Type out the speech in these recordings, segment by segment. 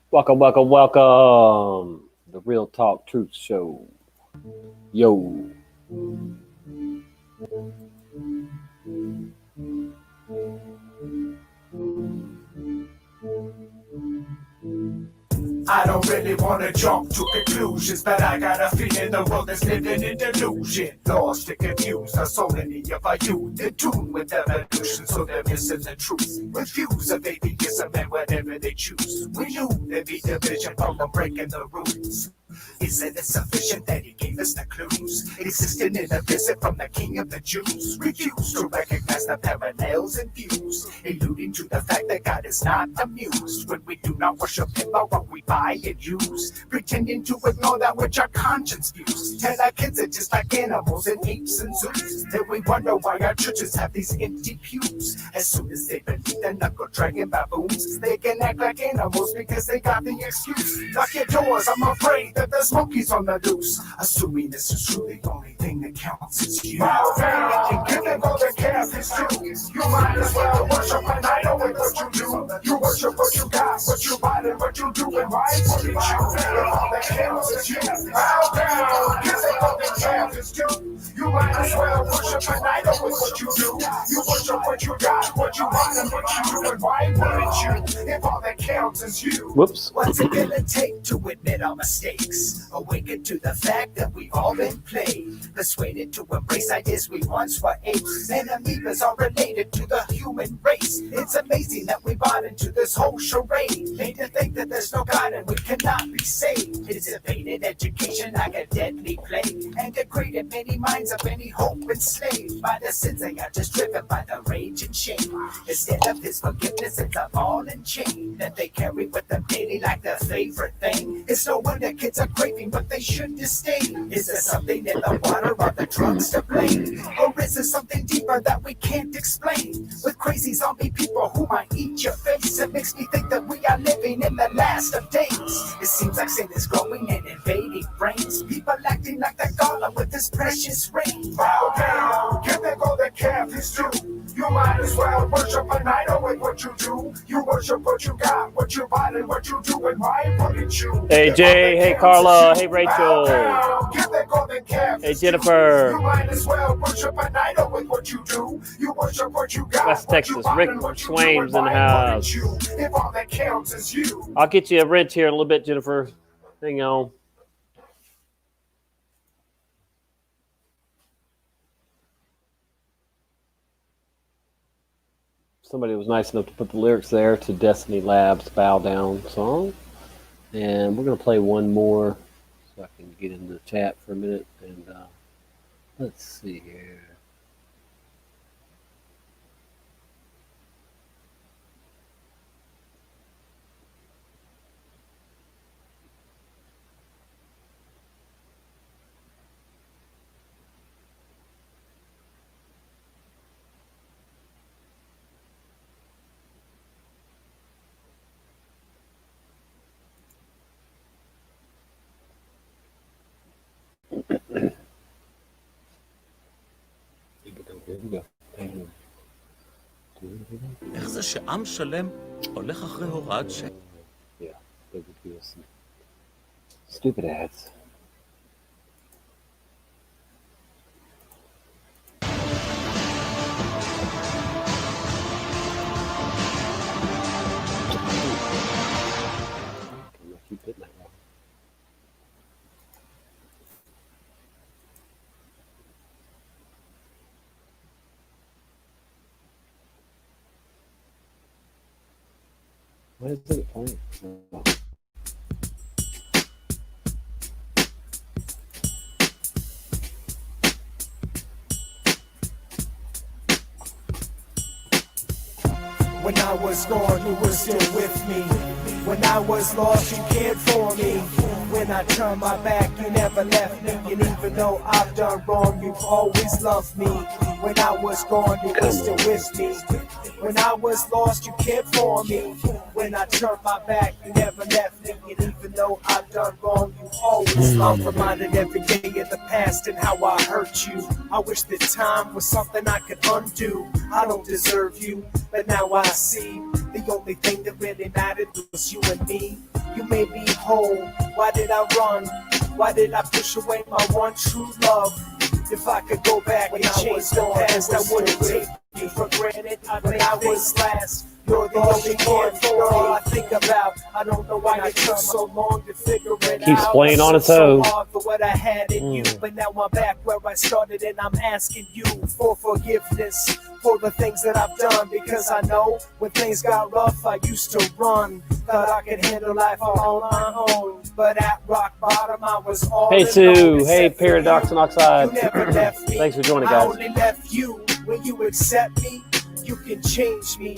Welcome, welcome, welcome. The Real Talk Truth Show. Yo. I don't really want to jump to conclusions, but I got a feeling the world is living in delusion. Lost and confused are so many of our youth in tune with evolution, so they're missing the truth. Refuse of atheism and whatever they choose. We knew there'd be division from them breaking the rules. He said it's sufficient that he gave us the clues. Existing in a visit from the king of the Jews. Refuse to recognize the parallels and views, alluding to the fact that God is not amused when we do not worship him or what we buy and use, pretending to ignore that which our conscience views. Tell our kids are just like animals and apes and zoos. Then we wonder why our churches have these empty pews. As soon as they believe the knuckle dragging baboons, they can act like animals because they got the excuse. Lock your doors, I'm afraid that there's monkeys on the loose. Assuming this is true, the only thing that counts is you. Bow down, give them all the calf is true. You might as well worship an idol with what you do. You worship what you got, what you buy, and what you do, and why put it you. All that counts is you. Bow down, give them all the calf is true. You might as well worship an idol with what you do. You worship what you got, what you buy, and what you do, and why put it you. If all that counts is you. Whoops. What's it gonna take to admit our mistakes? Awaken to the fact that we've all been played. Persuaded to embrace ideas we once were apes. And amoebas are related to the human race. It's amazing that we bought into this whole charade. Made to think that there's no God and we cannot be saved. It's evaded education like a deadly plague. And degraded many minds of any hope enslaved. By the sins they are just driven by the rage and shame. Instead of his forgiveness, it's a ball and chain that they carry with them daily like their favorite thing. It's no wonder kids are craving what they should disdain. Is there something in the water or the drugs to blame? Or is there something deeper that we can't explain? With crazy zombie people who might eat your face, it makes me think that we are living in the last of days. It seems like sin is growing and invading brains. People acting like they're gone with this precious rain. Bow down, give them all the calf is true. You might as well worship an idol with what you do. You worship what you got, what you buy, and what you do, and why put it you. Hey, Jay. Hey, Carla. Hey, Rachel. Hey, Jennifer. You might as well worship an idol with what you do. You worship what you got, West Texas. Rick Swaim's in the house. If all that counts is you. I'll get you a wrench here in a little bit, Jennifer. Hang on. Somebody was nice enough to put the lyrics there to Destiny Labs' Bow Down song. And we're going to play one more so I can get into the chat for a minute. And let's see here. איך זה שעם שלם הולך אחרי הוראת ש... Yeah, stupid ads. Keep hitting that wrong. Why isn't it playing? Oh. When I was gone, you were still with me. When I was lost, you cared for me. When I turned my back, you never left me. And even though I've done wrong, you've always loved me. When I was gone, you were still with me. When I was lost, you cared for me. When I turned my back, you never left me. And even though I've done wrong, you always love. Reminded every day of the past and how I hurt you. I wish that time was something I could undo. I don't deserve you, but now I see the only thing that really mattered was you and me. You made me whole. Why did I run? Why did I push away my one true love? If I could go back and change the past, I wouldn't take you for granted. When I was last, you're the only one. You're all I think about. I don't know why it took so long to figure it out. Keeps playing on its so own. hard for what I had in you, but now I'm back where I started, and I'm asking you for forgiveness for the things that I've done. Because I know when things got rough, I used to run. Thought I could handle life all on my own, but at rock bottom, I was all Hey, alone. Sue. Hey, Paradox and Oxide. You never left me. Thanks for joining, I guys. only left you. When you accept me, you can change me.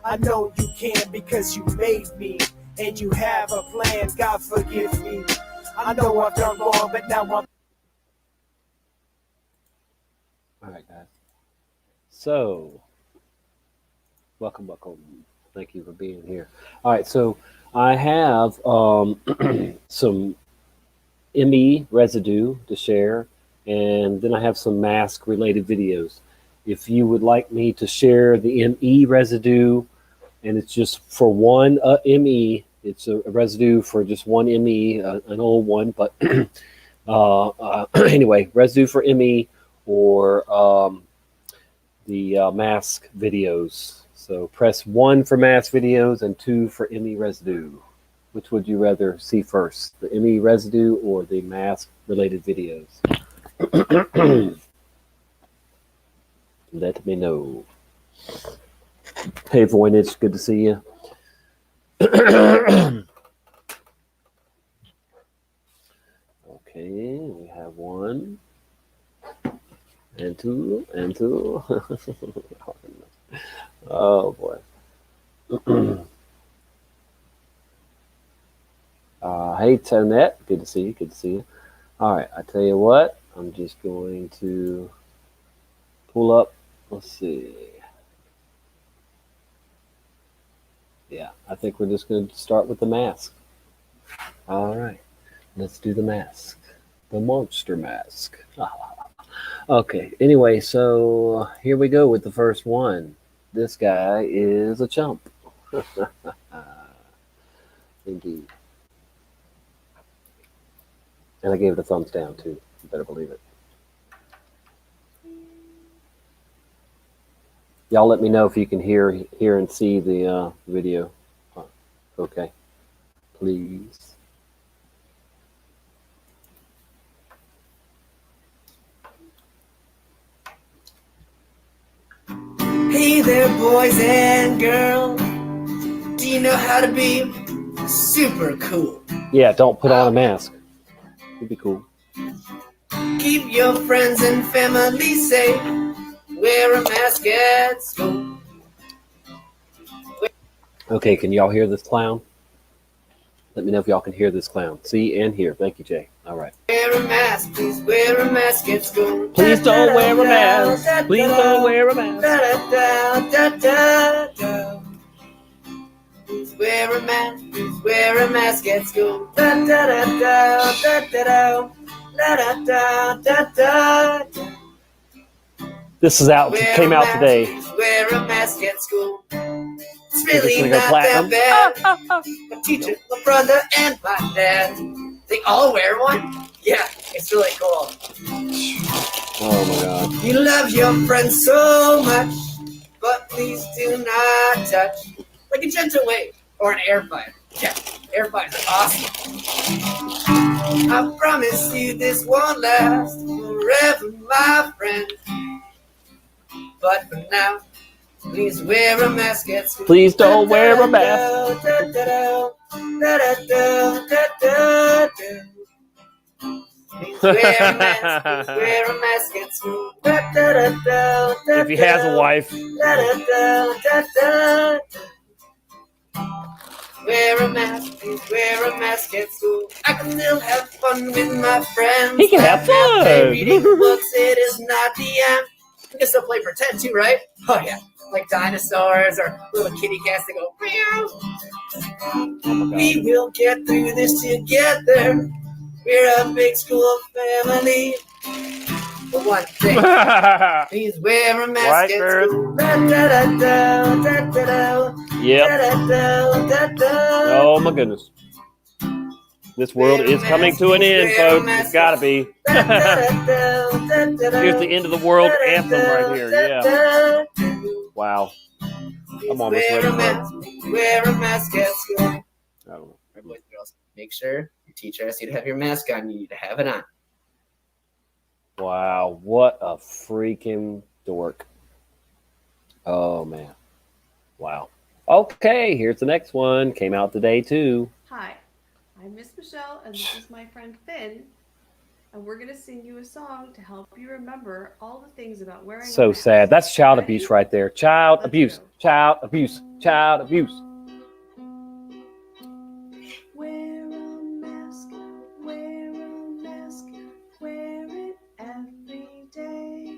I know you can because you made me, and you have a plan. God forgive me. I know I've done wrong, but now I'm... All right, guys. So, welcome. Thank you for being here. All right, so I have some ME residue to share, and then I have some mask-related videos. If you would like me to share the ME residue, and it's just for one ME, it's a residue for just one ME, an old one, but anyway, residue for ME or the mask videos. So press 1 for mask videos and 2 for ME residue. Which would you rather see first, the ME residue or the mask-related videos? Let me know. Hey, Voynich, good to see you. Okay, we have 1 and 2 and 2. Oh boy. Hey, Tonette, good to see you. Good to see you. All right, I tell you what, I'm just going to pull up. Let's see. Yeah, I think we're just going to start with the mask. All right, let's do the mask. The monster mask. Okay, anyway, so here we go with the first one. This guy is a chump. Indeed. And I gave it a thumbs down, too. You better believe it. Y'all let me know if you can hear and see the video. Okay. Please. Hey there, boys and girls. Do you know how to be super cool? Yeah, don't put on a mask. It'd be cool. Keep your friends and family safe. Wear a mask at school. Okay, can y'all hear this clown? Let me know if y'all can hear this clown. See and hear. Thank you, Jay. All right. Wear a mask, please wear a mask at school. Please don't wear a mask. Please don't wear a mask. Please wear a mask, please wear a mask at school. This is out. Came out today. Please wear a mask at school. It's Is this really gonna go not platinum? that bad. My teacher, my brother, and my dad, they all wear one. Yeah, it's really cool. Oh my God. You love your friends so much, but please do not touch. Like a gentle wave or an air fighter. Yeah, air fighters are awesome. I promise you this won't last forever, my friend. But for now, please wear a mask at school. Please don't wear a mask. Please wear a mask. Please wear a mask at school. If he has a wife. Wear a mask, please wear a mask at school. I can still have fun with my friends. He can have fun. Reading books, it is not the end. I can still play pretend too, right? Oh yeah. like dinosaurs or little kitty cats that go meow. Oh my We God. will get through this together. We're a big school family. But one thing, please wear a mask Right, at Barrett? school. Da, da, da, da, da, da, da. Yep. Da, da, da, da, da. Oh my goodness. This world is coming to an end, folks. It's got to be. Da, da, da, da, da, da. Here's the end of the world anthem right here. Yeah. Da, da. Wow. Please I'm almost wear ready a for mask. Wear a mask at school. I don't know. Right, boys and girls, make sure your teacher asks you to have your mask on. You need to have it on. Wow. What a freaking dork. Oh, man. Wow. Okay, here's the next one. Came out today, too. Hi, I'm Miss Michelle, and this is my friend Finn. And we're going to sing you a song to help you remember all the things about wearing a So mask. sad. That's child Ready? abuse right there. Child Let's abuse. go. Child abuse. Child abuse. Wear a mask, wear a mask, wear it every day.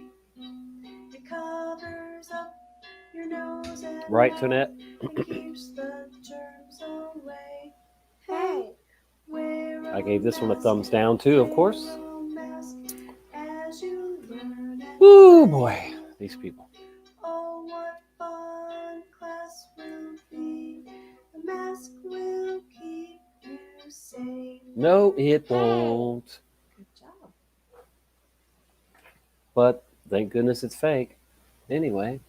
It covers up your nose and Right, mouth Tonette? and keeps the germs away. Hey, wear I a gave this one a mask, thumbs down, too, of course. wear a mask as you learn and Woo, play. boy. These people. Oh, what fun class will be. The mask will keep you safe. No, it won't. Good job. But thank goodness it's fake. Anyway.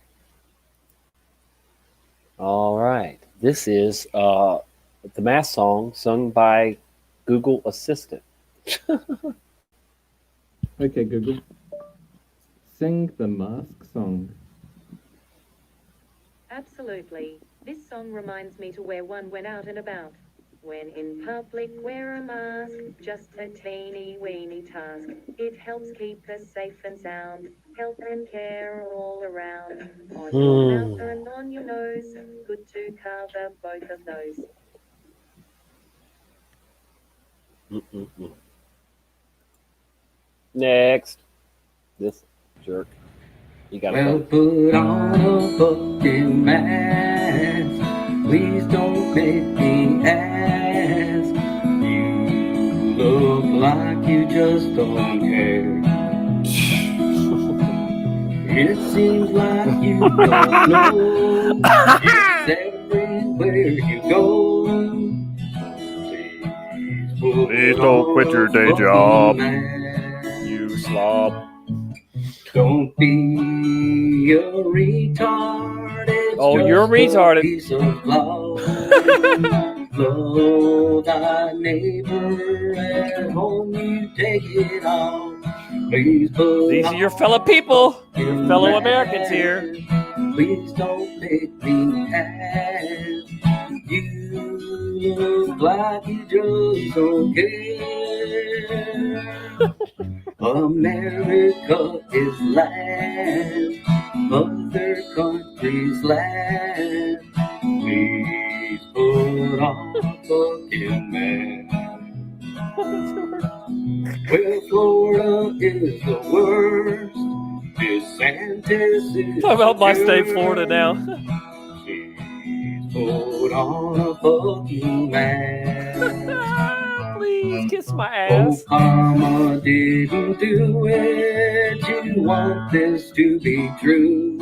All right. This is the mask song sung by Google Assistant. Okay, Google. Sing the mask song. Absolutely. This song reminds me to wear one when out and about. When in public, wear a mask. Just a teeny weeny task. It helps keep us safe and sound. Health and care all around. On your mouth and on your nose. Good to cover both of those. Mm-mm-mm. Next. This jerk. You got Well, to put on a fucking mask. Please don't make me ask. You look like you just don't care. It seems like you don't know. It's everywhere you go. Please don't quit your day job. Mask. You slob. Don't be a retard. It's Oh, you're just retarded. A piece of love. Love thy neighbor at home. You take it off. Please put These are your on fellow people. Your your fellow mask. Americans here. Please don't make me ask. You look like you just don't care. America is land, other countries land. Please put on a fucking mask. Well, Florida is the worst. DeSantis is Talk about my the state, Florida, now. Please put on a fucking mask. Please kiss my ass. Obama didn't do it. You want this to be true.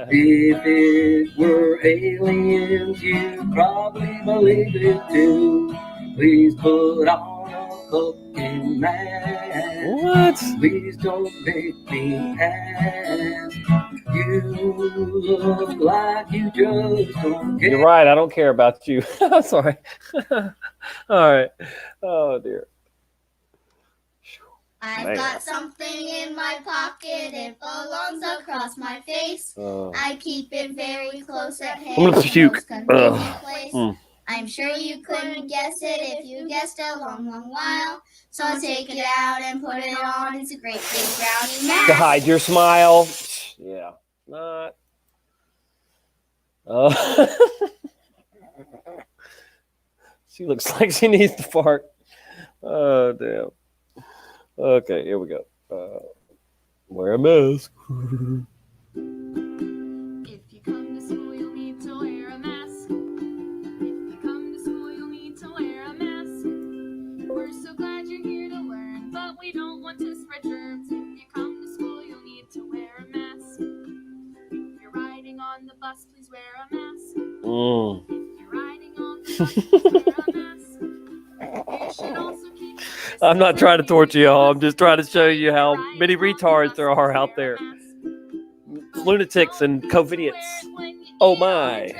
If it were aliens, you'd probably believe it too. Please put on a fucking mask. What? Please don't make me ask. You look like you just don't care. You're right. I don't care about you. I'm sorry. All right. Oh, dear. I've Man. got something in my pocket, it belongs across my face. Oh. I keep it very close at hand. I'm gonna the puke. most convenient Ugh. place. Mm. I'm sure you couldn't guess it if you guessed a long, long while. So I'll take it out and put it on. It's a great big brownie mask. To hide your smile. Yeah. Not. She looks like she needs to fart. Oh, damn. Okay, here we go. Wear a mask. I'm not trying to torture y'all. I'm just trying to show you how many retards there are out there. Lunatics and COVIDians. Oh my.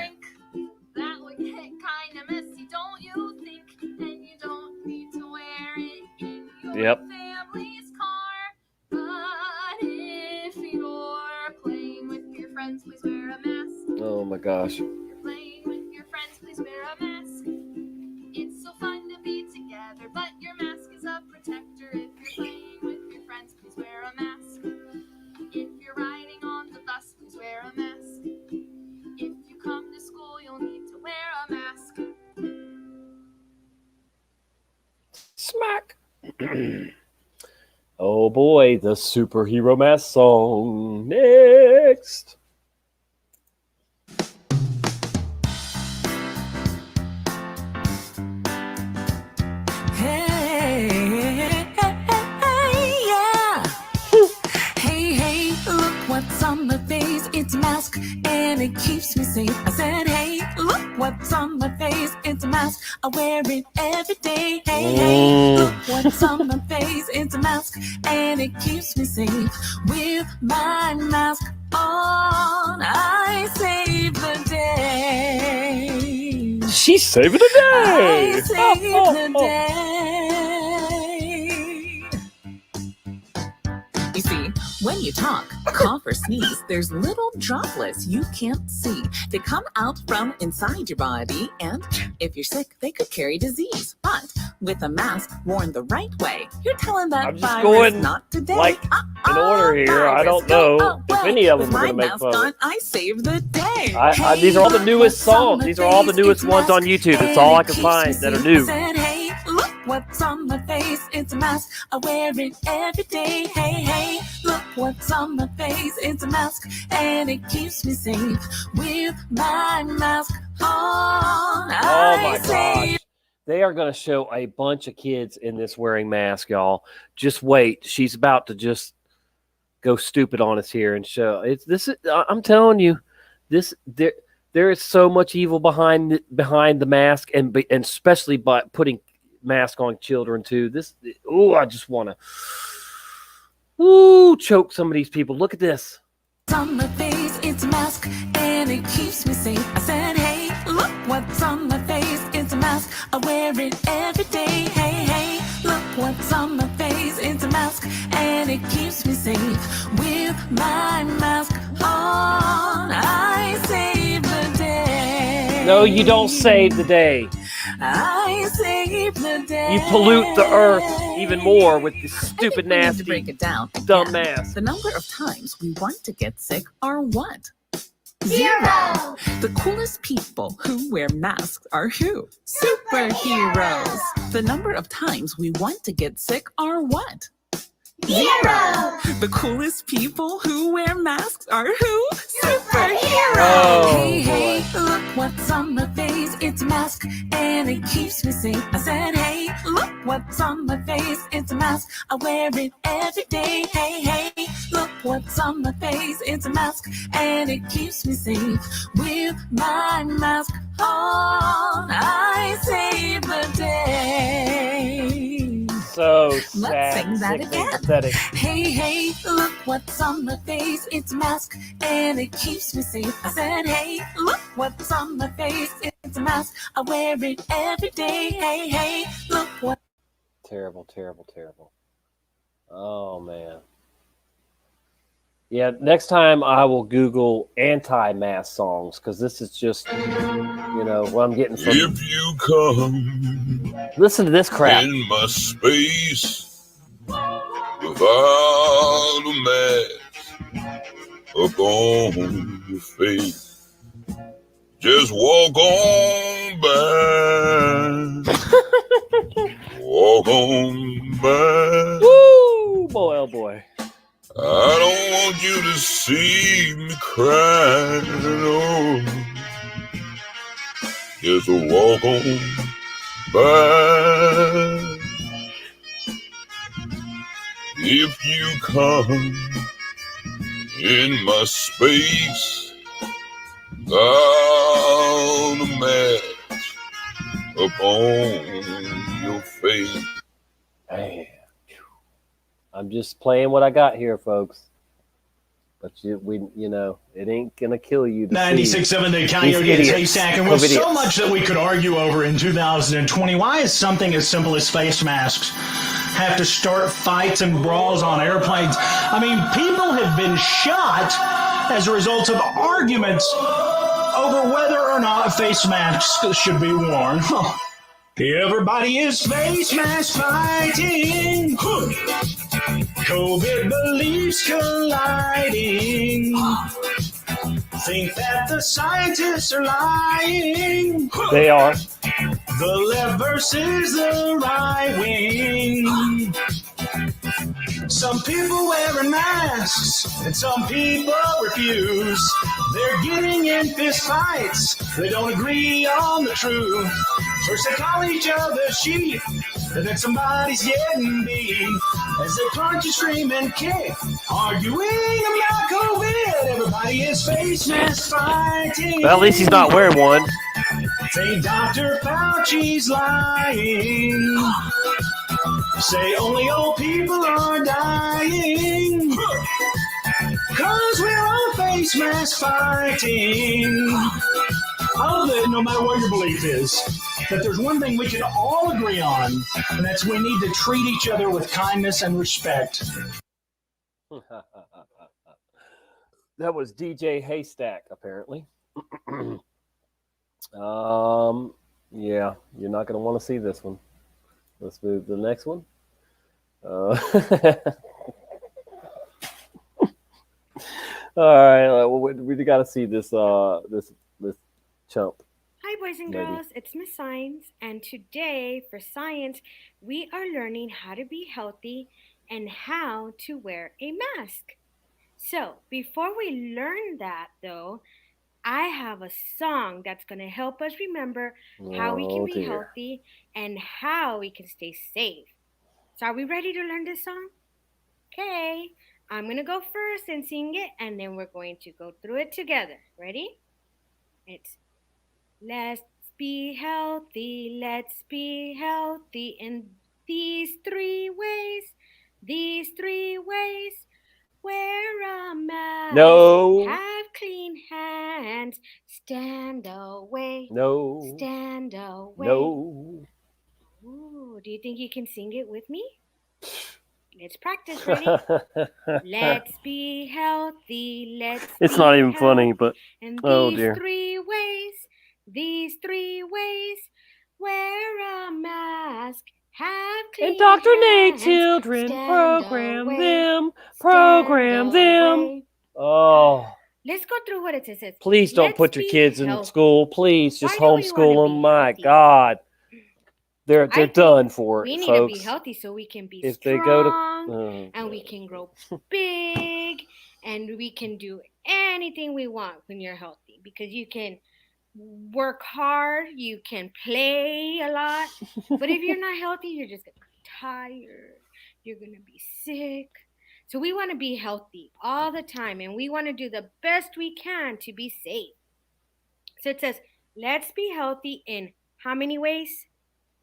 That would get kind of messy, don't you think? And you don't need to wear it in your family's car. But if you're playing with your friends, please wear a mask. Oh my gosh. If you're playing with your friends, please wear a mask. It's so fun to be together, but your mask is a protector. If you're playing with your friends, please wear a mask. If you're riding on the bus, please wear a mask. If you come to school, you'll need to wear a mask. Smack. Oh boy, the superhero mask song. Next. Hey, look what's on my face. It's a mask and it keeps me safe. I said, hey, look what's on my face. It's a mask. I wear it every day. Hey, look what's on my face. It's a mask and it keeps me safe. With my mask on, I save the day. She's saving the day. I save the day. You see, when you talk, cough, or sneeze, there's little droplets you can't see. They come out from inside your body, and if you're sick, they could carry disease. But with a mask worn the right way, you're telling that I'm just virus going, not today. like, in order here. I don't know if any of them are going to make fun. I save the day. These are all the newest songs. These are all the newest ones on YouTube. It's all I can find that are new. Hey, look what's on my face. It's a mask. I wear it every day. Hey, look what's on my face. It's a mask, and it keeps me safe. With my mask on, Oh my gosh. They are going to show a bunch of kids in this wearing masks, y'all. Just wait. She's about to just go stupid on us here and show. I'm telling you, there is so much evil behind the mask, and especially by putting mask on children too. I just want to choke some of these people. Look at this. On my face, it's a mask, and it keeps me safe. I said, hey, look what's on my face. It's a mask. I wear it every day. Hey, look what's on my face. It's a mask, and it keeps me safe. With my mask on, I save the day. No, you don't save the day. I save the day. You pollute the earth even more with this stupid, nasty, to break it down, dumb mask. The number of times we want to get sick are what? 0. The coolest people who wear masks are who? Superheroes. The number of times we want to get sick are what? 0. The coolest people who wear masks are who? Superheroes. Oh, Hey, look what's on my face. It's a mask, and it keeps me safe. I said, hey, look what's on my face. It's a mask. I wear it every day. Hey, look what's on my face. It's a mask, and it keeps me safe. With my mask on, I save the day. So Let's sad. sing that sickly, again. pathetic. Hey, look what's on my face. It's a mask, and it keeps me safe. I said, hey, look what's on my face. It's a mask. I wear it every day. Hey, look what. Terrible, terrible, terrible. Oh, man. Yeah, next time I will Google anti-mask songs, because this is just, what I'm getting from. If you come Listen to this crap. in my space without a mask up on your face, just walk on by. Walk on by. Woo, boy, oh boy. I don't want you to see me cry. No. Just walk on by. If you come in my space, without a mask upon your face. Man. I'm just playing what I got here, folks. But it ain't gonna kill you to 96.7 The see Coyote these is idiots. Haystack, and with so Idiots. much that we could argue over in 2020, why is something as simple as face masks have to start fights and brawls on airplanes? I mean, people have been shot as a result of arguments over whether or not face masks should be worn. Everybody is face mask fighting. COVID beliefs colliding. Think that the scientists are lying. They are. The left versus the right wing. Some people wearing masks and some people refuse. They're getting in fist fights. They don't agree on the truth. First they call each other sheep, and then somebody's getting beat as they punch and scream and kick, arguing about COVID. Everybody is face mask fighting. Well, at least he's not wearing one. Say Dr. Fauci's lying. Say only old people are dying. Cause we're all face mask fighting. I hope that no matter what your belief is, that there's one thing we can all agree on, and that's we need to treat each other with kindness and respect. That was DJ Haystack, apparently. Yeah, you're not going to want to see this one. Let's move to the next one. All right, we got to see this chump. Hi, boys and girls. It's Miss Science, and today for science, we are learning how to be healthy and how to wear a mask. So before we learn that, though, I have a song that's going to help us remember how we can be healthy and how we can stay safe. So are we ready to learn this song? Okay, I'm going to go first and sing it, and then we're going to go through it together. Ready? It's let's be healthy in these three ways. Wear a mask. No. Have clean hands. Stand away. No. Stand away. No. Ooh, do you think you can sing it with me? Let's practice. Ready? Let's be healthy. It's not even funny, but oh dear. These three ways. Wear a mask. Have clean Indoctrinate hands, children. Stand Program them. Oh. Let's go through what it says. Please don't put your kids in school. Please just homeschool them. My God. They're done for it, we need folks. to be healthy so we can be if strong, they go to, and we can grow big, and we can do anything we want when you're healthy, because you can work hard, you can play a lot, but if you're not healthy, you're just going to be tired, you're going to be sick. So we want to be healthy all the time, and we want to do the best we can to be safe. So it says, let's be healthy in how many ways?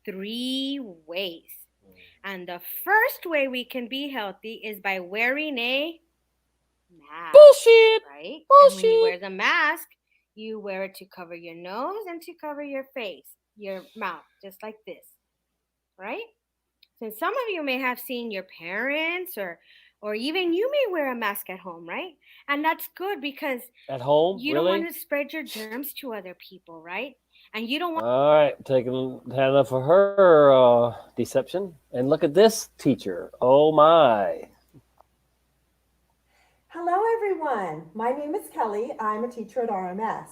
3 ways. And the first way we can be healthy is by wearing a mask. Bullshit! Right? Bullshit! And when you wear the mask, you wear it to cover your nose and to cover your face, your mouth, just like this. Right? So some of you may have seen your parents or even you may wear a mask at home, right? And that's good because at home, you don't want to spread your germs to other people, right? And you don't want. All right, had enough of her deception. And look at this teacher. Oh my. Hello everyone. My name is Kelly. I'm a teacher at RMS.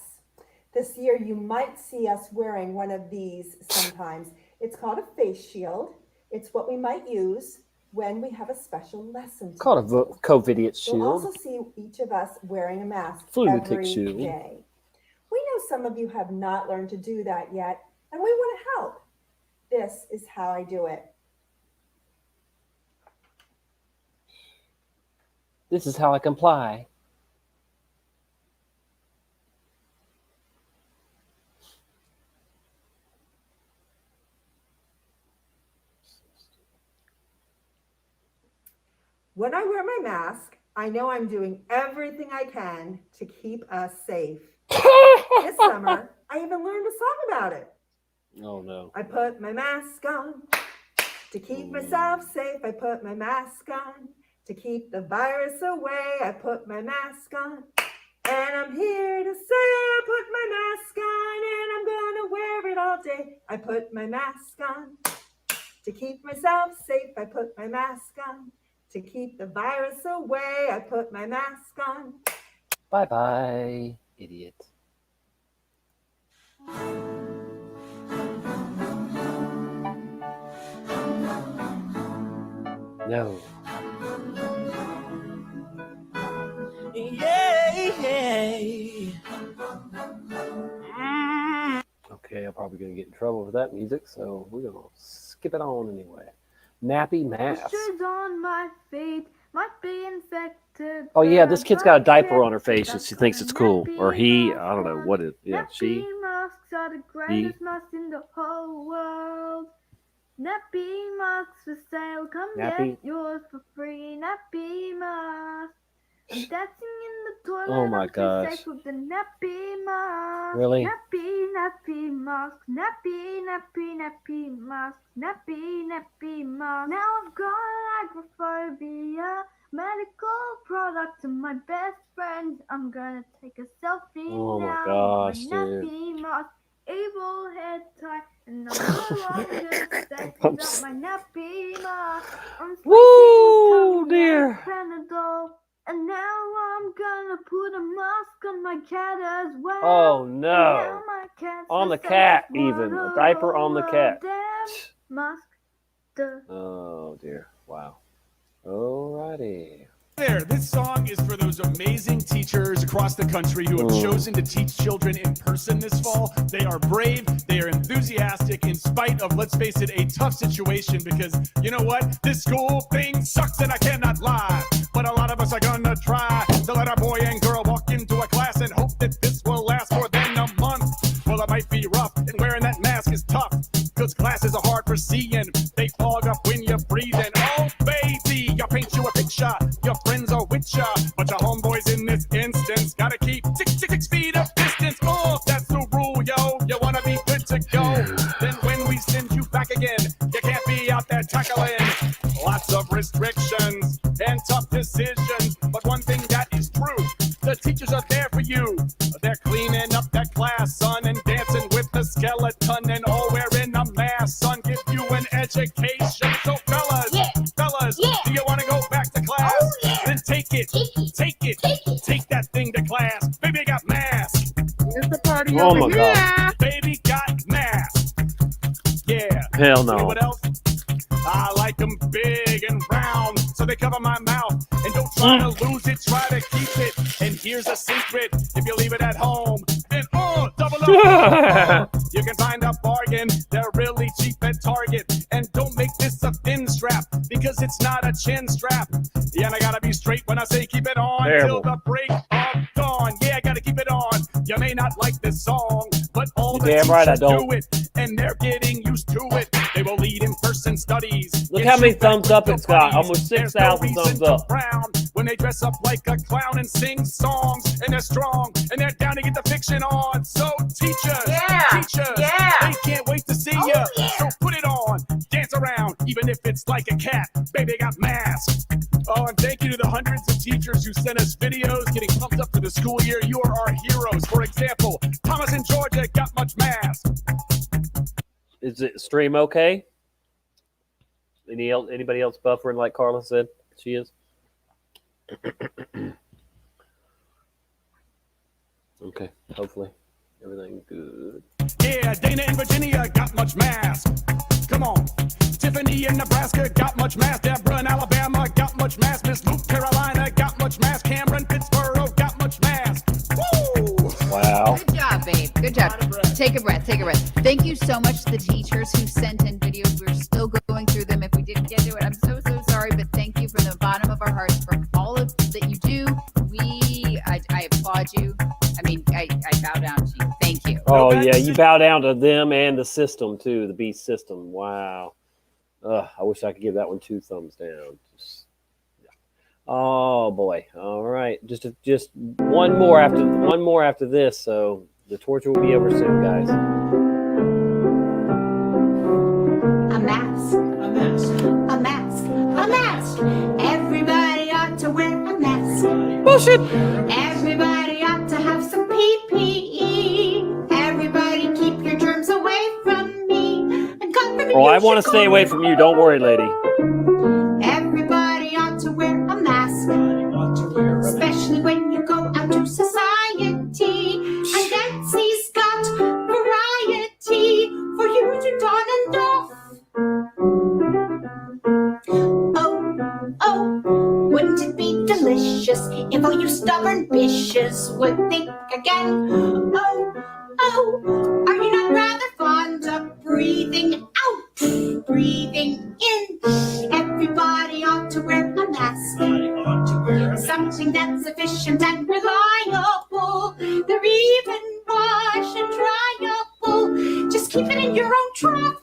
This year you might see us wearing one of these sometimes. It's called a face shield. It's what we might use when we have a special lesson. Called a COVID shield. You'll also see each of us wearing a mask every day. We know some of you have not learned to do that yet, and we want to help. This is how I do it. This is how I comply. When I wear my mask, I know I'm doing everything I can to keep us safe. This summer, I even learned a song about it. Oh no. I put my mask on to keep myself safe. I put my mask on to keep the virus away. I put my mask on. And I'm here to say I put my mask on and I'm gonna wear it all day. I put my mask on to keep myself safe. I put my mask on to keep the virus away. I put my mask on. Bye-bye, idiot. No. Okay, I'm probably going to get in trouble with that music, so we're going to skip it on anyway. Nappy mask. On my feet might be infected. Oh yeah, this kid's got a diaper on her face and she thinks it's cool. Or he, I don't know what it. Yeah, she. Nappy masks are the greatest masks in the whole world. Nappy masks for sale. Come get yours for free. Nappy masks. I'm dancing in the toilet. Oh my gosh. Safe with the nappy mask. Really? Nappy mask. Nappy mask. Nappy mask. Now I've got agoraphobia. Medical product and my best friend. I'm gonna take a selfie Oh my now. gosh, with dude. my nappy mask. Evil head tie. And I'm no longer safe I'm without my nappy mask. I'm Woo, dear. Panadol. And now I'm gonna put a mask on my cat as well. Oh no. On the cat even. A diaper on the cat. Mask. Oh dear. Wow. Alrighty. There, this song is for those amazing teachers across the country who have chosen to teach children in person this fall. They are brave, they are enthusiastic in spite of, let's face it, a tough situation because, you know what? This school thing sucks and I cannot lie. But a lot of us are gonna try to let our boy and girl walk into a class and hope that this will last more than a month. Well, it might be rough and wearing that mask is tough because classes are hard for seeing. They fog up when you're breathing. Oh, baby, I'll paint you a picture. Your friends are with ya, but your homeboys in this instance gotta keep 6 feet of distance. Oh, that's the rule, yo. You wanna be good to go. Then when we send you back again, you can't be out there tackling. Lots of restrictions and tough decisions, but one thing that is true, the teachers are there for you. They're cleaning up that class, son, and dancing with the skeleton, and all wearing a mask, son, give you an education. So fellas, do you want to go back to class? Oh, yeah. Then take it, take that thing to class. Baby got mask. It's the party Oh over my here. God. Baby got mask. Yeah. Hell no. You know what else? I like them big and round, so they cover my mouth. And don't try to lose it, try to keep it. And here's a secret, if you leave it at home, then double up. You can find a bargain, they're really cheap at Target. And don't make this a thin strap, because it's not a chin strap. Yeah, and I gotta be straight when I say keep it on till the break of dawn. Yeah, I gotta keep it on. You may not like this song, but all the damn right I teachers don't. do it, and they're getting used to it. They will lead in-person studies. Look how many thumbs up it's got. Almost 6,000 thumbs up. When they dress up like a clown and sing songs, and they're strong, and they're down to get the fiction on. So teachers, they can't wait to see ya. So put it on, dance around, even if it's like a cat. Baby got mask. Oh, and thank you to the hundreds of teachers who sent us videos getting pumped up for the school year. You are our heroes. For example, Thomas in Georgia got much mask. Is it stream okay? Anybody else buffering like Carla said she is? Okay, hopefully everything good. Yeah, Dana in Virginia got much mask. Come on. Tiffany in Nebraska got much mask. Deborah in Alabama got much mask. Miss Luke, Carolina got much mask. Cameron, Pittsburgh got much mask. Woo! Wow. Good job, babe. Good job. Take a breath. Take a breath. Thank you so much to the teachers who sent in videos. We're still going through them. If we didn't get to it, I'm so sorry. But thank you from the bottom of our hearts for all of that you do. I applaud you. I mean, I bow down to you. Thank you. Oh yeah, you bow down to them and the system too, the beast system. Wow. I wish I could give that one 2 thumbs down. Oh boy! All right, just one more after this, so the torture will be over soon, guys. A mask. A mask. A mask. A mask. Everybody ought to wear a mask. Bullshit. Everybody ought to have some PPE. Everybody keep your germs away from me. And God forbid Oh, I you want to should stay go- away from you. Don't worry, lady. Everybody ought to wear a mask. Especially when you go out to society. And Nancy's got variety for you to don and doff. Oh, wouldn't it be delicious if all you stubborn bitches would think again? Oh, are you not rather fond of breathing out, breathing in? Everybody ought to wear a mask. Something that's efficient and reliable. They're even wash and dryable. Just keep it in your own trough.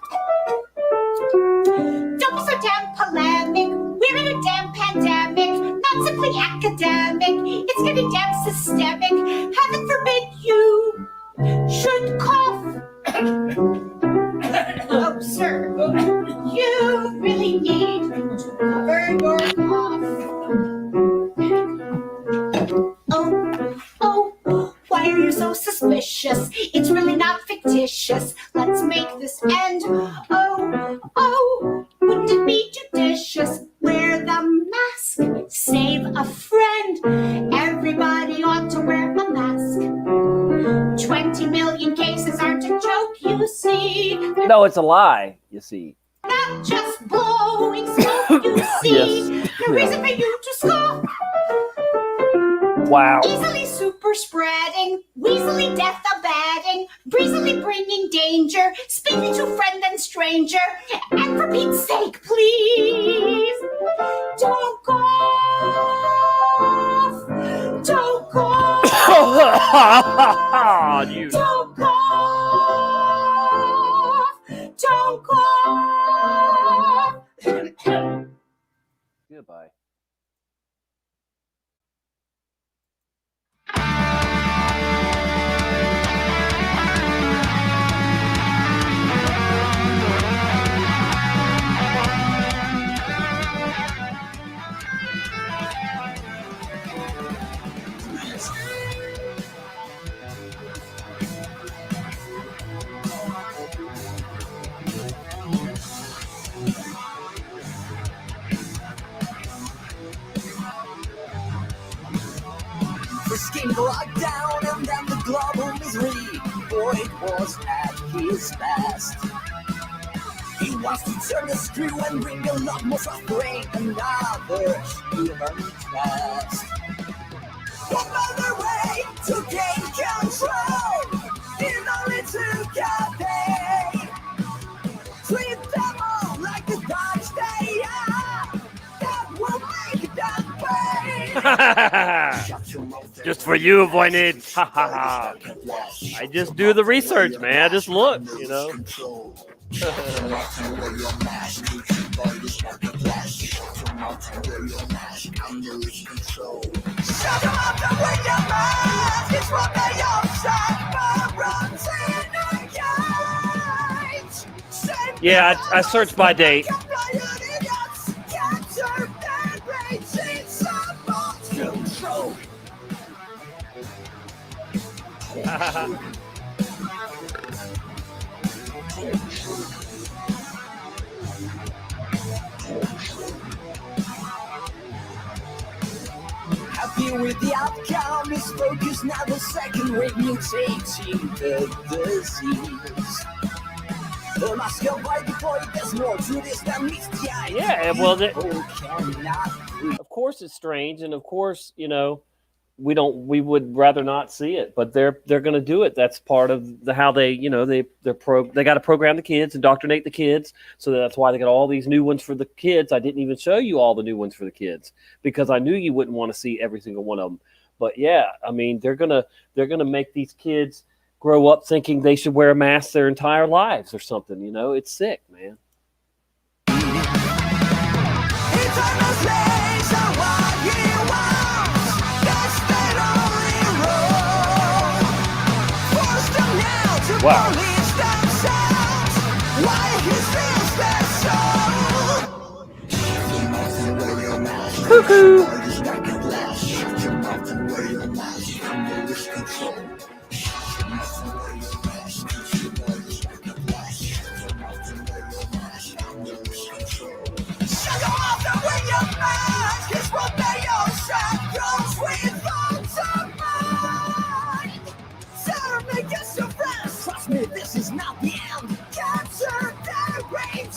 Don't be so damn polemic. We're in a damn pandemic, not simply academic. It's getting damn systemic. Heaven forbid you should cough. Oh, sir, you really need to cover your cough. Oh, why are you so suspicious? It's really not fictitious. Let's make this end. Oh, wouldn't it be judicious? Wear the mask, save a friend. Everybody ought to wear a mask. 20 million cases aren't a joke, you see. No, it's a lie. You see. Not just blowing smoke, you see. Yes. No reason for you to scoff. Wow. Easily super spreading, weaselly death abetting, breezily bringing danger, speaking to friend and stranger. And for Pete's sake, please, don't cough. Don't cough. You. Don't cough. Don't cough. Goodbye. The scheme locked down and then the global misery. Boy, it was at his best. He wants to turn the screw and bring a lot more suffering. Another human test. Another way to gain control in order to get paid. Treat them all like the dogs they are. That will make them pay. Just for you, Voynich. Ha ha ha. I just do the research, man. I just look, you know. Shut them up and wear your mask. It's what they all say. Yeah, I searched by date. Happy with the outcome, his focus now the second wave mutating the disease. The mask of by deployed, there's more to this than meets the eye. Yeah, well, Of course it's strange, and of course, you know, we would rather not see it, but they're going to do it. That's part of how they, you know, they got to program the kids, indoctrinate the kids. So that's why they got all these new ones for the kids. I didn't even show you all the new ones for the kids because I knew you wouldn't want to see every single one of them. But yeah, I mean, they're going to make these kids grow up thinking they should wear a mask their entire lives or something. You know, it's sick, man. It's almost late, so what you Wow. Cuckoo. Trust me, this is not the end. Cancer generating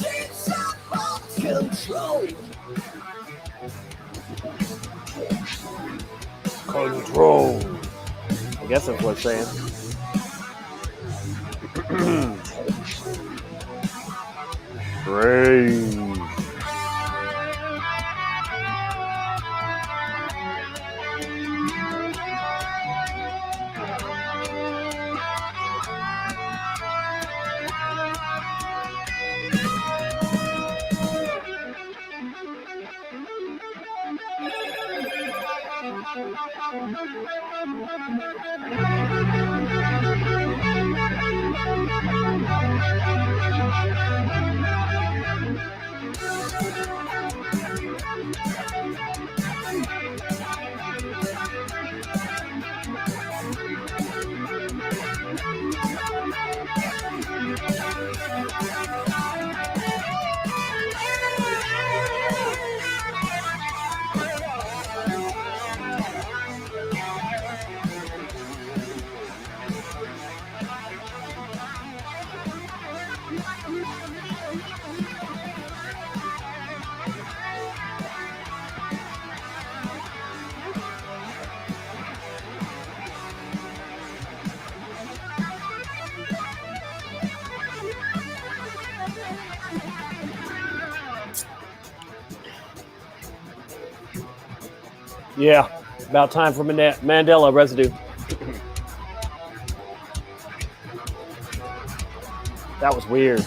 control. Control. I guess that's what it's saying. Brains. Yeah, about time for Mandela residue. That was weird.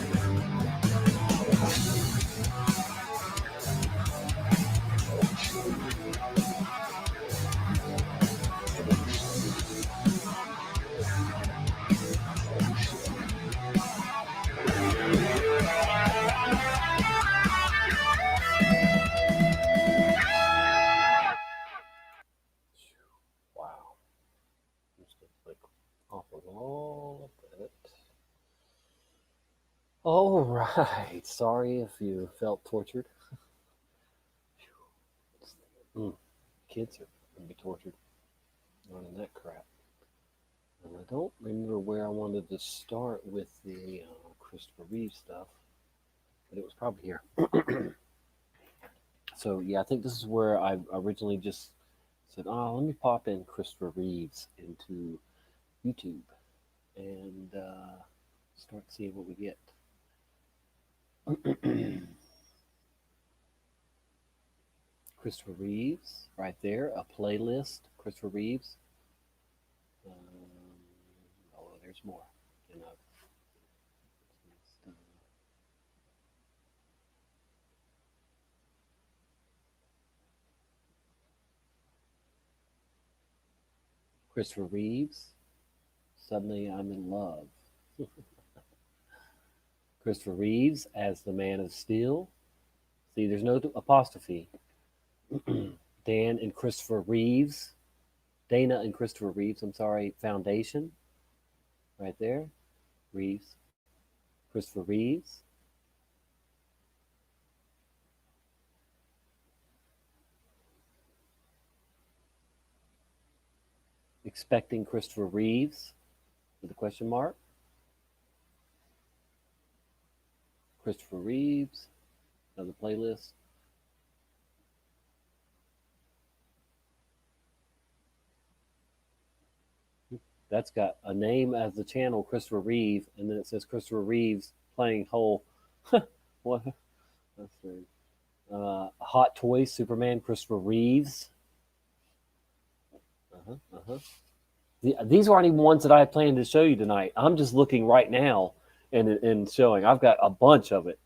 Wow. I'm just going to click off of all of it. All right. Sorry if you felt tortured. Kids are going to be tortured learning that crap. And I don't remember where I wanted to start with the Christopher Reeve stuff, but it was probably here. So, yeah, I think this is where I originally just said, oh, let me pop in Christopher Reeves into YouTube and start seeing what we get. Christopher Reeves, right there, a playlist, Christopher Reeves. Oh, there's more. You know. Christopher Reeves, Suddenly I'm in Love. Christopher Reeves as the Man of Steel. See, there's no apostrophe. Dan and Christopher Reeves. Dana and Christopher Reeves, Foundation. Right there. Reeves. Christopher Reeves. Expecting Christopher Reeves with a question mark. Christopher Reeves. Another playlist. That's got a name as the channel, Christopher Reeve, and then it says Christopher Reeves playing whole. What? That's weird. Hot Toys, Superman, Christopher Reeves. These aren't even ones that I had planned to show you tonight. I'm just looking right now and showing. I've got a bunch of it.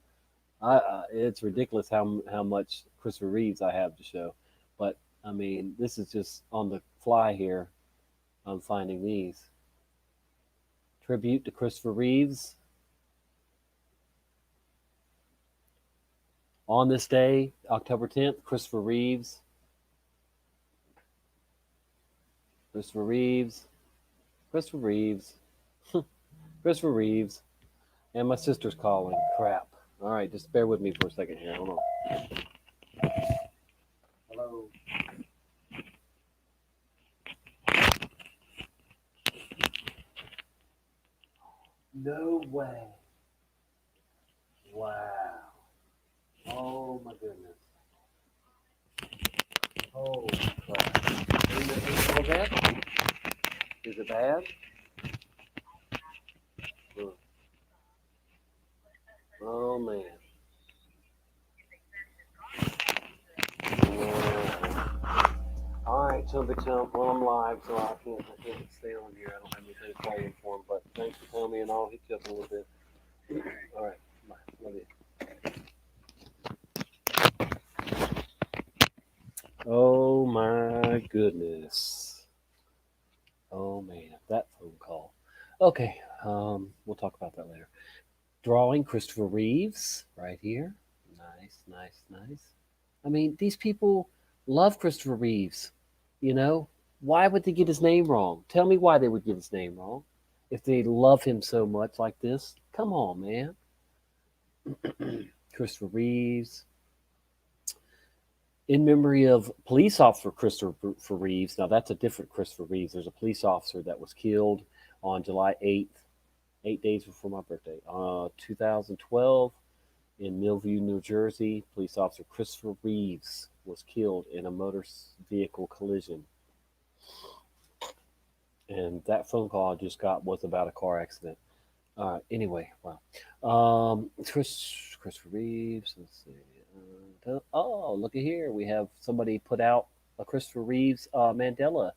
It's ridiculous how much Christopher Reeves I have to show. But, I mean, this is just on the fly here. I'm finding these. tribute to Christopher Reeves. On this day, October 10th, Christopher Reeves. Christopher Reeves. Christopher Reeves. Christopher Reeves. And my sister's calling. Crap. All right, just bear with me for a second here. Hold on. Hello. No way. Wow. Oh my goodness. Oh crap. Is it bad? Is it bad? Oh man. Yeah. All right, Chumpy Chump. Well, I'm live, so I can't stay on here. I don't have anything playing for him, but thanks for telling me, and I'll hit you up in a little bit. All right. Bye. Love you. Oh my goodness. Oh man, that phone call. Okay, we'll talk about that later. Drawing Christopher Reeves right here. Nice, nice, nice. I mean, these people love Christopher Reeves. You know, why would they get his name wrong? Tell me why they would get his name wrong if they love him so much like this. Come on, man. Christopher Reeves. In memory of police officer Christopher Reeves. Now, that's a different Christopher Reeves. There's a police officer that was killed on July 8th, 8 days before my birthday, 2012, in Millview, New Jersey. Police officer Christopher Reeves was killed in a motor vehicle collision. And that phone call I just got was about a car accident. Anyway, wow. Christopher Reeves. Let's see. Oh, look at here. We have somebody put out a Christopher Reeves Mandela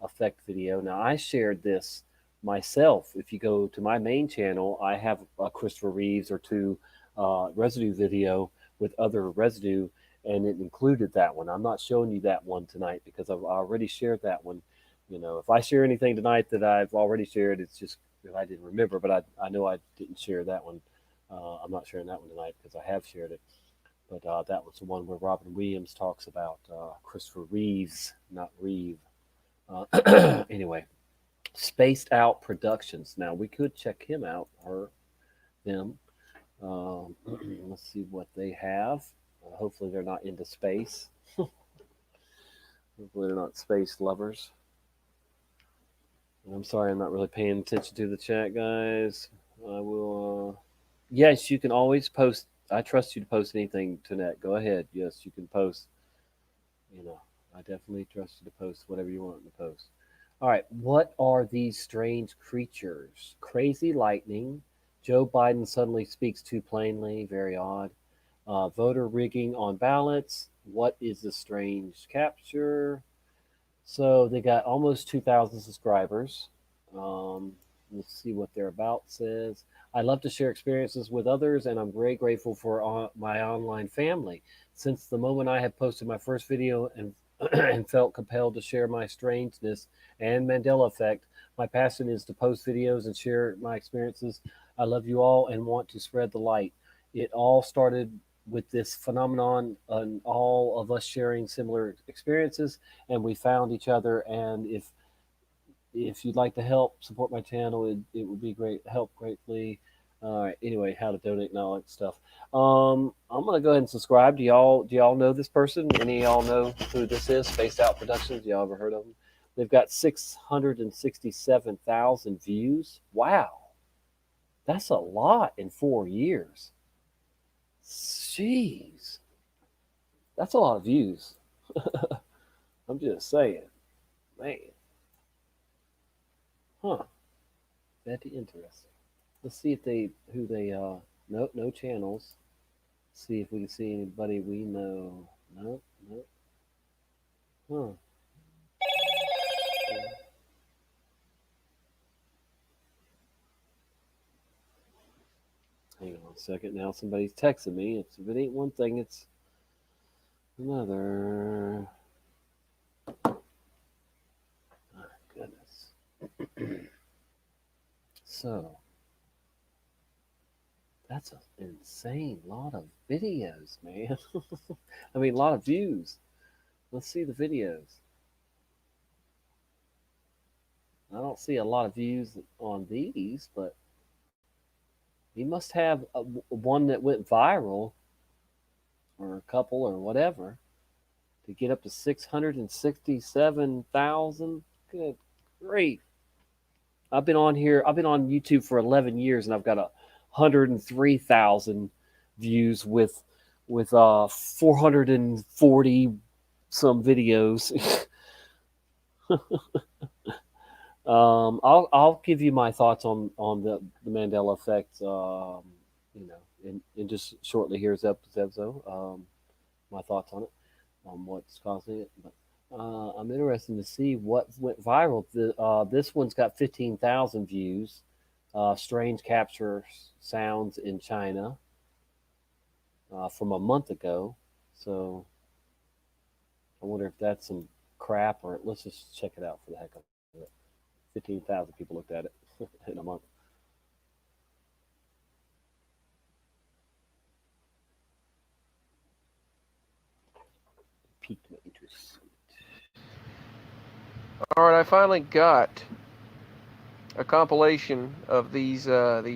Effect video. Now, I shared this myself. If you go to my main channel, I have a Christopher Reeves or two residue video with other residue, and it included that one. I'm not showing you that one tonight because I've already shared that one. You know, if I share anything tonight that I've already shared, it's just if I didn't remember, but I know I didn't share that one. I'm not sharing that one tonight because I have shared it. But that was the one where Robin Williams talks about Christopher Reeves, not Reeve. Anyway, Spaced Out Productions. Now, we could check him out, or them. Let's see what they have. Hopefully, they're not into space. Hopefully, they're not space lovers. I'm sorry, I'm not really paying attention to the chat, guys. I will. Yes, you can always post. I trust you to post anything, Tonette. Go ahead. Yes, you can post. You know, I definitely trust you to post whatever you want to post. All right, what are these strange creatures? Crazy lightning. Joe Biden suddenly speaks too plainly. Very odd. Voter rigging on ballots. What is the strange capture? So they got almost 2,000 subscribers. Let's see what their about says. I love to share experiences with others, and I'm very grateful for my online family. Since the moment I have posted my first video and, and felt compelled to share my strangeness and Mandela effect, my passion is to post videos and share my experiences. I love you all and want to spread the light. It all started with this phenomenon and all of us sharing similar experiences, and we found each other. And if you'd like to help support my channel, it would be great help greatly. All right, anyway, how to donate and all that stuff. I'm gonna go ahead and subscribe. Do y'all know this person? Any of y'all know who this is? Spaced Out Productions. Y'all ever heard of them? They've got 667,000 views. Wow, that's a lot in 4 years. Jeez, that's a lot of views. I'm just saying, man. Huh. That'd be interesting. Let's see if no channels. See if we can see anybody we know. No. Huh. Hang on a second. Now somebody's texting me. If it ain't one thing, it's another. Oh, goodness. So that's an insane lot of videos, man. I mean, a lot of views. Let's see the videos. I don't see a lot of views on these, but he must have one that went viral, or a couple, or whatever, to get up to 667,000. Good grief! I've been on YouTube for 11 years, and I've got 103,000 views with 440 some videos. I'll give you my thoughts on the Mandela effect. In just shortly here's episode. My thoughts on it, on what's causing it. But I'm interested to see what went viral. This one's got 15,000 views. Strange capture sounds in China from a month ago. So I wonder if that's some crap, or let's just check it out for the heck of it. 15,000 people looked at it in a month. Piqued my interest. All right, I finally got a compilation of these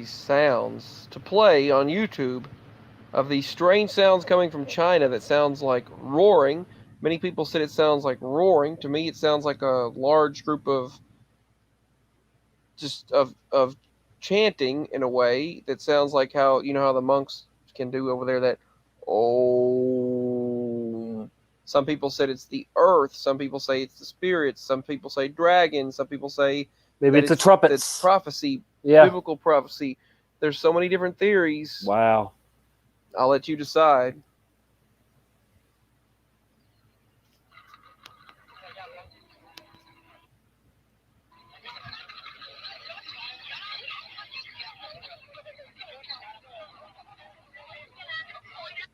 sounds to play on YouTube, of these strange sounds coming from China that sounds like roaring. Many people said it sounds like roaring. To me, it sounds like a large group of chanting in a way that sounds like how how the monks can do over there, that oh. Some people said it's the earth. Some people say it's the spirits. Some people say dragons. Some people say maybe it's the trumpets. It's prophecy, yeah, biblical prophecy. There's so many different theories. Wow. I'll let you decide.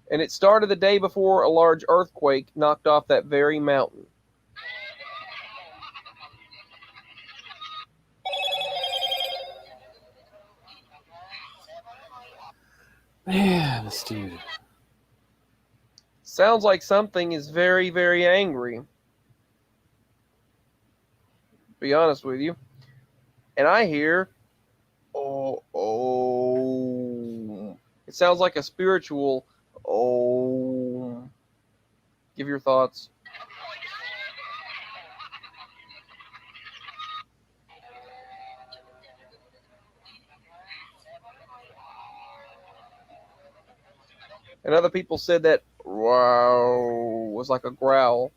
And it started the day before a large earthquake knocked off that very mountain. Man, this dude. Sounds like something is very, very angry. Be honest with you. And I hear, oh, oh. It sounds like a spiritual, oh. Give your thoughts. And other people said that wow was like a growl.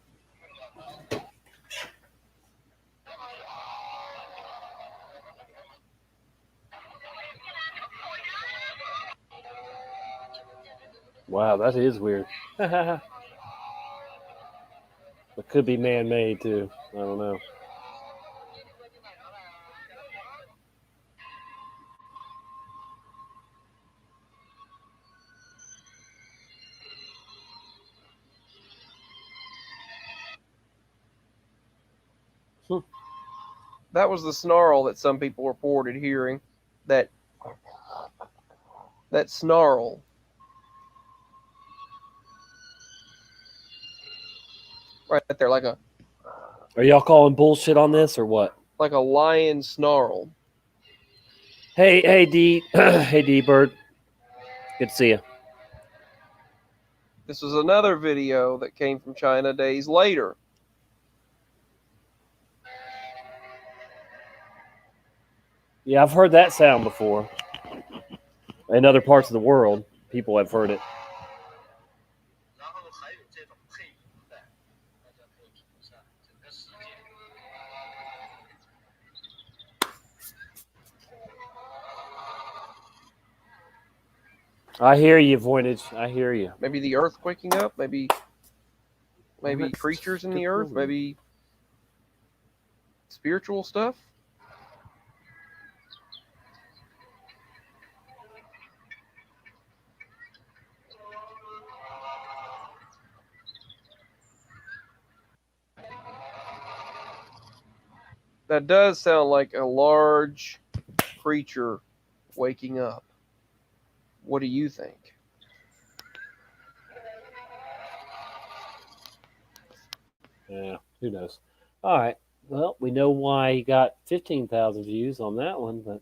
Wow, that is weird. It could be man-made too. I don't know. That was the snarl that some people reported hearing. That snarl. Right there, like a... Are y'all calling bullshit on this or what? Like a lion snarl. Hey, D. Hey, D-Bird. Good to see you. This was another video that came from China days later. Yeah, I've heard that sound before. In other parts of the world, people have heard it. I hear you, Voynich. I hear you. Maybe the earth quaking up. Maybe creatures in the earth. Maybe spiritual stuff. That does sound like a large creature waking up. What do you think? Yeah, who knows? All right. Well, we know why he got 15,000 views on that one, but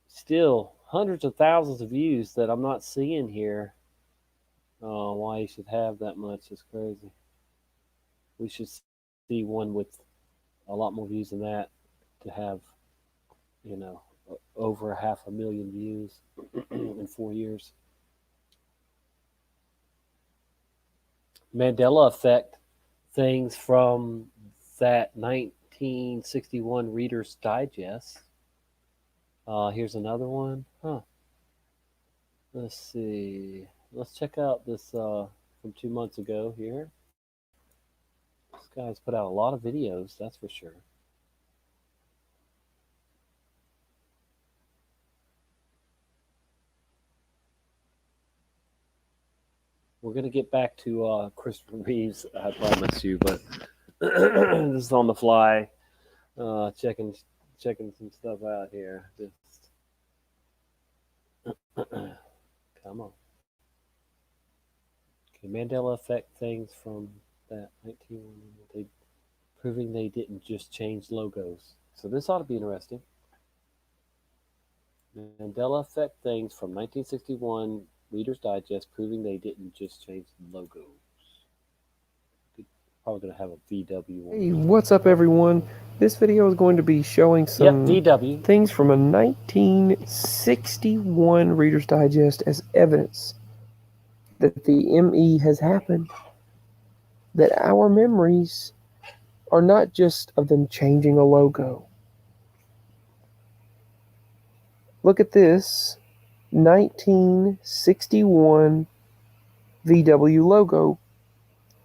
still hundreds of thousands of views that I'm not seeing here. Why he should have that much is crazy. We should see one with a lot more views than that to have, over 500,000 views in 4 years. Mandela Effect things from that 1961 Reader's Digest. Here's another one. Let's see. Let's check out this from 2 months ago here. This guy's put out a lot of videos, that's for sure. We're going to get back to Christopher Reeves, I promise you, but this is on the fly. Checking some stuff out here. Just come on. Okay, Mandela Effect things from that 19 proving they didn't just change logos. So this ought to be interesting. Mandela Effect things from 1961 Reader's Digest proving they didn't just change the logos. Probably going to have a VW one. Hey, what's up everyone? This video is going to be showing some VW things from a 1961 Reader's Digest as evidence that the ME has happened. That our memories are not just of them changing a logo. Look at this 1961 VW logo.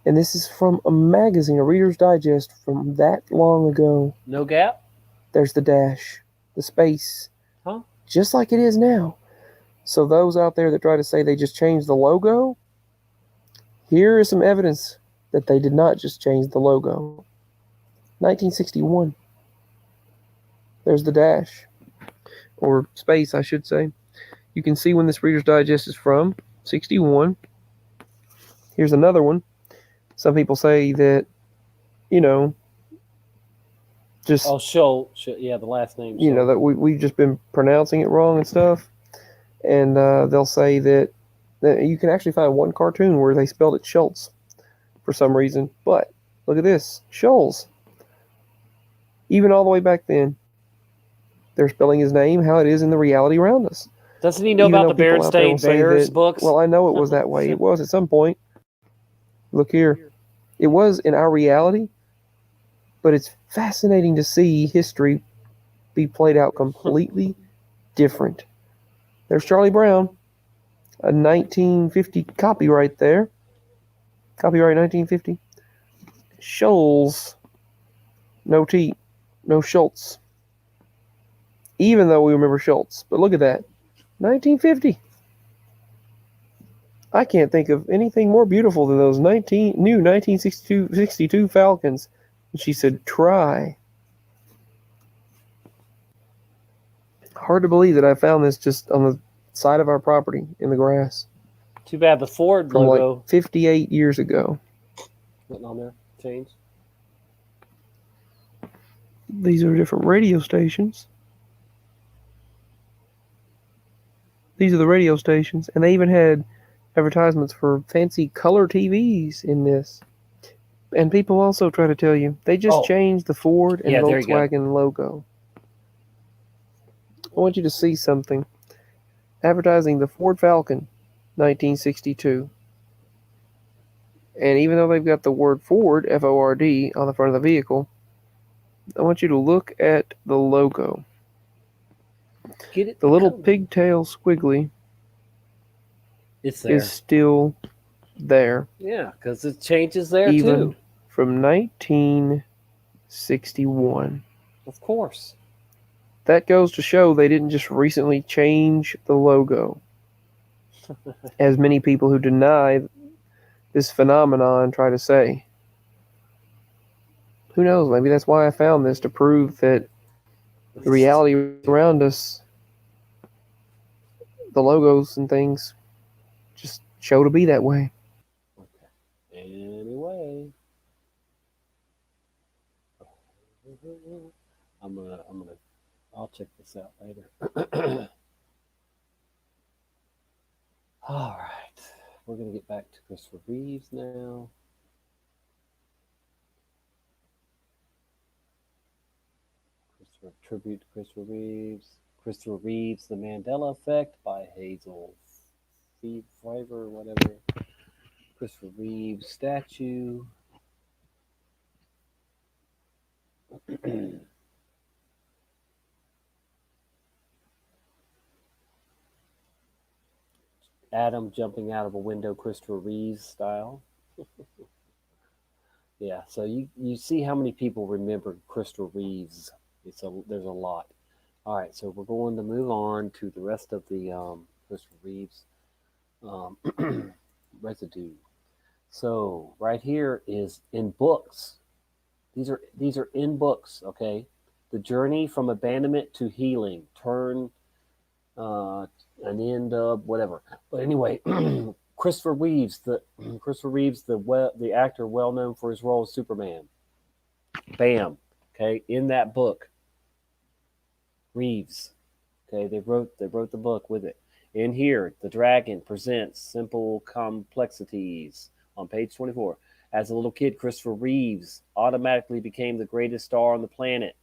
And this is from a magazine, a Reader's Digest from that long ago. No gap? There's the dash, the space. Huh? Just like it is now. So those out there that try to say they just changed the logo, here is some evidence that they did not just change the logo. 1961. There's the dash. Or space, I should say. You can see when this Reader's Digest is from. 61. Here's another one. Some people say that, just... Oh, Schultz. Yeah, the last name. That we've just been pronouncing it wrong and stuff. And they'll say that you can actually find one cartoon where they spelled it Schultz for some reason. But look at this. Schultz. Even all the way back then, they're spelling his name how it is in the reality around us. Doesn't he know about the Berenstain Bears books? Well, I know it was that way. It was at some point. Look here. It was in our reality, but it's fascinating to see history be played out completely different. There's Charlie Brown, a 1950 copyright there. Copyright 1950. Scholes, no T, no Schultz. Even though we remember Schultz. But look at that. 1950. I can't think of anything more beautiful than those new 1962 Falcons. And she said, try. Hard to believe that I found this just on the side of our property in the grass. Too bad the Ford from logo. Like 58 years ago. What's on there? Change. These are different radio stations. These are the radio stations. And they even had advertisements for fancy color TVs in this. And people also try to tell you they just changed the Ford and Volkswagen logo. I want you to see something. Advertising the Ford Falcon 1962. And even though they've got the word Ford, F-O-R-D, on the front of the vehicle, I want you to look at the logo. The little pigtail squiggly is still there. Yeah, because it changes there even too. From 1961. Of course. That goes to show they didn't just recently change the logo. As many people who deny this phenomenon try to say. Who knows? Maybe that's why I found this, to prove that the reality around us, the logos and things, just show to be that way. Anyway, I'll check this out later. All right, we're gonna get back to Christopher Reeves now. Tribute to Christopher Reeves. Christopher Reeves, The Mandela Effect by Hazel Fiver, whatever. Christopher Reeves statue. Adam jumping out of a window, Christopher Reeves style. Yeah, so you see how many people remember Christopher Reeves. There's a lot. All right, so we're going to move on to the rest of the Christopher Reeves residue. So right here is in books. These are in books. Okay, the journey from abandonment to healing. Turn an end of whatever. But anyway, Christopher Reeves, the actor well known for his role as Superman. Bam. Okay, in that book, Reeves. Okay, they wrote the book with it. In here, the dragon presents simple complexities on page 24. As a little kid, Christopher Reeves automatically became the greatest star on the planet.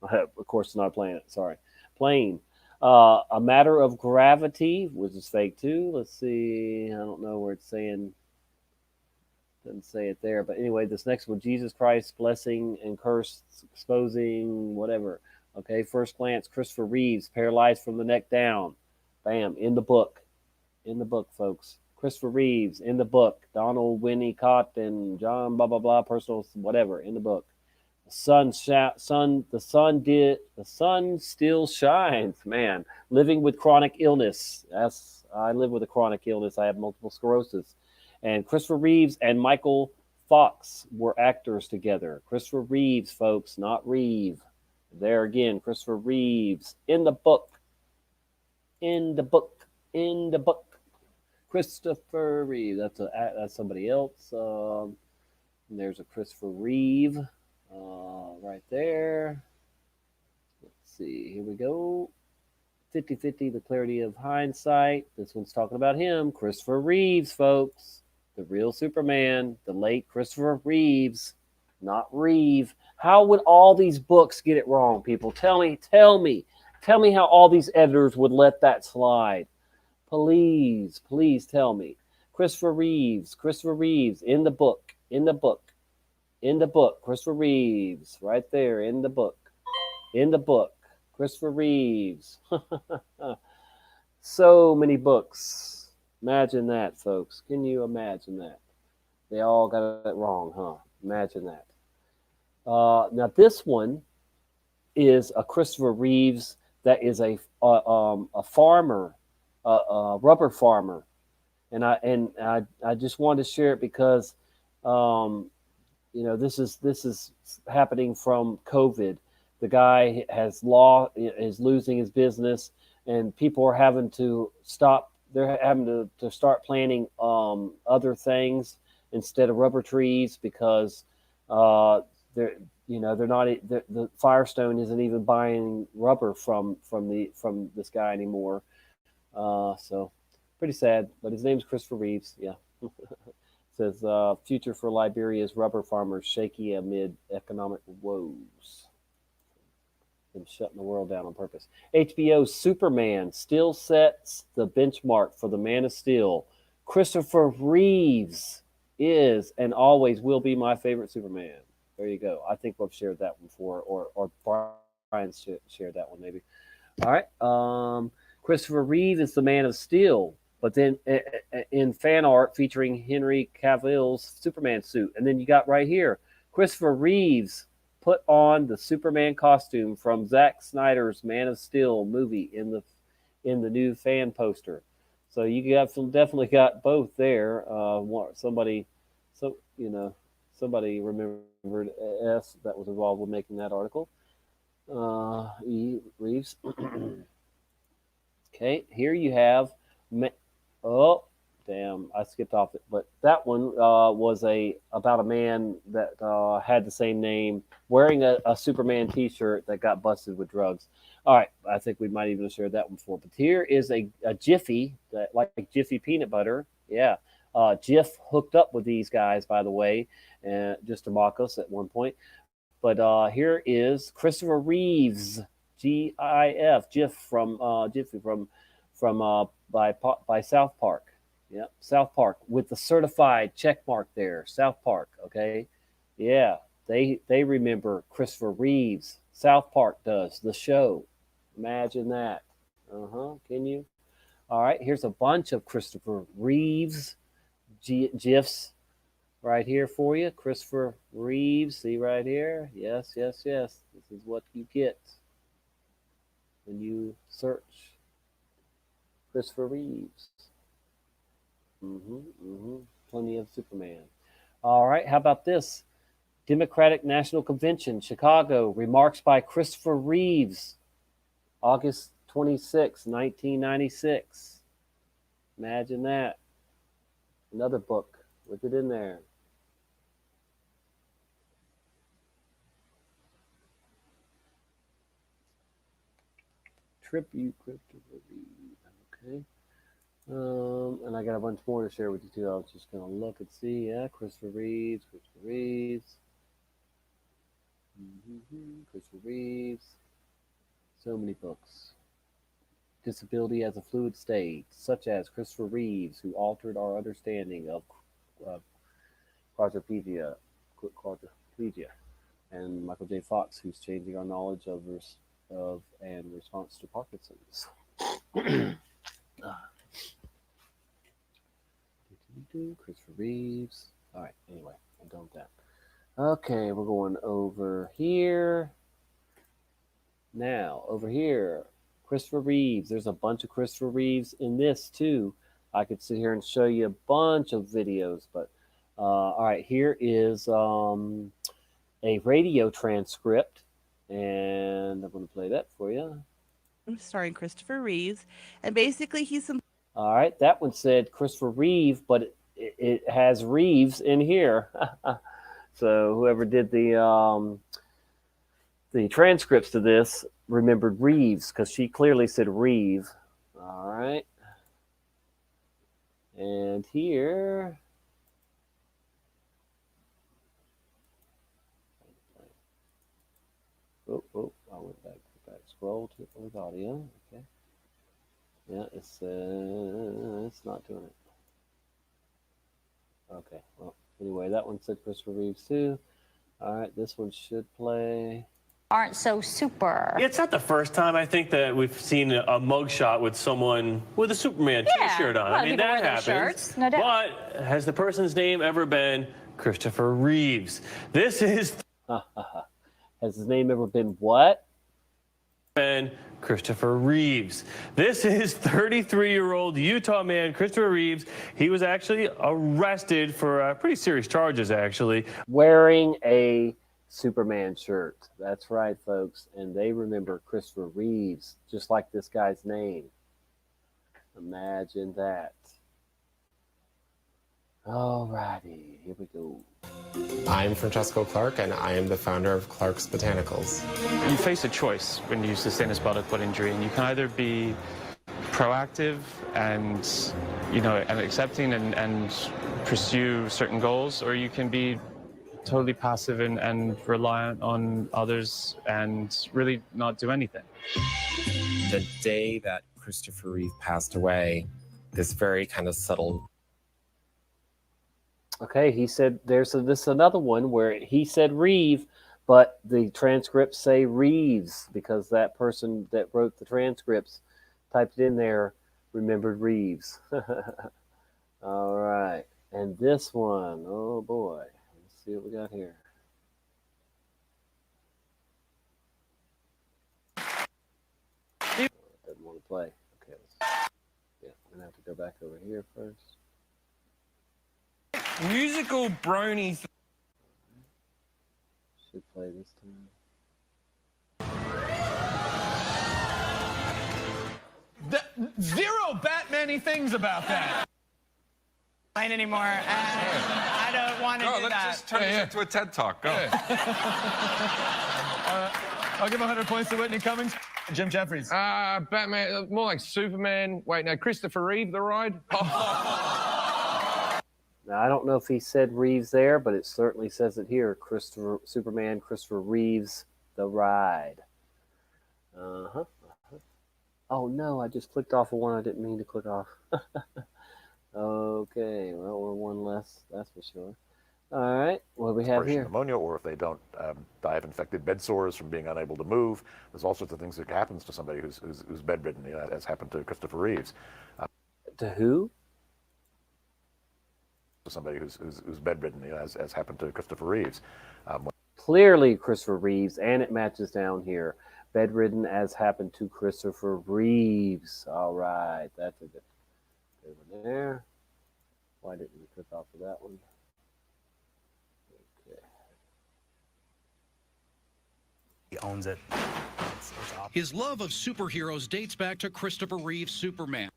Of course, it's not a planet. Sorry, plane. A matter of gravity, which is fake too. Let's see. I don't know where it's saying. Doesn't say it there. But anyway, this next one, Jesus Christ, blessing and curse, exposing, whatever. Okay, first glance, Christopher Reeves, paralyzed from the neck down. Bam, in the book. In the book, folks. Christopher Reeves, in the book. Donald Winnicott and John blah blah blah, personal whatever, in the book. The sun still shines, man. Living with chronic illness. I live with a chronic illness. I have multiple sclerosis. And Christopher Reeves and Michael Fox were actors together. Christopher Reeves, folks, not Reeve. There again, Christopher Reeves in the book. In the book. In the book. Christopher Reeve. That's somebody else. There's a Christopher Reeve right there. Let's see. Here we go. 50-50, the clarity of hindsight. This one's talking about him. Christopher Reeves, folks. The real Superman. The late Christopher Reeves. Not Reeve. How would all these books get it wrong, people? Tell me how all these editors would let that slide. Please tell me. Christopher Reeves, in the book, Christopher Reeves, right there, in the book, Christopher Reeves. So many books. Imagine that, folks. Can you imagine that? They all got it wrong, huh? Imagine that. Now this one is a Christopher Reeves that is a farmer, a rubber farmer, and I just wanted to share it because this is happening from COVID. The guy is losing his business, and people are having to stop. They're having to start planting other things instead of rubber trees because the Firestone isn't even buying rubber from this guy anymore. So pretty sad. But his name's Christopher Reeves. Yeah. Says future for Liberia's rubber farmers shaky amid economic woes. Them shutting the world down on purpose. HBO's Superman still sets the benchmark for the Man of Steel. Christopher Reeves is and always will be my favorite Superman. There you go. I think we've shared that one before, or Brian shared that one maybe. All right. Christopher Reeve is the Man of Steel, but then in fan art featuring Henry Cavill's Superman suit. And then you got right here, Christopher Reeves put on the Superman costume from Zack Snyder's Man of Steel movie in the new fan poster. So you definitely got both there. Somebody remembered that was involved with making that article. Reeves. Okay, here you have. Oh, damn! I skipped off it, but that one was about a man that had the same name, wearing a Superman T-shirt that got busted with drugs. All right, I think we might even have shared that one before. But here is a Jiffy, like Jiffy peanut butter. Yeah, Jif hooked up with these guys, by the way, just to mock us at one point. But here is Christopher Reeves, GIF, Jiff from Jiffy from by South Park. Yep, South Park with the certified check mark there. South Park, okay? Yeah, they remember Christopher Reeves. South Park does the show. Imagine that. Can you? All right, here's a bunch of Christopher Reeves GIFs right here for you. Christopher Reeves, see right here? Yes, yes, yes. This is what you get when you search Christopher Reeves. Plenty of Superman. All right, how about this? Democratic National Convention, Chicago, remarks by Christopher Reeves, August 26, 1996. Imagine that. Another book with it in there. Tribute Christopher Reeves. Okay. And I got a bunch more to share with you too. I was just gonna look and see. Yeah, Christopher Reeves. Christopher Reeves. So many books. Disability as a fluid state, such as Christopher Reeves, who altered our understanding of quadriplegia, and Michael J. Fox, who's changing our knowledge of and response to Parkinson's. Christopher Reeves. All right, anyway, I'm done with that. Okay, we're going over here. Now, over here, Christopher Reeves. There's a bunch of Christopher Reeves in this, too. I could sit here and show you a bunch of videos, but all right, here is a radio transcript, and I'm going to play that for you. Starring Christopher Reeves, and basically he's some. All right, that one said Christopher Reeve, but it has Reeves in here. So whoever did the transcripts to this remembered Reeves because she clearly said Reeve. All right, and here. Oh! I went back. Scroll to with audio. Okay. Yeah, it's not doing it. Okay. Well, anyway, that one said Christopher Reeves too. All right, this one should play. Aren't so super. Yeah, it's not the first time I think that we've seen a mugshot with someone with a Superman T-shirt on. I mean, that happens. Shirts, no doubt. But has the person's name ever been Christopher Reeves? This is. Has his name ever been what? Ben Christopher Reeves. This is 33-year-old Utah man Christopher Reeves. He was actually arrested for pretty serious charges, actually. Wearing a Superman shirt. That's right, folks. And they remember Christopher Reeves, just like this guy's name. Imagine that. Alrighty, here we go. I'm Francesco Clark, and I am the founder of Clark's Botanicals. You face a choice when you sustain a spinal cord injury, and you can either be proactive and, and accepting and pursue certain goals, or you can be totally passive and reliant on others and really not do anything. The day that Christopher Reeve passed away, this very kind of subtle. Okay, he said this is another one where he said Reeve, but the transcripts say Reeves because that person that wrote the transcripts typed it in there, remembered Reeves. All right, and this one, oh boy, let's see what we got here. Doesn't want to play. Okay, I'm gonna have to go back over here first. Musical brony. Should play this time. Zero Batman-y things about that. Anymore. I don't want to do let's that. just turn this into a TED Talk. Go. I'll give 100 points to Whitney Cummings. Jim Jeffries. Batman, more like Superman. Wait, no, Christopher Reeve, The Ride. Now, I don't know if he said Reeves there, but it certainly says it here. Superman, Christopher Reeves, The Ride. Oh, no, I just clicked off of one I didn't mean to click off. Okay, well, we're one less, that's for sure. All right, what do we have here? Pneumonia, or if they don't die of infected bed sores from being unable to move. There's all sorts of things that happens to somebody who's bedridden, as happened to Christopher Reeves. To who? To somebody who's bedridden, as happened to Christopher Reeves. Clearly Christopher Reeves, and it matches down here. Bedridden as happened to Christopher Reeves. All right, that's a good one there. Why didn't we click off of that one? Okay. He owns it. His love of superheroes dates back to Christopher Reeve's Superman.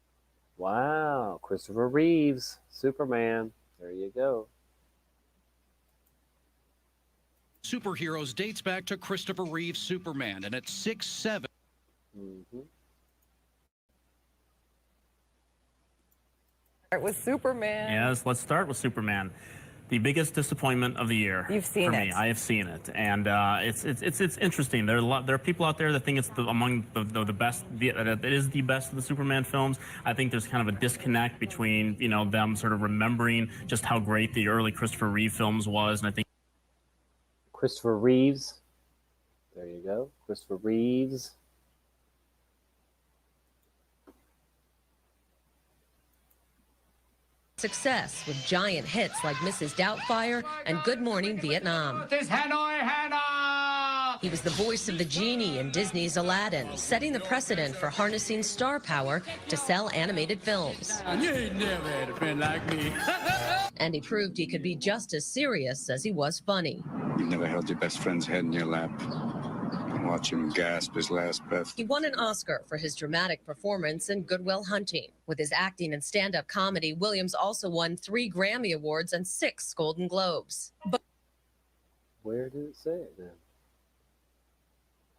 Wow, Christopher Reeves, Superman. There you go. Superheroes dates back to Christopher Reeve's Superman, and it's 6'7". Start with Superman. Yes, let's start with Superman. The biggest disappointment of the year. You've seen for it. me. I have seen it, and it's interesting. There are people out there that think it's among the best. It is the best of the Superman films. I think there's kind of a disconnect between them sort of remembering just how great the early Christopher Reeve films was, and I think Christopher Reeves. There you go, Christopher Reeves. Success with giant hits like Mrs. Doubtfire and Good Morning Vietnam. He was the voice of the genie in Disney's Aladdin, setting the precedent for harnessing star power to sell animated films. You ain't never had a friend like me. And he proved he could be just as serious as he was funny. You've never held your best friend's head in your lap and watch him gasp his last breath. He won an Oscar for his dramatic performance in Good Will Hunting. With his acting and stand-up comedy, Williams also won 3 Grammy Awards and 6 Golden Globes. But where did it say it then?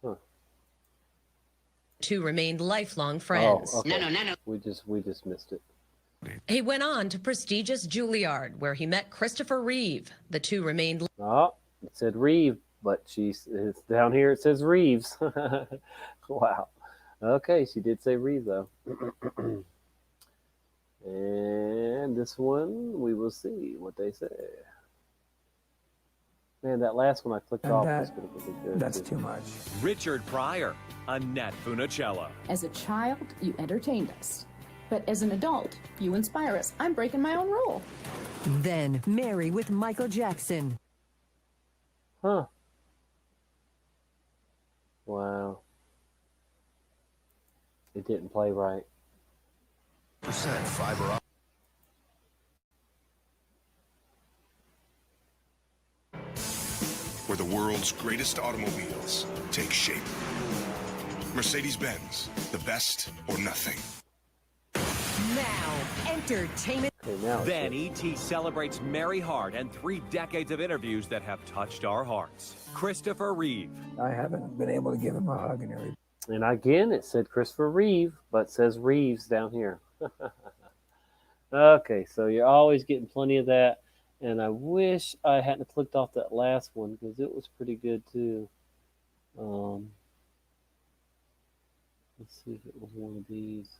Huh. The two remained lifelong friends. Oh, okay. No. We just missed it. He went on to prestigious Juilliard, where he met Christopher Reeve. The two remained. Oh, it said Reeve, but it's down here. It says Reeves. Wow. Okay, she did say Reeve though. And this one, we will see what they say. Man, that last one I clicked off was going to be good. That's too much. Richard Pryor, Annette Funicello. As a child, you entertained us. But as an adult, you inspire us. I'm breaking my own rule. Then Mary with Michael Jackson. Huh. Wow. It didn't play right. Percent fiber. Where the world's greatest automobiles take shape. Mercedes-Benz, the best or nothing. Now, entertainment. Then E.T. celebrates Mary Hart and 3 decades of interviews that have touched our hearts. Christopher Reeve. I haven't been able to give him a hug and everything. And again, it said Christopher Reeve, but says Reeves down here. Okay, so you're always getting plenty of that. And I wish I hadn't clicked off that last one because it was pretty good too. Let's see if it was one of these.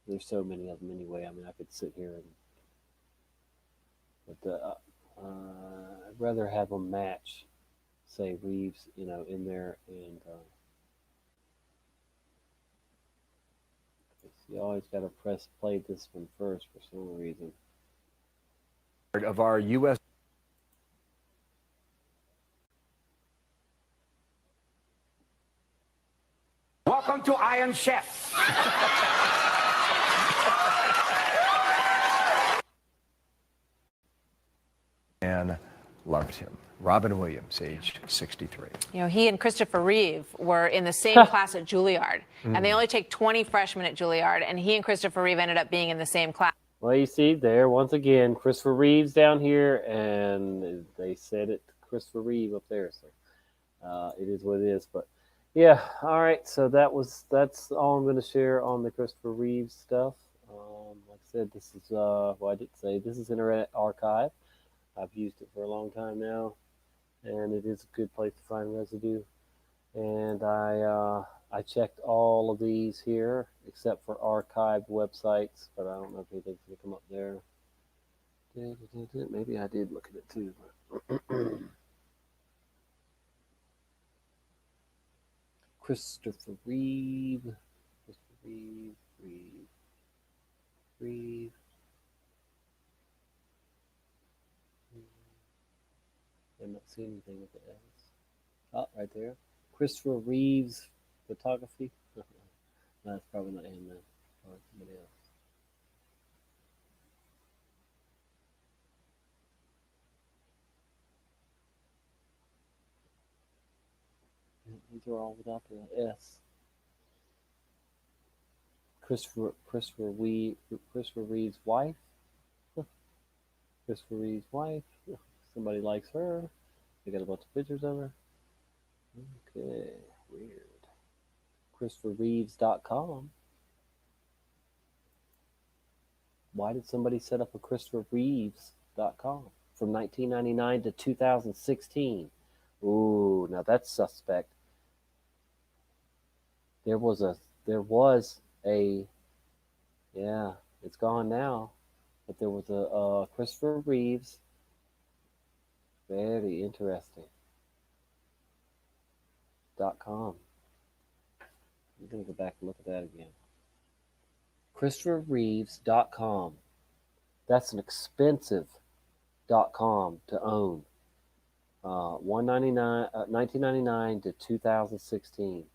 There's so many of them anyway. I mean, I could sit here and, but I'd rather have them match, say Reeves, in there, and you always got to play this one first for some reason. Of our U.S. Welcome to Iron Chef. And loved him. Robin Williams, age 63. You know, he and Christopher Reeve were in the same class at Juilliard, and they Mm. only take 20 freshmen at Juilliard, and he and Christopher Reeve ended up being in the same class. Well, you see there once again, Christopher Reeve's down here, and they said it to Christopher Reeve up there. So it is what it is. But yeah, all right. So that's all I'm going to share on the Christopher Reeve stuff. Like I said, this is well, I didn't say this is Internet Archive. I've used it for a long time now, and it is a good place to find residue. And I checked all of these here except for archived websites, but I don't know if anything's going to come up there. Maybe I did look at it too. Christopher Reeve. Reeve. I'm not seeing anything with the S. Oh, right there. Christopher Reeve's photography. That's probably not him then. Or somebody else. These are all without the S. Christopher Reeve's wife. Christopher Reeve's wife. Somebody likes her. They got a bunch of pictures of her. Okay, weird. ChristopherReeves.com. Why did somebody set up a ChristopherReeves.com from 1999 to 2016? Ooh, now that's suspect. There was a, yeah, it's gone now, but there was a Christopher Reeves. Very interesting. .com. I'm going to go back and look at that again. ChristopherReeves.com. That's an expensive .com to own. $1999 to 2016.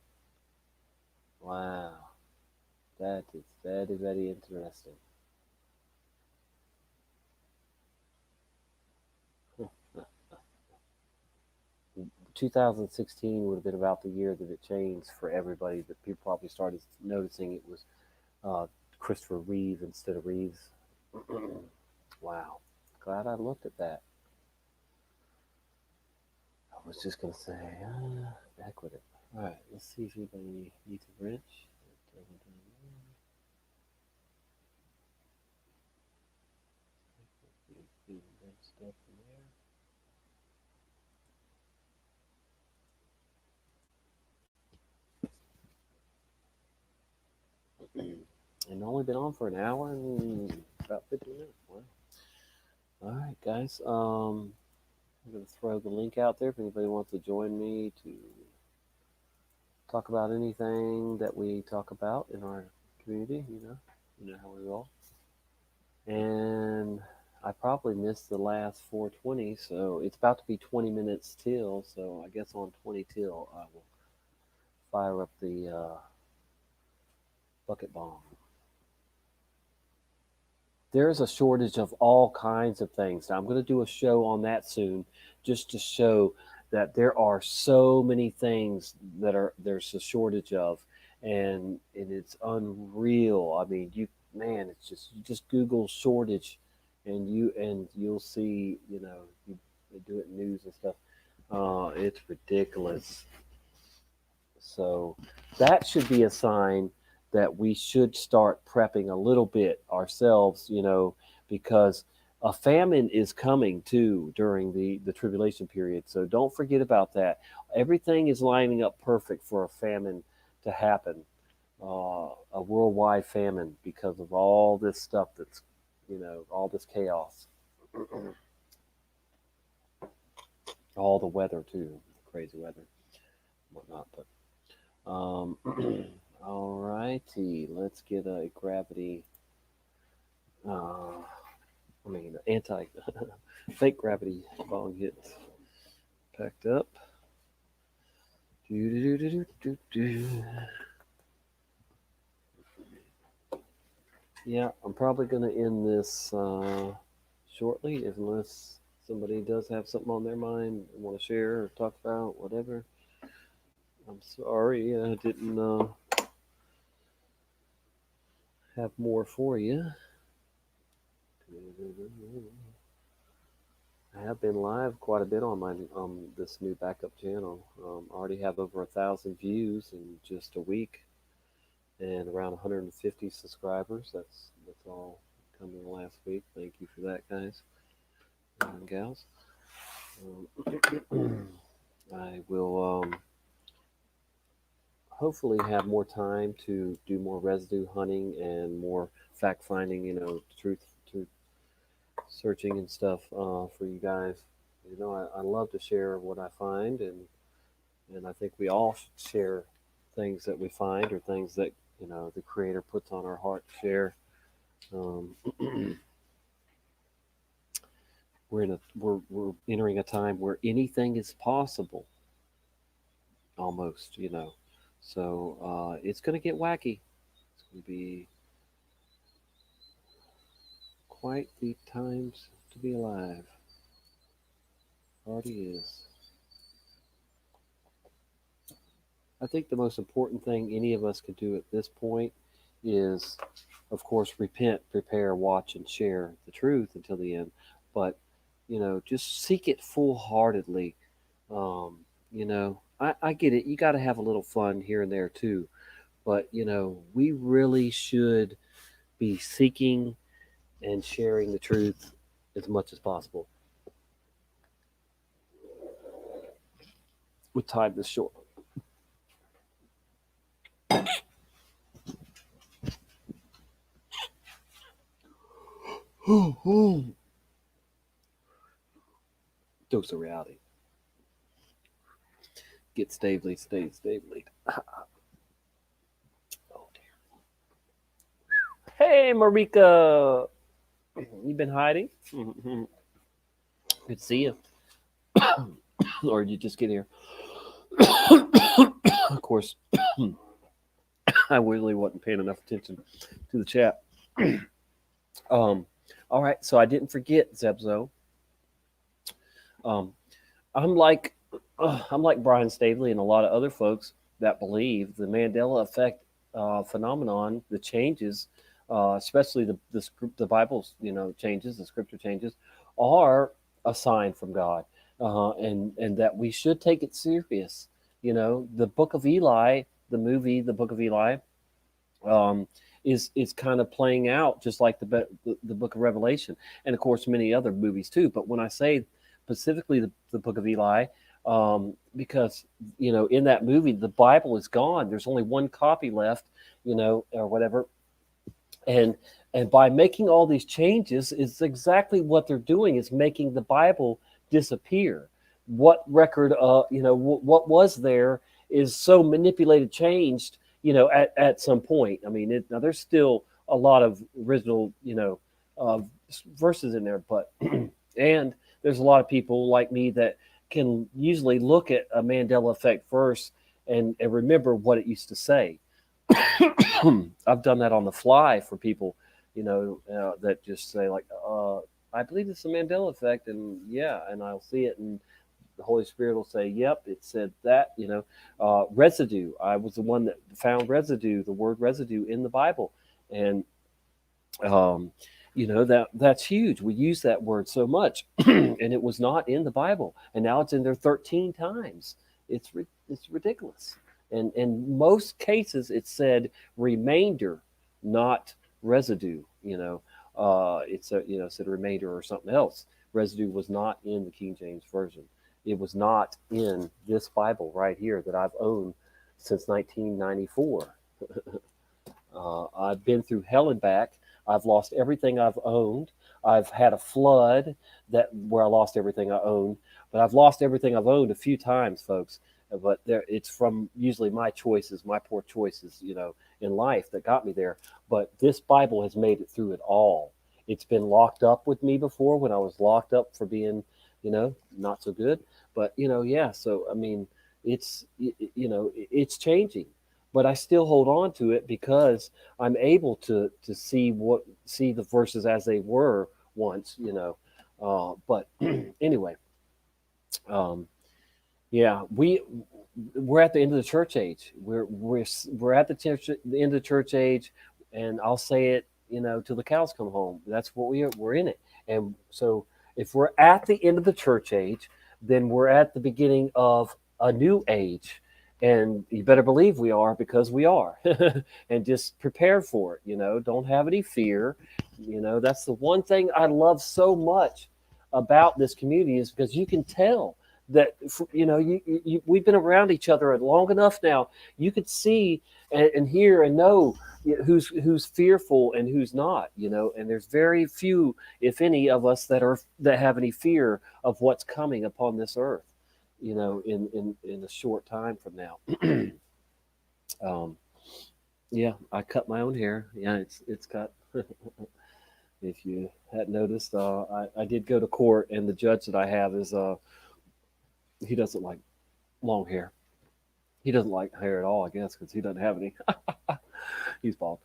Wow. That is very, very interesting. 2016 would have been about the year that it changed for everybody, that people probably started noticing it was Christopher Reeve instead of Reeves. Wow. Glad I looked at that. I was just going to say, back with it. All right, let's see if anybody needs a wrench. Stuff in there. And only been on for an hour and about 50 minutes. Wow. All right, guys. I'm going to throw the link out there if anybody wants to join me to talk about anything that we talk about in our community. You know how we roll. And I probably missed the last 420, so it's about to be 20 minutes till. So I guess on 20 till, I will fire up the bucket bomb. There's a shortage of all kinds of things. Now, I'm going to do a show on that soon, just to show that there are so many things that there's a shortage of, and it's unreal. I mean, it's just, you just Google shortage, and you'll see, they do it in news and stuff. It's ridiculous. So that should be a sign that we should start prepping a little bit ourselves, because a famine is coming too during the tribulation period. So don't forget about that. Everything is lining up perfect for a famine to happen, a worldwide famine, because of all this stuff that's, all this chaos. All the weather too, crazy weather, whatnot. But all righty, let's get a gravity, fake gravity bong hits packed up. Yeah, I'm probably going to end this shortly, unless somebody does have something on their mind, want to share or talk about, whatever. I'm sorry I didn't have more for you. I have been live quite a bit on my this new backup channel. I already have over 1,000 views in just a week, and around 150 subscribers. That's all coming last week. Thank you for that, guys and gals. I will hopefully have more time to do more residue hunting and more fact finding. Truth searching and stuff for you guys. I love to share what I find, and I think we all should share things that we find or things that the Creator puts on our heart to share. We're entering a time where anything is possible, almost. So it's going to get wacky. It's going to be quite the times to be alive. Already is. I think the most important thing any of us could do at this point is, of course, repent, prepare, watch, and share the truth until the end. But, just seek it full-heartedly. I get it. You got to have a little fun here and there too. But, we really should be seeking and sharing the truth as much as possible. With time this short. Dose of reality. Get stably, stay stably. Oh dear. Hey, Marika. You been hiding? Good to see you. Or did you just get here? Of course, I really wasn't paying enough attention to the chat. All right, so I didn't forget, Zebzo. I'm like Brian Stavely and a lot of other folks that believe the Mandela Effect phenomenon, the changes, especially the Bible's changes, the Scripture changes, are a sign from God, and that we should take it serious. The Book of Eli, the movie, the Book of Eli, is kind of playing out just like the Book of Revelation, and of course many other movies too. But when I say specifically the Book of Eli, because in that movie the Bible is gone. There's only one copy left, or whatever, and by making all these changes, is exactly what they're doing, is making the Bible disappear. What record, what was there is so manipulated, changed, at some point. I mean, now there's still a lot of original, verses in there, but and there's a lot of people like me that can usually look at a Mandela Effect verse and remember what it used to say. I've done that on the fly for people, that just say like, I believe it's the Mandela Effect, and yeah, and I'll see it, and the Holy Spirit will say, yep, it said that. Residue. I was the one that found residue, the word residue, in the Bible, and that's huge. We use that word so much, and it was not in the Bible, and now it's in there 13 times. It's ridiculous. And in most cases, it said remainder, not residue. It said remainder or something else. Residue was not in the King James Version. It was not in this Bible right here that I've owned since 1994. I've been through hell and back. I've lost everything I've owned. I've had a flood where I lost everything I owned. But I've lost everything I've owned a few times, folks. But it's from usually my choices, my poor choices, in life that got me there. But this Bible has made it through it all. It's been locked up with me before when I was locked up for being, not so good. But, yeah. So, I mean, it's changing. But I still hold on to it because I'm able to see the verses as they were once, But anyway, yeah, we're at the end of the church age. We're at the end of the church age, and I'll say it, till the cows come home. That's what we're in it. And so, if we're at the end of the church age, then we're at the beginning of a new age, and you better believe we are, because we are. And just prepare for it. Don't have any fear. That's the one thing I love so much about this community, is because you can tell that we've been around each other long enough now. You could see and hear and know who's fearful and who's not. And there's very few, if any, of us that have any fear of what's coming upon this earth. In a short time from now. Yeah, I cut my own hair. Yeah, it's cut. If you hadn't noticed, I did go to court, and the judge that I have is he doesn't like long hair. He doesn't like hair at all, I guess, because he doesn't have any. He's bald.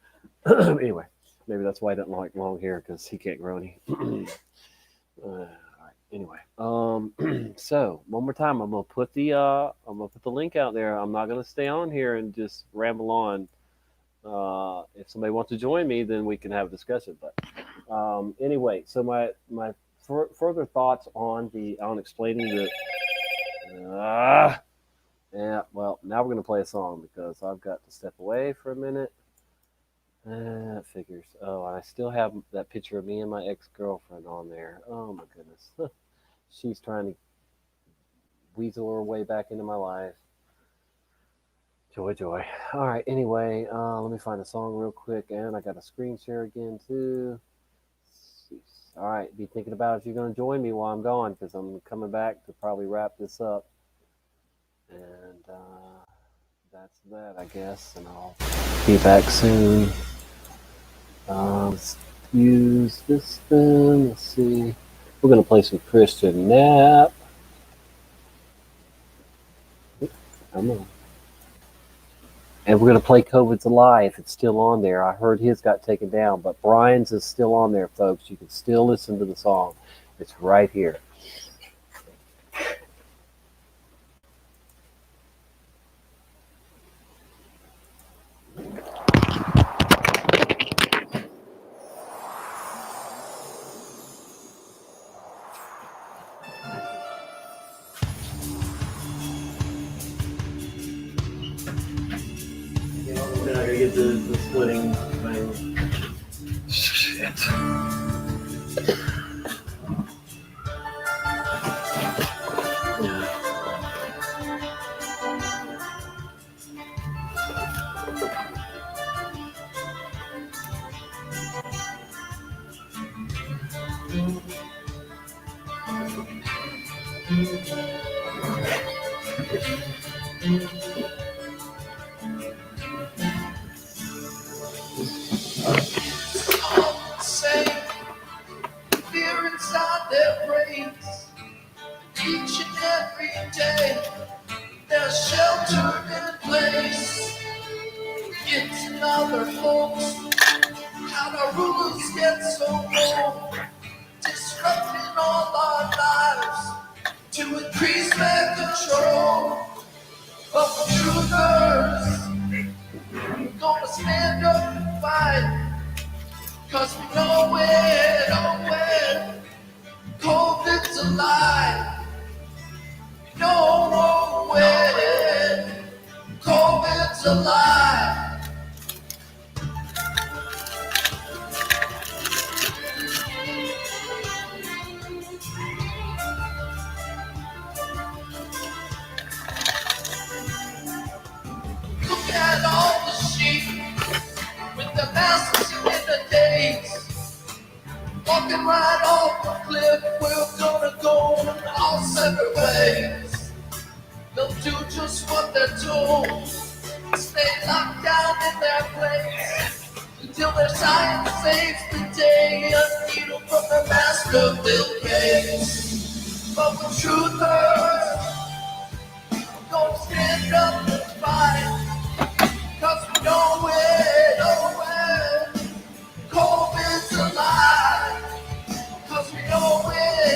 Anyway, maybe that's why he doesn't like long hair, because he can't grow any. All right. Anyway, so one more time, I'm gonna put the link out there. I'm not gonna stay on here and just ramble on. If somebody wants to join me, then we can have a discussion. But anyway, so my further thoughts on explaining the. Yeah, well, now we're gonna play a song, because I've got to step away for a minute. That figures. Oh, and I still have that picture of me and my ex-girlfriend on there. Oh my goodness. She's trying to weasel her way back into my life. Joy, joy. All right, anyway, let me find a song real quick, and I got a screen share again, too. All right, be thinking about if you're going to join me while I'm gone, because I'm coming back to probably wrap this up. And that's that, I guess, and I'll be back soon. Let's use this then. Let's see. We're going to play some Christian Nap. Come on. And we're going to play COVID's a Lie if it's still on there. I heard his got taken down, but Brian's is still on there, folks. You can still listen to the song. It's right here. Then I gotta get the splitting thing. Shit. Fear inside their brains. Each and every day, they're sheltered in place. It's another folks. How the rulers get so bold, disrupting all our lives to increase their control. But the truthers, we're gonna stand up and fight. 'Cause we know it, COVID's a lie. We know it, COVID's a lie. Look at all the sheep with the masks in the days. Walking right off the cliff, we're gonna go all separate ways. They'll do just what they're told, stay locked down in their place, until their science saves the day. A needle from their master will case. But with truthers, we're gonna stand up and fight, 'cause we know it, COVID's a lie. 'Cause we know it,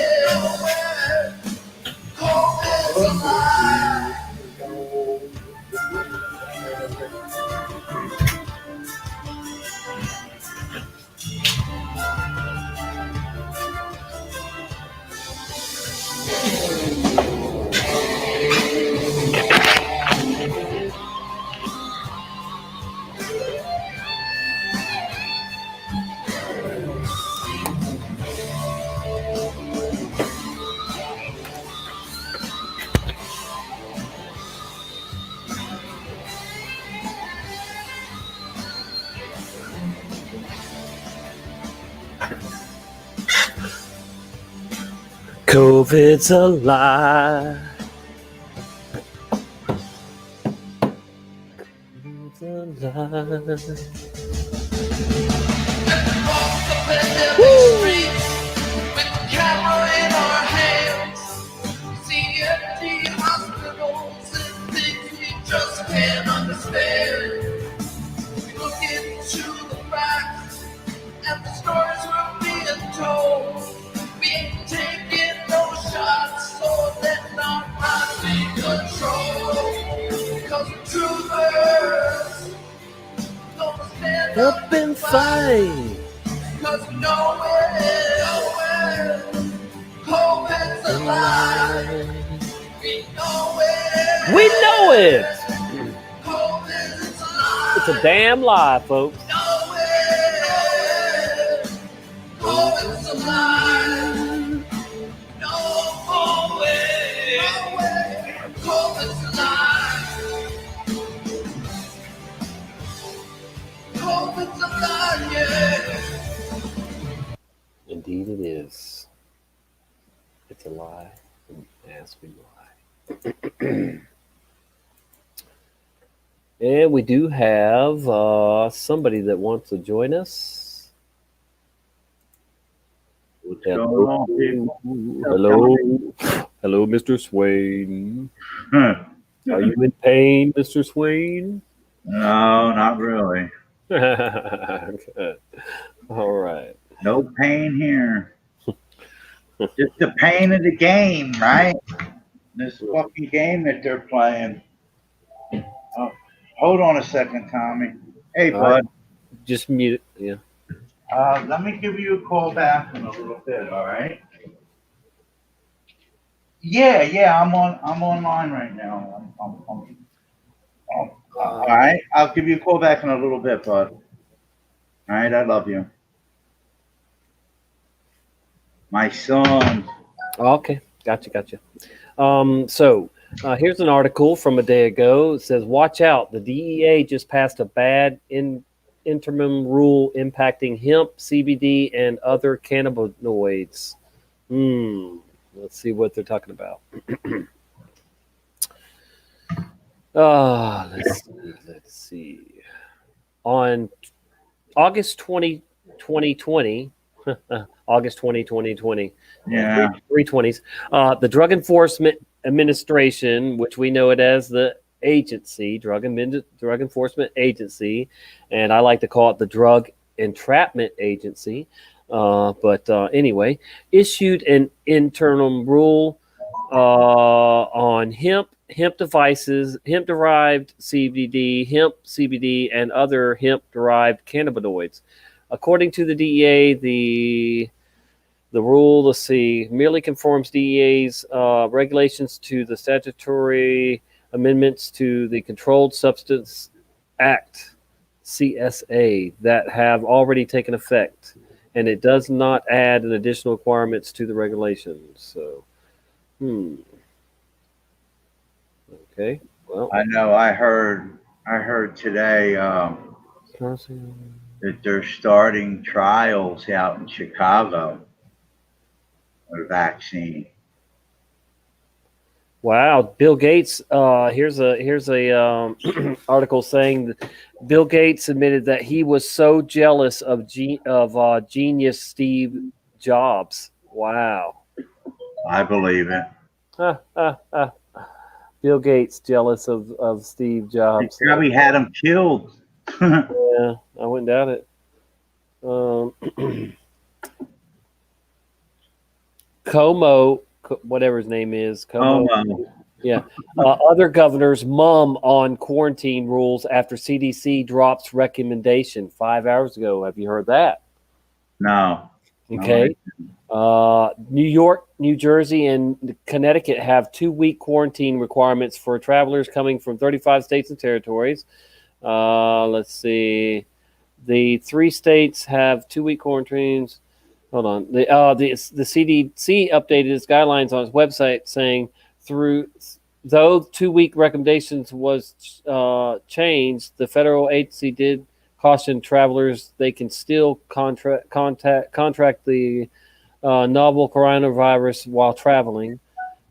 COVID's a lie. COVID's a lie. With the camera in our hands, see empty hospitals and things we just can't understand. We look into the facts and the stories we're being told. We ain't taking no shots, so they're not out of control. Because the truthers don't stand Up and fight. Because we know it, COVID's a lie. We know it. We know it. COVID's a lie. It's a damn lie, folks. Know it. COVID's a lie. No way. COVID's a lie. COVID's a lie, yeah. Indeed it is. It's a lie. As we lie. And we do have somebody that wants to join us. What's going on, people? Hello, Mr. Swain. Are you in pain, Mr. Swain? No, not really. Good. All right. No pain here. Just the pain of the game, right? This fucking game that they're playing. Oh, hold on a second, Tommy. Hey, bud. Just mute it. Yeah. Let me give you a call back in a little bit, all right? Yeah, I'm online right now. All right, I'll give you a call back in a little bit, bud. All right, I love you. My son. Okay, gotcha. So here's an article from a day ago. It says, watch out. The DEA just passed a bad interim rule impacting hemp, CBD, and other cannabinoids. Let's see what they're talking about. Let's see. On August 2020, August 2020. Yeah. 320s. The Drug Enforcement Administration, which we know it as the agency, Drug Enforcement Agency, and I like to call it the Drug Entrapment Agency. But anyway, issued an interim rule on hemp devices, hemp-derived CBD, hemp CBD, and other hemp-derived cannabinoids. According to the DEA, the rule, let's see, merely conforms DEA's regulations to the statutory amendments to the Controlled Substance Act, CSA, that have already taken effect, and it does not add an additional requirements to the regulations. So, okay. Well, I know. I heard today that they're starting trials out in Chicago with a vaccine. Wow, Bill Gates. Here's a article saying that Bill Gates admitted that he was so jealous of genius Steve Jobs. Wow. I believe it. Bill Gates jealous of Steve Jobs. They probably had him killed. Yeah, I wouldn't doubt it. Como, whatever his name is. Como. Yeah. Other governors mum on quarantine rules after CDC drops recommendation 5 hours ago. Have you heard that? No. Okay. New York, New Jersey, and Connecticut have 2-week quarantine requirements for travelers coming from 35 states and territories. Let's see. The 3 states have 2-week quarantines. Hold on. The CDC updated its guidelines on its website saying though 2-week recommendations was changed, the federal agency did caution travelers they can still contract the novel coronavirus while traveling.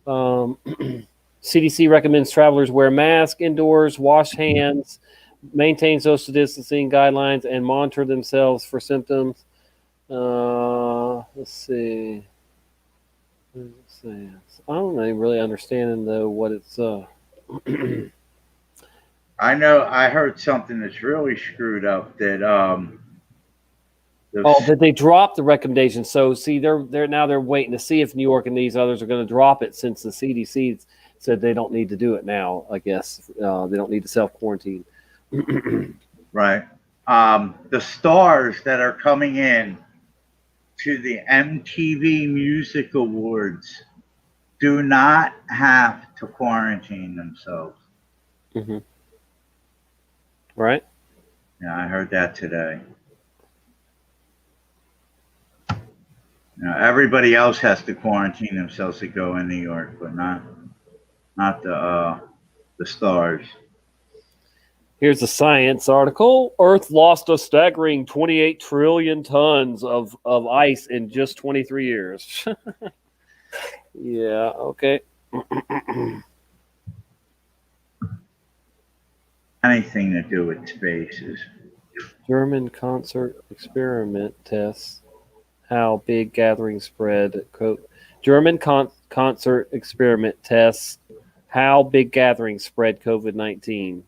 CDC recommends travelers wear masks indoors, wash hands, maintain social distancing guidelines, and monitor themselves for symptoms. Let's see. I don't really understand though what it's. I know I heard something that's really screwed up that that they dropped the recommendation. So see, they're waiting to see if New York and these others are going to drop it since the CDC said they don't need to do it now. I guess they don't need to self quarantine. right. The stars that are coming in to the MTV Music Awards do not have to quarantine themselves. Mm-hmm. Right. Yeah, I heard that today. Everybody else has to quarantine themselves to go in New York, but not the stars. Here's a science article. Earth lost a staggering 28 trillion tons of ice in just 23 years. Yeah, okay. Anything to do with spaces. German concert experiment tests how big gathering spread. German concert experiment tests how big gatherings spread COVID-19.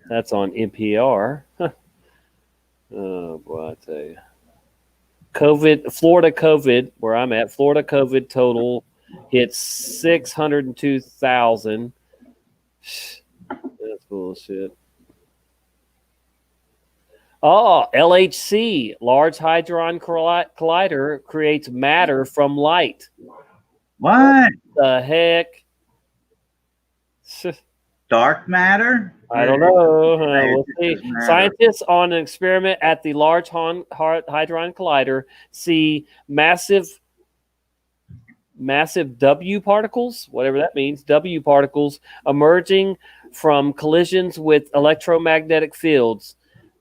That's on NPR. Oh boy, I tell you. Florida COVID, where I'm at, Florida COVID total hits 602,000. That's bullshit. Oh, LHC, Large Hadron Collider, creates matter from light. What the heck? Dark matter? I don't know. We'll see. Scientists on an experiment at the Large Hadron Collider see massive W particles, whatever that means, W particles emerging from collisions with electromagnetic fields.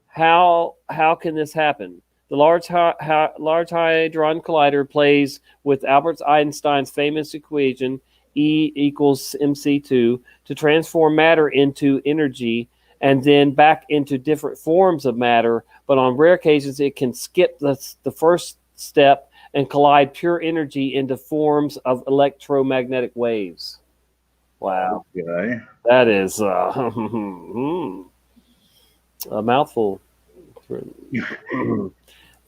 How can this happen? The Large Hadron Collider plays with Albert Einstein's famous equation E equals mc2 to transform matter into energy and then back into different forms of matter. But on rare occasions, it can skip the first step and collide pure energy into forms of electromagnetic waves. Wow. Okay. That is a mouthful.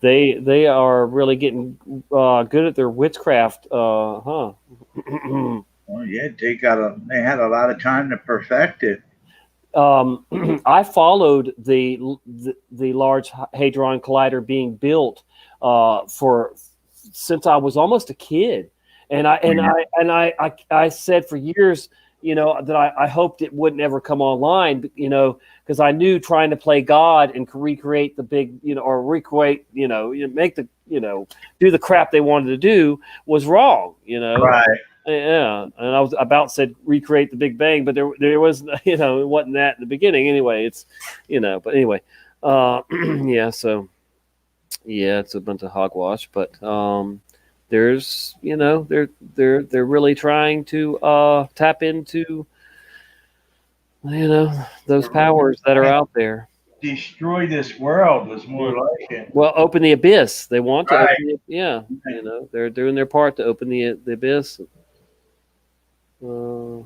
They are really getting good at their witchcraft, huh? Well, yeah, they had a lot of time to perfect it. I followed the Large Hadron Collider being built since I was almost a kid, and I said for years, that I hoped it wouldn't ever come online, because I knew trying to play God and recreate the big, or recreate, make the, do the crap they wanted to do was wrong, Right. Yeah, and I was about said recreate the Big Bang, but there was, it wasn't that in the beginning anyway. It's, but anyway, yeah. So, yeah, it's a bunch of hogwash, but there's, they're really trying to tap into, those powers that are out there. Destroy this world was more like it. Well, open the abyss. They want to. Right. Open it, yeah, they're doing their part to open the abyss. A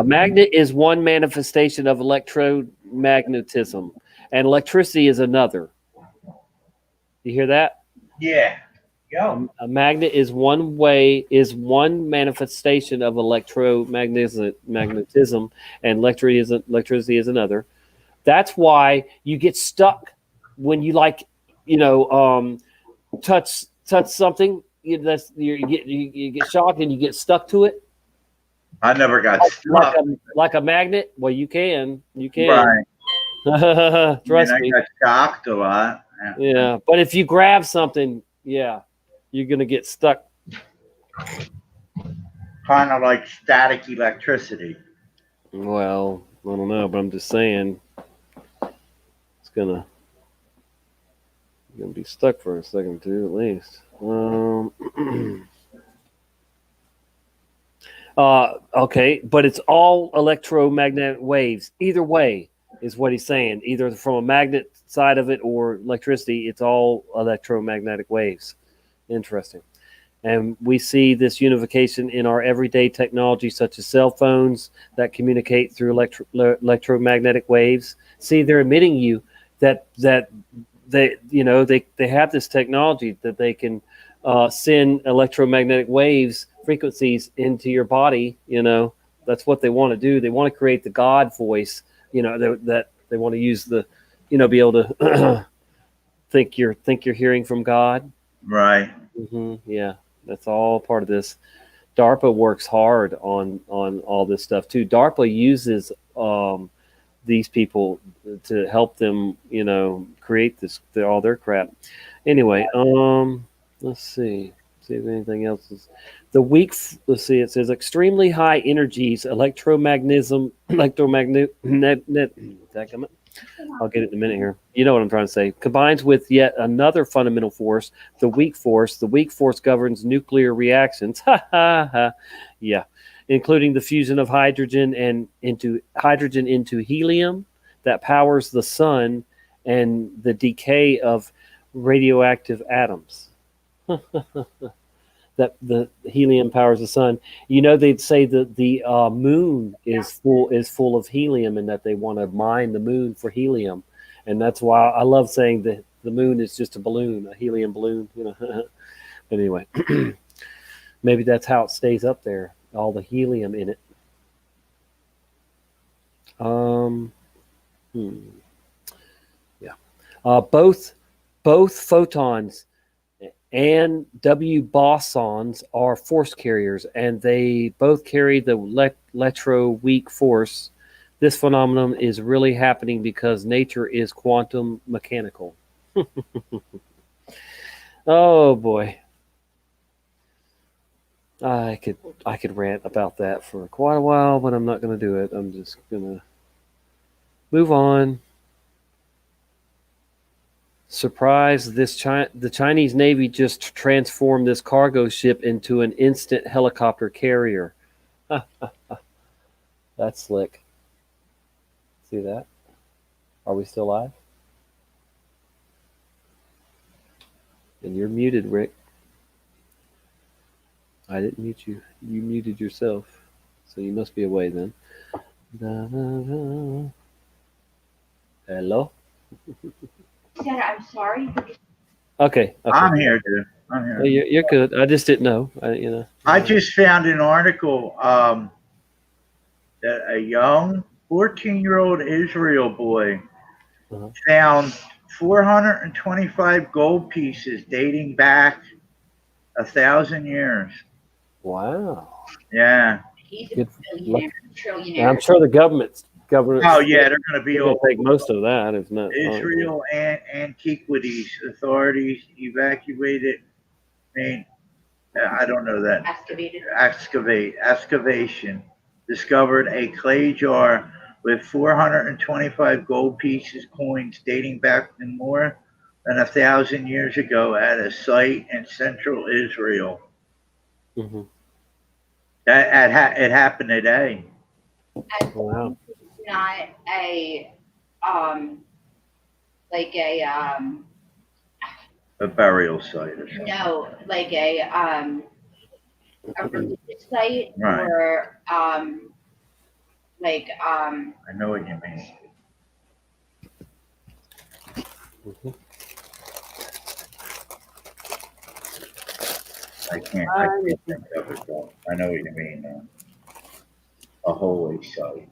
magnet is one manifestation of electromagnetism, and electricity is another. You hear that? Yeah. Yo. A magnet is one manifestation of electromagnetism, and electricity is another. That's why you get stuck when you touch something. You get shocked and you get stuck to it. I never got stuck. Like a magnet. Well, you can. Right. Trust me. I got shocked a lot. Yeah, but if you grab something, yeah, you're gonna get stuck. Kind of like static electricity. Well, I don't know, but I'm just saying it's gonna. Gonna be stuck for a second too, at least. Okay, but it's all electromagnetic waves. Either way is what he's saying. Either from a magnet side of it or electricity, it's all electromagnetic waves. Interesting. And we see this unification in our everyday technology, such as cell phones that communicate through electromagnetic waves. See, they're admitting you that they have this technology that they can send electromagnetic waves frequencies into your body. That's what they want to do. They want to create the God voice. That they want to use the, be able to think you're hearing from God. Right. Yeah, that's all part of this. DARPA works hard on all this stuff too. DARPA uses these people to help them, create all their crap. Anyway, let's see if anything else is the weak. Let's see. It says extremely high energies, electromagnetism. I'll get it in a minute here. You know what I'm trying to say. Combines with yet another fundamental force, the weak force. The weak force governs nuclear reactions. Yeah, including the fusion of hydrogen into helium that powers the sun and the decay of radioactive atoms. That the helium powers the sun. They'd say that the moon is full of helium, and that they want to mine the moon for helium, and that's why I love saying that the moon is just a balloon, a helium balloon. Anyway, maybe that's how it stays up there, all the helium in it. Yeah. Both photons and W bosons are force carriers, and they both carry the electroweak force. This phenomenon is really happening because nature is quantum mechanical. Oh boy, I could rant about that for quite a while, but I'm not going to do it. I'm just going to move on. Surprise, the Chinese Navy just transformed this cargo ship into an instant helicopter carrier. That's slick. See that? Are we still live? And you're muted, Rick. I didn't mute you. You muted yourself. So you must be away then. Hello? I'm sorry. Okay. I'm here, dude. I'm here. You're good. I just didn't know. I just found an article that a young 14-year-old Israel boy found 425 gold pieces dating back 1,000 years. Wow. Yeah. He's a billionaire, trillionaire. I'm sure the government. Oh yeah, they're going to be all take most of that, if not. Israel and Antiquities authorities evacuated. I don't know that. Excavation discovered a clay jar with 425 gold pieces, coins dating back to more than 1,000 years ago at a site in central Israel. Mm-hmm. It happened today. Wow. Not a a burial site or something. No, like a religious site, right. Or I know what you mean. Mm-hmm. I can't think of it though. I know what you mean. A holy site.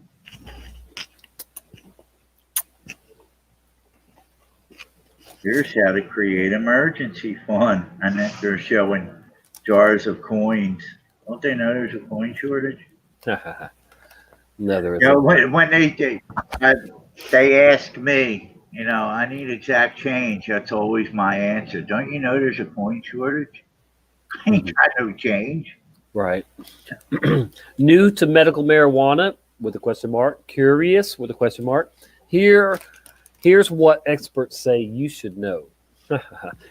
Here's how to create emergency fund, and then they're showing jars of coins. Don't they know there's a coin shortage? No, there isn't. When they ask me, I need exact change. That's always my answer. Don't you know there's a coin shortage? I ain't got no change. Right. New to medical marijuana with a question mark. Curious with a question mark. Here's what experts say you should know.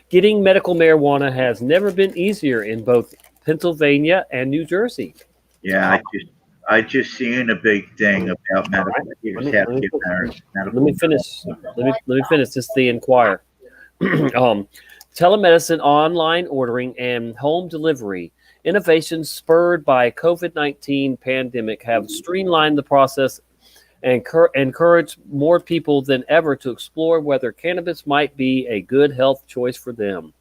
Getting medical marijuana has never been easier in both Pennsylvania and New Jersey. Yeah, I just seen a big thing about medical. You just have to get medical. Let me finish. Let me finish. This is the Inquirer. Telemedicine, online ordering, and home delivery innovations spurred by COVID-19 pandemic have streamlined the process and encourage more people than ever to explore whether cannabis might be a good health choice for them.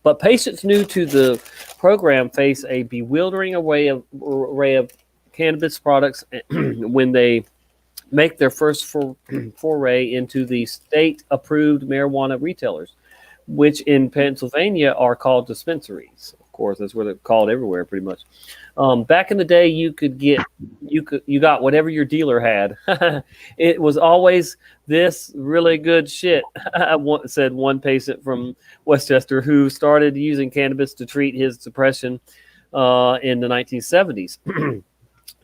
But patients new to the program face a bewildering array of cannabis products when they make their first foray into the state-approved marijuana retailers, which in Pennsylvania are called dispensaries. Of course, that's what they're called everywhere, pretty much. Back in the day, you got whatever your dealer had. It was always this really good shit, said one patient from Westchester who started using cannabis to treat his depression in the 1970s.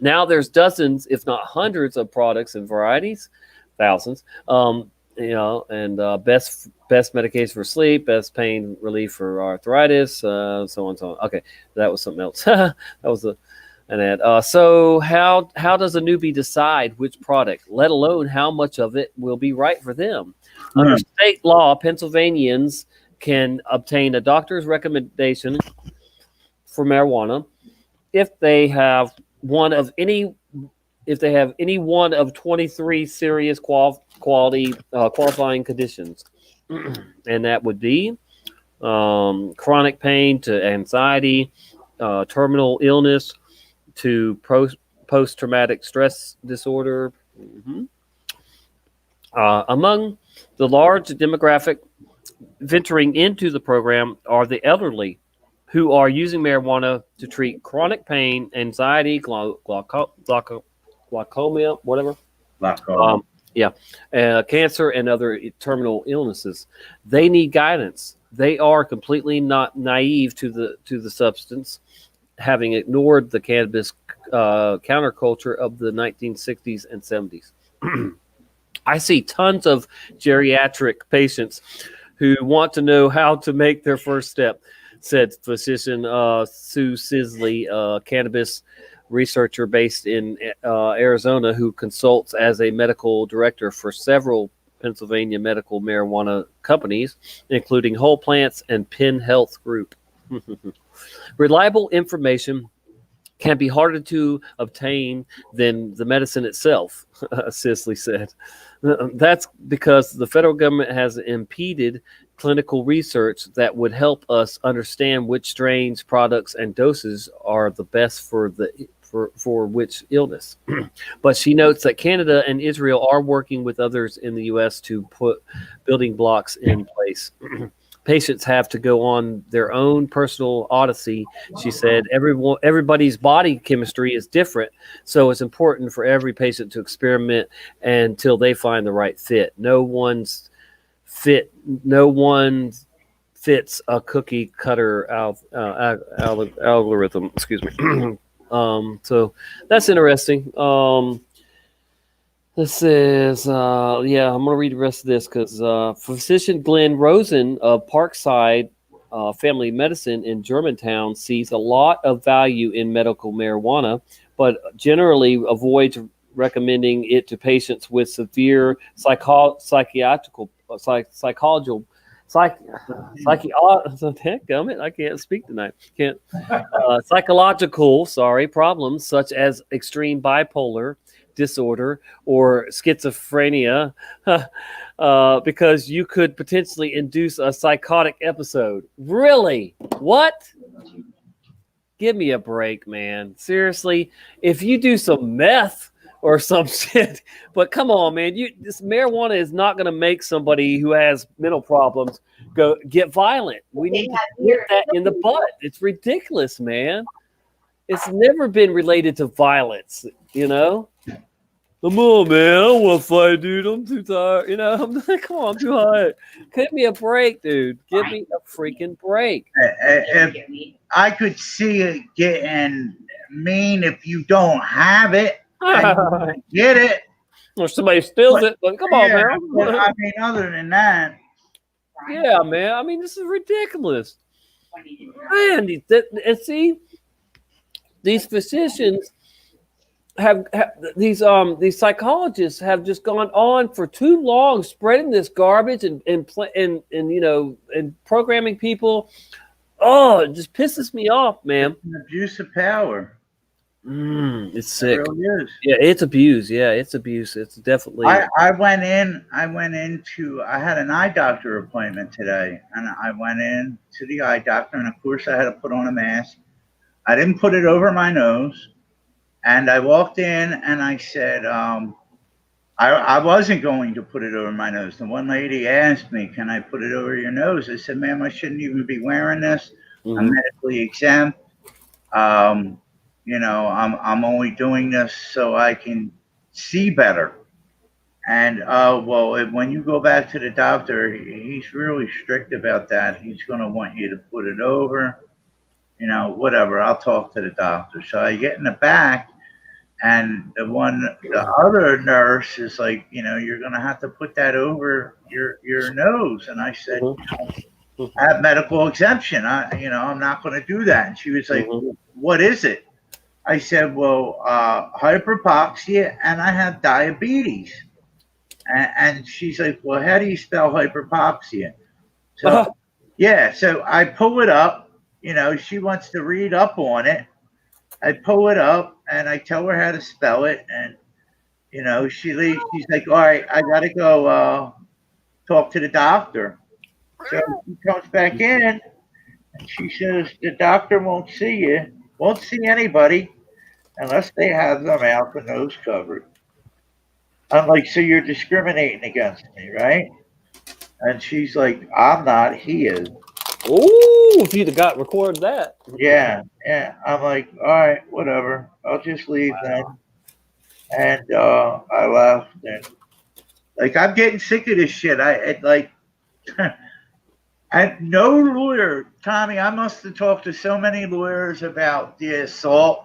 Now there's dozens, if not hundreds, of products and varieties, thousands. And best medication for sleep, best pain relief for arthritis, so on and so on. Okay, that was something else. That was an ad. So how does a newbie decide which product, let alone how much of it will be right for them? Under state law, Pennsylvanians can obtain a doctor's recommendation for marijuana if they have any one of 23 serious qualifying conditions, and that would be chronic pain to anxiety, terminal illness to post-traumatic stress disorder. Among the large demographic venturing into the program are the elderly, who are using marijuana to treat chronic pain, anxiety, glaucoma, whatever. Glaucoma. Cancer and other terminal illnesses. They need guidance. They are completely not naive to the substance, having ignored the cannabis counterculture of the 1960s and 70s. I see tons of geriatric patients who want to know how to make their first step, said physician Sue Sisley, cannabis researcher based in Arizona, who consults as a medical director for several Pennsylvania medical marijuana companies, including Whole Plants and Penn Health Group. Reliable information can be harder to obtain than the medicine itself, Sisley said. That's because the federal government has impeded clinical research that would help us understand which strains, products, and doses are the best for which illness. But she notes that Canada and Israel are working with others in the U.S. to put building blocks in place. Patients have to go on their own personal odyssey, she said. Everybody's body chemistry is different, so it's important for every patient to experiment until they find the right fit. No one fits a cookie cutter algorithm. Excuse me. So that's interesting. This is, I'm going to read the rest of this because physician Glenn Rosen of Parkside Family Medicine in Germantown sees a lot of value in medical marijuana, but generally avoids recommending it to patients with severe psychological problems such as extreme bipolar disorder or schizophrenia, because you could potentially induce a psychotic episode. Really? What? Give me a break, man. Seriously, if you do some meth or some shit, but come on, man, this marijuana is not going to make somebody who has mental problems go get violent. We need to nip that in the butt. It's ridiculous, man. It's never been related to violence, you know? Come on, man. I don't want to fight, dude. I'm too tired. You know, I'm too high. Give me a break, dude. Give me a freaking break. I could see it getting mean if you don't have it. And you get it. Or somebody steals it. But come on, man. But, I mean, other than that, Yeah, man. I mean, this is ridiculous. Man, and see, these physicians have these psychologists have just gone on for too long spreading this garbage and programming people. Oh, it just pisses me off, man. It's an abuse of power. It's sick. It really is. Yeah, it's abuse. Yeah, it's abuse. It's definitely. I went into I had an eye doctor appointment today, and I went in to the eye doctor, and of course I had to put on a mask. I didn't put it over my nose, and I walked in and I said, I wasn't going to put it over my nose. The one lady asked me, "Can I put it over your nose?" I said, "Ma'am, I shouldn't even be wearing this. I'm medically exempt. I'm only doing this so I can see better." And when you go back to the doctor, he's really strict about that. He's going to want you to put it over, whatever. I'll talk to the doctor. So I get in the back, and the other nurse is like, you're going to have to put that over your nose. And I said, I have medical exemption. I'm not going to do that. And she was like, what is it? I said, well, hyperpoxia, and I have diabetes. And she's like, well, how do you spell hyperpoxia? So, so I pull it up. She wants to read up on it. I pull it up, and I tell her how to spell it. And, she leaves. She's like, all right, I got to go talk to the doctor. So she comes back in, and she says, the doctor won't see anybody unless they have their mouth and nose covered. I'm like, so you're discriminating against me, right? And she's like, I'm not, he is. Oh, if you'd have recorded that. Yeah. I'm like, all right, whatever. I'll just leave then. And I left. And I'm getting sick of this shit. And no lawyer, Tommy, I must have talked to so many lawyers about the assault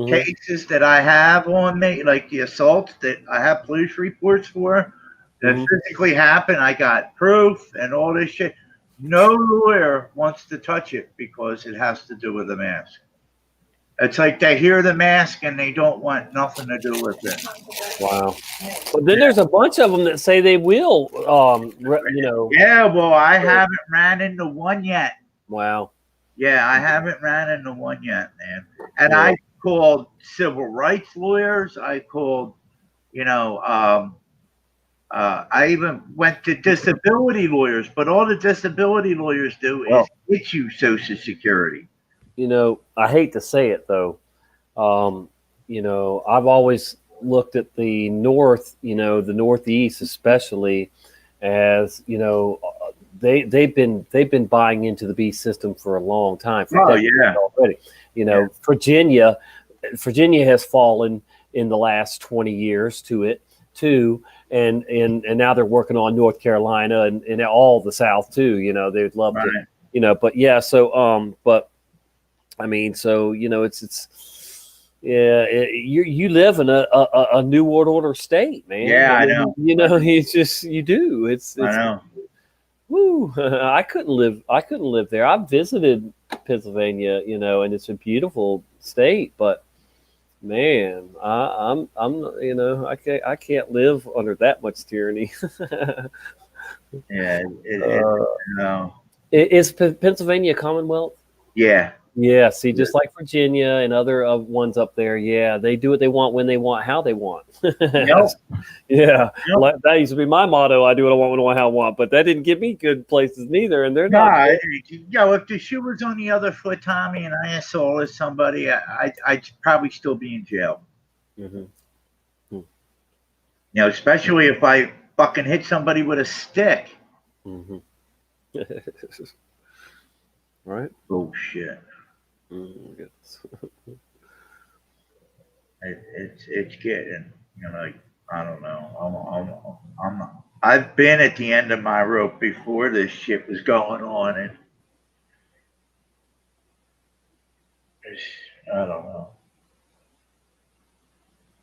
cases that I have on me, like the assaults that I have police reports for that physically happened. I got proof and all this shit. No lawyer wants to touch it because it has to do with the mask. It's like they hear the mask and they don't want nothing to do with it. Wow. But then there's a bunch of them that say they will, Yeah, well, I haven't ran into one yet. Wow. Yeah, I haven't ran into one yet, man. And I called civil rights lawyers. I called, I even went to disability lawyers, but all the disability lawyers do is get you Social Security. I hate to say it though. I've always looked at the North, the Northeast especially, as they've been buying into the beast system for a long time. Already. Virginia has fallen in the last 20 years to it too, and now they're working on North Carolina and all the South too. They'd love to, but yeah. So I mean, so you live in a new world order state, man. Yeah, I know. It's just you do. It's I know. Woo! I couldn't live there. I've visited Pennsylvania, and it's a beautiful state, but man, I'm I can't live under that much tyranny. Yeah. Is Pennsylvania a Commonwealth? Yeah. Yeah, see, just like Virginia and other ones up there, yeah, they do what they want, when they want, how they want. Yeah, that used to be my motto. I do what I want, when I want, how I want. But that didn't give me good places neither, and they're not. If the shoe was on the other foot, Tommy, and I assaulted somebody, I'd probably still be in jail. Especially if I fucking hit somebody with a stick. Right? Oh shit. It's getting, I don't know. I've been at the end of my rope before this shit was going on, and I don't know.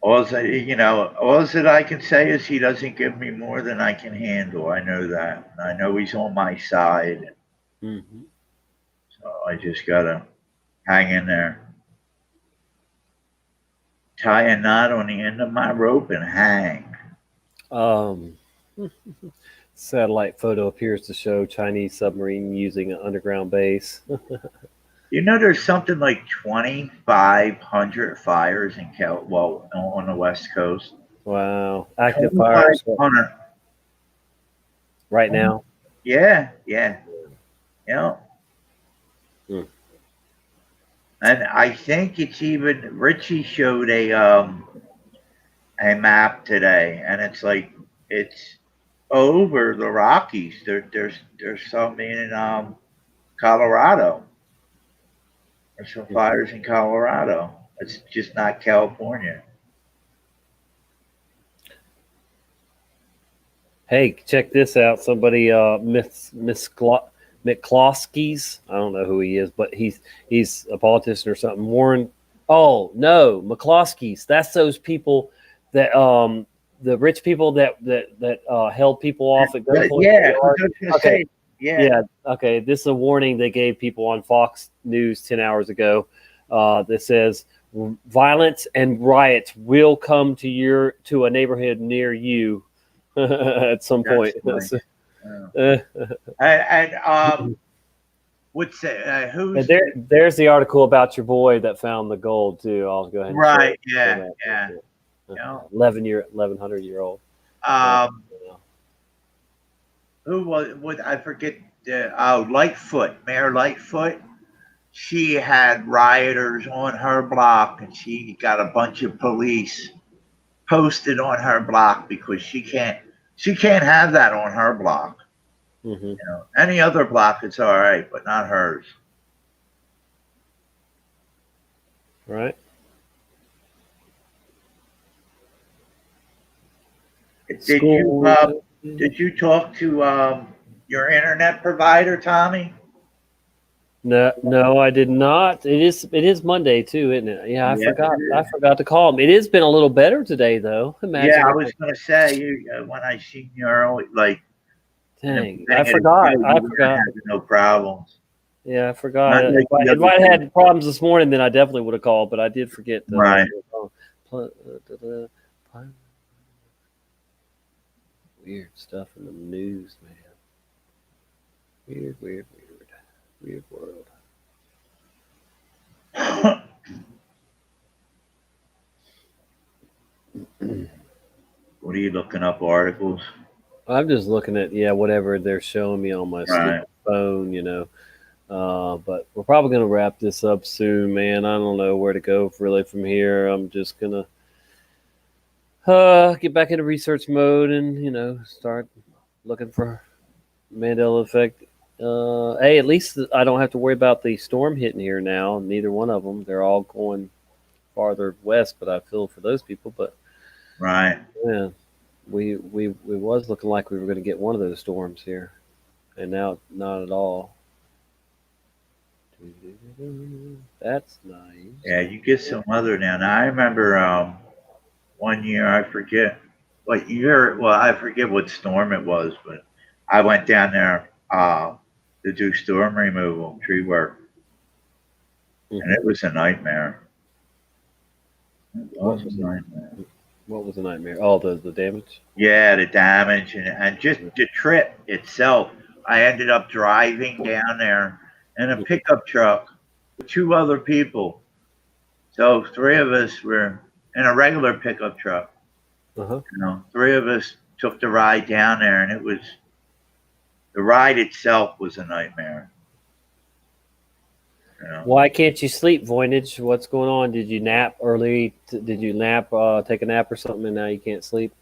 all that I can say is he doesn't give me more than I can handle. I know that. And I know he's on my side. Mm-hmm. So I just gotta hang in there. Tie a knot on the end of my rope and hang. Satellite photo appears to show Chinese submarine using an underground base. You know, there's something like 2,500 fires in on the West Coast. Wow. Active fires 2,500. right now. Yeah. Hmm. And I think it's even Richie showed a map today, and it's like it's over the Rockies. There's some in Colorado. There's some fires in Colorado. It's just not California. Hey, check this out. Somebody, McCloskey's. I don't know who he is, but he's a politician or something. Warren. Oh no, McCloskey's. That's those people that the rich people that held people off at gunpoint. Yeah. Okay. Yeah. Okay. This is a warning they gave people on Fox News 10 hours ago. That says violence and riots will come to a neighborhood near you at some point. What's that? Who's There's the article about your boy that found the gold too. I'll go ahead and show it. Yeah. 1,100-year-old. Who was I forget? Lightfoot, Mayor Lightfoot. She had rioters on her block, and she got a bunch of police posted on her block because she can't have that on her block. Mm-hmm. Any other block it's all right, but not hers. Right. Did you talk to your internet provider, Tommy? No, I did not. It is Monday too, isn't it? Yeah, I forgot. It is. I forgot to call him. It has been a little better today, though. Imagine I was going to say when I seen you early, like, dang, I forgot. No problems. Yeah, I forgot. If I had problems this morning, then I definitely would have called. But I did forget. Right. Weird stuff in the news, man. Weird world. What are you looking up articles? I'm just looking at whatever they're showing me on my phone, but we're probably gonna wrap this up soon, man. I don't know where to go really from here. I'm just gonna get back into research mode and start looking for Mandela Effect. Hey, at least I don't have to worry about the storm hitting here now. Neither one of them. They're all going farther west, but I feel for those people. But right, yeah, we was looking like we were going to get one of those storms here, and now not at all. That's nice. Yeah, you get some other now. Now I remember one year, I forget what year. Well, I forget what storm it was, but I went down there to do storm removal, tree work, and it was a nightmare. What was a nightmare? Oh, the damage? Yeah, the damage and just the trip itself. I ended up driving down there in a pickup truck with two other people. So three of us were in a regular pickup truck. Three of us took the ride down there, and the ride itself was a nightmare. Why can't you sleep, Voynich? What's going on? Did you nap early? Did you take a nap or something, and now you can't sleep?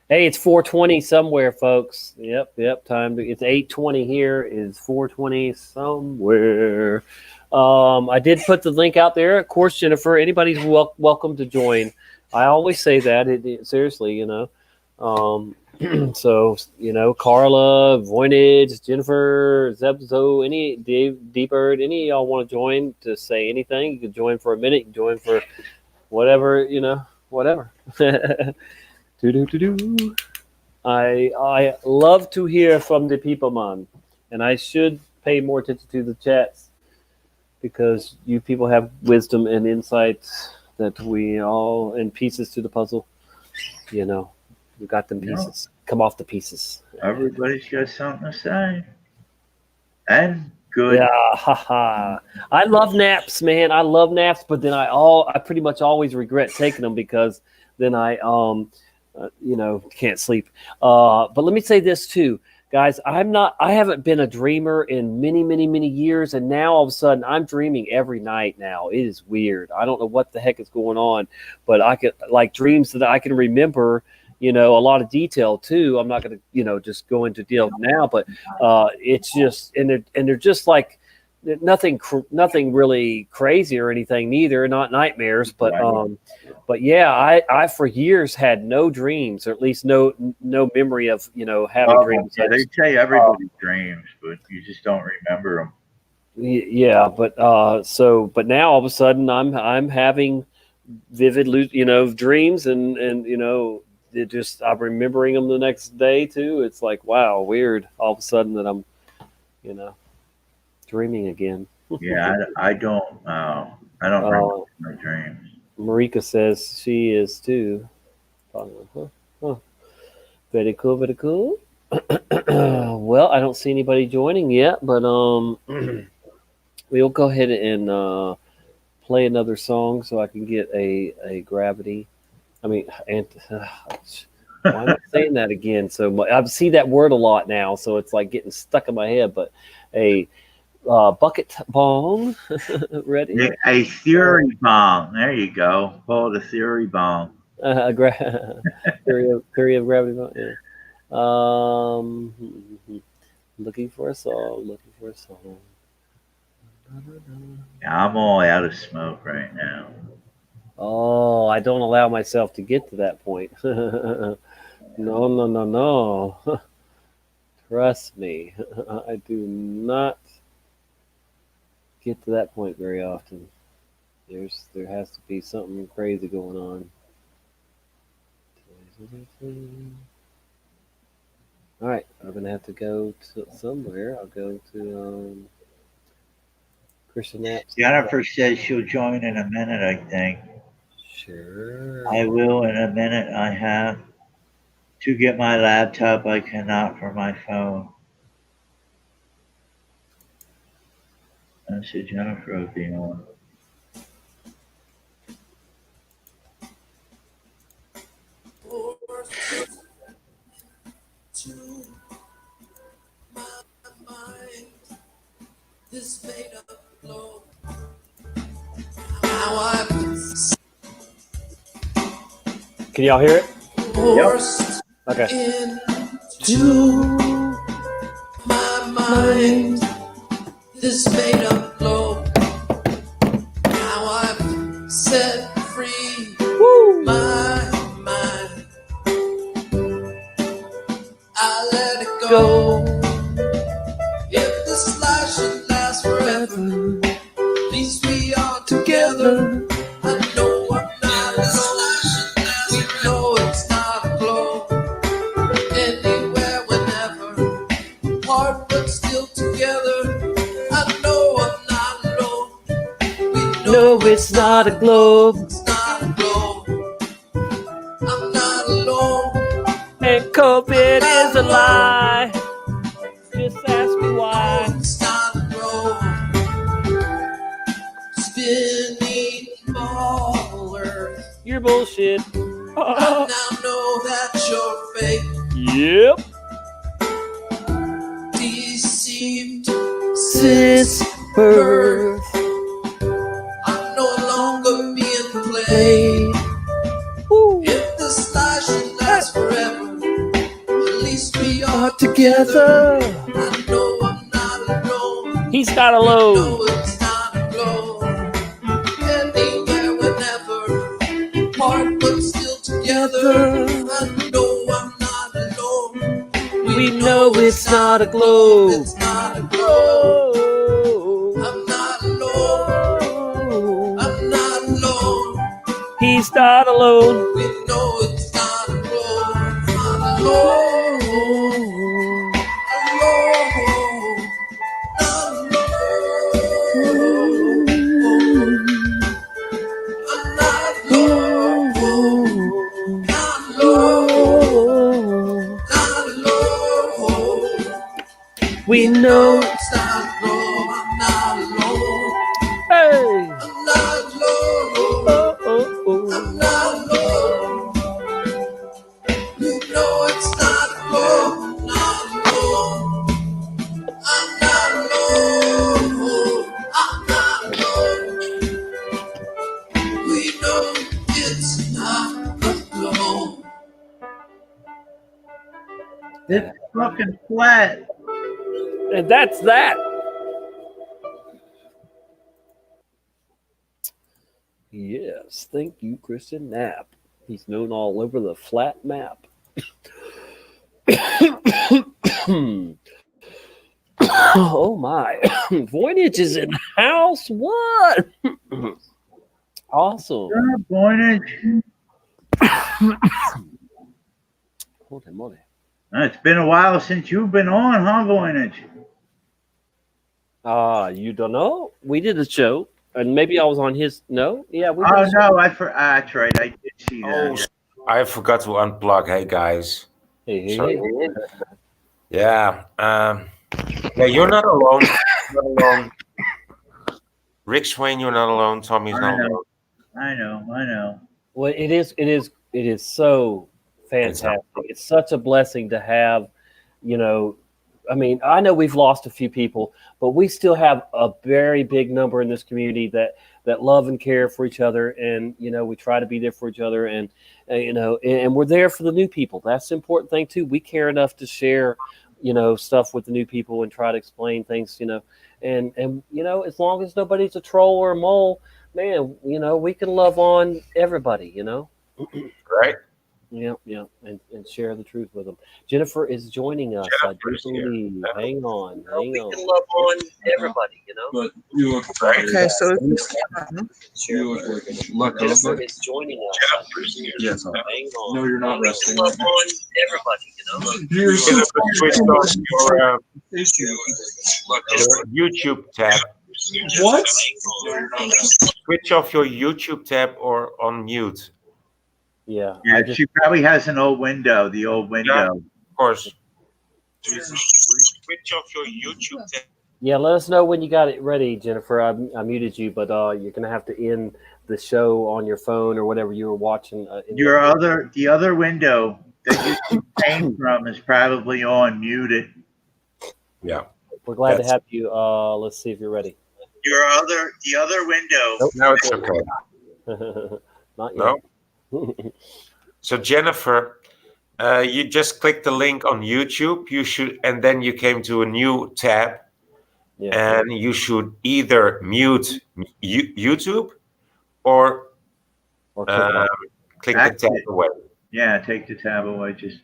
Hey, it's 4:20 somewhere, folks. Yep. It's 8:20 here. It's 4:20 somewhere. I did put the link out there. Of course, Jennifer, anybody's welcome to join. I always say that. Seriously, So, Carla, Voynich, Jennifer, Zebzo, any D-Bird, any of y'all want to join to say anything, you can join for a minute, you can join for whatever, whatever. Do. I love to hear from the people, man, and I should pay more attention to the chats because you people have wisdom and insights that we all and pieces to the puzzle. You know, we got them pieces. Come off the pieces. Everybody's got something to say. And good. Yeah, haha. I love naps, man. I love naps, but then I pretty much always regret taking them because then I can't sleep. But let me say this too, guys. I haven't been a dreamer in many, many, many years, and now all of a sudden I'm dreaming every night now. It is weird. I don't know what the heck is going on, but I could like dreams that I can remember. A lot of detail too. I'm not going to, just go into detail now, but it's just, and they're just like nothing really crazy or anything. Neither, not nightmares, but yeah, I for years had no dreams, or at least no memory of having dreams. Yeah, they say everybody dreams, but you just don't remember them. Yeah, but but now all of a sudden I'm having vivid, dreams, and I'm remembering them the next day too. It's like, wow, weird. All of a sudden that I'm, dreaming again. Yeah, I don't remember my dreams. Marika says she is too. Very cool, very cool. Well, I don't see anybody joining yet, but we'll go ahead and play another song so I can get a gravity. I mean, why am I saying that again so much? I see that word a lot now, so it's like getting stuck in my head. But a bucket bong, ready? A theory bomb. There you go. Call it a theory bomb. Theory of gravity bomb. Yeah. Looking for a song. Yeah, I'm all out of smoke right now. Oh, I don't allow myself to get to that point. No. Trust me, I do not get to that point very often. There has to be something crazy going on. All right, I'm gonna have to go to somewhere. I'll go to Christian Apps. Jennifer says she'll join in a minute, I think. Sure. I will in a minute. I have to get my laptop. I cannot for my phone. I said Jennifer will be on. To my mind, this made up globe. Now Can y'all hear it? forced Okay. into my mind, this made up globe. Now I've set free my mind. I let it go. If this life should last forever, at least we are together. I know I'm not alone. We know it's not a glow. Anywhere, whenever, apart but still together. I know I'm not alone. We No, it's not a globe. It's not a globe. I'm not alone. And COVID is a lie. Just ask me why. It's not a globe. Spinning ball Earth. You're bullshit. I now know that you're fake. Yep. Deceived Since birth. I'm no longer being played. If this life should last forever, at least we are together. I know I'm not alone. He's not alone. No, it's not a glow. Anywhere, whenever, apart but still together. I know I'm not alone. We know it's not a globe. It's not a glow. I'm not alone. I'm not alone. He's not alone. alone. We know it's not alone. Not alone. We know it's not alone. I'm not alone. Hey. I'm not alone. Oh, oh, oh. I'm not alone. We know it's not alone. Not alone. I'm not alone. I'm not alone. We know it's not alone. It's fucking flat. And that's that. Yes, thank you, Christian Knapp. He's known all over the flat map. Oh my. Voynich is in the house. What? Awesome. Voynich. Hold on. It's been a while since you've been on, huh, Voynich? You don't know? We did a show, and maybe I was on his. No, yeah, we. Oh no, that's right. I did see that. I forgot to unplug. Hey guys. Hey. Yeah. Yeah, you're not alone. You're not alone. Rick Swain, you're not alone. Tommy's not alone. I know. Well, it is so fantastic. It's such a blessing to have, I mean, I know we've lost a few people, but we still have a very big number in this community that love and care for each other, and we try to be there for each other, and and we're there for the new people. That's the important thing too. We care enough to share, stuff with the new people and try to explain things, and as long as nobody's a troll or a mole, man, we can love on everybody, Right. Yeah, and share the truth with them. Jennifer is joining us. I do believe. Hang on. We can love on everybody, But you look Okay, so you look like Jennifer is joining us. Yes. Hang on. No, you're not We resting. can love on everybody, You're Switch off your YouTube tab. What? Switch off your YouTube tab or on mute. Yeah. She probably has an old window. The old window. Yeah, of course. Switch off your YouTube tab. Yeah, let us know when you got it ready, Jennifer. I muted you, but you're gonna have to end the show on your phone or whatever you were watching. The other window that you came from is probably on muted. Yeah. We're glad to have you. Let's see if you're ready. The other window. Nope. Now it's okay. Not yet. No. So Jennifer, you just clicked the link on YouTube. You should, and then you came to a new tab, and you should either mute YouTube or click the tab away. Yeah, take the tab away. Just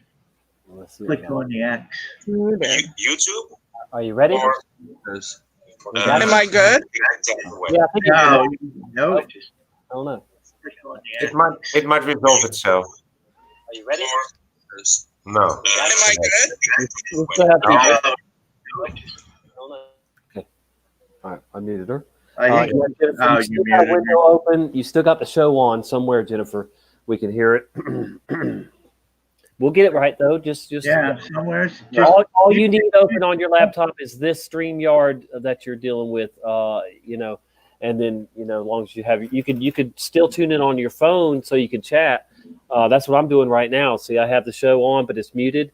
click on the X. YouTube. Are you ready? Am I good? Yeah, I think no. I don't know. It might resolve itself. Are you ready? No. Am I good? Okay. All right, I muted her. You you still got a window open. You still got the show on somewhere, Jennifer. We can hear it. We'll get it right though. Just somewhere. All you need open on your laptop is this StreamYard that you're dealing with. And then as long as you have, you could still tune in on your phone so you can chat. That's what I'm doing right now. See, I have the show on, but it's muted,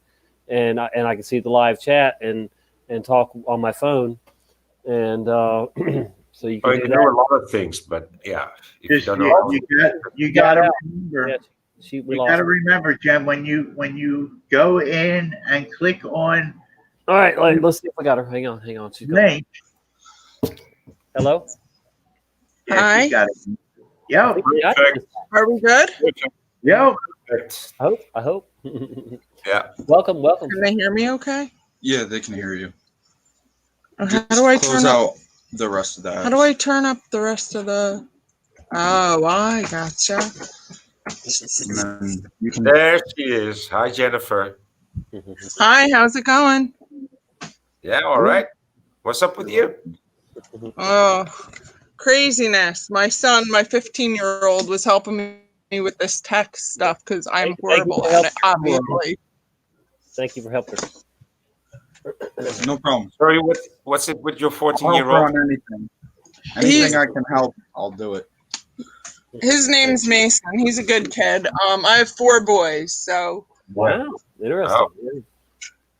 and I can see the live chat and talk on my phone, and so you can do a lot of things, but yeah, you got to remember. We got to remember, Jen, when you go in and click on. All right, let's see if I got her. Hang on. She's link. Hello. Hi. Yo. Are we good? Yo. I hope. Yeah. Welcome. Can they hear me okay? Yeah, they can hear you. Okay, how do I close turn out up the rest of that? How do I turn up the rest of the? Oh, I gotcha. And then you can. There she is. Hi, Jennifer. Hi, how's it going? Yeah, all right. What's up with you? Oh, craziness. My son, my 15-year-old, was helping me with this tech stuff because I'm horrible at it, obviously. Thank you for helping. No problem. Sorry, what's it with your I'll help her 14-year-old? on anything. Anything I can help, I'll do it. His name's Mason. He's a good kid. I have 4 boys, so. Wow, interesting.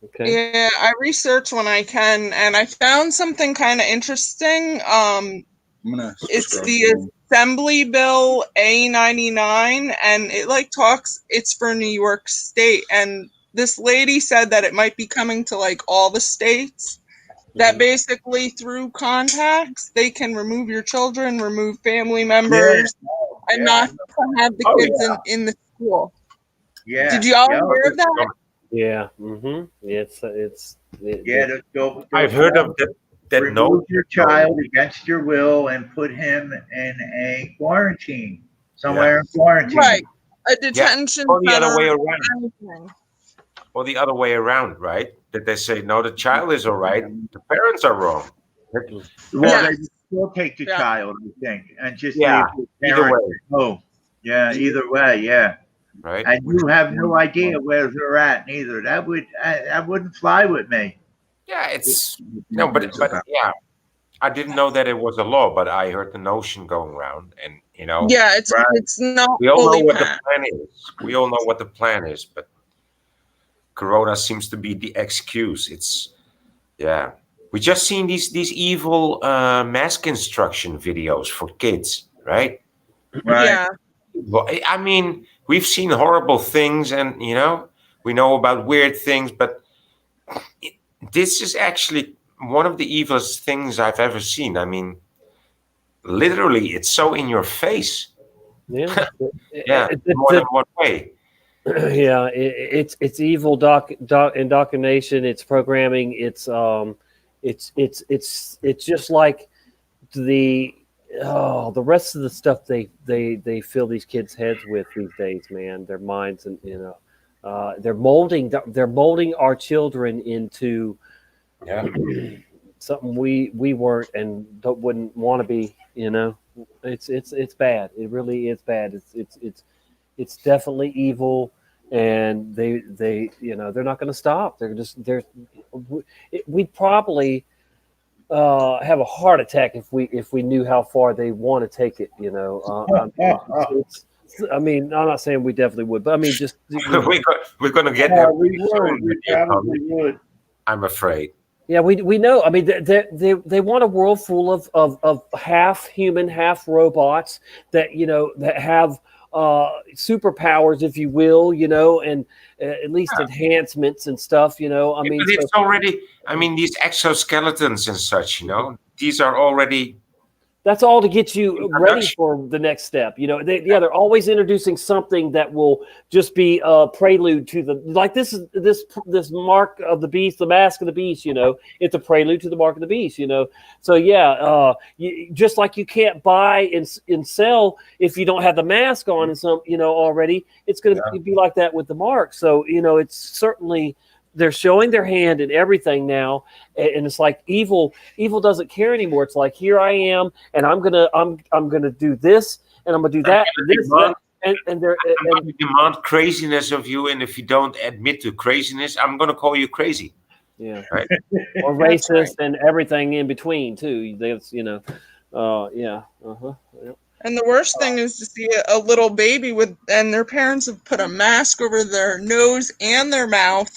Okay. Yeah, I research when I can, and I found something kind of interesting. It's the Assembly Bill A99, and it like talks. It's for New York State, and this lady said that it might be coming to like all the states. That basically through contacts they can remove your children, remove family members, and not have the kids in the school. Yeah. Did you all hear of that? Yeah. It's I've heard of that. Remove your child against your will and put him in a quarantine, somewhere in quarantine. Right, a detention Or the other center way or around. anything. Or the other way around, right? That they say, no, the child is all right. The parents are wrong. Well, they still take the child, I think, and just leave the either parent way. at home. Yeah, either way, yeah. Right. And you have no idea where they're at, neither. That wouldn't fly with me. Yeah, it's no, but yeah, I didn't know that it was a law, but I heard the notion going around, and Yeah, it's not we all know fully what the passed. plan is. We all know what the plan is, but Corona seems to be the excuse. We just seen these evil mask instruction videos for kids, right? Right. Yeah. Well, I mean, we've seen horrible things, and we know about weird things, but this is actually one of the evilest things I've ever seen. I mean, literally, it's so in your face. Yeah. Yeah, more than one way. Yeah, it's evil indoctrination. It's programming. It's just like the rest of the stuff they fill these kids' heads with these days, man. Their minds, and they're molding our children into something we weren't and wouldn't want to be. It's bad. It really is bad. It's definitely evil, and they're not going to stop. We'd probably have a heart attack if we knew how far they want to take it. I mean, I'm not saying we definitely would, but I mean, just we're going to get there. I'm afraid. Yeah, we know. I mean, they want a world full of half human, half robots that that have superpowers, if you will, and at least enhancements and stuff. I mean, but it's already. I mean, these exoskeletons and such. These are already. That's all to get you ready for the next step. They're always introducing something that will just be a prelude to this mark of the beast, the mask of the beast. It's a prelude to the mark of the beast. So yeah, just like you can't buy and sell if you don't have the mask on and some already, it's going to be like that with the mark. So it's certainly. They're showing their hand in everything now, and it's like evil doesn't care anymore. It's like, here I am, and I'm gonna do this, and I'm gonna do that, and they're I'm going to demand craziness of you, and if you don't admit to craziness, I'm going to call you crazy. Yeah, right. Or racist and everything in between too. That's yeah. And the worst thing is to see a little baby and their parents have put a mask over their nose and their mouth,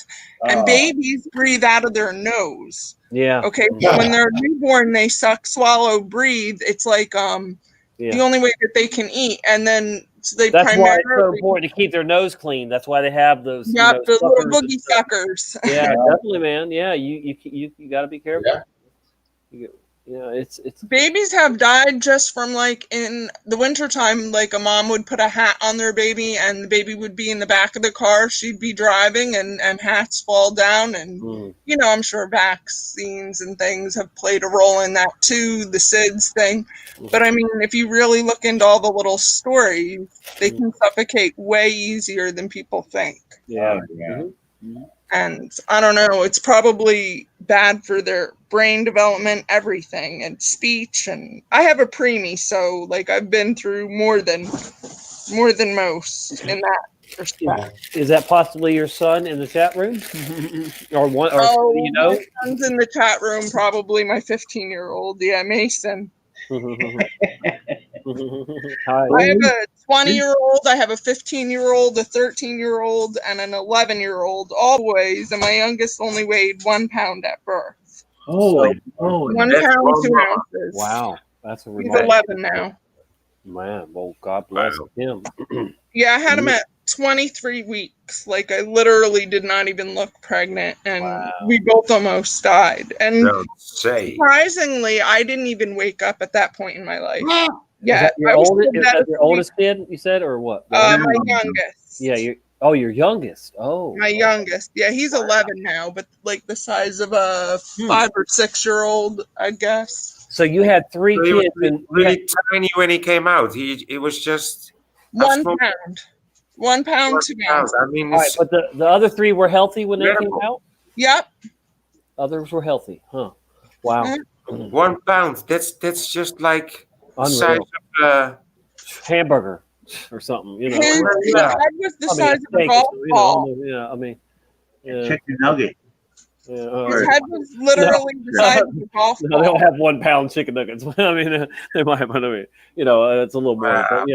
and babies breathe out of their nose. Yeah. Okay. So when they're newborn, they suck, swallow, breathe. It's like the only way that they can eat, and then that's why it's so important to keep their nose clean. That's why they have those. Yeah, the little boogie suckers. Yeah, definitely, man. Yeah, you got to be careful. Yeah. it's babies have died just from like in the wintertime, like a mom would put a hat on their baby and the baby would be in the back of the car. She'd be driving and hats fall down. And, I'm sure vaccines and things have played a role in that too, the SIDS thing. But I mean, if you really look into all the little stories, they can suffocate way easier than people think. Yeah. And I don't know, it's probably bad for their brain development, everything, and speech. And I have a preemie, so like I've been through more than most in that respect. Is that possibly your son in the chat room? or one? Or My son's in the chat room, probably my 15-year-old. Yeah, Mason. I have a 20-year-old, I have a 15-year-old, a 13-year-old, and an 11-year-old, all boys, and my youngest only weighed 1 pound at birth. Holy, 1 pound, 2 ounces. Wow, that's a He's 11 now. Man, well, God bless him. Yeah, I had him at 23 weeks. Like, I literally did not even look pregnant, and we both almost died. And surprisingly, I didn't even wake up at that point in my life. Yeah, is that your oldest kid, you said, or what? My youngest. Yeah, your youngest. Oh, my youngest. Yeah, he's 11 now, but like the size of a 5 or 6-year-old, I guess. So you had 3 kids. He was really tiny when he came out. It was just 1 pound. 1 pound, 2 ounces. I mean, all right, but the other 3 were healthy when they came out? Yep. Others were healthy, huh? Wow. 1 pound. That's just like the size of a hamburger or something, His head was the size of a golf ball. Yeah, I mean, chicken nugget. His head was literally the size of a golf ball. No, they don't have 1 pound chicken nuggets. I mean, they might have. I mean, it's a little more. But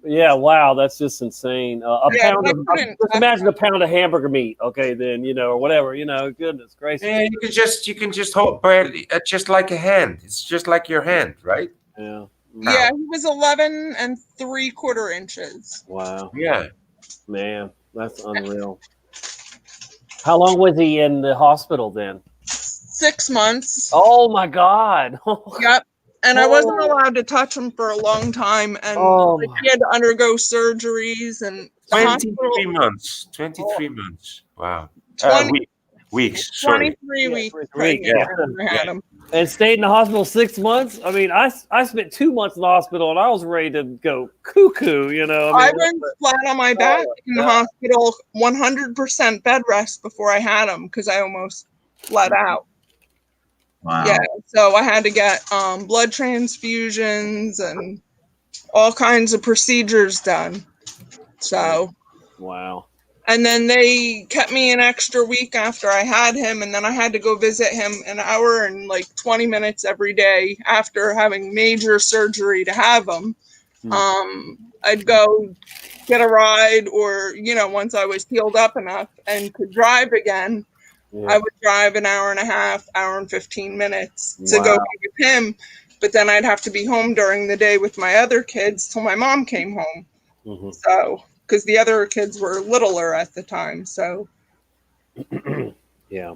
yeah. Wow, that's just insane. Pound of, just imagine a pound of hamburger meat. Okay, then or whatever. Goodness gracious. Yeah, you can just hold barely, just like a hand. It's just like your hand, right? Yeah. Yeah, he was 11 3/4 inches. Wow. Yeah. Man, that's unreal. How long was he in the hospital then? 6 months. Oh my God. Yep. And I wasn't allowed to touch him for a long time, and he had to undergo surgeries and 23 months. 23 months. Wow. 20 weeks. Sorry. 23 weeks. Yeah. I had him. And stayed in the hospital 6 months. I mean, I spent 2 months in the hospital, and I was ready to go cuckoo. I went flat on my back in the hospital, 100% bed rest before I had him because I almost bled out. Wow. Yeah, so I had to get blood transfusions and all kinds of procedures done. So. Wow. And then they kept me an extra week after I had him, and then I had to go visit him an hour and like 20 minutes every day after having major surgery to have him. I'd go get a ride, or once I was healed up enough and could drive again, I would drive an hour and a half, hour and 15 minutes to go be with him. But then I'd have to be home during the day with my other kids till my mom came home. So. Because the other kids were littler at the time, so. Yeah.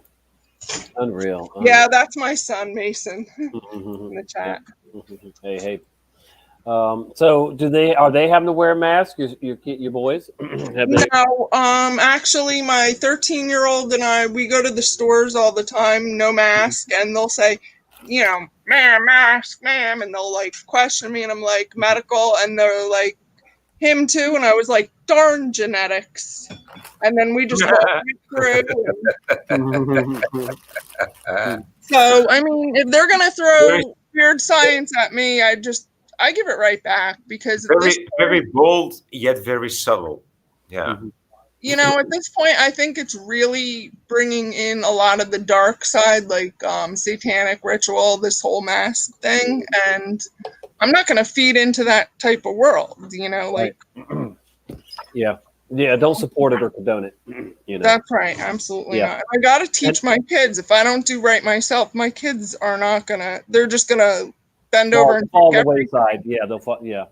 Unreal. Yeah, that's my son, Mason, in the chat. Hey. So are they having to wear a mask? Your boys? No. Actually, my 13-year-old and I, we go to the stores all the time, no mask, and they'll say, ma'am, mask, ma'am, and they'll like question me, and I'm like, medical, and they're like, him too, and I was like, darn genetics. And then we just walked right through. So I mean, if they're gonna throw weird science at me, I give it right back, because very bold yet very subtle. Yeah. At this point, I think it's really bringing in a lot of the dark side, like satanic ritual, this whole mask thing, and I'm not going to feed into that type of world, like. Yeah. Don't support it or condone it. That's right. Absolutely not. I got to teach my kids. If I don't do right myself, my kids are not going to, they're just going to bend over and fall the wayside. Yeah. They'll fall. Yeah.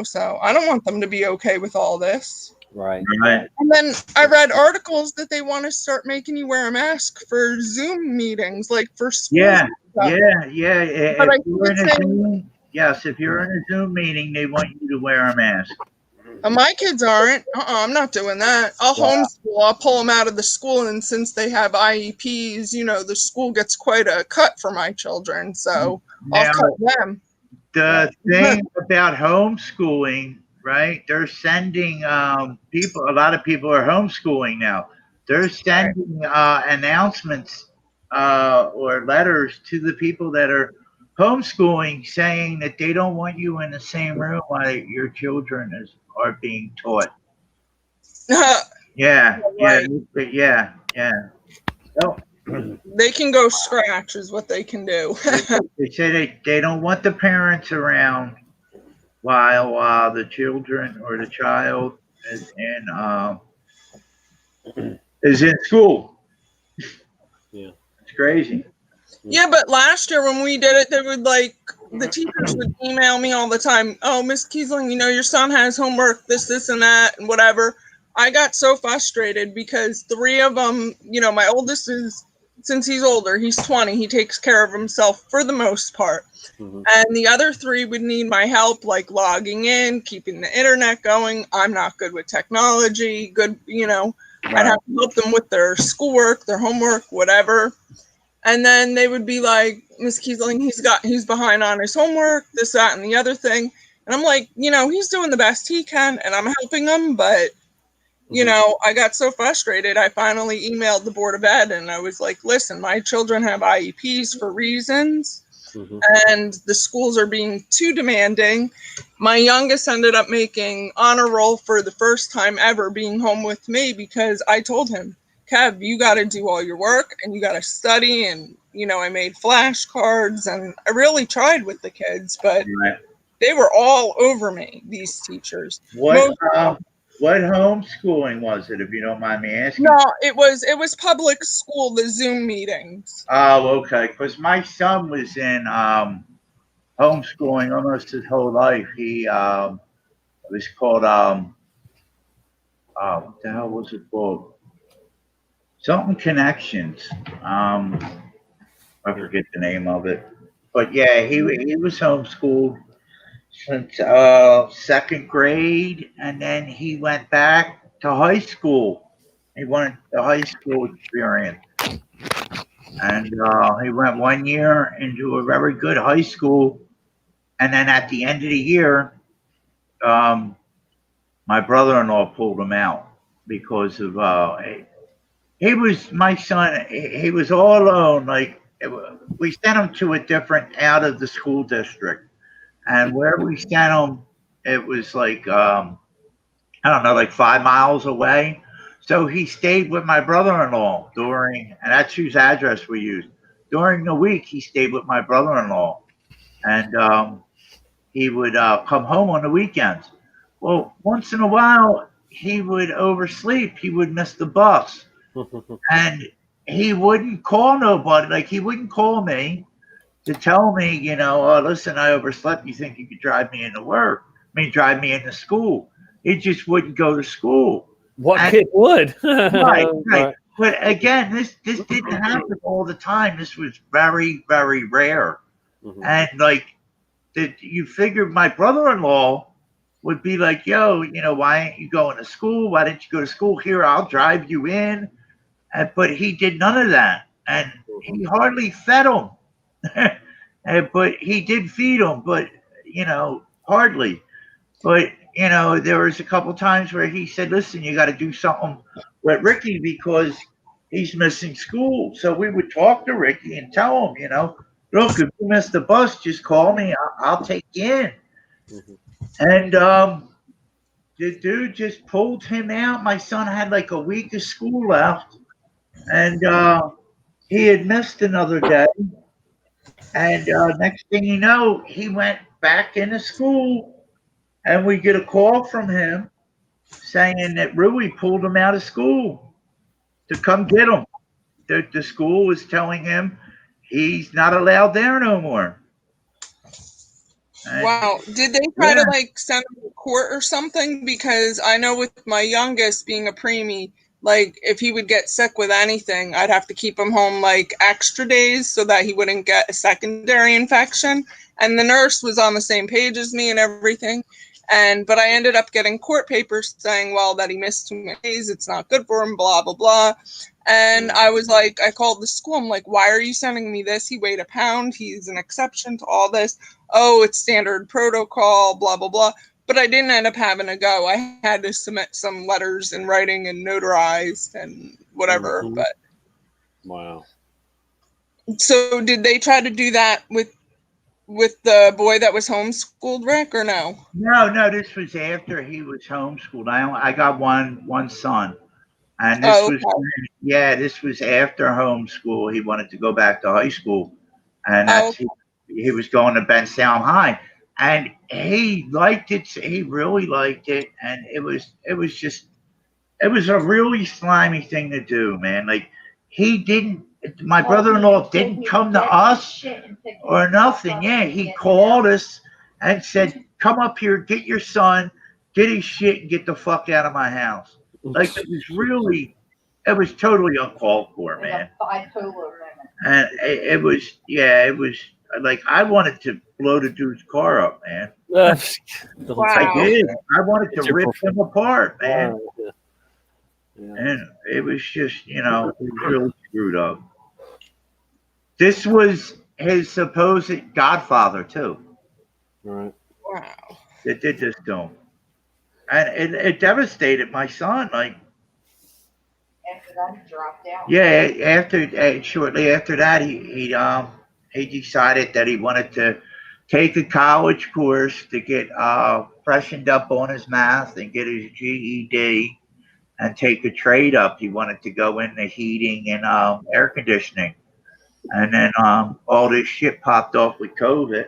So I don't want them to be okay with all this. Right. And then I read articles that they want to start making you wear a mask for Zoom meetings, like for school. Yeah. Yeah, yeah. But I If think you're in it's a saying, Zoom, yes, if you're in a Zoom meeting, they want you to wear a mask. my kids aren't. I'm not doing that. I'll Wow. homeschool. I'll pull them out of the school, and since they have IEPs, the school gets quite a cut for my children, so I'll Now, cut them. the thing about homeschooling, right? They're sending people. A lot of people are homeschooling now. They're sending announcements or letters to the people that are homeschooling, saying that they don't want you in the same room while your children are being taught. Yeah, Right. yeah. No. They can go scratch is what they can do. They say they don't want the parents around while the children or the child is in school. Yeah, it's crazy. Yeah, but last year when we did it, they would the teachers would email me all the time. Oh, Miss Kiesling, your son has homework, this, and that, and whatever. I got so frustrated because 3 of them, my oldest is, since he's older, he's 20, he takes care of himself for the most part. Mm-hmm. And the other 3 would need my help, like logging in, keeping the internet going. I'm not good with technology. I'd have to help them with their schoolwork, their homework, whatever. And then they would be like, Miss Kiesling, he's behind on his homework, this, that, and the other thing. And I'm like, he's doing the best he can, and I'm helping him. But, I got so frustrated, I finally emailed the Board of Ed, and I was like, listen, my children have IEPs for reasons, and the schools are being too demanding. My youngest ended up making honor roll for the first time ever being home with me because I told him, Kev, you got to do all your work and you got to study. And, I made flashcards and I really tried with the kids, but they were all over me, these teachers. What homeschooling was it, if you don't mind me asking? No, it was public school, the Zoom meetings. Oh, okay. Because my son was in homeschooling almost his whole life. He it was called what the hell was it called? Something Connections. I forget the name of it. But yeah, he was homeschooled since 2nd grade, and then he went back to high school. He wanted the high school experience, and he went 1 year into a very good high school, and then at the end of the year, my brother-in-law pulled him out because of he was my son. He was all alone. Like we sent him to a different out of the school district, and where we sent him, it was like I don't know, like 5 miles away. So he stayed with my brother-in-law and that's whose address we used. During the week, he stayed with my brother-in-law, and he would come home on the weekends. Well, once in a while, he would oversleep. He would miss the bus. And he wouldn't call nobody. Like, he wouldn't call me to tell me, oh, listen, I overslept. You think you could drive me into work? Drive me into school. He just wouldn't go to school. What kid would? Right. But again, this didn't happen all the time. This was very, very rare. And you figured my brother-in-law would be like, yo, why aren't you going to school? Why didn't you go to school? Here, I'll drive you in. But he did none of that. And he hardly fed him. But he did feed him, but, hardly. But, there was a couple times where he said, listen, you got to do something with Ricky because he's missing school. So we would talk to Ricky and tell him, look, if you miss the bus, just call me. I'll take you in. And the dude just pulled him out. My son had like a week of school left. And he had missed another day. And next thing you know, he went back into school. And we get a call from him saying that Rui pulled him out of school to come get him. The school was telling him he's not allowed there no more. Wow. Did they try to send him to court or something? Because I know with my youngest being a preemie, like if he would get sick with anything, I'd have to keep him home like extra days so that he wouldn't get a secondary infection. And the nurse was on the same page as me and everything. But I ended up getting court papers saying, well, that he missed 2 days, it's not good for him, blah, blah, blah. And I was like, I called the school. I'm like, why are you sending me this? He weighed a pound. He's an exception to all this. Oh, it's standard protocol, blah, blah, blah. But I didn't end up having to go. I had to submit some letters in writing and notarized and whatever. Mhm. But Wow. so did they try to do that with the boy that was homeschooled, Rick, or no? No, this was after he was homeschooled. I got one son, and this Oh, was okay. this was after homeschool. He wanted to go back to high school, and that's he was going to Ben Salem High, and he liked it. He really liked it, and it was a really slimy thing to do, man. Like he didn't. My brother-in-law didn't come to us or nothing. Yeah, he called us and said, "Come up here, get your son, get his shit, and get the fuck out of my house." Like it was totally uncalled for, man. And it was like I wanted to blow the dude's car up, man. Wow. I did. I wanted to rip him apart, man. Wow. And it was just, it was really screwed up. This was his supposed godfather, too. Right. Wow. That did this to him. And it devastated my son. Like, After that, he dropped out. yeah, shortly after that, he decided that he wanted to take a college course to get freshened up on his math and get his GED. And take a trade up. He wanted to go into heating and air conditioning, and then all this shit popped off with COVID,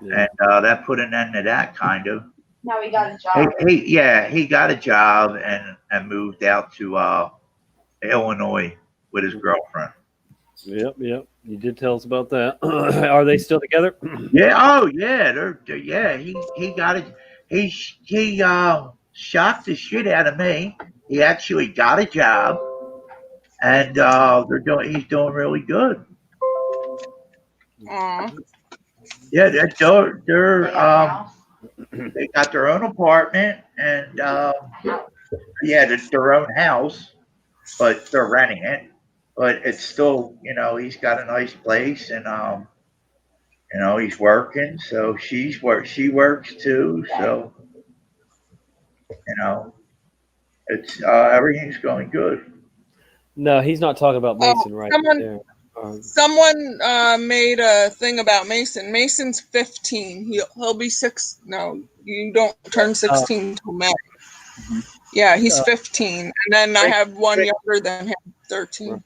and that put an end to that kind of. No, he got a job. He got a job and moved out to Illinois with his girlfriend. Yep. You did tell us about that. Are they still together? Yeah. Oh, yeah. He got it. He shocked the shit out of me. He actually got a job, and he's doing really good. Yeah, they got their own apartment and their own house, but they're renting it. But it's still, he's got a nice place, and he's working. So she works too. So it's everything's going good. No, he's not talking about Mason right there. Someone made a thing about Mason. Mason's 15. He'll be 6. No, you don't turn 16 till May. Yeah, he's 15, and then I have one younger than him, 13.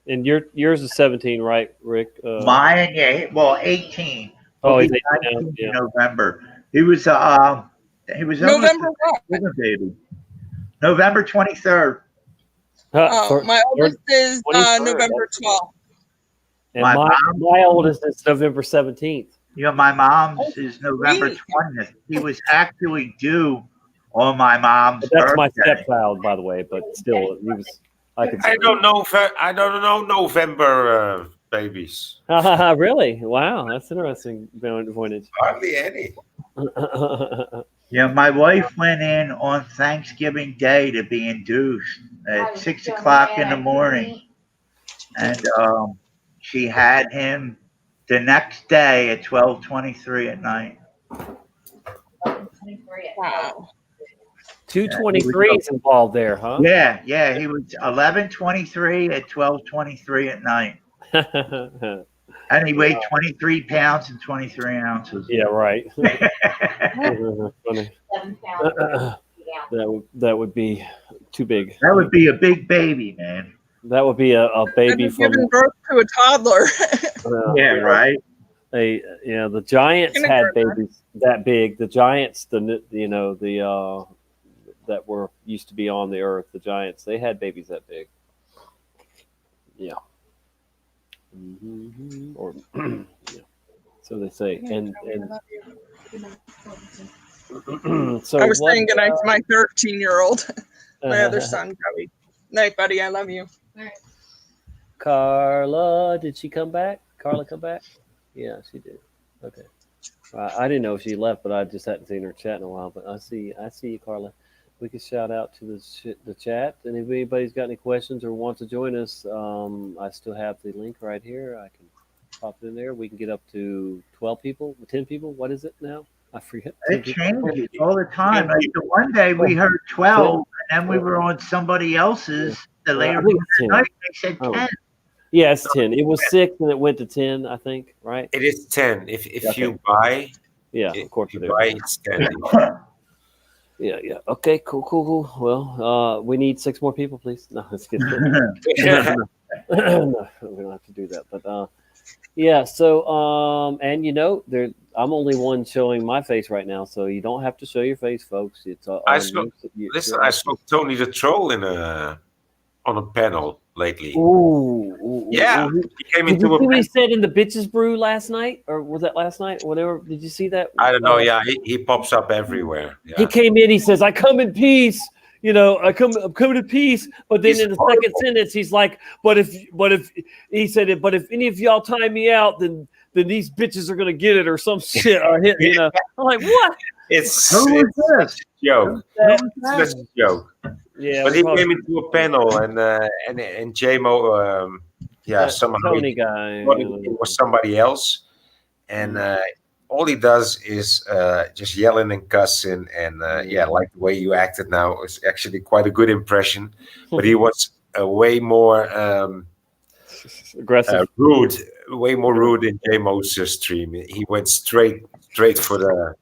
And yours is 17, right, Rick? Mine, 18. Oh, he's 19 18 in November. He was November what? Baby. November 23rd. My oldest is November 12th. And my oldest is November 17th. My mom's is November 20th. He was actually due on my mom's But that's birthday. my stepchild, by the way. But still, he was. I don't know November babies. Really? Wow, that's interesting. Pointage. Hardly any. Yeah, my wife went in on Thanksgiving Day to be induced at 6 o'clock in the morning, and she had him the next day at 12:23 at night. Wow. 223s involved there, huh? Yeah, he was 11:23 at 12:23 at night. And he weighed 23 pounds and 23 ounces. Yeah, right. Funny. That would be too big. That would be a big baby, man. That would be a baby from giving birth to a toddler. Yeah, right. The Giants had babies that big. The Giants, that were used to be on the earth. The Giants, they had babies that big. Yeah. Or so they say. And so I was saying goodnight to my 13-year-old, my other son, Joey. Night, buddy. I love you. Carla, did she come back? Carla come back? Yeah, she did. Okay. I didn't know if she left, but I just hadn't seen her chat in a while. But I see you, Carla. We can shout out to the chat, and if anybody's got any questions or wants to join us, I still have the link right here. I can pop it in there. We can get up to 12 people, 10 people. What is it now? I forget. It changes all the time. Like the one day we heard 12, and then we were on somebody else's. The later night they said 10. Yeah, it's 10. It was 6 and it went to 10, I think, right? It is 10. If you buy, of course you buy, it's 10. Yeah. Okay, cool. Well, we need 6 more people, please. No, let's get no, we don't have to do that. But yeah, so and I'm only one showing my face right now, so you don't have to show your face, folks. It's I saw Tony the Troll on a panel lately. Ooh, yeah. He came into what he said in the Bitches Brew last night, or was that last night? Whatever. Did you see that? I don't know. Yeah, he pops up everywhere. Yeah. He came in. He says, "I come in peace." I'm coming to peace. But then in the second sentence, he's like, "But if he said, but if any of y'all time me out, then these bitches are gonna get it or some shit or hit." I'm like, what? It's a joke. It's a joke. Yeah, but he came into a panel and JMO, somehow Tony guy, it was somebody else, and all he does is just yelling and cussing, and like the way you acted now is actually quite a good impression, but he was way more aggressive, rude, way more rude in JMO's stream. He went straight for the.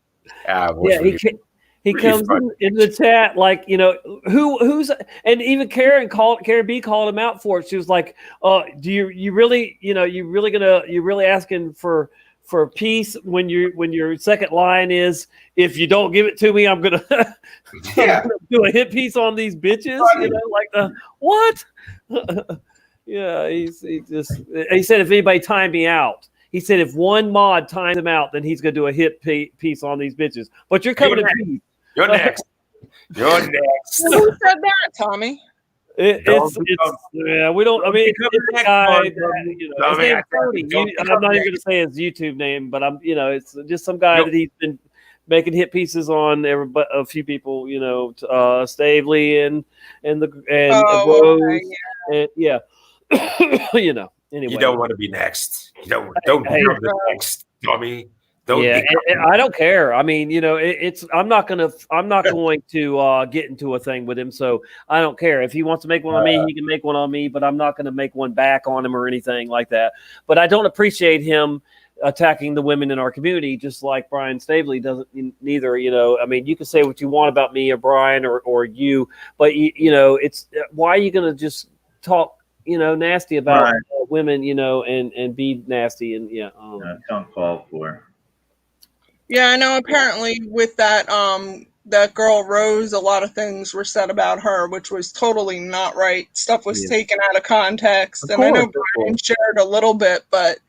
He comes in the chat like, who's, and even Karen B called him out for it. She was like, do you really, you really asking for peace when your second line is, if you don't give it to me, I'm gonna do a hit piece on these bitches. What? Yeah, he said if anybody timed me out. He said if one mod times him out, then he's going to do a hit piece on these bitches. But you're coming to peace. You're next. You're next. Who said that, Tommy? We don't. I mean, it's a guy. His name's Tony. I'm not even going to say his YouTube name, but it's just some guy that he's been making hit pieces on. A few people, Stavely and Rose, and Anyway. You don't want to be next. You don't become the next, Tommy. I don't care. I mean, I'm not going to get into a thing with him, so I don't care. If he wants to make one on me, he can make one on me, but I'm not going to make one back on him or anything like that. But I don't appreciate him attacking the women in our community, just like Brian Stavely doesn't neither. I mean, you can say what you want about me or Brian or you, but it's why are you going to just talk nasty about women, and be nasty and that's uncalled for. Yeah, I know. Apparently, with that that girl Rose, a lot of things were said about her, which was totally not right. Stuff was taken out of context, I know Brian shared a little bit, but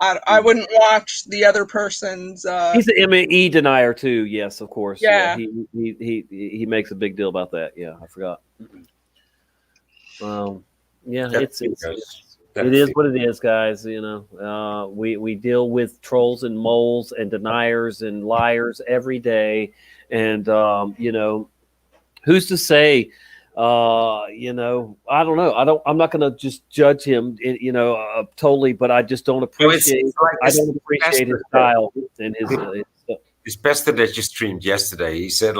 I wouldn't watch the other person's. He's an ME denier too. Yes, of course. Yeah. He makes a big deal about that. Yeah, I forgot. Yeah, it is what it is, guys. We deal with trolls and moles and deniers and liars every day, and who's to say? I don't know. I'm not going to just judge him, totally, but I just don't appreciate. I don't appreciate his style and his stuff. His pastor that you streamed yesterday, he said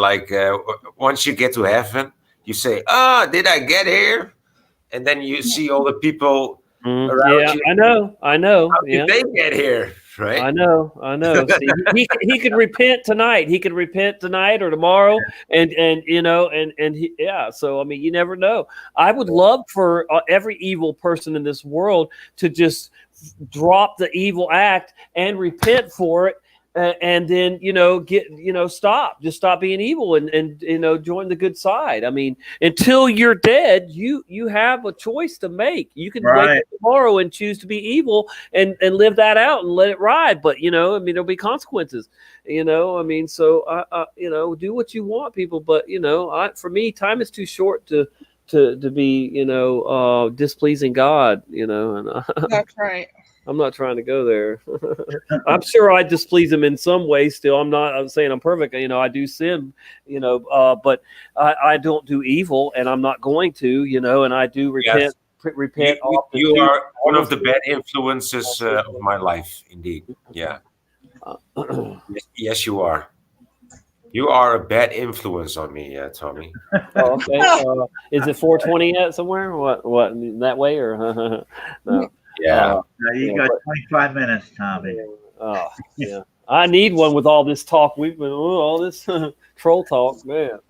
once you get to heaven, you say, did I get here? And then you see all the people around you. I know. How did they get here? Right? I know. See, he could repent tonight. He could repent tonight or tomorrow, and So I mean, you never know. I would love for every evil person in this world to just drop the evil act and repent for it. And then stop being evil and join the good side. I mean, until you're dead, you have a choice to make. You can wake up tomorrow and choose to be evil and live that out and let it ride. But there'll be consequences. So do what you want, people. But for me, time is too short to to be, displeasing God, and That's right. I'm not trying to go there. I'm sure I displease him in some way still. I'm saying I'm perfect. I do sin, but I don't do evil, and I'm not going to, and I do repent. Yes. Repent often. You too. are one of the bad influences of my life, indeed. Yeah. Yes, you are. You are a bad influence on me, Tommy. Oh, okay. Is it 4:20 yet somewhere? What that way or no? Yeah. Now you got 25 minutes, Tommy. Oh, yeah. I need one with all this talk. We've been all this troll talk, man.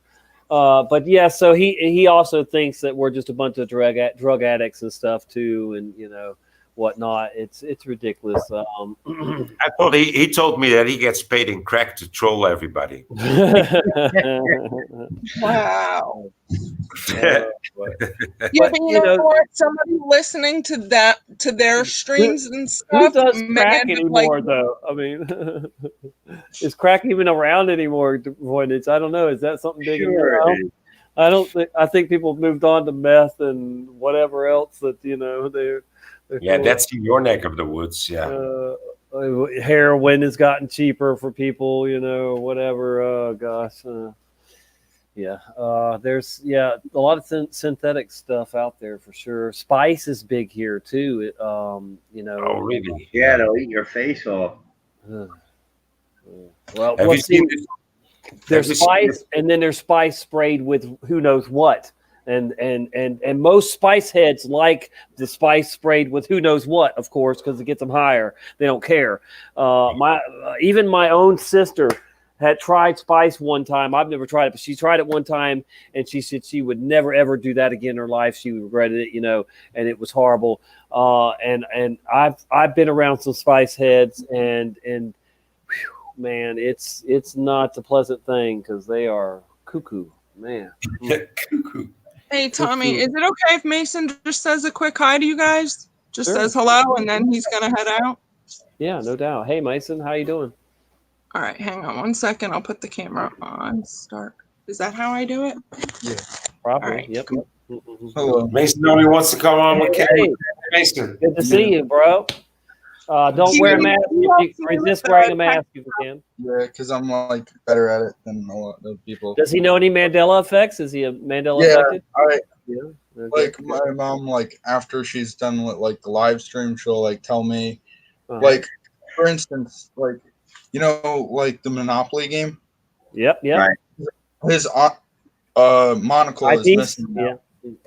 But yeah, so he also thinks that we're just a bunch of drug addicts and stuff too, and whatnot. It's ridiculous. I thought he told me that he gets paid in crack to troll everybody. Wow. Yeah, but you know what? Somebody listening to their streams and stuff. Who does crack man, anymore, though? I mean, is crack even around anymore? Voynich? I don't know. Is that something big? Sure, I don't think. I think people have moved on to meth and whatever else that they're yeah, that's in your neck of the woods. Yeah. Heroin has gotten cheaper for people. Whatever. Gosh. Yeah, there's a lot of synthetic stuff out there for sure. Spice is big here too. Oh, really? Yeah, they'll eat your face off. Well, there's spice, and then there's spice sprayed with who knows what, and most spice heads like the spice sprayed with who knows what, of course, because it gets them higher. They don't care. Even my own sister had tried spice one time. I've never tried it, but she tried it one time, and she said she would never ever do that again in her life. She regretted it, and it was horrible. And I've been around some spice heads, and whew, man, it's not a pleasant thing because they are cuckoo, man. Cuckoo. Hey Tommy, is it okay if Mason just says a quick hi to you guys? Just Sure. says hello, and then he's gonna head out. Yeah, no doubt. Hey Mason, how you doing? All right, hang on 1 second. I'll put the camera on. Start. Is that how I do it? Yeah. Probably. All right, Yep. cool. Hello. Mason only wants to come on with Hey, Mason. good to see you, bro. Don't wear a mask. If you resist wearing a mask if you can. Yeah, because I'm like better at it than a lot of people. Does he know any Mandela effects? Is he a Mandela Yeah, affected? Yeah. Okay. like my mom, like after she's done with like the live stream, she'll like tell me, Uh-huh. like for instance, like like the Monopoly game. Yep. Right. His monocle is IDs? missing now.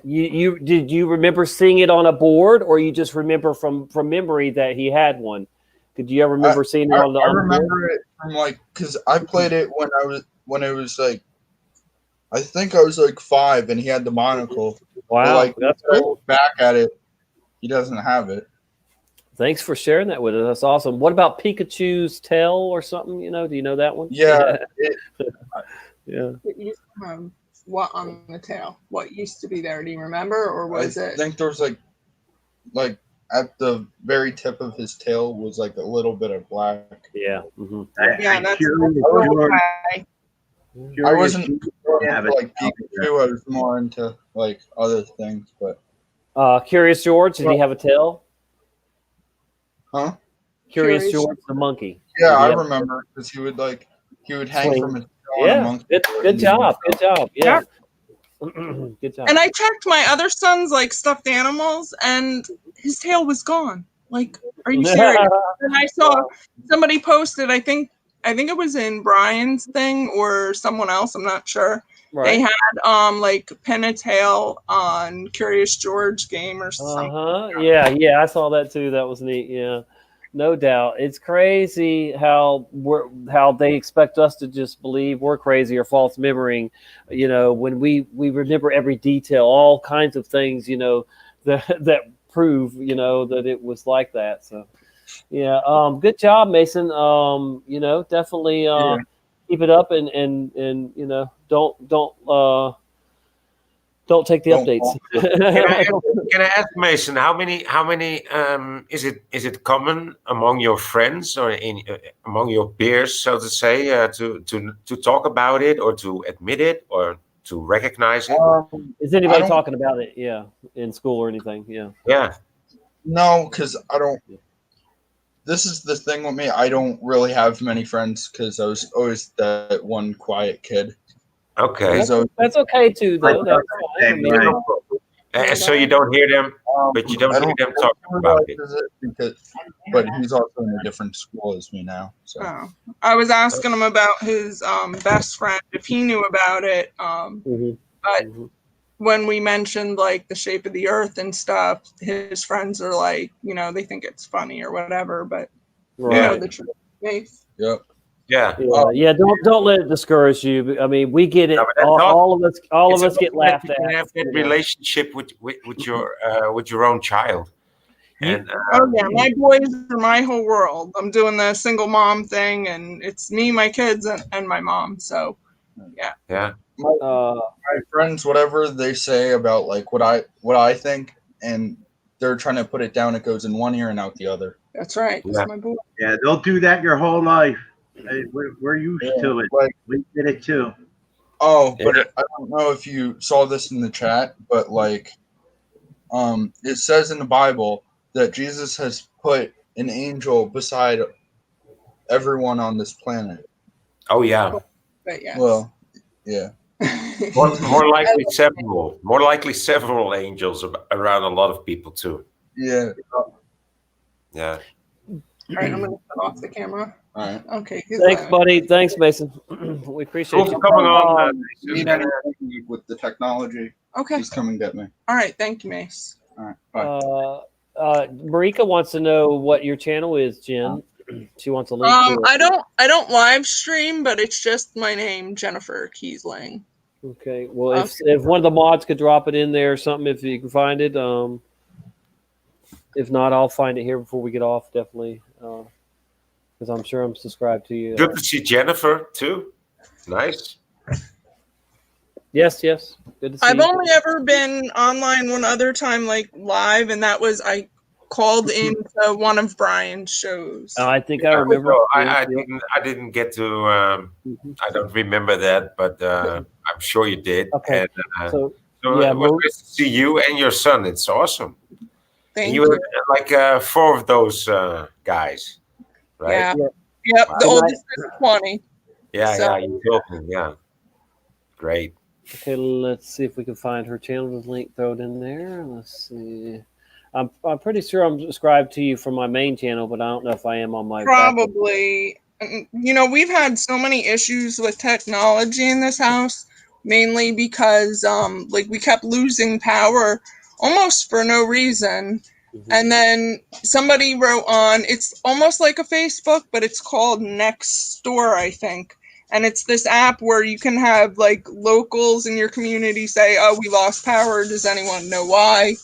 Yeah. Did you remember seeing it on a board, or you just remember from memory that he had one? Did you ever remember seeing it on the? I on the board? remember it from like because I played it when it was like I think I was like 5 and he had the monocle. Wow, but, like that's when I cool. look back at it, he doesn't have it. Thanks for sharing that with us. That's awesome. What about Pikachu's tail or something? Do you know that one? Yeah. Yeah. It used to have what on the tail? What used to be there? Do you remember, or was I it? think there was like at the very tip of his tail was like a little bit of black. Yeah. Mm-hmm. Yeah, that's I wasn't Yeah, into, like Pikachu. I was more into like other things, but Curious George, did he have a tail? huh? Curious George the monkey. Yeah, Did he I have- remember because he would hang Swing. from his tail on a Yeah. monkey. Good job. Good job. Yeah. Good job. And I checked my other son's like stuffed animals, and his tail was gone. Like, are you serious? And I saw somebody posted. I think it was in Brian's thing or someone else. I'm not sure. They Right. had like pin a tail on Curious George game or something. Yeah, I saw that too. That was neat. Yeah, no doubt. It's crazy how they expect us to just believe we're crazy or false memorying. When we remember every detail, all kinds of things. That prove that it was like that. So, yeah. Good job, Mason. Definitely. Keep it up and don't take the updates. Can I ask Mason how many is it common among your friends or among your peers, so to say, to talk about it or to admit it or to recognize it? Is anybody don't- talking about it? Yeah, in school or anything? Yeah. Yeah. No, because I don't. This is the thing with me. I don't really have many friends because I was always that one quiet kid. Okay. That's okay too, though. That's fine. I mean, So you don't hear them, but you don't I hear them talking he about it. realizes it because, but he's also in a different school as me now. So Oh. I was asking him about his best friend if he knew about it. But when we mentioned like the shape of the earth and stuff, his friends are like, they think it's funny or whatever, but the truth. Yep. Yeah. Yeah. Don't let it discourage you. I mean, we get it. All of us get laughed at. You have that relationship with your own child. And Oh yeah, my boys are my whole world. I'm doing the single mom thing, and it's me, my kids, and my mom. So, yeah. Yeah. My friends, whatever they say about like what I think, and they're trying to put it down. It goes in one ear and out the other. That's right. That's my boy. Yeah, they'll do that your whole life. We're used to it. We did it too. Oh, but I don't know if you saw this in the chat, but like, it says in the Bible that Jesus has put an angel beside everyone on this planet. Oh yeah. But yes. Well, yeah. More likely several angels around a lot of people too. Yeah. Yeah. All right, I'm gonna cut off the camera. All right. Okay. Thanks, buddy. Thanks, Mason. We appreciate you coming on. Need anything with the technology? Okay. Just come and get me. All right. Thank you, Mace. All right. Bye. Marika wants to know what your channel is, Jen. She wants a link to it. I don't live stream, but it's just my name, Jennifer Kiesling. Okay. Well, if one of the mods could drop it in there or something, if you can find it. If not, I'll find it here before we get off, definitely. Because I'm sure I'm subscribed to you. Good to see Jennifer too. Nice. Yes. Good to see I've you. only ever been online one other time, like live, and that was I called into one of Brian's shows. I think I remember. So I didn't get to. I don't remember that, but I'm sure you did. Okay. And, So it was nice to see you and your son. It's awesome. Thank you had like 4 of those guys, right? Yeah. Yep. The oldest is 20. Yeah, So- you told me. Yeah. Great. Okay, let's see if we can find her channel. The link, throw it in there. Let's see. I'm pretty sure I'm subscribed to you from my main channel, but I don't know if I am on my Probably. We've had so many issues with technology in this house, mainly because we kept losing power almost for no reason. And then somebody wrote on, it's almost like a Facebook, but it's called Nextdoor, I think. And it's this app where you can have like locals in your community say, oh, we lost power. Does anyone know why?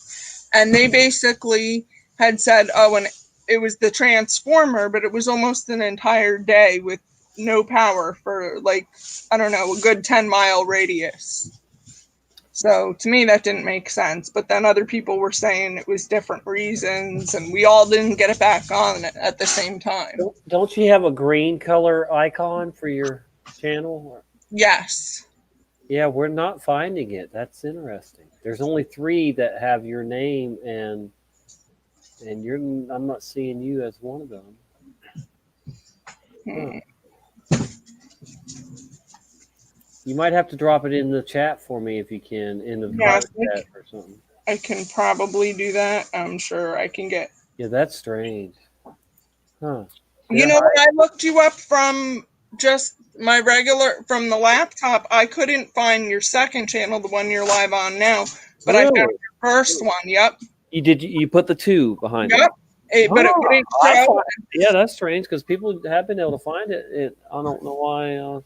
And they basically had said, oh, and it was the transformer, but it was almost an entire day with no power for like, I don't know, a good 10-mile radius. So to me, that didn't make sense. But then other people were saying it was different reasons, and we all didn't get it back on at the same time. Don't you have a green color icon for your channel? Yes. Yeah, we're not finding it. That's interesting. There's only 3 that have your name, and I'm not seeing you as one of them. Huh. You might have to drop it in the chat for me if you can, in the private chat or something. I can probably do that. I'm sure I can get. Yeah, that's strange. Huh. You know, when I looked you up from just my regular, from the laptop, I couldn't find your second channel, the one you're live on now, but I found your first one. Yep. You put the 2 behind Yep. it. But it wouldn't show. Yeah, that's strange because people have been able to find it. I don't know why.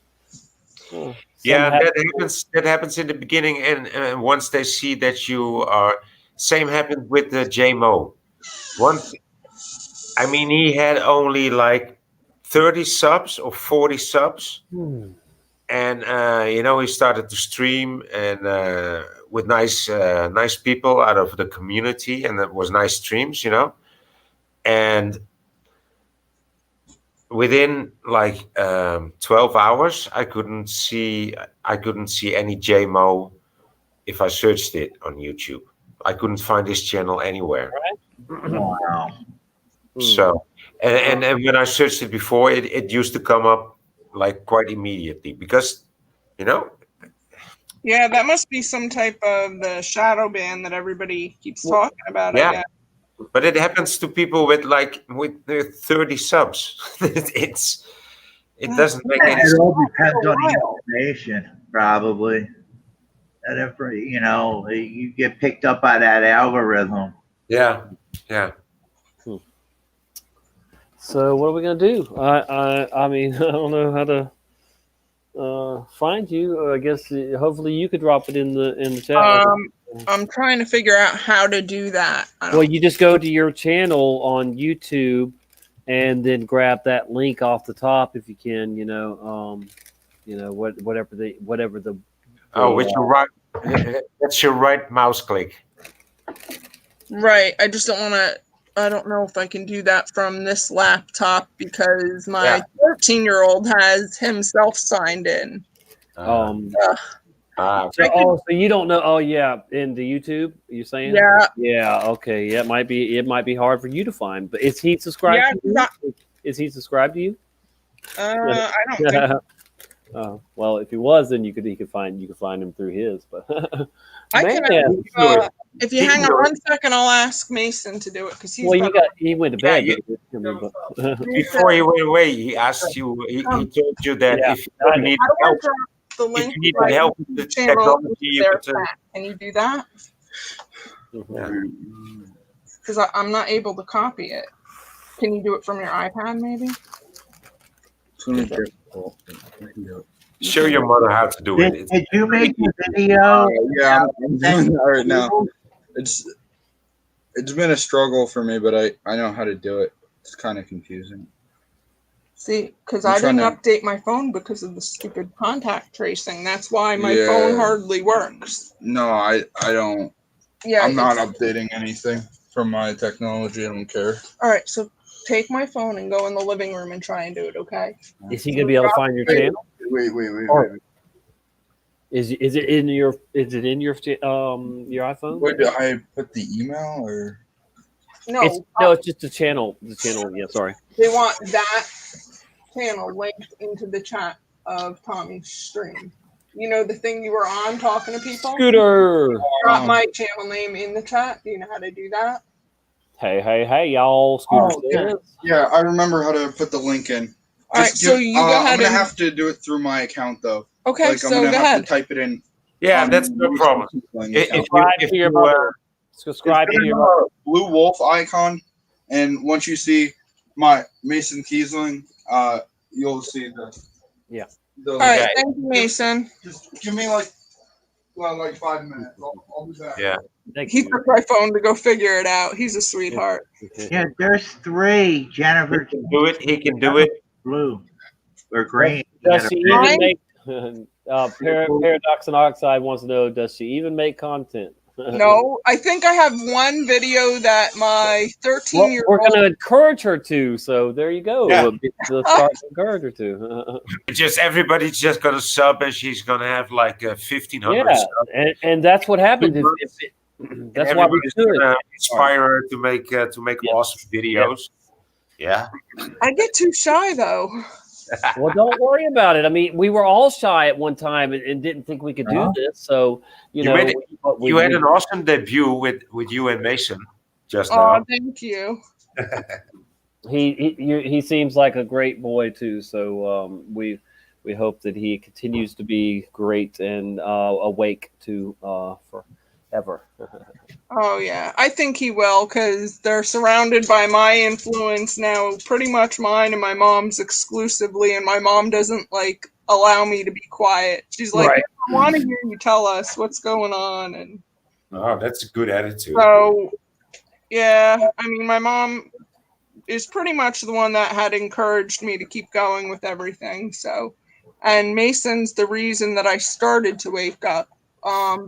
Yeah, that happens in the beginning, and once they see that you are, same happened with the JMO. He had only like 30 subs or 40 subs, and he started to stream and with nice people out of the community, and it was nice streams, and within like 12 hours, I couldn't see any JMO if I searched it on YouTube. I couldn't find this channel anywhere. Wow. So, and when I searched it before, it used to come up like quite immediately because, you know. Yeah, that must be some type of the shadow ban that everybody keeps talking about. Yeah, I guess. but it happens to people with 30 subs. It doesn't make any sense. It all depends on the information, probably. And if, you know, you get picked up by that algorithm. Yeah. So what are we gonna do? I mean, I don't know how to find you. I guess hopefully you could drop it in the chat. I'm trying to figure out how to do that. Well, you just go to your channel on YouTube, and then grab that link off the top if you can. Whatever the. Oh, with your right. That's your right mouse click. Right. I just don't want to. I don't know if I can do that from this laptop because my 13-year-old has himself signed in. So you don't know? Oh yeah, into YouTube, you're saying? Yeah. Yeah. Okay. Yeah, it might be hard for you to find. But is he subscribed? Yeah. To you? Is he subscribed to you? I don't think. Oh well, if he was, then you could find him through his. But I can. If you hang on 1 second, I'll ask Mason to do it because he's. Well, he went to bed. Before he went away, he asked you. He told you that if you need help, if you need help with the technology, you could. Can you do that? Because I'm not able to copy it. Can you do it from your iPad, maybe? Show your mother how to do it. Did you make a video? Yeah, I'm doing that right now. It's been a struggle for me, but I know how to do it. It's kind of confusing. See, because I didn't update my phone because of the stupid contact tracing. That's why my phone hardly works. No, I don't. Yeah, I'm not updating anything from my technology. I don't care. All right, so take my phone and go in the living room and try and do it. Okay? Is he gonna be able to find your channel? Wait. Is it in your iPhone? Wait, do I put the email or? No, it's just the channel. The channel. Yeah, sorry. They want that channel linked into the chat of Tommy's stream. You know the thing you were on talking to people? Scooter. Drop my channel name in the chat. Do you know how to do that? Hey, y'all. Scooter. Yeah, I remember how to put the link in. All right, so you go ahead. I'm gonna have to do it through my account though. Okay, I'm gonna have to type it in. Yeah, that's no problem. Subscribe to your blue wolf icon, and once you see my Mason Kiesling, you'll see the. Yeah. All right, thank you, Mason. Just give me like 5 minutes. I'll be back. Yeah. He took my phone to go figure it out. He's a sweetheart. Yeah, there's 3. Jennifer can do it. He can do it. Blue or green. Does she even make? Paradox and Oxide wants to know: does she even make content? No, I think I have one video that my 13-year-old. We're going to encourage her to. So there you go. Yeah. We'll start to encourage her to. Everybody's just going to sub, and she's going to have like 1,500. Yeah, and that's what happened. That's why we should inspire her to make awesome videos. Yeah. I get too shy though. Well, don't worry about it. I mean, we were all shy at one time and didn't think we could do this. So you had an awesome debut with you and Mason just now. Oh, thank you. He seems like a great boy too. So we hope that he continues to be great and awake to forever. Oh yeah, I think he will because they're surrounded by my influence now, pretty much mine and my mom's exclusively, and my mom doesn't allow me to be quiet. She's like, right. I want to hear you tell us what's going on. And oh, that's a good attitude. So yeah, I mean, my mom is pretty much the one that had encouraged me to keep going with everything. So, and Mason's the reason that I started to wake up.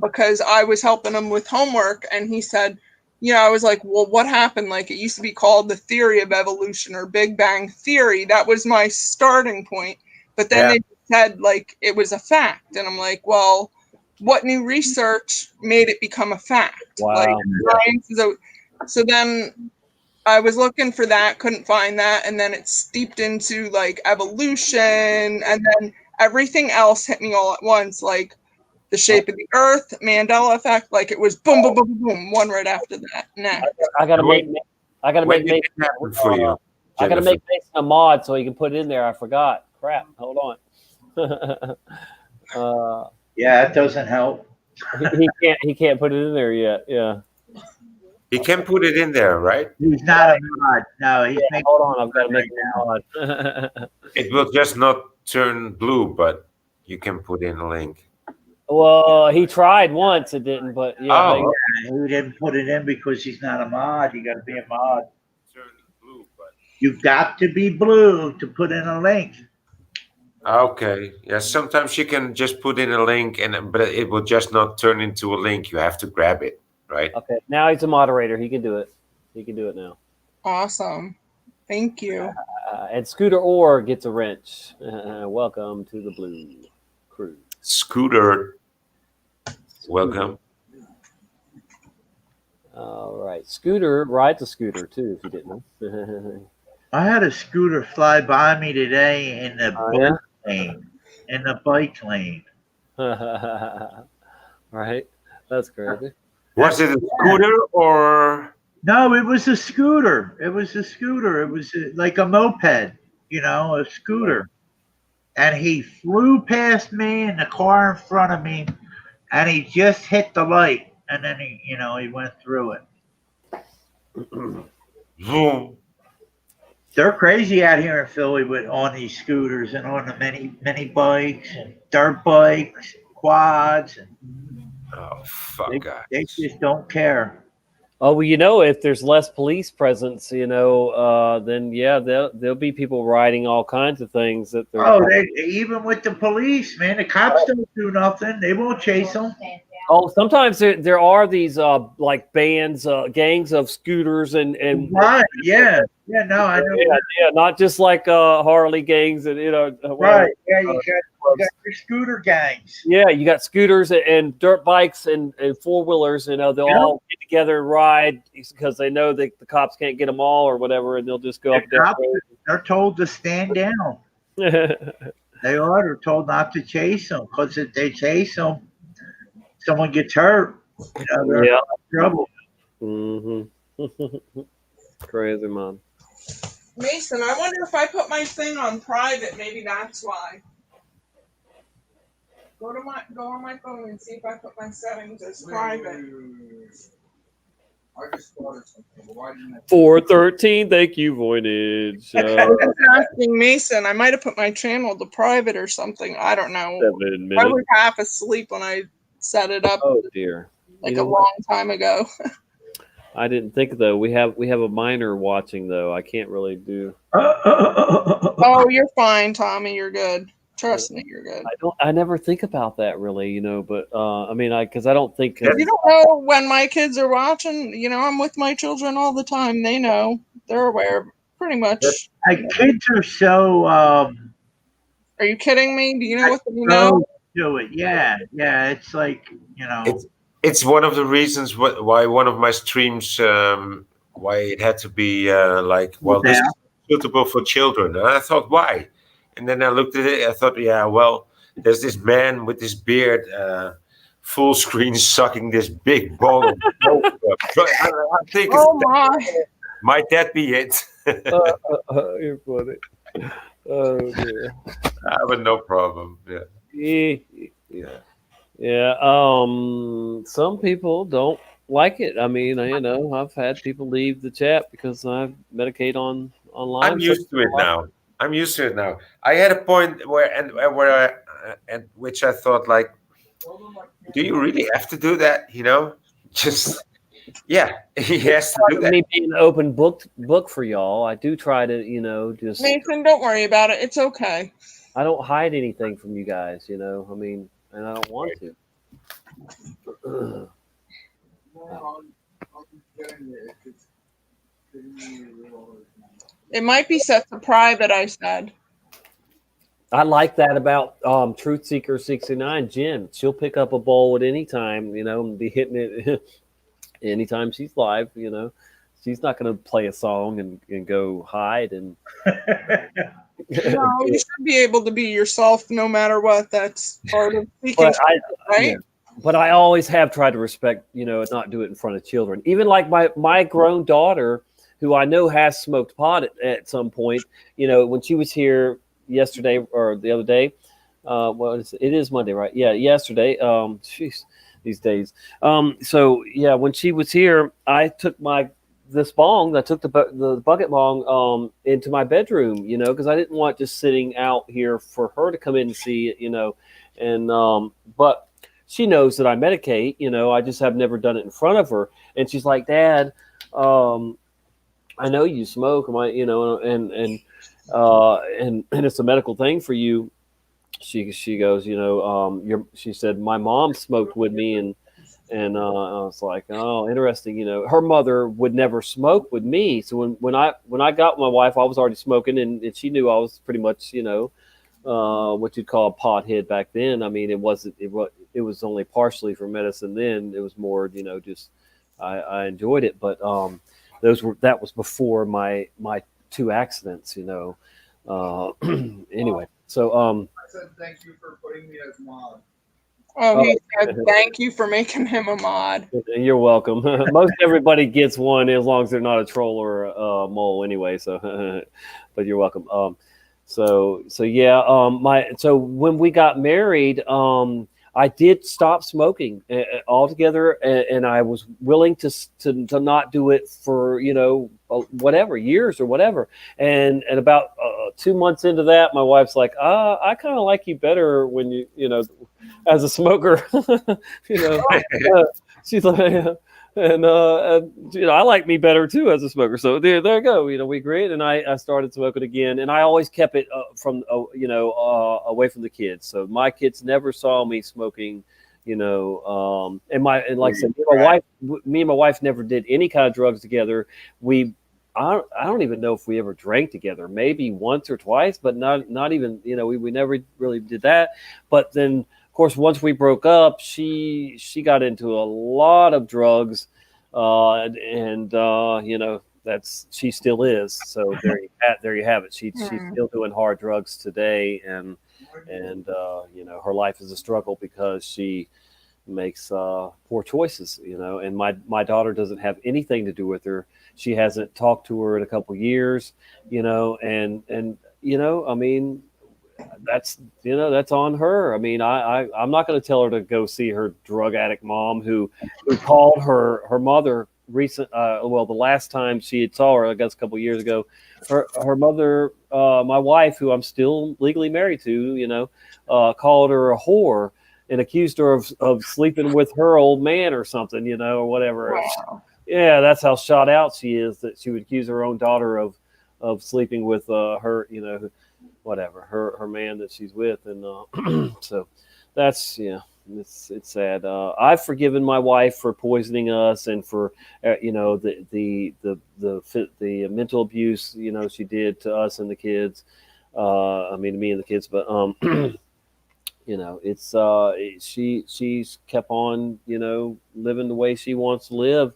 Because I was helping him with homework, and he said, I was like, well, what happened? Like, it used to be called the theory of evolution or Big Bang Theory. That was my starting point. But then they said, like, it was a fact. And I'm like, well, what new research made it become a fact? Wow. Like, science is so then I was looking for that, couldn't find that. And then it steeped into, like, evolution. And then everything else hit me all at once, like the shape of the Earth, Mandela Effect. Like, it was boom, boom, boom, boom, one right after that. I gotta make Mason for you. I gotta make Mason a mod so he can put it in there. I forgot. Crap. Hold on. Yeah, it doesn't help. He can't put it in there yet. Yeah. He can put it in there, right? He's not a mod. No, he's making. Hold on, I've got to make it a mod. It will just not turn blue, but you can put in a link. Well, he tried once, it didn't, but yeah. Oh, He didn't put it in because he's not a mod. You got to be a mod. You've got to be blue to put in a link. Okay. Yeah. Sometimes you can just put in a link, but it will just not turn into a link. You have to grab it, right? Okay. Now he's a moderator. He can do it. He can do it now. Awesome. Thank you. And Scooter Orr gets a wrench. Welcome to the Blue Crew. Scooter, welcome. All right. Scooter rides a scooter too, if you didn't know. I had a scooter fly by me today in the bike lane. In the bike lane. Right? That's crazy. Was it a scooter or? No, it was a scooter. It was a scooter. It was like a moped, a scooter. And he flew past me in the car in front of me, and he just hit the light, and then he went through it. They're crazy out here in Philly on these scooters and on the mini bikes and dirt bikes, quads. And oh fuck! They just don't care. Oh well, if there's less police presence, then yeah, there'll be people riding all kinds of things that they're. Oh, even with the police, man, the cops don't do nothing. They won't chase them. Oh, sometimes there are these like bands, gangs of scooters and right, yeah, no, I know. Yeah, not just like Harley gangs and right, yeah, you got your scooter gangs. Yeah, you got scooters and dirt bikes and four wheelers. They'll all get together and ride because they know that the cops can't get them all or whatever, and they'll just go up and down. They're told to stand down. They are. They're told not to chase them because if they chase them, someone gets hurt. They're in trouble. Mm-hmm. Crazy, man. Mason, I wonder if I put my thing on private, maybe that's why. Go on my phone and see if I put my settings as private. I just thought of something. Why didn't I? 413, thank you, Voynich. I was asking Mason. I might have put my channel to private or something. I don't know. 7 minutes. I was half asleep when I set it up. Oh dear. Like a long time ago. I didn't think though. We have a minor watching though. I can't really do. Oh, you're fine, Tommy. You're good. Trust me, you're good. I never think about that really, but I mean, because I don't think. You don't know when my kids are watching. I'm with my children all the time. They know. They're aware. Pretty much. Kids are so. Are you kidding me? Do you know what they know? Do it, yeah. It's like It's one of the reasons why one of my streams, why it had to be this is suitable for children. And I thought, why? And then I looked at it. I thought, yeah, well, there's this man with this beard, full screen sucking this big ball of smoke. I think, might that be it? You're funny. Oh dear. But no problem. Yeah. Yeah. Some people don't like it. I mean, I've had people leave the chat because I medicate online. I'm used to it now. I had a point at which I thought, like, do you really have to do that? Just yeah, he has to do that. Me being an open book for y'all, I do try to just. Nathan, don't worry about it. It's okay. I don't hide anything from you guys. I mean, and I don't want to. It might be set to private, I said. I like that about Truth Seeker 69, Jen. She'll pick up a bowl at any time, and be hitting it anytime she's live, She's not going to play a song and go hide. And No, you should be able to be yourself no matter what. That's part of speaking, but right? Yeah. But I always have tried to respect, not do it in front of children. Even like my grown daughter, who I know has smoked pot at some point, when she was here yesterday or the other day. It is Monday, right? Yeah, yesterday. Jeez, these days. So yeah, when she was here, I took this bong. I took the bucket bong into my bedroom, because I didn't want just sitting out here for her to come in and see it, and but she knows that I medicate, I just have never done it in front of her, and she's like, Dad, I know you smoke, and it's a medical thing for you. She goes, she said, my mom smoked with me, and I was like, oh, interesting. Her mother would never smoke with me. So when I got my wife, I was already smoking, and she knew I was pretty much, what you'd call a pothead back then. I mean, it was only partially for medicine then. It was more, just I enjoyed it, but that was before my 2 accidents, anyway. So I said thank you for putting me as mod. Oh, he said thank you for making him a mod. You're welcome. Most everybody gets one as long as they're not a troll or a mole anyway. So, but you're welcome. So yeah. So when we got married, I did stop smoking altogether, and I was willing to not do it for whatever years or whatever. And about 2 months into that, my wife's like, I kind of like you better when you as a smoker, she's like, and I like me better too as a smoker. So there you go. We agreed, and I started smoking again, and I always kept it from away from the kids. So my kids never saw me smoking. And like I said, me and my wife never did any kind of drugs together. I don't even know if we ever drank together. Maybe once or twice, but not even. We never really did that. But then, of course, once we broke up, she got into a lot of drugs, and she still is. So there you have it. She's still doing hard drugs today, and her life is a struggle because she makes poor choices. And my daughter doesn't have anything to do with her. She hasn't talked to her in a couple of years. And I mean, that's on her. I mean, I'm not going to tell her to go see her drug addict mom who called her mother the last time she had saw her, I guess a couple of years ago, her mother, my wife, who I'm still legally married to, called her a whore and accused her of sleeping with her old man or something, or whatever. Wow. Yeah, that's how shot out she is, that she would accuse her own daughter of sleeping with her, whatever, her man that she's with. And so that's, it's sad. I've forgiven my wife for poisoning us and for the mental abuse she did to us and the kids. Me and the kids, but it's she's kept on living the way she wants to live.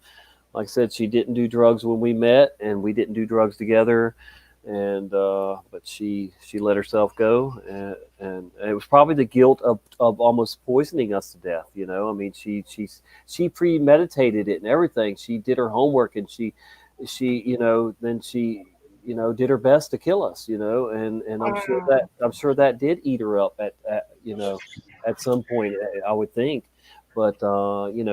Like I said, she didn't do drugs when we met, and we didn't do drugs together. And but she let herself go, and it was probably the guilt of almost poisoning us to death. I mean, she premeditated it and everything. She did her homework, and she then she did her best to kill us. And I'm sure that did eat her up at some point, I would think. But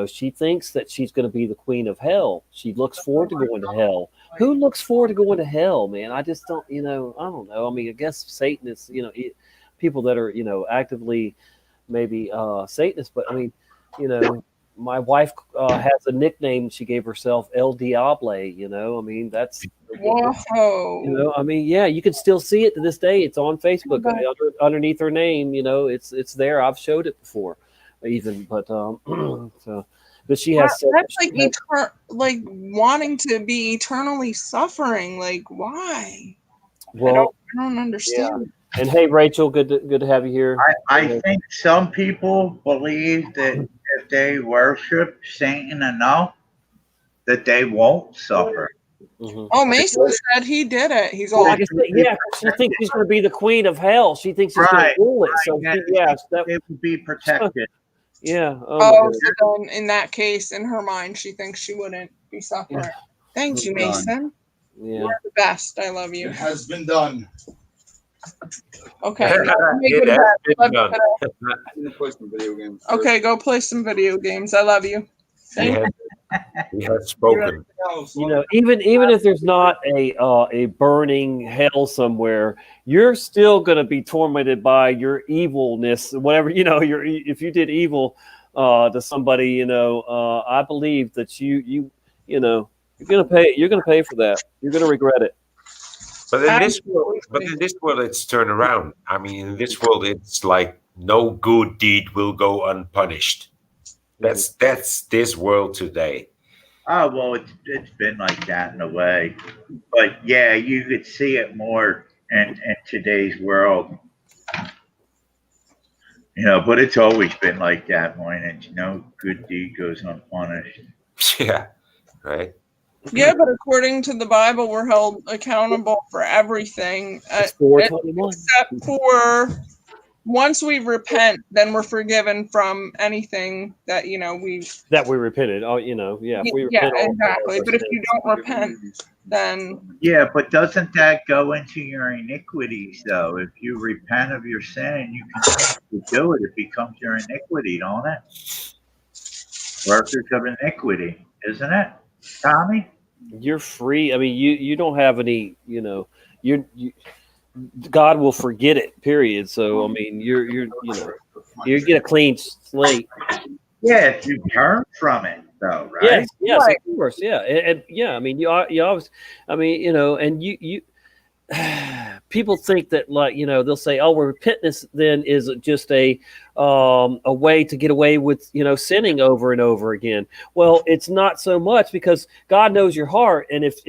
she thinks that she's going to be the queen of hell. She looks forward to going to hell. Who looks forward to going to hell, man? I just don't, I don't know. I mean, I guess Satanists, people that are, actively maybe Satanists. But I mean, my wife has a nickname she gave herself, El Diable. I mean, that's. Whoa. I mean, yeah, you can still see it to this day. It's on Facebook underneath her name. It's there. I've showed it before. Even, but so but she has. That's like wanting to be eternally suffering. Like, why? Well, I don't understand. And hey, Rachel, good to have you here. I think some people believe that if they worship Satan enough, that they won't suffer. Oh, Mason said he did it. He's all she thinks she's going to be the queen of hell. She thinks she's going to rule it. So that would be protected. Yeah. Oh, so then in that case, in her mind, she thinks she wouldn't be suffering. Thank you, Mason. Yeah. You're the best. I love you. It has been done. Okay. Okay, go play some video games. I love you. He has spoken. You know, even if there's not a burning hell somewhere, you're still going to be tormented by your evilness, whatever if you did evil to somebody. I believe that you're going to pay. You're going to pay for that. You're going to regret it. But in this world, it's turned around. I mean, in this world, it's like no good deed will go unpunished. That's this world today. Oh, well, it's been like that in a way. But yeah, you could see it more in today's world. But it's always been like that, Moynihan. No good deed goes unpunished. Yeah, right. Yeah, but according to the Bible, we're held accountable for everything. Except for once we repent, then we're forgiven from anything that we repented. Oh, if we yeah, repent exactly. But if you don't repent, then but doesn't that go into your iniquities though? If you repent of your sin and you continue to do it, it becomes your iniquity, don't it? Workers of iniquity, isn't it, Tommy? You're free. I mean, you don't have any. God will forget it. Period. So I mean, you get a clean slate. Yeah, if you turn from it, though, right? Yes, right. Of course, yeah, and yeah. I mean, you always. I mean, and you. People think that they'll say, "Oh, well, repentance then is just a way to get away with sinning over and over again." Well, it's not so much because God knows your heart, and if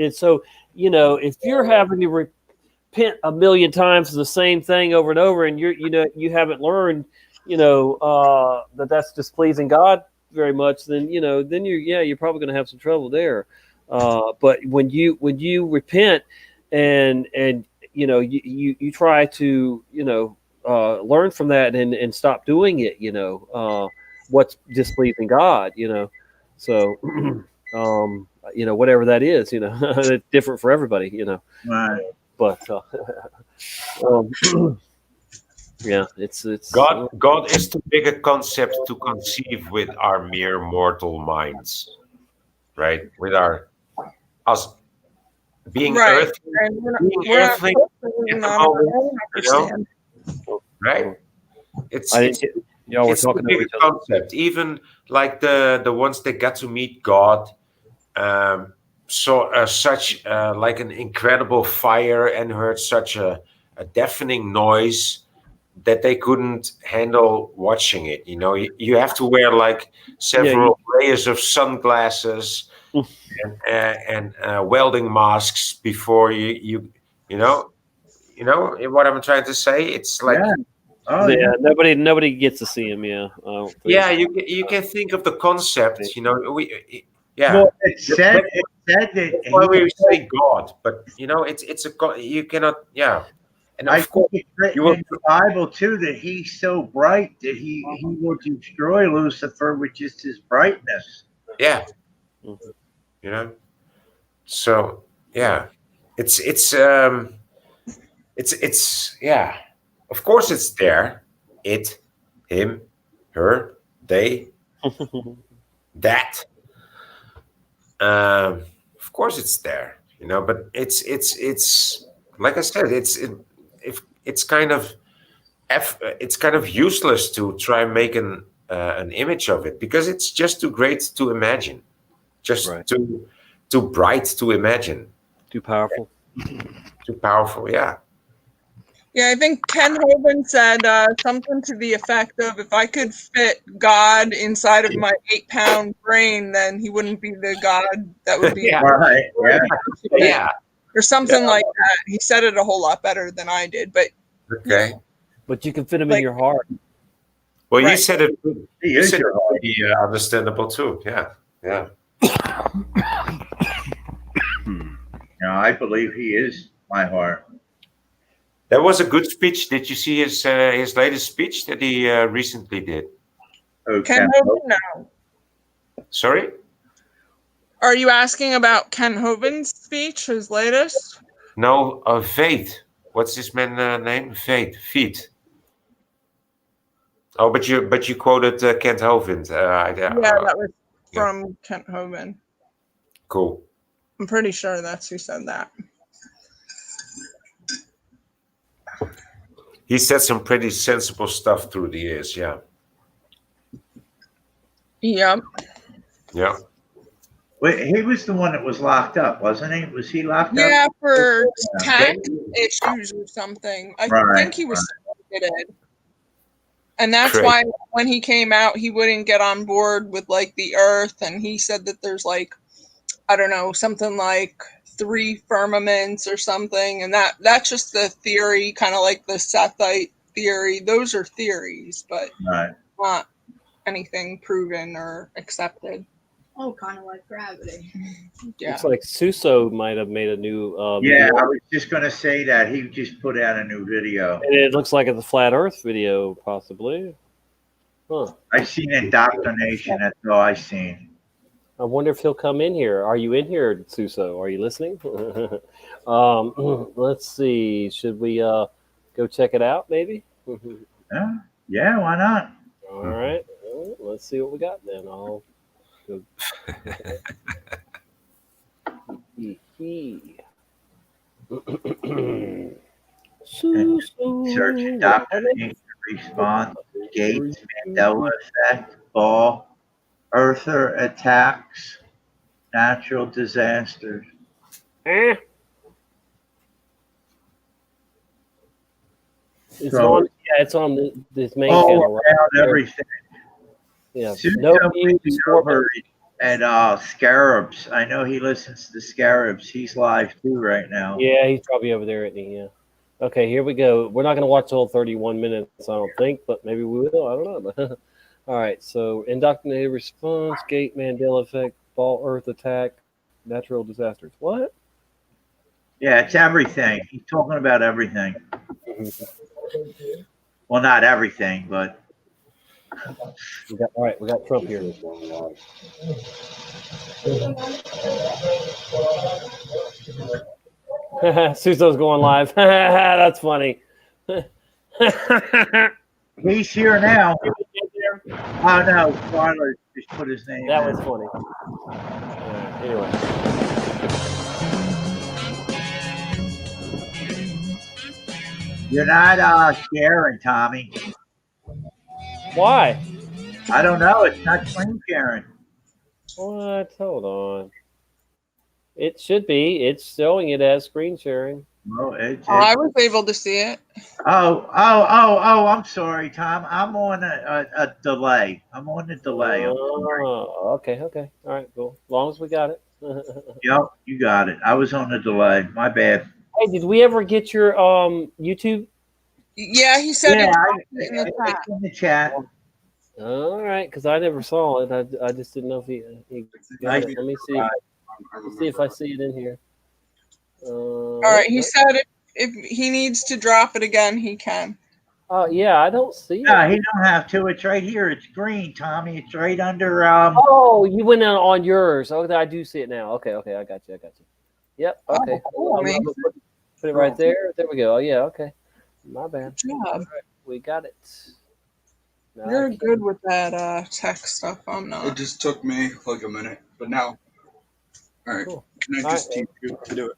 you're having to repent a million times for the same thing over and over, and you haven't learned that that's displeasing God very much, then you're probably going to have some trouble there. But when you repent and you try to learn from that and stop doing it, what's displeasing God, so whatever that is, it's different for everybody, right. But yeah, it's God is too big a concept to conceive with our mere mortal minds, right? With us being earthly, right? It's a big concept. Even like the ones that got to meet God saw such like an incredible fire and heard such a deafening noise that they couldn't handle watching it. You have to wear like several layers of sunglasses and welding masks before you know what I'm trying to say. It's like nobody gets to see him. You can think of the concept. Well, it said that why we say God, but it's a God. You cannot. And I think it's written in the Bible too that he's so bright that he will destroy Lucifer with just his brightness. Yeah. So it's of course it's there. It, him, her, they, that. Of course it's there, but it's like I said, it's kind of useless to try and make an image of it because it's just too great to imagine, just too bright to imagine, too powerful, yeah. Yeah, I think Ken Hovind said something to the effect of, if I could fit God inside of my 8-pound brain, then he wouldn't be the God that would be. Yeah. Right. Yeah. Yeah. Or something like that. He said it a whole lot better than I did, but Okay. But you can fit them in your heart. Well, you Right. said it. He You is said it your heart. pretty understandable too. Yeah. Yeah. I believe he is my heart. That was a good speech. Did you see his latest speech that he recently did? Ken Hovind, no. Sorry? Are you asking about Ken Hovind's speech, his latest? No, Faith. What's this man's name? Feet. Oh, but you quoted Kent Hovind. Yeah, that was from Kent Hovind. Cool. I'm pretty sure that's who said that. He said some pretty sensible stuff through the years. Yeah. Yep. Yeah. Wait, he was the one that was locked up, wasn't he? Was he locked up? Yeah, for Yeah. tax issues or something. I Right, think he was targeted. And that's Correct. why when he came out, he wouldn't get on board with like the Earth, and he said that there's like, I don't know, something like 3 firmaments or something, and that's just the theory, kind of like the Sethite theory. Those are theories, but Right. not anything proven or accepted. Oh, kind of like gravity. Yeah. Looks like Suso might have made a new Yeah, video. I was just going to say that. He just put out a new video. And it looks like it's a flat Earth video, possibly. Huh. I seen indoctrination. That's all I seen. I wonder if he'll come in here. Are you in here, Suso? Are you listening? Let's see. Should we go check it out, maybe? Yeah, why not? All right. Well, let's see what we got then. I'll go. Search indoctrination response, Gates, Mandela Effect, Ball, Earther attacks, natural disasters. It's So- on. Yeah, it's on this main Oh, channel. Right around there. everything. Yeah. Susan No told me views, over at Scarabs. I know he listens to the Scarabs. He's live too right now. Yeah, he's probably over there, isn't he? Yeah. Okay, here we go. We're not going to watch the whole 31 minutes, I don't think, but maybe we will. I don't know. All right, so indoctrinated response, Gate, Mandela Effect, Ball Earth attack, natural disasters. What? Yeah, it's everything. He's talking about everything. Well, not everything, but All right, we got Trump here. Suso's going live. That's funny. he's here now. Oh no, Carlos just put his name. That in. was funny. Anyway. You're not sharing, Tommy. Why? I don't know. It's not screen sharing. What? Hold on. It should be. It's showing it as screen sharing. Well, it's I was able to see it. Oh! I'm sorry, Tom. I'm on a delay. I'm on the delay. Oh, okay. All right, cool. As long as we got it. Yep, you got it. I was on the delay. My bad. Hey, did we ever get your YouTube? Yeah, he said Yeah, it in the chat. It's in the chat. All right, because I never saw it. I just didn't know if he got it. Let me see. Let's see if I see it in here. All right, he said if he needs to drop it again, he can. Oh yeah, I don't see No, it. he don't have to. It's right here. It's green, Tommy. It's right under. Oh, you went on yours. Oh, I do see it now. Okay, I got you. Yep. Okay. cool, I'm man. gonna put it right there. There we go. Oh yeah. Okay. My bad. Good job. All right, we got it. Now I You're can- good with that tech stuff. I'm It not. just took me like a minute, but now. All right. Cool. Can I just teach you to do it?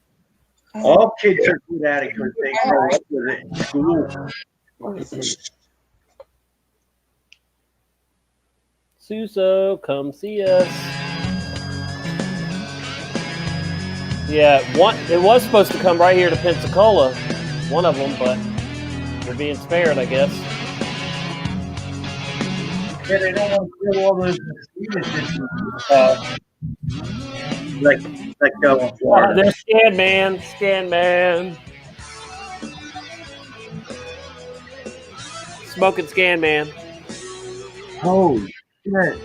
All kids are good at it because they grow up with it in school. Suso, come see us. Yeah, it was supposed to come right here to Pensacola, one of them, but for being spared, I guess. Yeah, they don't want to kill all those mosquitoes. Like go in Florida. There's Scan Man. Smoking Scan Man. Holy shit.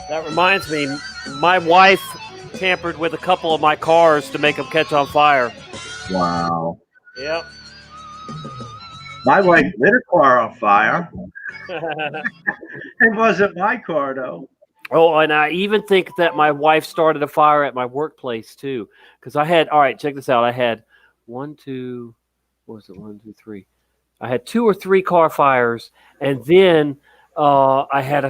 That reminds me, my wife tampered with a couple of my cars to make them catch on fire. Wow. Yep. My wife lit a car on fire. It wasn't my car, though. Oh, and I even think that my wife started a fire at my workplace, too. Because I had, all right, check this out. I had 1, 2, what was it? 1, 2, 3. I had 2 or 3 car fires, and then I had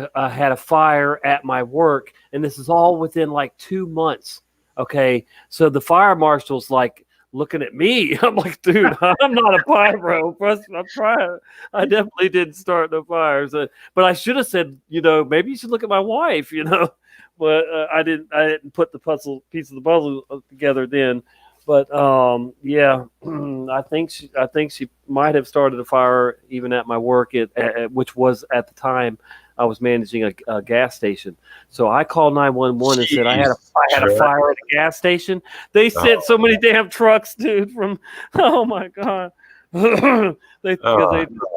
a fire at my work, and this is all within like 2 months. Okay, so the fire marshal's like looking at me. I'm like, dude, I'm not a pyro. I'm trying. I definitely didn't start the fires, but I should have said, maybe you should look at my wife, But I didn't put the piece of the puzzle together then. But yeah, I think she might have started a fire even at my work, which was at the time I was managing a gas station. So I called 911 and said I had a fire at a gas station. They sent so many damn trucks, dude. Oh my god, because they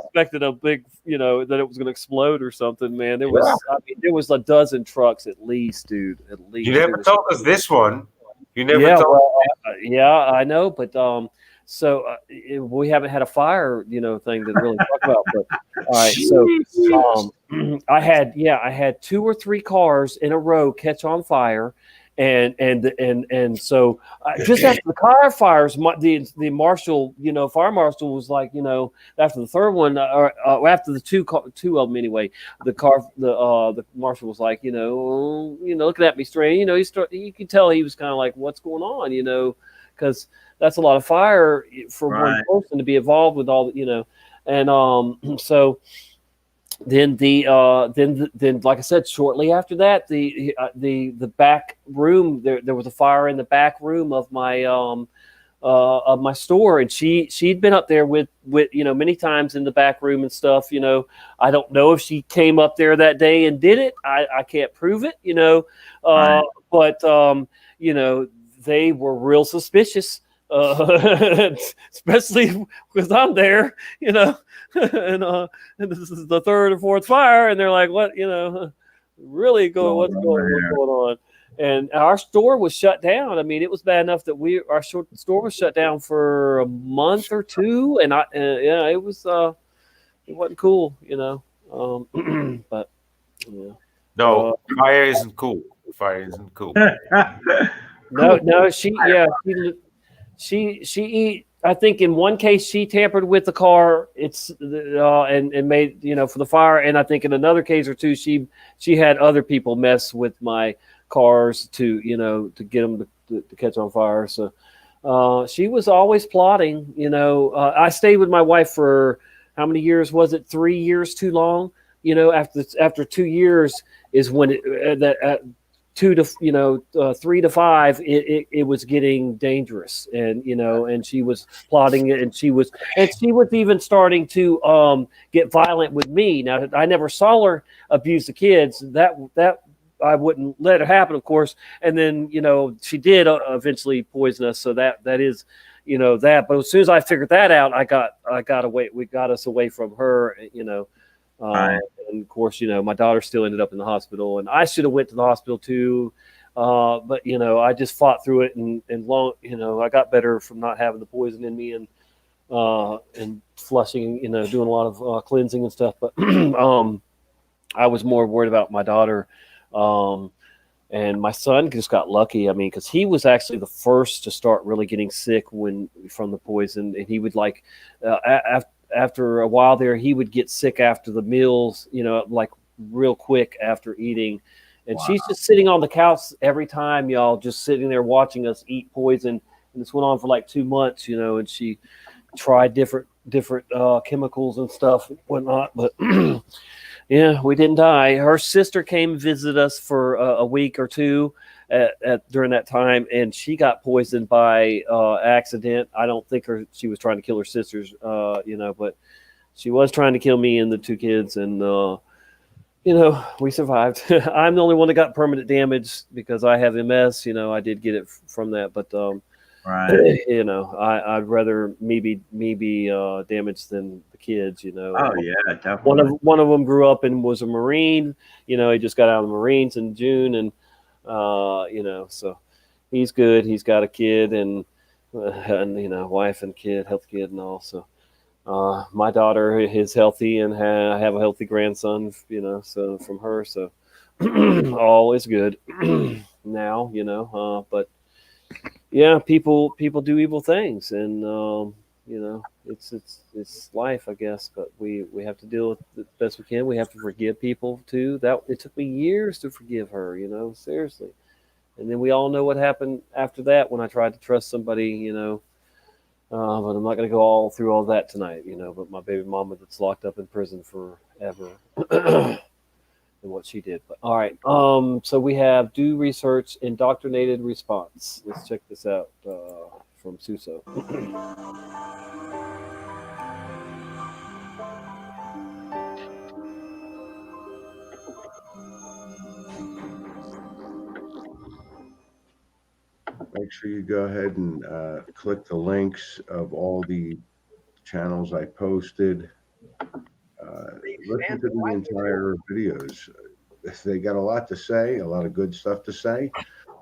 expected a big, that it was going to explode or something. Man, there was a dozen trucks at least, dude. At least. You never told us this one. You never Yeah, told. yeah, I know, but so we haven't had a fire, thing to really talk about. But all right, so I had 2 or 3 cars in a row catch on fire, and so just after the car fires, the marshal, fire marshal was like, after the third one, or after the two of them anyway, the marshal was like, looking at me strange, you could tell he was kind of like, what's going on, because that's a lot of fire for one person to be involved with all, and so. Then then like I said, shortly after that, the back room there was a fire in the back room of my store, and she'd been up there with many times in the back room and stuff. I don't know if she came up there that day and did it. I can't prove it. But they were real suspicious. Especially because I'm there, and this is the third or fourth fire, and they're like, "What, really going? What's going on?" And our store was shut down. I mean, it was bad enough that our store was shut down for a month or 2, and it wasn't cool, but No, fire isn't cool. Fire isn't cool. No, she I think in one case she tampered with the car. And made for the fire, and I think in another case or two she had other people mess with my cars to get them to catch on fire. So she was always plotting. I stayed with my wife for how many years? Was it 3 years too long? After 2 years is when that. 2 to 3 to 5, it was getting dangerous, and she was plotting it, and she was even starting to get violent with me. Now I never saw her abuse the kids. That I wouldn't let it happen, of course. And then she did eventually poison us. So that is that. But as soon as I figured that out, I got away. We got us away from her. And of course, my daughter still ended up in the hospital, and I should have went to the hospital too. But I just fought through it, and I got better from not having the poison in me, and flushing, doing a lot of cleansing and stuff. But I was more worried about my daughter. And my son just got lucky. I mean, because he was actually the first to start really getting sick from the poison, and he would after a while there, he would get sick after the meals, like real quick after eating. And she's just sitting on the couch every time, y'all, just sitting there watching us eat poison. And this went on for like 2 months, and she tried different chemicals and stuff and whatnot. But Yeah, we didn't die. Her sister came visit us for a week or two during that time, and she got poisoned by accident. I don't think she was trying to kill her sisters, but she was trying to kill me and the two kids, and we survived. I'm the only one that got permanent damage because I have MS. I did get it from that, but Right. I'd rather me be damaged than the kids. Oh yeah, definitely. One of them grew up and was a Marine. He just got out of the Marines in June, and so he's good. He's got a kid and wife and kid, healthy kid, and all. So my daughter is healthy, and I have a healthy grandson. So from her, so all is good now. But yeah, people do evil things, and it's life, I guess. But we have to deal with it the best we can. We have to forgive people too. That it took me years to forgive her, seriously. And then we all know what happened after that when I tried to trust somebody, but I'm not going to go all through all that tonight, But my baby mama that's locked up in prison forever. And what she did. But all right. So we have do research, indoctrinated response. Let's check this out from Suso. Make sure you go ahead and click the links of all the channels I posted. Listen to the entire videos. They got a lot to say, a lot of good stuff to say,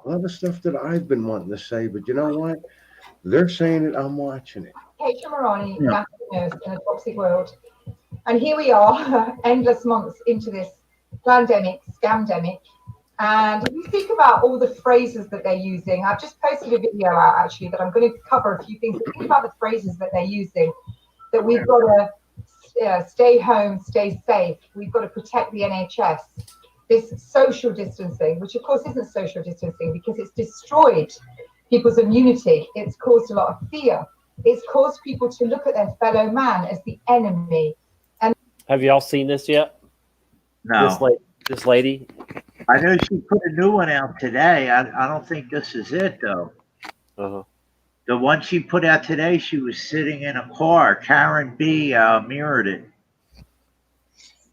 a lot of stuff that I've been wanting to say, but you know what? They're saying it, I'm watching it. Kate Marani, National Nurse in a Toxic World. And here we are, endless months into this pandemic, scamdemic. And we speak about all the phrases that they're using. I've just posted a video out, actually, that I'm going to cover a few things. Think about the phrases that they're using, that we've got to stay home, stay safe. We've got to protect the NHS. This social distancing, which of course isn't social distancing because it's destroyed people's immunity. It's caused a lot of fear. It's caused people to look at their fellow man as the enemy. And have y'all seen this yet? No. This lady? I know she put a new one out today. I don't think this is it, though. Uh-huh. The one she put out today, she was sitting in a car. Karen B. Mirrored it.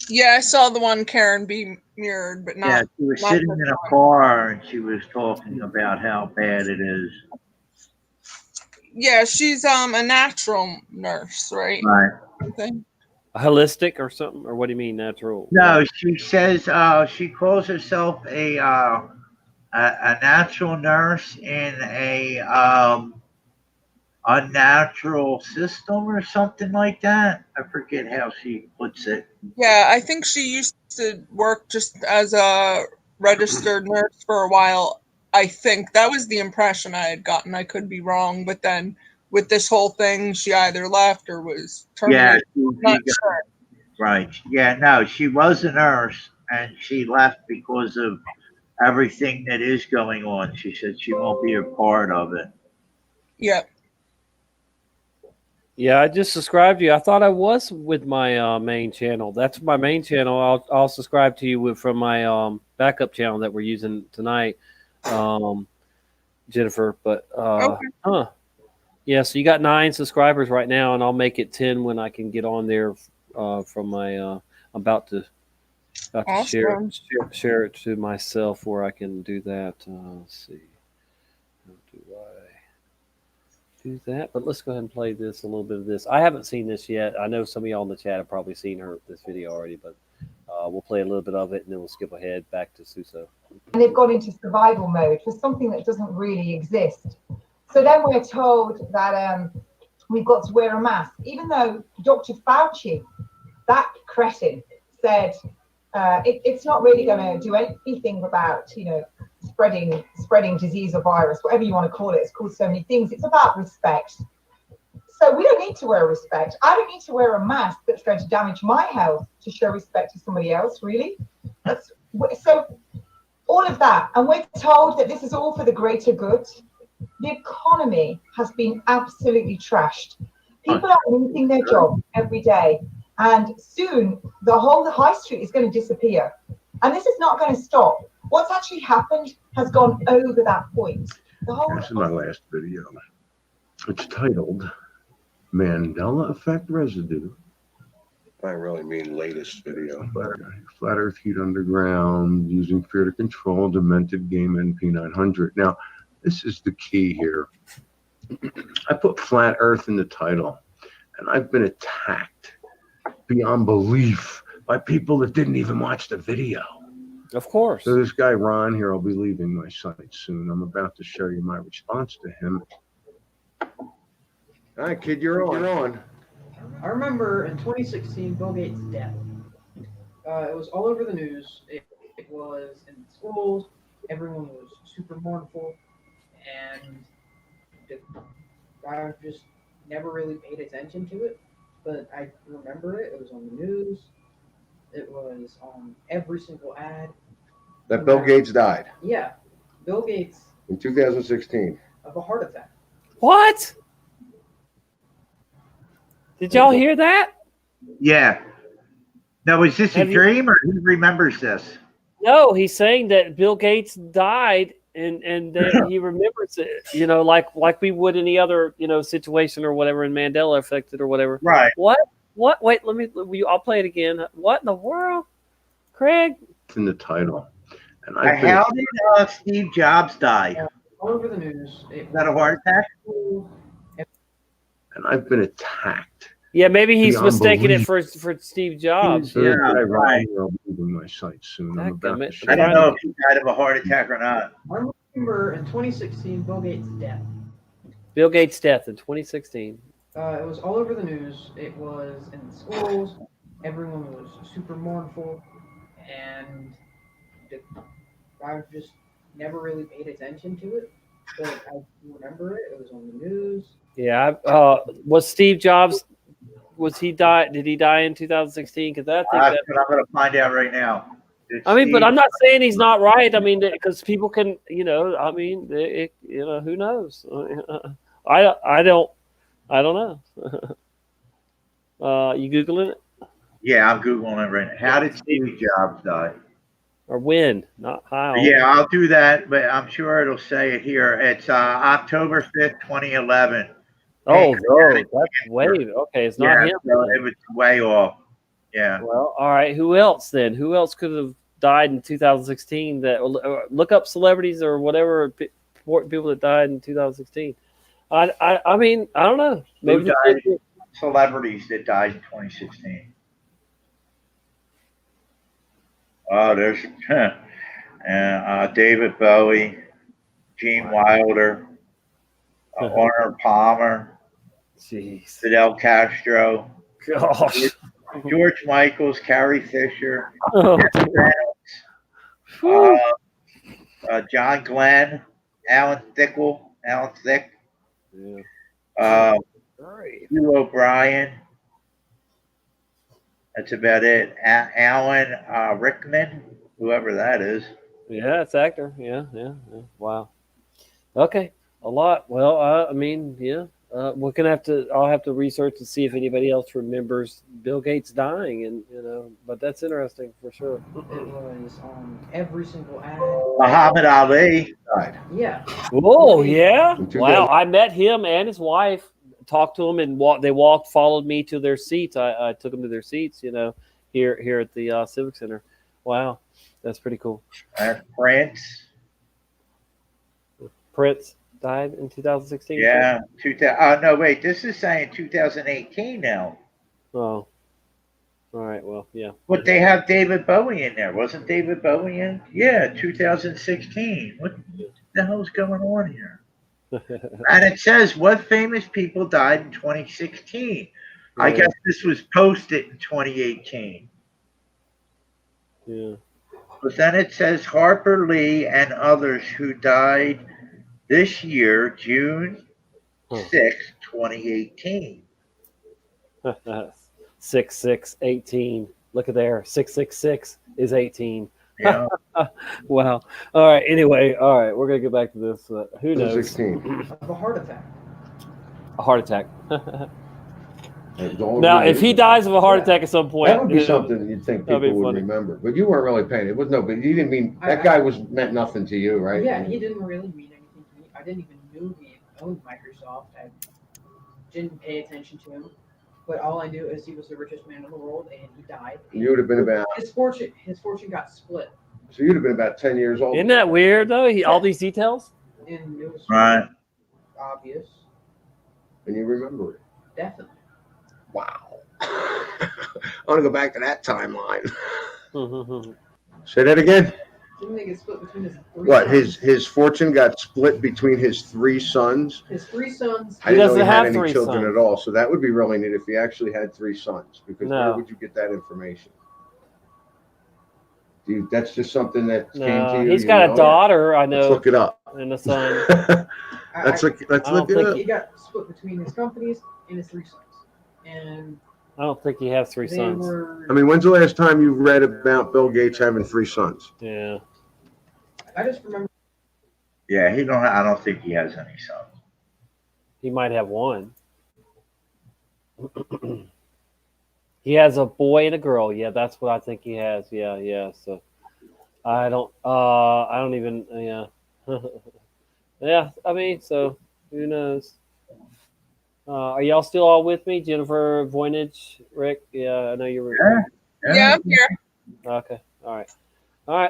Yeah, I saw the one Karen B mirrored, but not. Yeah, she was sitting in a car and she was talking about how bad it is. Yeah, she's a natural nurse, right? Right. Holistic or something, or what do you mean natural? No, she says she calls herself a natural nurse in a unnatural system or something like that. I forget how she puts it. Yeah, I think she used to work just as a registered nurse for a while. I think that was the impression I had gotten. I could be wrong, but then with this whole thing, she either left or was terminated. Yeah, Not sure. Right. Yeah, no, she was a nurse and she left because of everything that is going on. She said she won't be a part of it. Yep. Yeah, I just subscribed to you. I thought I was with my main channel. That's my main channel. I'll subscribe to you from my backup channel that we're using tonight, Jennifer. But okay. Yeah, so you got 9 subscribers right now, and I'll make it 10 when I can get on there from my. I'm about to Awesome. share it to myself where I can do that. Let's see. How do I do that? But let's go ahead and play this, a little bit of this. I haven't seen this yet. I know some of y'all in the chat have probably seen this video already, but we'll play a little bit of it and then we'll skip ahead back to Suso. And they've gone into survival mode for something that doesn't really exist. So then we're told that we've got to wear a mask, even though Dr. Fauci, that cretin, said it's not really going to do anything about, spreading disease or virus, whatever you want to call it. It's called so many things. It's about respect. So we don't need to wear respect. I don't need to wear a mask that's going to damage my health to show respect to somebody else, really. So all of that. And we're told that this is all for the greater good. The economy has been absolutely trashed. People are losing their job every day. And soon the whole high street is going to disappear. And this is not going to stop. What's actually happened has gone over that point. The whole This is my last video. It's titled Mandela Effect Residue. I really mean latest video. Flat Earth Heat Underground, using fear to control, demented game NP900. Now, this is the key here. I put Flat Earth in the title, and I've been attacked beyond belief by people that didn't even watch the video. Of course. So this guy, Ron, here, I'll be leaving my site soon. I'm about to show you my response to him. All right, kid, you're on. I remember in 2016, Bill Gates' death. It was all over the news. It was in schools. Everyone was super mournful. And I just never really paid attention to it. But I remember it. It was on the news. It was on every single ad. That Bill Gates died. Yeah. Bill Gates. In 2016. Of a heart attack. What? Did y'all hear that? Yeah. Now, is this a dream or who remembers this? No, he's saying that Bill Gates died and that he remembers it, like we would any other, situation or whatever in Mandela Effect or whatever. Right. What? Wait, I'll play it again. What in the world? Craig? It's in the title. And How did Steve Jobs die? All over the news. Is that a heart attack? And I've been attacked. Yeah, maybe he's beyond mistaking belief. it for Steve Jobs. So Yeah, right. I'll be leaving my site soon. I'm about to show I don't know if he died of a heart attack or not. I remember in 2016, Bill Gates' death. Bill Gates' death in 2016. It was all over the news. It was in schools. Everyone was super mournful. And I just never really paid attention to it. But I remember it. It was on the news. Yeah, was Steve Jobs? Was he die? Did he die in 2016? Because I think I'm going to find out right now. but I'm not saying he's not right. I mean, because people can, who knows? I don't know. You Googling it? Yeah, I'm Googling it right now. How did Steve Jobs die? Or when? Not how. Yeah, I'll do that, but I'm sure it'll say it here. It's October 5th, 2011. Oh, no, that's way okay. It's not him. So it was way off. Yeah. Well, all right. Who else then? Who else could have died in 2016? That look up celebrities or whatever people that died in 2016. I mean, I don't know. Maybe celebrities that died in 2016. Oh, there's David Bowie, Gene Wilder, Arnold Palmer, Fidel Castro, George Michaels, Carrie Fisher, John Glenn, Alan Thicke, Hugh O'Brien. That's about it. Alan Rickman, whoever that is. Yeah, it's actor. Yeah. Wow. Okay, a lot. Well, I mean, yeah. We're gonna have to. I'll have to research to see if anybody else remembers Bill Gates dying, and But that's interesting for sure. It was on every single ad. Muhammad Ali died. Yeah. Oh yeah. Wow. I met him and his wife. Talked to them and they followed me to their seats. I took them to their seats, here at the Civic Center. Wow, that's pretty cool. Prince died in 2016. Yeah, no, wait. This is saying 2018 now. Oh, all right. Well, yeah. But they have David Bowie in there. Wasn't David Bowie in? Yeah, 2016. What the hell's going on here? And it says what famous people died in 2016. Yeah. I guess this was posted in 2018. Yeah. But then it says Harper Lee and others who died this year, June 6, 2018. 6/6/18. Look at there. 666 is 18. Yeah. Wow. All right. Anyway, all right. We're gonna get back to this. Who knows? 16. Of a heart attack. A heart attack. Now, if he dies of a heart attack at some point, that would be something you'd think people would remember. But you weren't really paying. It was no, but you didn't mean that guy meant nothing to you, right? Yeah, he didn't really mean anything to me. I didn't even know he owned Microsoft. I didn't pay attention to him. But all I knew is he was the richest man in the world, and he died. You would have been about his fortune got split. So you'd have been about 10 years old. Isn't that weird though? All these details. And it was obvious. And you remember it. Definitely. Wow. I want to go back to that timeline. Say that again. Didn't they get split between his three What? sons? His fortune got split between his 3 sons. His 3 sons. I didn't know he had any children at all. So that would be really neat if he actually had 3 sons. Because where would you get that information? Dude, that's just something that came to you. He's got a daughter, I know. Let's look it up. And a son. Let's look it up. He got split between his companies and his 3 sons. And I don't think he has 3 sons. I mean, when's the last time you read about Bill Gates having 3 sons? Yeah. I just remember. Yeah, I don't think he has any sons. He might have 1. He has a boy and a girl. Yeah, that's what I think he has. Yeah. So I don't even. Yeah. Yeah. I mean, so who knows? Are y'all still all with me, Jennifer, Voynich, Rick? Yeah, I know you were. Yeah, I'm here. Okay. All right.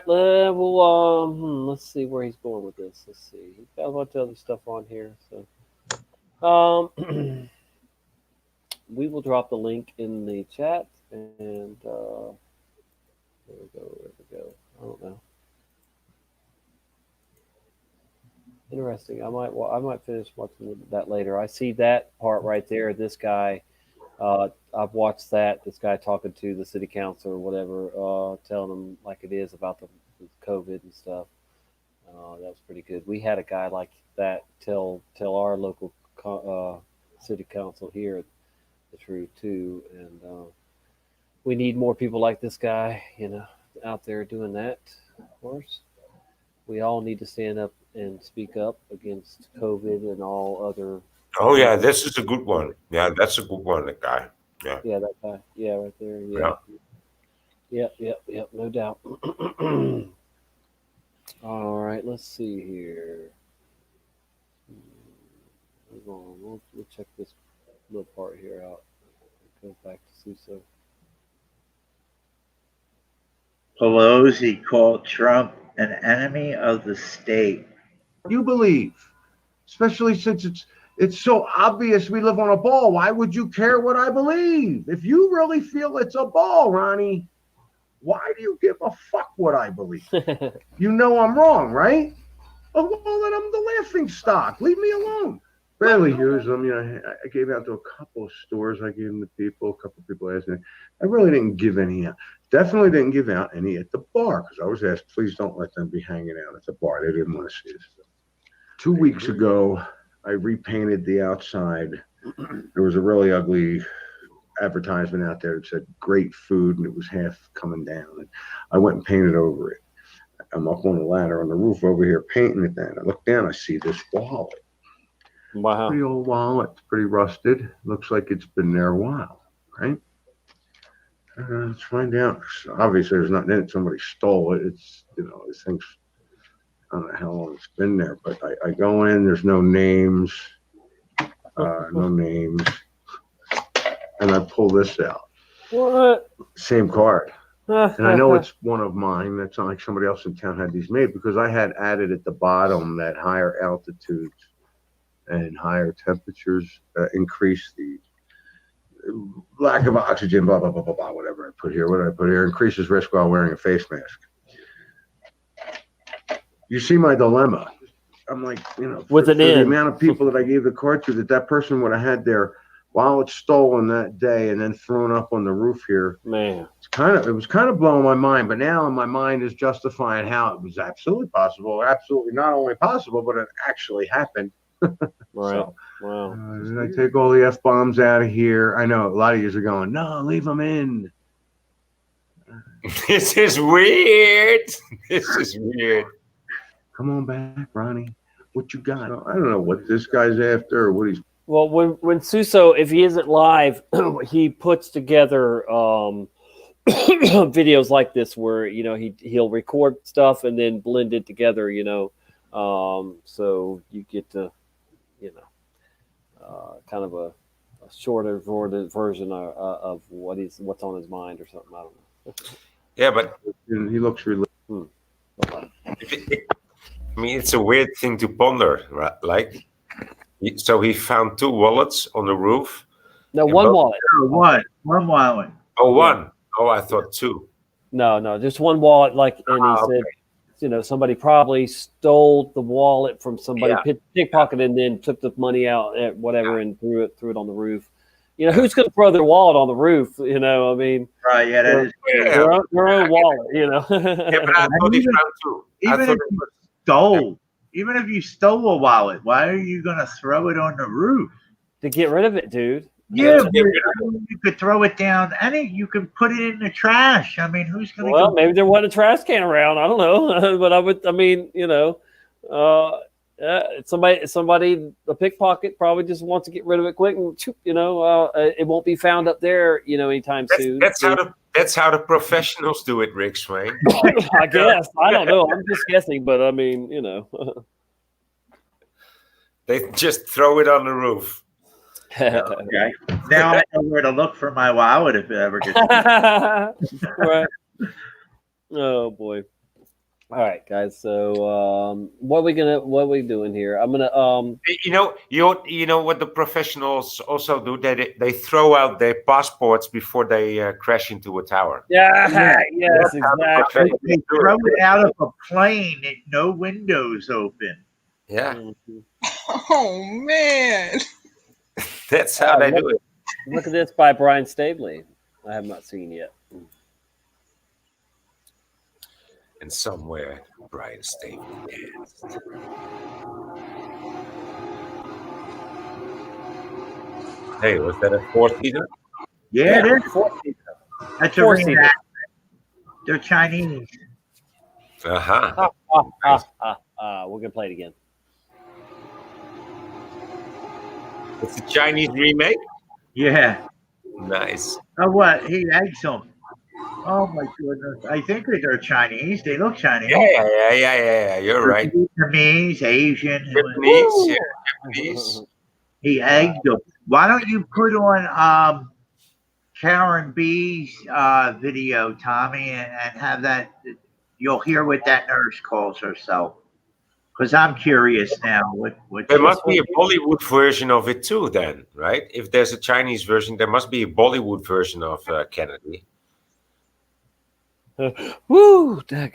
Let's see where he's going with this. Let's see. He's got a bunch of other stuff on here. So, we will drop the link in the chat, and there we go. I don't know. Interesting. I might finish watching that later. I see that part right there. This guy, I've watched that. This guy talking to the city council or whatever, telling them like it is about the COVID and stuff. That was pretty good. We had a guy like that tell our local city council here the truth too, and we need more people like this guy, out there doing that. Of course, we all need to stand up and speak up against COVID and all other. Oh yeah, this is a good one. Yeah, that's a good one. That guy. Yeah. Yeah, that guy. Yeah, right there. Yep. No doubt. All right, let's see here. Hold on. We'll check this little part here out. Go back to Suso. Pelosi called Trump an enemy of the state. You believe, especially since it's so obvious we live on a ball. Why would you care what I believe? If you really feel it's a ball, Ronnie, why do you give a fuck what I believe? You know I'm wrong, right? Oh, well, then I'm the laughing stock. Leave me alone. Barely use them. I gave out to a couple of stores. I gave them to people. A couple of people asked me. I really didn't give any out. Definitely didn't give out any at the bar because I was asked, please don't let them be hanging out at the bar. They didn't want to see us. 2 weeks ago, I repainted the outside. There was a really ugly advertisement out there that said great food, and it was half coming down. And I went and painted over it. I'm up on the ladder on the roof over here painting it down. I look down, I see this wallet. Wow. Pretty old wallet, pretty rusted. Looks like it's been there a while, right? Let's find out. Obviously, there's nothing in it. Somebody stole it. It's, these things, I don't know how long it's been there, but I go in, there's no names, and I pull this out. What? Same card. And I know it's one of mine. That's not like somebody else in town had these made because I had added at the bottom that higher altitudes and higher temperatures increase the lack of oxygen, blah, blah, blah, blah, blah, whatever I put here. What did I put here? Increases risk while wearing a face mask. You see my dilemma. I'm like, with the amount of people that I gave the card to, that person would have had their wallet stolen that day and then thrown up on the roof here. Man, it was kind of blowing my mind, but now my mind is justifying how it was absolutely possible, absolutely not only possible, but it actually happened. Right. So, wow. Did I take all the F-bombs out of here? I know a lot of you are going, no, leave them in. This is weird. This is weird. Come on back, Ronnie. What you got? I don't know what this guy's after or what he's Well, when Suso, if he isn't live, he puts together videos like this where he'll record stuff and then blend it together. So you get to kind of a shorter version of what's on his mind or something. I don't know. Yeah, but he looks really. I mean, it's a weird thing to ponder, right? Like, so he found 2 wallets on the roof. No, one wallet. One wallet. Oh, one. Yeah. Oh, I thought 2. No, just one wallet. And he said, somebody probably stole the wallet from somebody, pickpocketed, and then took the money out at whatever and threw it on the roof. Who's going to throw their wallet on the roof? I mean, right? Yeah, that is their own wallet. Yeah, but I thought he found 2. Even if you stole a wallet, why are you going to throw it on the roof? To get rid of it, dude. Yeah, but you could throw it down. You can put it in the trash. I mean, who's going to? Well, maybe there wasn't a trash can around. I don't know, but somebody, a pickpocket, probably just wants to get rid of it quick, and it won't be found up there, anytime soon. That's how the professionals do it, Rick Swain. I guess. I don't know. I'm just guessing, but I mean, they just throw it on the roof. Okay. Now I know where to look for my wallet if it ever gets. Right. Oh boy. All right, guys. So, what are we doing here? I'm gonna. You know what the professionals also do? They throw out their passports before they crash into a tower. Yeah. Yes, exactly. They throw it out of a plane and no windows open. Yeah. Mm-hmm. Oh man. That's how they do it. Look at this by Brian Stabley. I have not seen yet. And somewhere, Brian Stabley danced. Hey, was that a 4-seater? Yeah, it is 4-seater. That's a 4-seater. They're Chinese. Uh-huh. We're gonna play it again. It's a Chinese remake? Yeah. Nice. Oh, what? He eggs them. Oh, my goodness. I think they're Chinese. They look Chinese. Yeah. You're right. Vietnamese, Asian. Japanese. He egged them. Why don't you put on Karen B's video, Tommy, and have that? You'll hear what that nurse calls herself. Because I'm curious now. What there must be a Bollywood version of it too, then, right? If there's a Chinese version, there must be a Bollywood version of Kennedy. Woo! A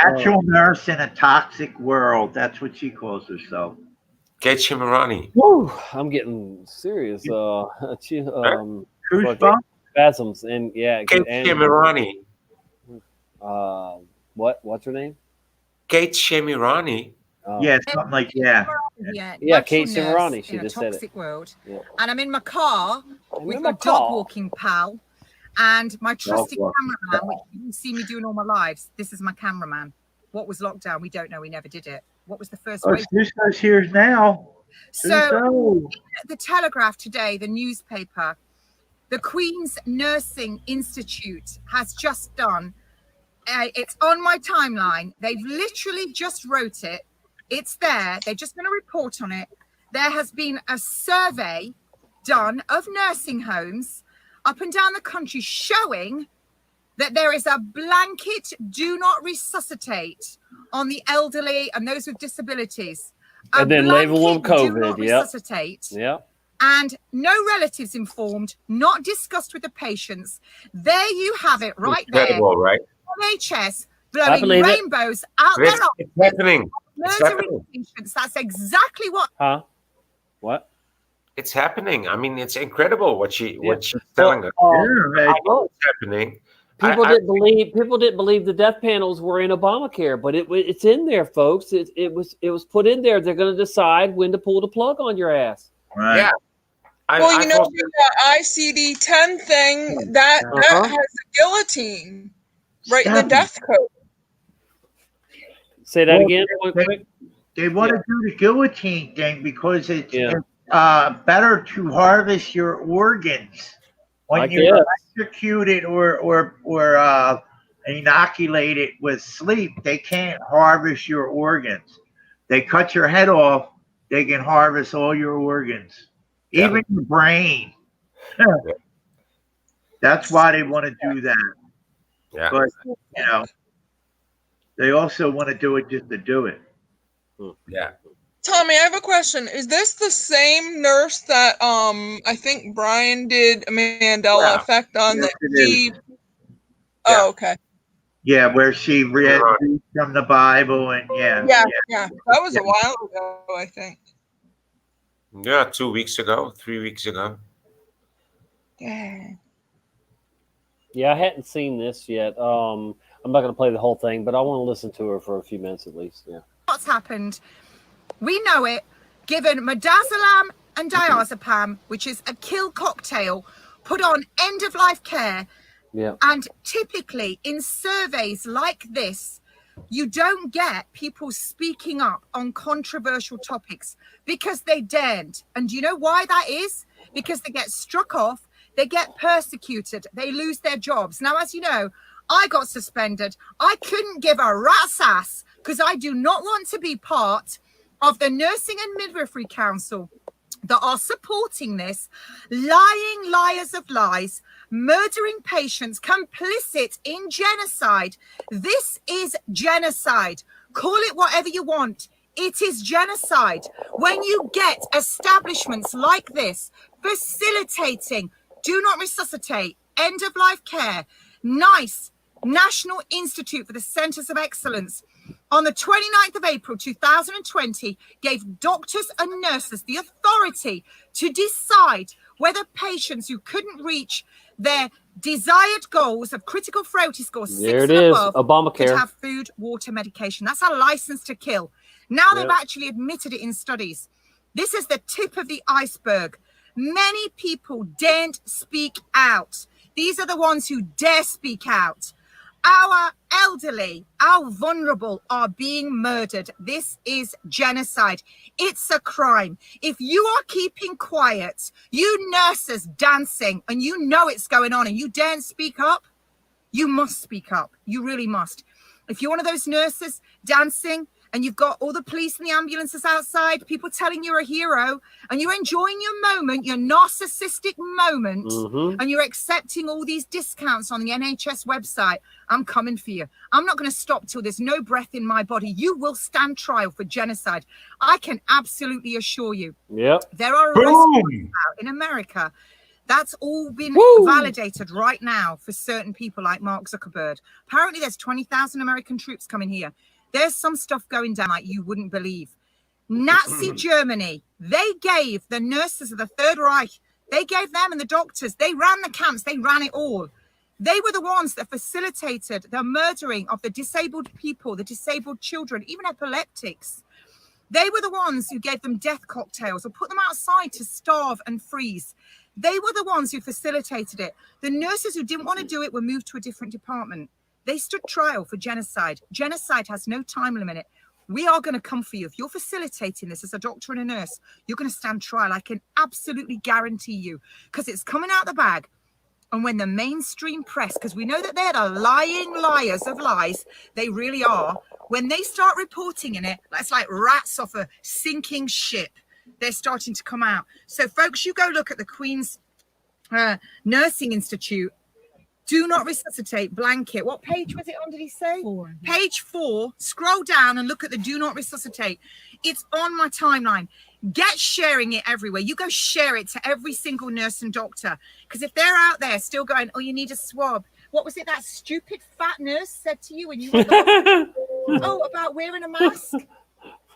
natural nurse in a toxic world. That's what she calls herself. Kate Shimarani. Woo! I'm getting serious. Spasms and Kate Shimarani. What's her name? Kate Shimarani. Yeah, something like Yeah, Kate Shimarani. She just said it. World. Yeah. And I'm in my car with my dog walking pal and my trusty cameraman, which you can see me doing all my lives. This is my cameraman. What was lockdown? We don't know. We never did it. What was the first way? Suso's here now. So, the Telegraph today, the newspaper, the Queen's Nursing Institute has just done. It's on my timeline. They've literally just wrote it. It's there. They're just going to report on it. There has been a survey done of nursing homes up and down the country showing that there is a blanket do not resuscitate on the elderly and those with disabilities. And then label them COVID. Resuscitate. Yeah. And no relatives informed, not discussed with the patients. There you have it, right Incredible, there. Right? NHS blowing rainbows out It's there. happening. It's Murdering happening. patients. That's exactly what. Huh? What? It's happening. I mean, it's incredible what she's telling us. I know it's happening. People didn't believe the death panels were in Obamacare, but it's in there, folks. It was put in there. They're going to decide when to pull the plug on your ass. Right. Yeah. The ICD-10 thing that has a guillotine right in the death code. Say that again. They want to do the guillotine thing because better to harvest your organs when I you're guess. electrocuted or inoculated with sleep. They can't harvest your organs. They cut your head off. They can harvest all your organs, Yeah. even your brain. That's why they want to do that. Yeah. But they also want to do it just to do it. Yeah. Tommy, I have a question. Is this the same nurse that I think Brian did a Mandela Effect on? Yes, That it she... is. Oh, okay. Yeah, where she read from the Bible and Yeah. That was a while ago, I think. Yeah, 2 weeks ago, 3 weeks ago. Yeah. Yeah, I hadn't seen this yet. I'm not going to play the whole thing, but I want to listen to her for a few minutes at least. Yeah. What's happened? We know it. Given midazolam and diazepam, which is a kill cocktail, put on end-of-life care. Yeah. And typically in surveys like this, you don't get people speaking up on controversial topics because they daren't. And do you know why that is? Because they get struck off, they get persecuted, they lose their jobs. Now, as you know, I got suspended. I couldn't give a rat's ass because I do not want to be part of the Nursing and Midwifery Council that are supporting this, lying liars of lies, murdering patients, complicit in genocide. This is genocide. Call it whatever you want. It is genocide. When you get establishments like this facilitating do not resuscitate, end of life care, NICE, National Institute for the Centers of Excellence, on the 29th of April 2020, gave doctors and nurses the authority to decide whether patients who couldn't reach their desired goals of critical frailty score 6 There it and is, above Obamacare. could have food, water, medication. That's a license to kill. Now they've actually admitted it in studies. This is the tip of the iceberg. Many people daren't speak out. These are the ones who dare speak out. Our elderly, our vulnerable are being murdered. This is genocide. It's a crime. If you are keeping quiet, you nurses dancing, and you know it's going on, and you daren't speak up, you must speak up. You really must. If you're one of those nurses dancing, and you've got all the police and the ambulances outside, people telling you're a hero, and you're enjoying your moment, your narcissistic moment, and you're accepting all these discounts on the NHS website, I'm coming for you. I'm not going to stop till there's no breath in my body. You will stand trial for genocide. I can absolutely assure you. Yep. There are arrests in America. That's all been validated right now for certain people like Mark Zuckerberg. Apparently there's 20,000 American troops coming here. There's some stuff going down like you wouldn't believe. Nazi Germany, they gave the nurses of the Third Reich, they gave them and the doctors, they ran the camps, they ran it all. They were the ones that facilitated the murdering of the disabled people, the disabled children, even epileptics. They were the ones who gave them death cocktails or put them outside to starve and freeze. They were the ones who facilitated it. The nurses who didn't want to do it were moved to a different department. They stood trial for genocide. Genocide has no time limit. We are going to come for you. If you're facilitating this as a doctor and a nurse, you're going to stand trial. I can absolutely guarantee you, because it's coming out the bag. And when the mainstream press, because we know that they're the lying liars of lies, they really are. When they start reporting in it, that's like rats off a sinking ship. They're starting to come out. So, folks, you go look at the Queen's Nursing Institute. Do not resuscitate blanket. What page was it on, did he say? 4. Page 4. Scroll down and look at the do not resuscitate. It's on my timeline. Get sharing it everywhere. You go share it to every single nurse and doctor. Because if they're out there still going, oh, you need a swab. What was it that stupid fat nurse said to you when you were at the hospital? Oh, about wearing a mask?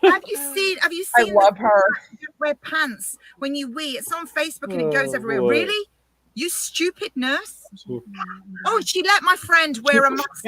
Have you seen I love her. You wear pants when you wee? It's on Facebook and it goes everywhere. boy. Really? You stupid nurse. Oh, she let my friend wear a mask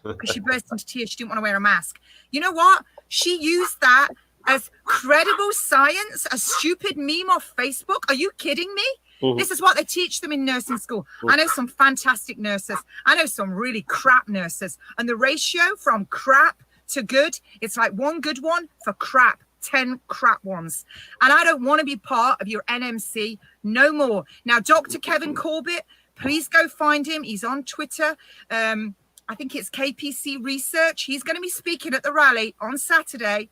because she burst into tears. She didn't want to wear a mask. You know what? She used that as credible science, a stupid meme off Facebook. Are you kidding me? This is what they teach them in nursing school. I know some fantastic nurses. I know some really crap nurses. And the ratio from crap to good, it's like one good one for crap. 10 crap ones. And I don't want to be part of your NMC no more. Now, Dr. Kevin Corbett, please go find him. He's on Twitter. I think it's KPC Research. He's going to be speaking at the rally on Saturday.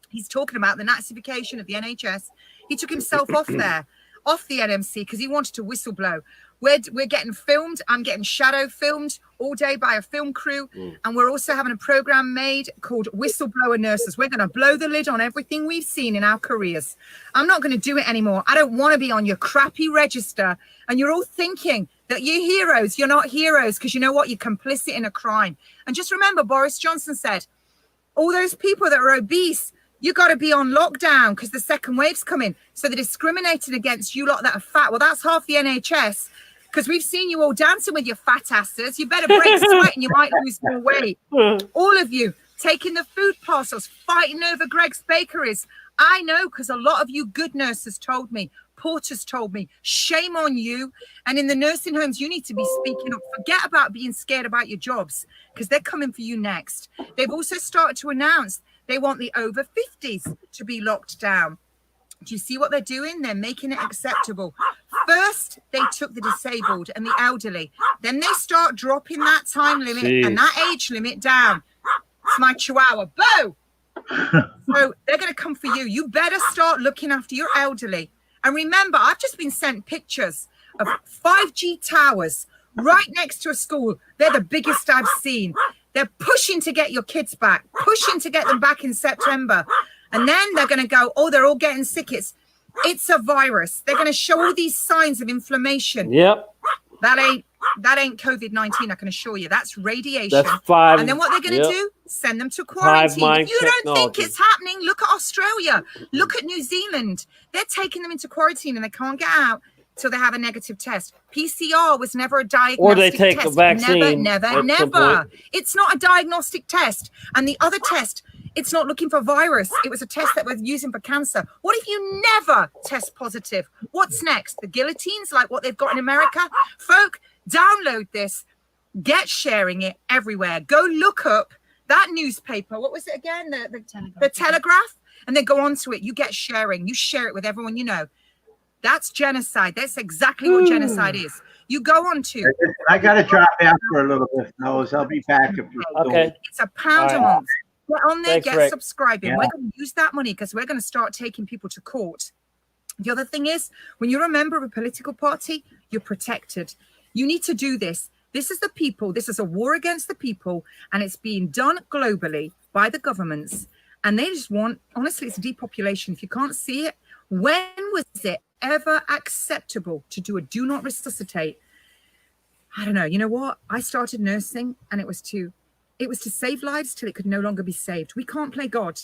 He's talking about the Nazification of the NHS. He took himself off there, off the NMC, because he wanted to whistleblow. We're getting filmed. I'm getting shadow filmed all day by a film crew. And we're also having a program made called Whistleblower Nurses. We're going to blow the lid on everything we've seen in our careers. I'm not going to do it anymore. I don't want to be on your crappy register. And you're all thinking that you're heroes. You're not heroes because you know what? You're complicit in a crime. And just remember, Boris Johnson said, all those people that are obese, you got to be on lockdown because the second wave's coming. So they're discriminating against you lot that are fat. Well, that's half the NHS. Because we've seen you all dancing with your fat asses. You better break sweat and you might lose more weight. All of you taking the food parcels, fighting over Greg's bakeries. I know because a lot of you good nurses told me, porters told me, shame on you. And in the nursing homes, you need to be speaking up. Forget about being scared about your jobs because they're coming for you next. They've also started to announce they want the over 50s to be locked down. Do you see what they're doing? They're making it acceptable. First, they took the disabled and the elderly. Then they start dropping that time limit and that age limit down. It's my chihuahua. Boo! So they're going to come for you. You better start looking after your elderly. And remember, I've just been sent pictures of 5G towers right next to a school. They're the biggest I've seen. They're pushing to get your kids back, pushing to get them back in September. And then they're going to go, oh, they're all getting sick. It's a virus. They're going to show all these signs of inflammation. Yep. That ain't COVID-19, I can assure you. That's radiation. That's five. And then what they're going to do? Send them to quarantine. If you don't think it's happening, look at Australia. Look at New Zealand. They're taking them into quarantine and they can't get out till they have a negative test. PCR was never a diagnostic test. Or they take a vaccine. Never. It's not a diagnostic test. And the other test, it's not looking for virus. It was a test that we're using for cancer. What if you never test positive? What's next? The guillotines, like what they've got in America? Folk, download this. Get sharing it everywhere. Go look up that newspaper. What was it again? The Telegraph. And then go on to it. You get sharing. You share it with everyone you know. That's genocide. That's exactly what genocide is. You go on to. I got to drop out for a little bit, fellas. I'll be back if you're okay. It's £1 a month. Get on there, Thanks, get Rick. subscribing. Yeah. We're going to use that money because we're going to start taking people to court. The other thing is, when you're a member of a political party, you're protected. You need to do this. This is the people. This is a war against the people, and it's being done globally by the governments. And they just want, honestly, it's depopulation. If you can't see it, when was it ever acceptable to do a do not resuscitate? I don't know. You know what? I started nursing, and it was to save lives till it could no longer be saved. We can't play God.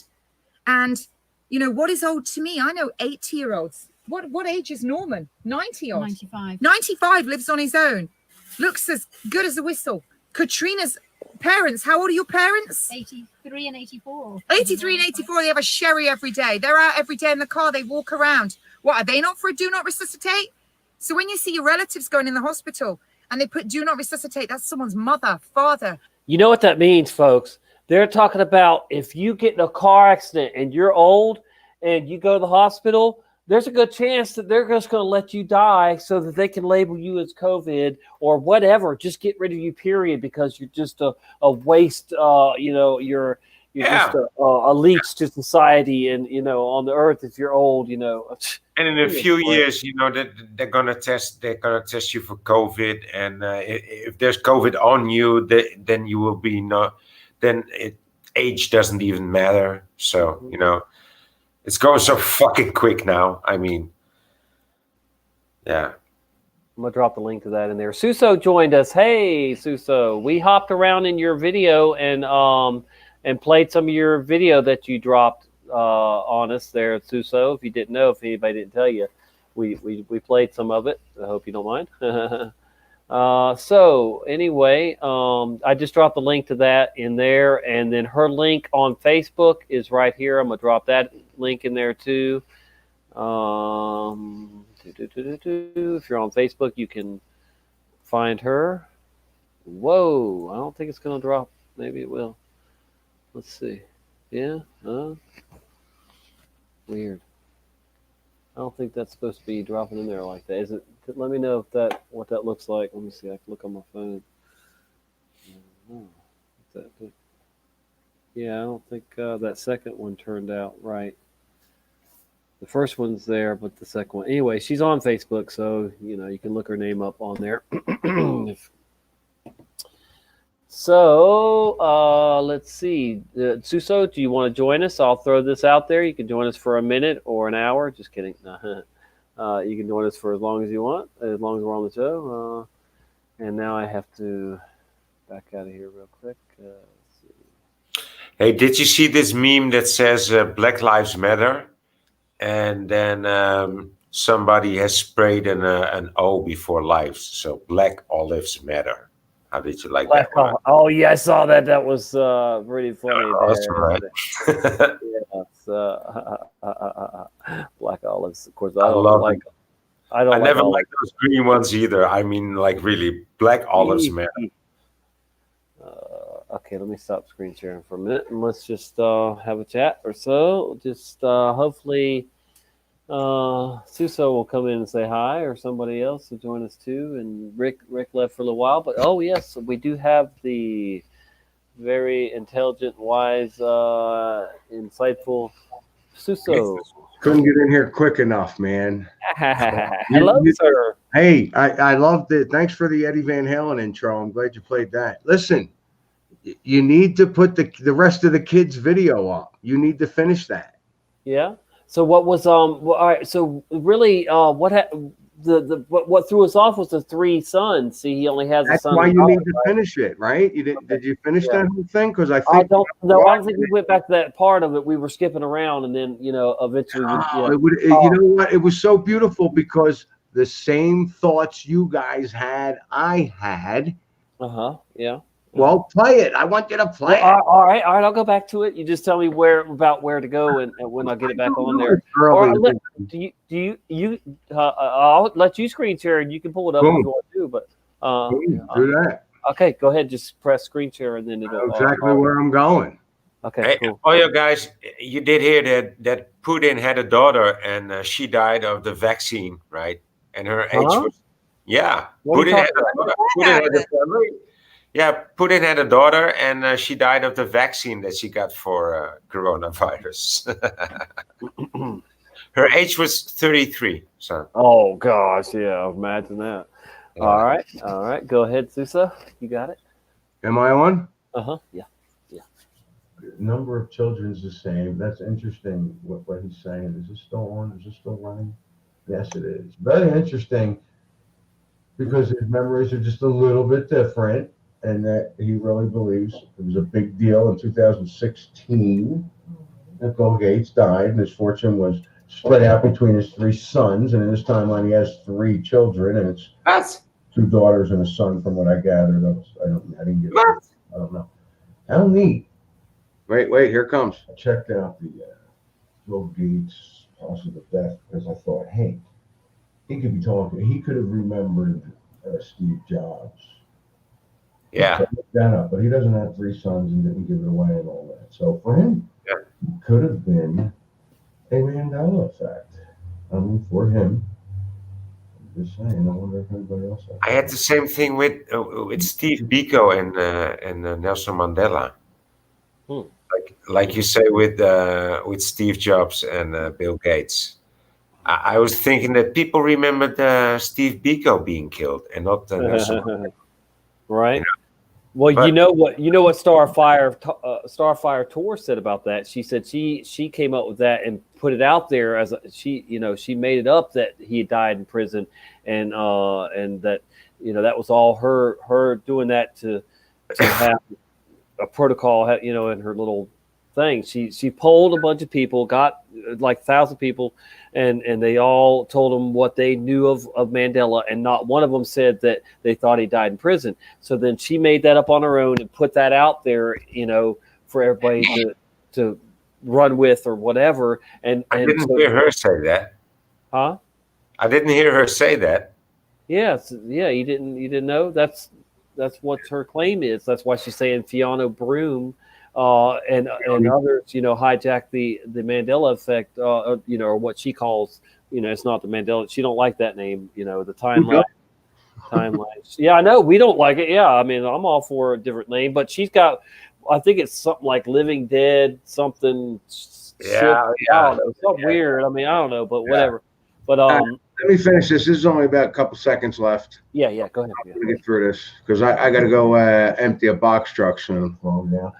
And, you know, what is old to me? I know 80-year-olds. What age is Norman? 90 odd. 95. 95, lives on his own. Looks as good as a whistle. Katrina's parents, how old are your parents? 83 and 84. 83 and 84, they have a sherry every day. They're out every day in the car. They walk around. What, are they not for a do not resuscitate? So when you see your relatives going in the hospital and they put do not resuscitate, that's someone's mother, father. You know what that means, folks? They're talking about if you get in a car accident and you're old and you go to the hospital, there's a good chance that they're just going to let you die so that they can label you as COVID or whatever. Just get rid of you, period, because you're just a waste. You know, you're just a leech to society and, you know, on the earth if you're old, you know. And in a few years, you know, they're gonna test you for COVID, and if there's COVID on you, then you will be age doesn't even matter. So, you know, it's going so fucking quick now. I mean, yeah. I'm gonna drop the link to that in there. Suso joined us. Hey, Suso, we hopped around in your video and played some of your video that you dropped on us there, Suso. If you didn't know, if anybody didn't tell you, we played some of it. I hope you don't mind. So anyway, I just dropped the link to that in there, and then her link on Facebook is right here. I'm gonna drop that link in there too. If you're on Facebook, you can find her. Whoa, I don't think it's gonna drop. Maybe it will. Let's see. Yeah. Weird. I don't think that's supposed to be dropping in there like that. Is it? Let me know if what that looks like. Let me see. I can look on my phone. Yeah, I don't think that second one turned out right. The first one's there, but the second one. Anyway, she's on Facebook, so you can look her name up on there. So let's see. Suso, do you want to join us? I'll throw this out there. You can join us for a minute or an hour. Just kidding. You can join us for as long as you want, as long as we're on the show. And now I have to back out of here real quick. Hey, did you see this meme that says Black Lives Matter? And then somebody has sprayed an O before lives. So Black Olives Matter. How did you like that one? Oh, yeah, I saw that. That was pretty funny. Awesome, right? Yes, Black Olives. Of course, I love it. I don't. I never liked those green ones either. I mean, like really, Black Olives Matter. Okay, let me stop screen sharing for a minute and let's just have a chat or so. Just hopefully Suso will come in and say hi, or somebody else will join us too. And Rick left for a little while, but oh yes, we do have the very intelligent, wise, insightful Suso. Couldn't get in here quick enough, man. Hello, sir. Hey, I loved it. Thanks for the Eddie Van Halen intro. I'm glad you played that. Listen, you need to put the rest of the kids' video up. You need to finish that. Yeah. So what was all right? So really, what threw us off was the three sons. See, he only has a son. That's why you need to finish it, right? You did. Did you finish that whole thing? Because I think I don't think we went back to that part of it. We were skipping around, and then eventually. You know what? It was so beautiful because the same thoughts you guys had, I had. Yeah. Well, play it. I want you to play it. All right. I'll go back to it. You just tell me where to go, and when I get it back on there. I'll let you screen share, and you can pull it up if you want to. But do that. Okay, go ahead. Just press screen share, and then it'll exactly where I'm going. Okay, cool. Oh, you guys, you did hear that Putin had a daughter, and she died of the vaccine, right? And her age was Putin had a daughter. Putin had a family. Yeah, Putin had a daughter, and she died of the vaccine that she got for coronavirus. Her age was 33. So. Oh gosh, yeah, imagine that. Yeah. All right. Go ahead, Susa. You got it. Am I on? Yeah. The number of children is the same. That's interesting. What he's saying. Is it still on? Is it still running? Yes, it is. Very interesting because his memories are just a little bit different. And that he really believes it was a big deal in 2016 that Bill Gates died, and his fortune was spread out between his three sons. And in this timeline, he has three children, and it's two daughters and a son, from what I gathered. I didn't get it. I don't know. How neat. Wait, here it comes. I checked out the Bill Gates possible death because I thought, hey, he could be talking. He could have remembered Steve Jobs. Yeah. But he doesn't have three sons and didn't give it away and all that. So for him, it could have been a Mandela effect. I mean, for him, I'm just saying. I wonder if anybody else. I had the same thing with Steve Biko and Nelson Mandela. Like you say with Steve Jobs and Bill Gates. I was thinking that people remembered Steve Biko being killed and not Nelson Mandela. Right. Well, but, you know what Starfire Tour said about that. She said she came up with that and put it out there as she made it up that he died in prison, and that that was all her doing that to have a protocol, in her little thing. She polled a bunch of people, got like 1,000 people, and they all told them what they knew of Mandela, and not one of them said that they thought he died in prison. So then she made that up on her own and put that out there, for everybody to run with or whatever. And I didn't hear her say that. Huh? I didn't hear her say that. Yes, yeah, you didn't know? That's what her claim is. That's why she's saying Fiona Broom and others, hijack the Mandela effect, or what she calls, it's not the Mandela. She don't like that name, the timeline. Timelines. Yeah, I know we don't like it. Yeah, I mean, I'm all for a different name, but she's got, I think it's something like Living Dead, something. Yeah, I don't know, something weird. I mean, I don't know, but whatever. But let me finish this. This is only about a couple seconds left. Yeah, go ahead. I'm gonna get through this because I got to go empty a box truck soon. Well, yeah.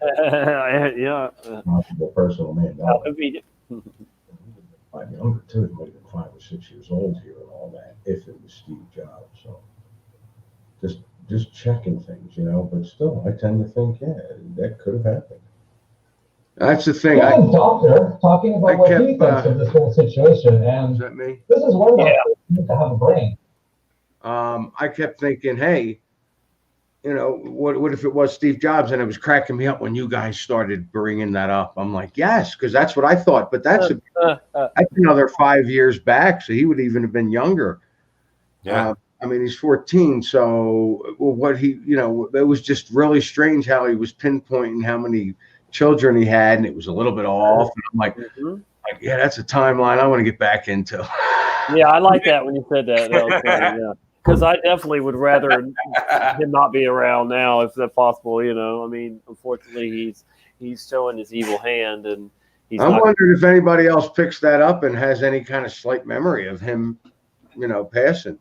Yeah. The personal man. How convenient. I'm younger too. He might have been 5 or 6 years old here and all that. If it was Steve Jobs, so just checking things, But still, I tend to think, that could have happened. That's the thing. Doctor talking about what he thinks of this whole situation, and is that me? This is one of those things to have a brain. I kept thinking, hey, what if it was Steve Jobs? And it was cracking me up when you guys started bringing that up. I'm like, yes, because that's what I thought. But that's another 5 years back, so he would even have been younger. Yeah. I mean, he's 14, so what he, it was just really strange how he was pinpointing how many children he had, and it was a little bit off. And I'm like, yeah, that's a timeline I want to get back into. Yeah, I like that when you said that. That was funny, yeah. Because I definitely would rather him not be around now, if that's possible. I mean, unfortunately, he's showing his evil hand, and I'm wondering if anybody else picks that up and has any kind of slight memory of him, passing.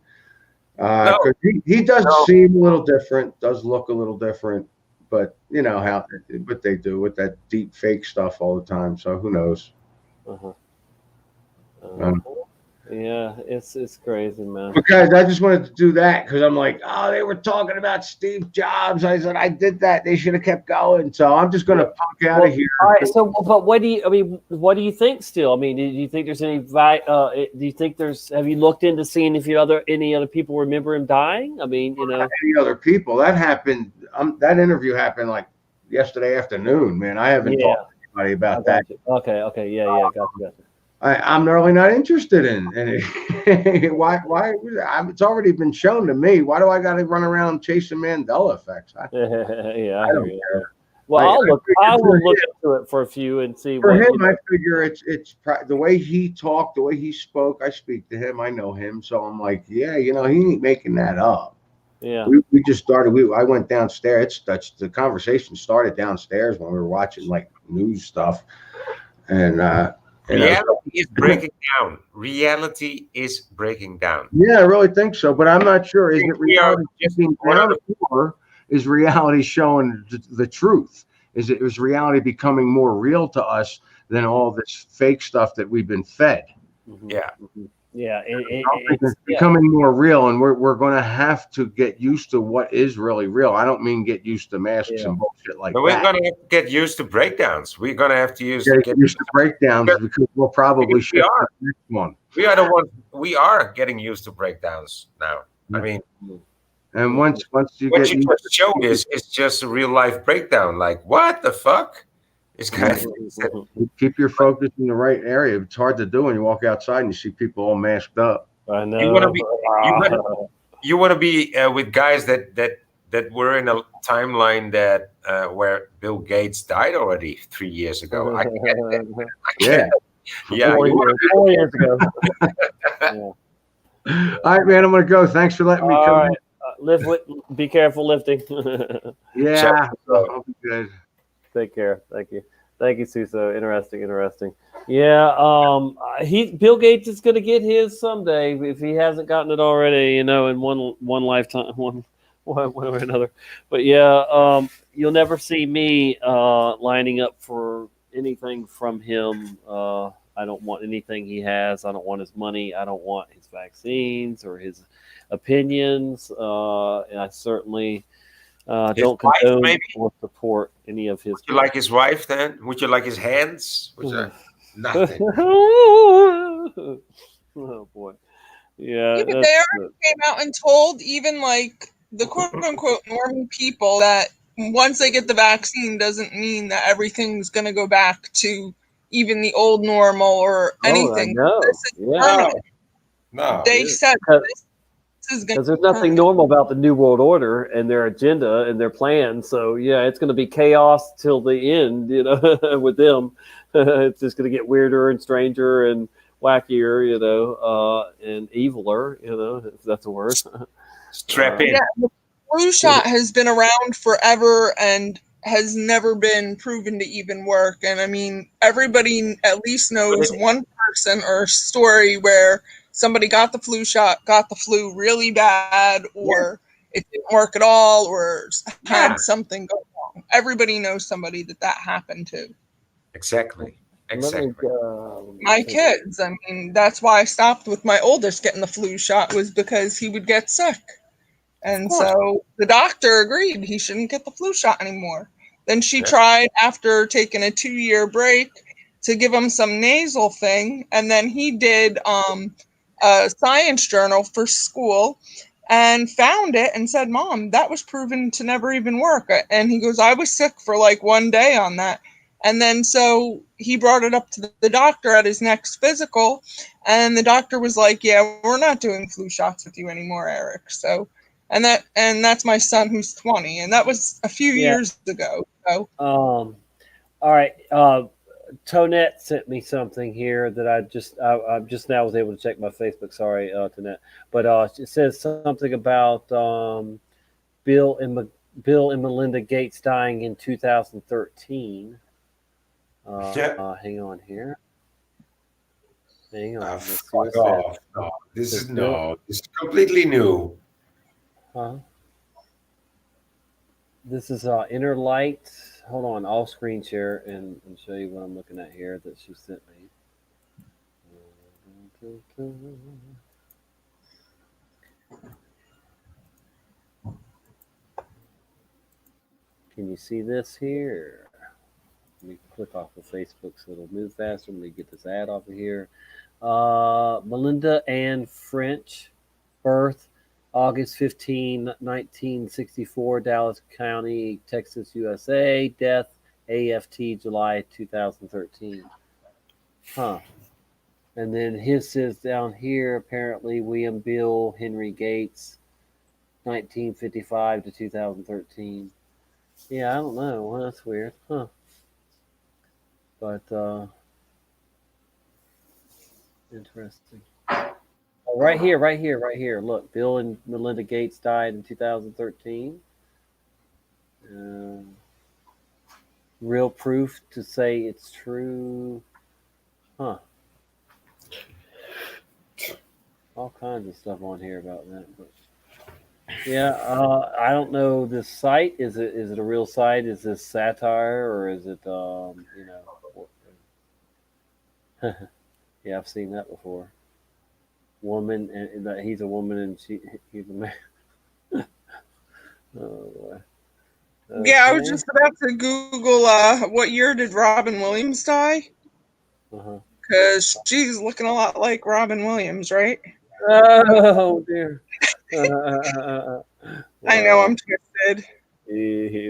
Because he does seem a little different, does look a little different, but what they do with that deep fake stuff all the time. So who knows? Yeah, it's crazy, man. Because I just wanted to do that because I'm like, oh, they were talking about Steve Jobs. I said I did that. They should have kept going. So I'm just going to punk out of here. All right. So, but what do you think? Still, I mean, do you think there's any? Do you think there's? Have you looked into seeing if any other people remember him dying? I mean, any other people that happened. That interview happened like yesterday afternoon. Man, I haven't talked to anybody about that. Okay, yeah, gotcha. I'm really not interested in it. Why? It's already been shown to me. Why do I got to run around chasing Mandela effects? I don't care. Well, I will look into it for a few and see. For him, I figure it's the way he talked, the way he spoke. I speak to him. I know him, so I'm like, yeah, he ain't making that up. Yeah. We just started. I went downstairs. The conversation started downstairs when we were watching like news stuff, and. Reality is breaking down. Reality is breaking down. Yeah, I really think so, but I'm not sure. Is it reality breaking down, or is reality showing the truth? Is reality becoming more real to us than all this fake stuff that we've been fed? Yeah. Yeah, it's becoming more real, and we're going to have to get used to what is really real. I don't mean get used to masks and bullshit like that. But we're going to have to get used to breakdowns. We're going to have to get used to breakdowns because we'll probably shift to the next one. We are the ones. We are getting used to breakdowns now. I mean, and once you what get you just showed is just a real life breakdown. Like, what the fuck? It's kind of keep your focus in the right area. It's hard to do when you walk outside and you see people all masked up. I know. You want to be with guys that were in a timeline that where Bill Gates died already 3 years ago. I Yeah. Yeah. 4 years ago. All right, man. I'm gonna go. Thanks for letting me come. Right. Be careful lifting. Yeah. I'll be good. Take care. Thank you, Suso. Interesting. Yeah. Bill Gates is going to get his someday if he hasn't gotten it already. In one lifetime, one way or another. But yeah, you'll never see me lining up for anything from him. I don't want anything he has. I don't want his money. I don't want his vaccines or his opinions. And I certainly. Don't condone or support any of his. Would you like his wife then? Would you like his hands? Nothing. Oh boy. Yeah. But they already came out and told even like the quote unquote normal people that once they get the vaccine doesn't mean that everything's going to go back to even the old normal or anything. No. This is permanent. No. They said this is going because to there's nothing normal about the New World Order and their agenda and their plan. So yeah, it's going to be chaos till the end. You know, with them, it's just going to get weirder and stranger and wackier. You know, and eviler. You know, if that's a word. Strap in. Yeah, the flu shot has been around forever and has never been proven to even work. And I mean, everybody at least knows one person or story where somebody got the flu shot, got the flu really bad, or it didn't work at all, or had something go wrong. Everybody knows somebody that happened to. Exactly. My kids. I mean, that's why I stopped with my oldest getting the flu shot, was because he would get sick. And so the doctor agreed he shouldn't get the flu shot anymore. Then she tried, after taking a 2-year break, to give him some nasal thing. And then he did a science journal for school and found it and said, "Mom, that was proven to never even work." And he goes, "I was sick for like 1 day on that." And then so he brought it up to the doctor at his next physical. And the doctor was like, "Yeah, we're not doing flu shots with you anymore, Eric." So and that's my son, who's 20, and that was a few years ago. So All right. Tonette sent me something here that I just now was able to check my Facebook. Sorry, Tonette, but it says something about Bill and Melinda Gates dying in 2013. Hang on here. Hang on. Let's see what it Fuck says. off. No, this Says is Bill- this is completely new. This is Inner Light. Hold on, I'll screen share and show you what I'm looking at here that she sent me. Can you see this here? Let me click off of Facebook so it'll move faster. Let me get this ad off of here. Melinda Ann French, birth August 15, 1964, Dallas County, Texas, USA. Death AFT, July 2013. Huh. And then his says down here, apparently William Bill Henry Gates, 1955 to 2013. Yeah, I don't know. Well, that's weird. Huh. But, interesting. Oh, right here. Look, Bill and Melinda Gates died in 2013. Real proof to say it's true. Huh. All kinds of stuff on here about that. But yeah, I don't know this site. Is it a real site? Is this satire or is it yeah, I've seen that before. Woman and that he's a woman and he's a man. Oh boy. yeah, I was Okay. just about to Google what year did Robin Williams die? Uh-huh. Because she's looking a lot like Robin Williams, right? Oh dear. I know, I'm twisted.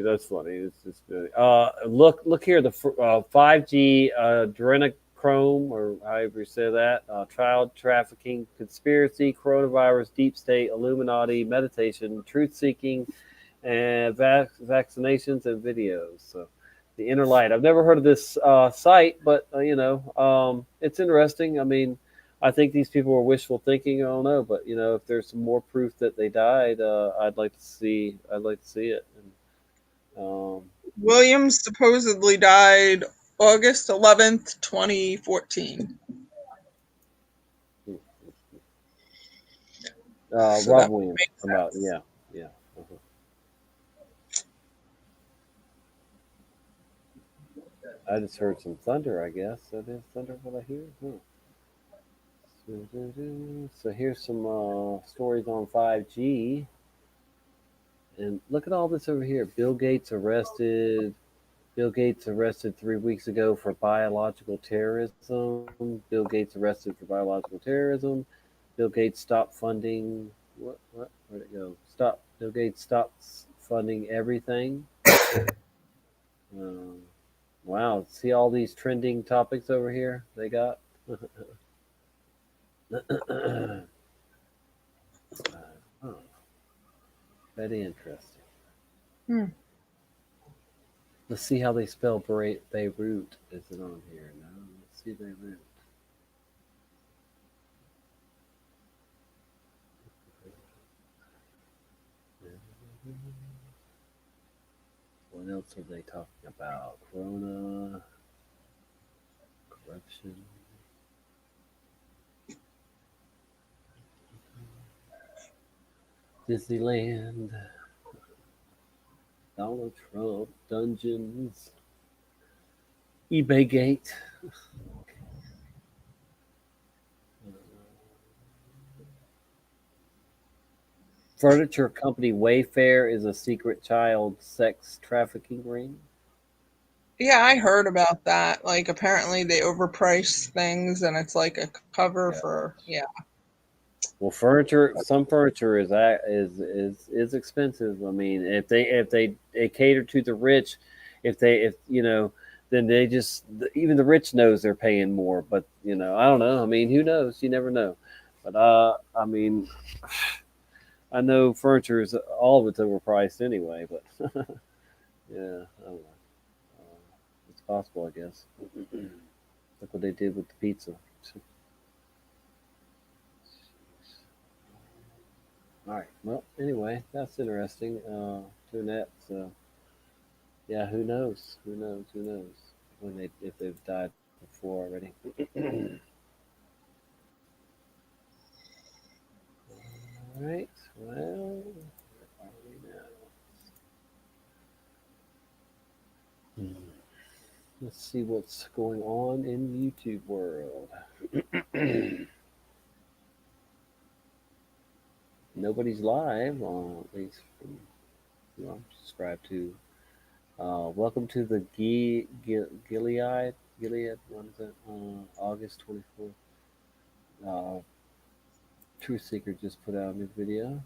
That's funny. It's just look here. The 5G adrenochrome, or however you say that, child trafficking, conspiracy, coronavirus, deep state, Illuminati, meditation, truth seeking, and vaccinations and videos. So, the Inner Light. I've never heard of this site, but it's interesting. I mean, I think these people were wishful thinking. I don't know, but if there's some more proof that they died, I'd like to see it. And, Williams supposedly died August 11th, 2014. So Rob that Williams. makes About sense. yeah. I just heard some thunder. I guess that is thunder. What I hear. So here's some stories on 5G. And look at all this over here. Bill Gates arrested 3 weeks ago for biological terrorism. Bill Gates arrested for biological terrorism. Bill Gates stopped funding. What? Where'd it go? Stop. Bill Gates stops funding everything. Wow. See all these trending topics over here they got? Very interesting. Hmm. Let's see how they spell Beirut. Is it on here? No. Let's see Beirut. What else are they talking about? Corona, corruption. Disneyland, Donald Trump, dungeons, eBay Gate. Furniture company Wayfair is a secret child sex trafficking ring. Yeah, I heard about that. Like, apparently they overprice things, and it's like a cover for Well, some furniture is expensive. I mean, if they cater to the rich, if then they just even the rich knows they're paying more. But I don't know. I mean, who knows? You never know. But I mean, I know furniture is all of it's overpriced anyway. But yeah, I don't know. It's possible, I guess. Look what they did with the pizza. All right. Well, anyway, that's interesting. Doing that. So, yeah, who knows? Who knows? Who knows? If they've died before already. All right. Well, where are we now? Let's see what's going on in the YouTube world. Nobody's live, at least from who I'm subscribed to. Welcome to the Gilead. What is it? August 24th. Truth Seeker just put out a new video.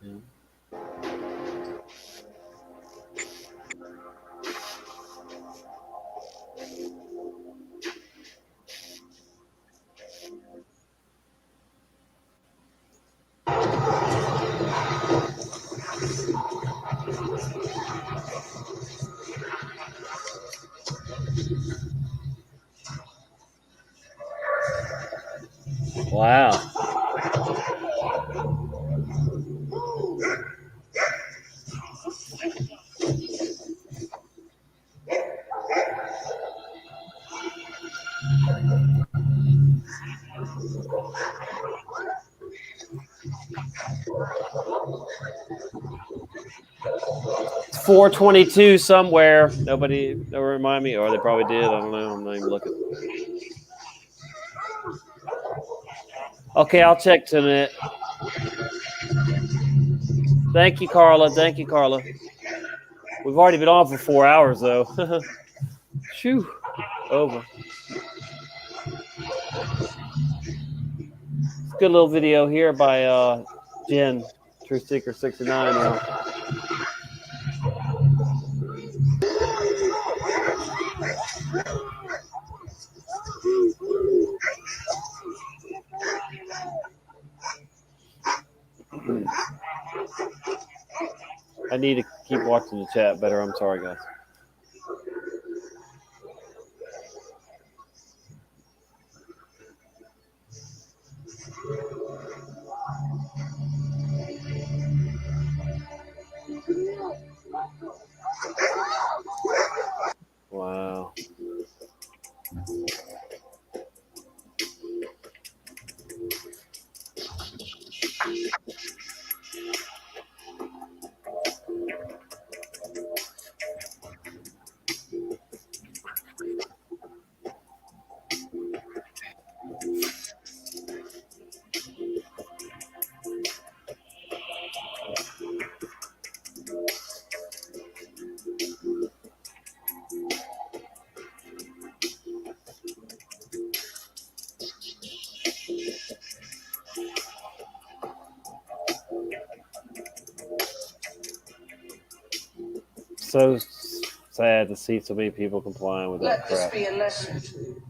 Yeah. Wow. It's 4:22 somewhere. Nobody remind me, or they probably did. I don't know. I'm not even looking. Okay, I'll check tonight. Thank you, Carla. Thank you, Carla. We've already been on for 4 hours, though. Shoo. Over. It's a good little video here by Jen, Truth Seeker 69. I need to keep watching the chat better. I'm sorry, guys. Wow. So sad to see so many people complying with that Let this crap. be a lesson to you.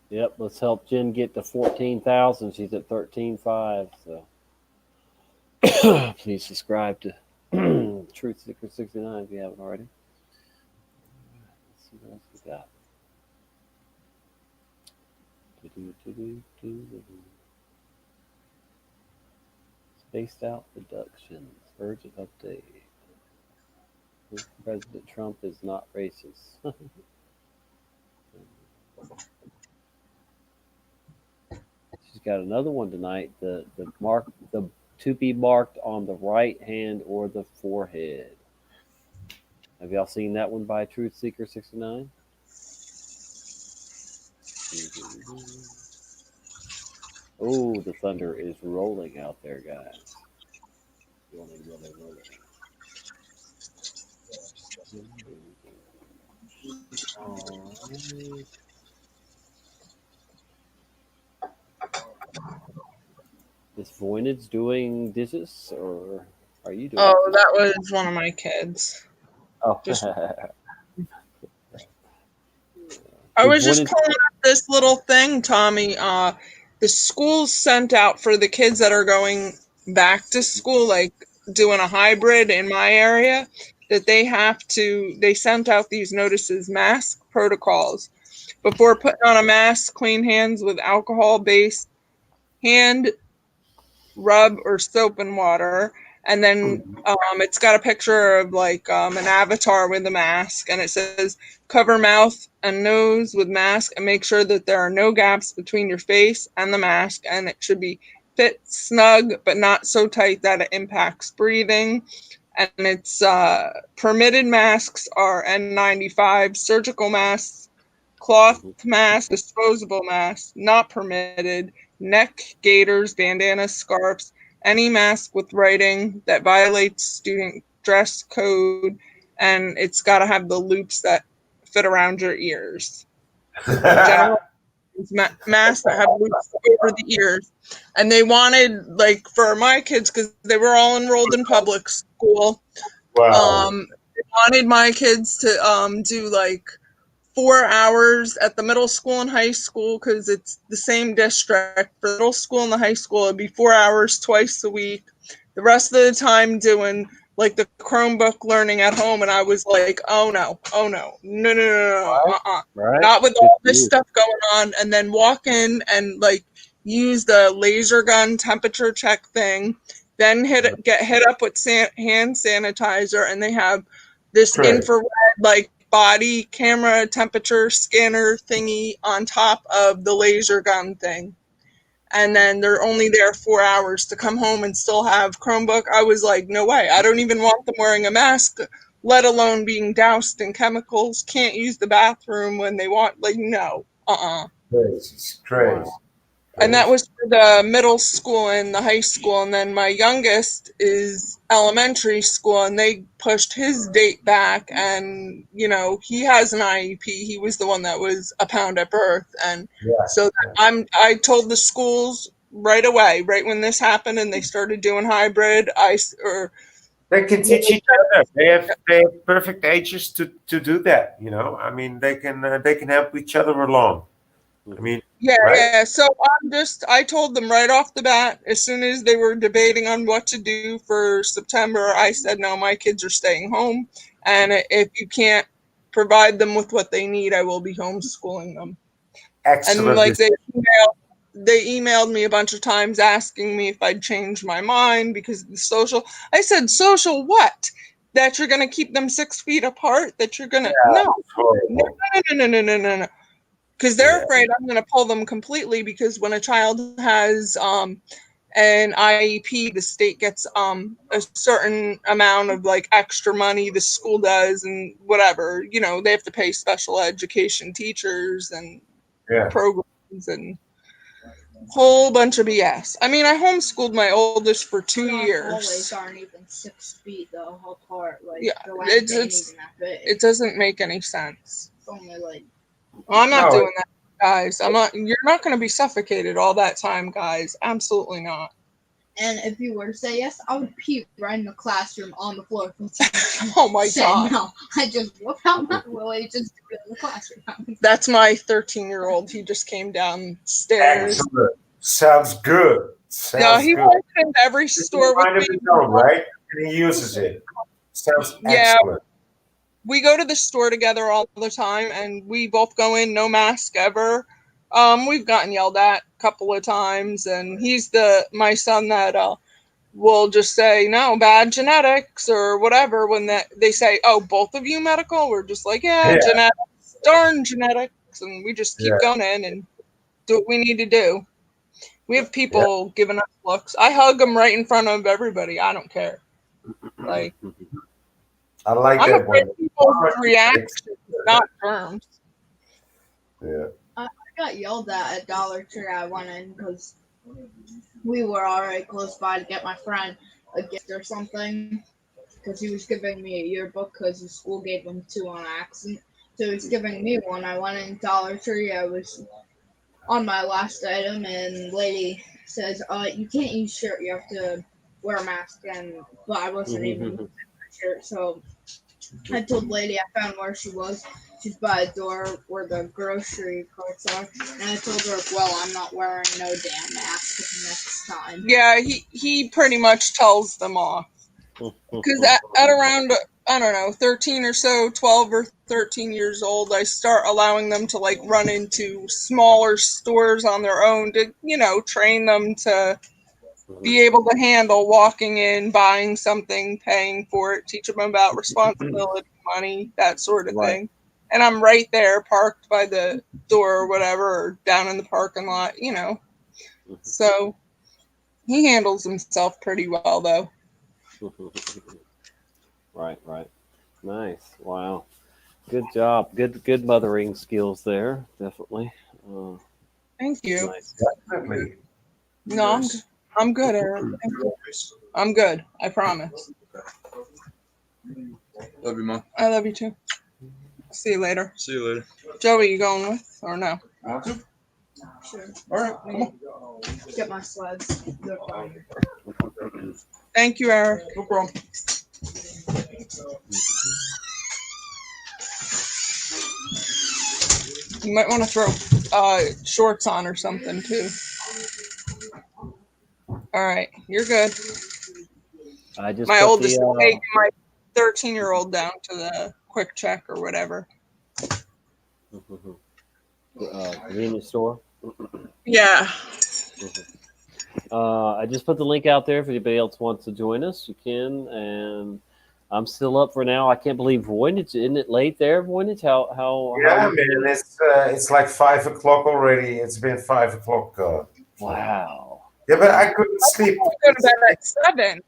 Yep. Let's help Jen get to 14,000. She's at 13.5. So please subscribe to Truth Seeker 69 if you haven't already. Let's see what else we got. Spaced Out Productions. Urgent update. President Trump is not racist. She's got another one tonight. The to be marked on the right hand or the forehead. Have y'all seen that one by Truth Seeker 69? Oh, the thunder is rolling out there, guys. Rolling. All right. Is Voynich doing dishes, or are you doing? Oh, that was one of my kids. Oh, I was just pulling up this little thing, Tommy. The schools sent out for the kids that are going back to school, like doing a hybrid in my area, that they sent out these notices, mask protocols. Before putting on a mask, clean hands with alcohol-based hand rub or soap and water. And then it's got a picture of like an avatar with a mask, and it says cover mouth and nose with mask and make sure that there are no gaps between your face and the mask, and it should be fit, snug, but not so tight that it impacts breathing. And it's permitted masks are N95, surgical masks, cloth masks, disposable masks, not permitted, neck gaiters, bandanas, scarves, any mask with writing that violates student dress code, and it's got to have the loops that fit around your ears. General masks that have loops over the ears. And they wanted, like, for my kids, because they were all enrolled in public school, Wow. they wanted my kids to do like 4 hours at the middle school and high school, because it's the same district. For the middle school and the high school, it'd be 4 hours twice a week. The rest of the time doing like the Chromebook learning at home. And I was like, oh no. Right. Not with all this stuff going on. And then walk in and like use the laser gun temperature check thing, then get hit up with hand sanitizer, and they have this infrared like body camera temperature scanner thingy on top of the laser gun thing. And then they're only there 4 hours to come home and still have Chromebook. I was like, no way. I don't even want them wearing a mask, let alone being doused in chemicals. Can't use the bathroom when they want, like, no. It's crazy. Wow. And that was for the middle school and the high school. And then my youngest is elementary school, and they pushed his date back. And, you know, he has an IEP. He was the one that was a pound at birth. And so I told the schools right away, right when this happened and they started doing hybrid, they can teach each other. They have perfect ages to do that. You know, I mean, they can help each other along. I mean, yeah. So I told them right off the bat, as soon as they were debating on what to do for September, I said, no, my kids are staying home. And if you can't provide them with what they need, I will be homeschooling them. Excellent. And like they emailed me a bunch of times asking me if I'd changed my mind because of the social. I said, social what? That you're going to keep them 6 feet apart? That you're going to no. Because they're afraid I'm going to pull them completely, because when a child has an IEP, the state gets a certain amount of like extra money, the school does, and whatever, you know, they have to pay special education teachers and programs and a whole bunch of BS. I mean, I homeschooled my oldest for 2 years. Hallways aren't even 6 feet though apart. Like, it doesn't make any sense. It's only like. I'm not doing that, guys. You're not going to be suffocated all that time, guys. Absolutely not. And if you were to say yes, I would pee right in the classroom on the floor. Oh my Say God. no. I just whip out my Willie just to be in the classroom. That's my 13-year-old. He just came downstairs. Excellent. Sounds good. No, Sounds he good. walks into every He's store with mind of me. his own, right? And he uses it. Sounds Yeah, excellent. we go to the store together all the time, and we both go in no mask ever. We've gotten yelled at a couple of times, and he's my son that will just say no, bad genetics or whatever. When they say, "Oh, both of you medical," we're just like, "Yeah, Yeah. genetics, darn genetics," and we just keep Yeah. going in and do what we need to do. We have people giving us looks. I hug them right in front of everybody. I don't care. Like, I like I'm that afraid one. of people's reactions, not terms. Yeah. I got yelled at Dollar Tree. I went in because we were already close by to get my friend a gift or something. Because he was giving me a yearbook because the school gave him 2 on accident. So he was giving me one. I went in Dollar Tree. I was on my last item, and lady says, "You can't use shirt. You have to wear a mask." But I wasn't even using my shirt, so I told lady I found where she was. She's by a door where the grocery carts are, and I told her, "Well, I'm not wearing no damn mask next time." Yeah, he pretty much tells them off. Because at around, I don't know, 13 or so, 12 or 13 years old, I start allowing them to like run into smaller stores on their own to, train them to be able to handle walking in, buying something, paying for it, teach them about responsibility, money, that sort of thing. And I'm right there parked by the door or whatever, or down in the parking lot, So he handles himself pretty well, though. Right. Nice. Wow. Good job. Good mothering skills there. Definitely. Thank you. Nice. Definitely. No, I'm good, Eric. I'm good. I promise. Love you, Mom. I love you too. See you later. See you later. Joey, you going with or no? Want to? Sure. All right, come on. Get my sleds. They're fine. Thank you, Eric. No problem. You might want to throw shorts on or something too. All right, you're good. I just My put oldest is the taking my 13-year-old down to the quick check or whatever. convenience store. Yeah. I just put the link out there if anybody else wants to join us. You can, and I'm still up for now. I can't believe Voynich. Isn't it late there, Voynich? How? Yeah, how man. It's like 5 o'clock already. It's been 5 o'clock. Wow. Yeah, but I couldn't sleep. I go to bed at 7.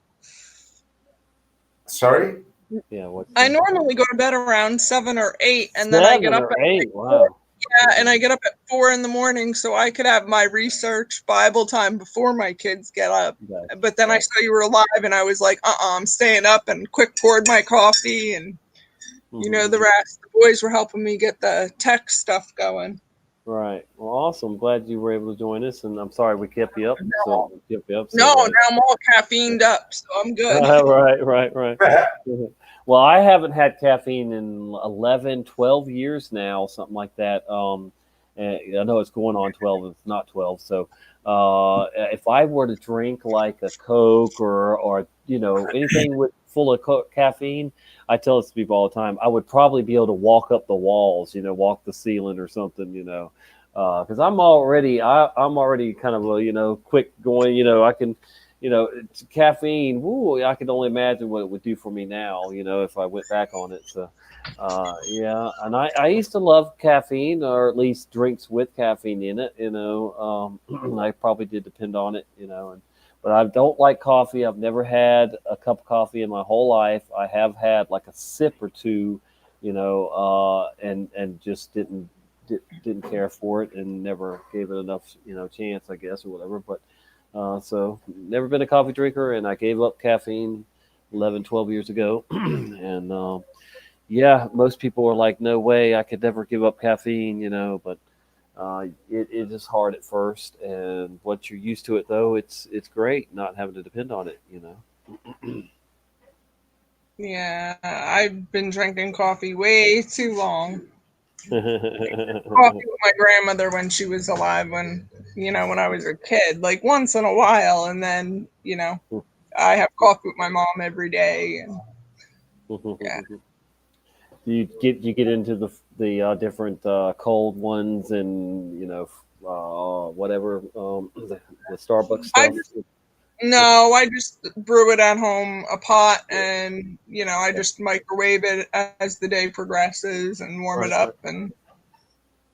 Sorry? Yeah. I normally go to bed around 7 or 8, and then I get 7 up or at 8. Wow. Yeah, and I get up at 4 in the morning so I could have my research Bible time before my kids get up. But then I saw you were live, and I was like, I'm staying up, and quick poured my coffee, and the rest. The boys were helping me get the tech stuff going. Right. Well, awesome. Glad you were able to join us, and I'm sorry we kept you up. No, now I'm all caffeined up, so I'm good. Right. Well, I haven't had caffeine in 11, 12 years now, something like that. And I know it's going on 12. It's not 12. So if I were to drink like a Coke or anything full of caffeine, I tell this to people all the time, I would probably be able to walk up the walls, walk the ceiling or something, because I'm already kind of a quick going, I can. It's caffeine. Ooh, I can only imagine what it would do for me now. If I went back on it. So, yeah. And I used to love caffeine, or at least drinks with caffeine in it. I probably did depend on it. But I don't like coffee. I've never had a cup of coffee in my whole life. I have had like a sip or two, and just didn't care for it, and never gave it enough, chance, I guess, or whatever. But. So never been a coffee drinker, and I gave up caffeine 11, 12 years ago. And yeah, most people are like, no way, I could never give up caffeine, but It is hard at first, and once you're used to it, though, it's great not having to depend on it. Yeah, I've been drinking coffee way too long. know. Coffee with my grandmother when she was alive, when I was a kid, like once in a while, and then I have coffee with my mom every day, and yeah. Do you get into the different cold ones and whatever the Starbucks I stuff? just No, I just brew it at home, a pot, and I just microwave it as the day progresses and warm it Right, right. up, and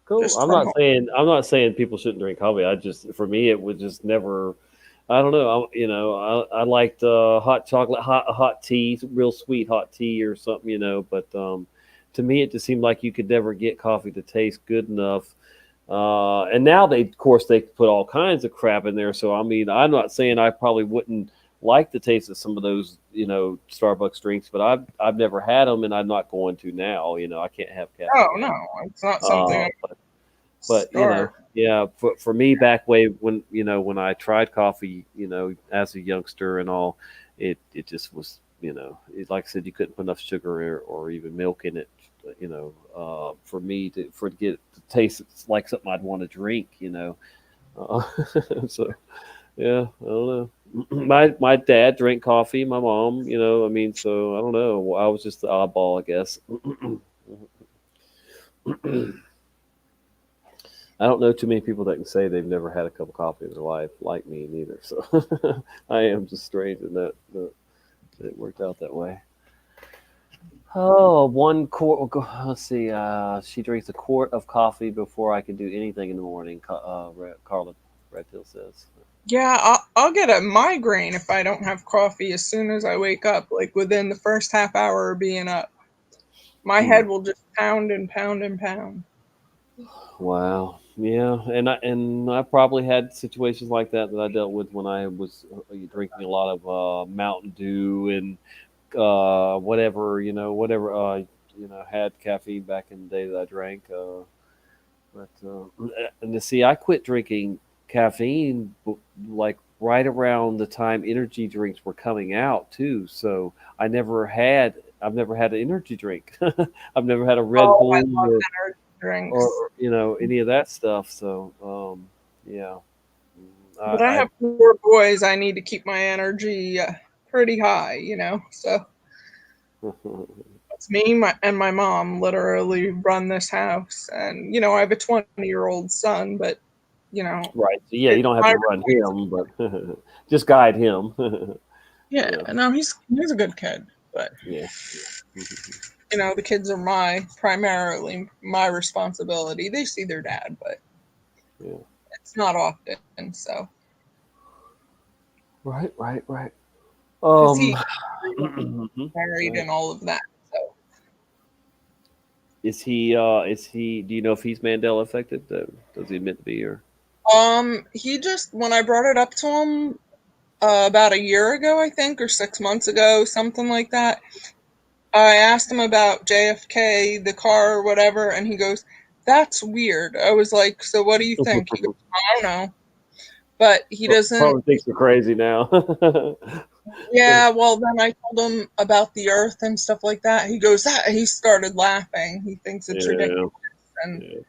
Cool. just from home. I'm not saying people shouldn't drink coffee. I just for me it would just never. I don't know. I liked hot chocolate, hot tea, real sweet hot tea or something. But to me it just seemed like you could never get coffee to taste good enough. And now of course, they put all kinds of crap in there. So I mean, I'm not saying I probably wouldn't like the taste of some of those, Starbucks drinks, but I've never had them, and I'm not going to now. I can't have Oh caffeine. no, it's not something I But start. yeah, for me back way when I tried coffee, as a youngster and all, it just was, like I said, you couldn't put enough sugar or even milk in it, for me to get it to taste like something I'd want to drink. Uh, so yeah, I don't know. My dad drank coffee, my mom, I mean, so I don't know. I was just the oddball, I guess. I don't know too many people that can say they've never had a cup of coffee in their life like me neither. So I am just strange in that it worked out that way. Oh, 1 quart. Let's see. She drinks a quart of coffee before I can do anything in the morning. Carla Redfield says. Yeah, I'll get a migraine if I don't have coffee as soon as I wake up, like within the first half hour of being up. My Hmm. head will just pound and pound and pound. Wow. Yeah, and I probably had situations like that I dealt with when I was drinking a lot of Mountain Dew and whatever had caffeine back in the day that I drank. And to see, I quit drinking caffeine like right around the time energy drinks were coming out too. So I've never had an energy drink. I've never had a Red Oh, I Bull love or energy drinks. any of that stuff. So yeah, But I I have 4 boys. I need to keep my energy pretty high. So it's me and my mom literally run this house. And, I have a 20-year-old son, but, right. So yeah, you it's don't have my to run him, but just guide him. Yeah, Yeah, no, he's a good kid, but yeah. the kids are primarily my responsibility. They see their dad, but Yeah. it's not often. So Right, right, right. because Um, he married right. and all of that. So Is he? Is he? Do you know if he's Mandela affected? Does he admit to be? Or he just when I brought it up to him about a year ago, I think, or 6 months ago, something like that. I asked him about JFK, the car, or whatever, and he goes, "That's weird." I was like, "So what do you think?" He goes, "I don't know," but he doesn't. probably thinks you're crazy now. Yeah, well, then I told him about the Earth and stuff like that. He goes, that he started laughing. He thinks it's Yeah. ridiculous, and Yeah.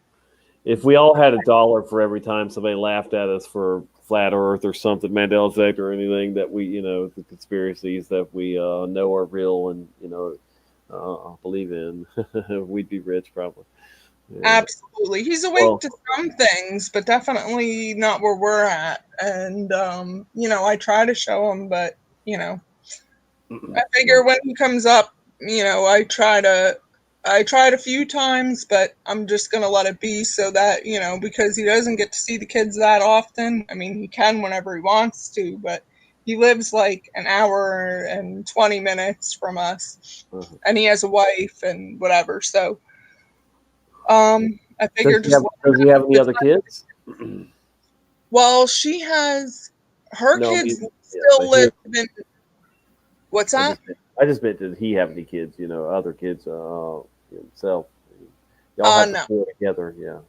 If we all had $1 for every time somebody laughed at us for flat Earth or something, Mandela effect or anything that we, the conspiracies that we know are real and believe in, we'd be rich probably. Yeah. absolutely, he's awake Well, to some things, but definitely not where we're at. And I try to show him, but I figure when he comes up, I tried a few times, but I'm just gonna let it be so that, because he doesn't get to see the kids that often. I mean, he can whenever he wants to, but he lives like an hour and 20 minutes from us, and he has a wife and whatever. So, I figure just does he have any other kids? well, she has her No, kids yeah, still but live in what's that? I just meant, did he have any kids? Other kids himself. Y'all have the No. 4 together, yeah.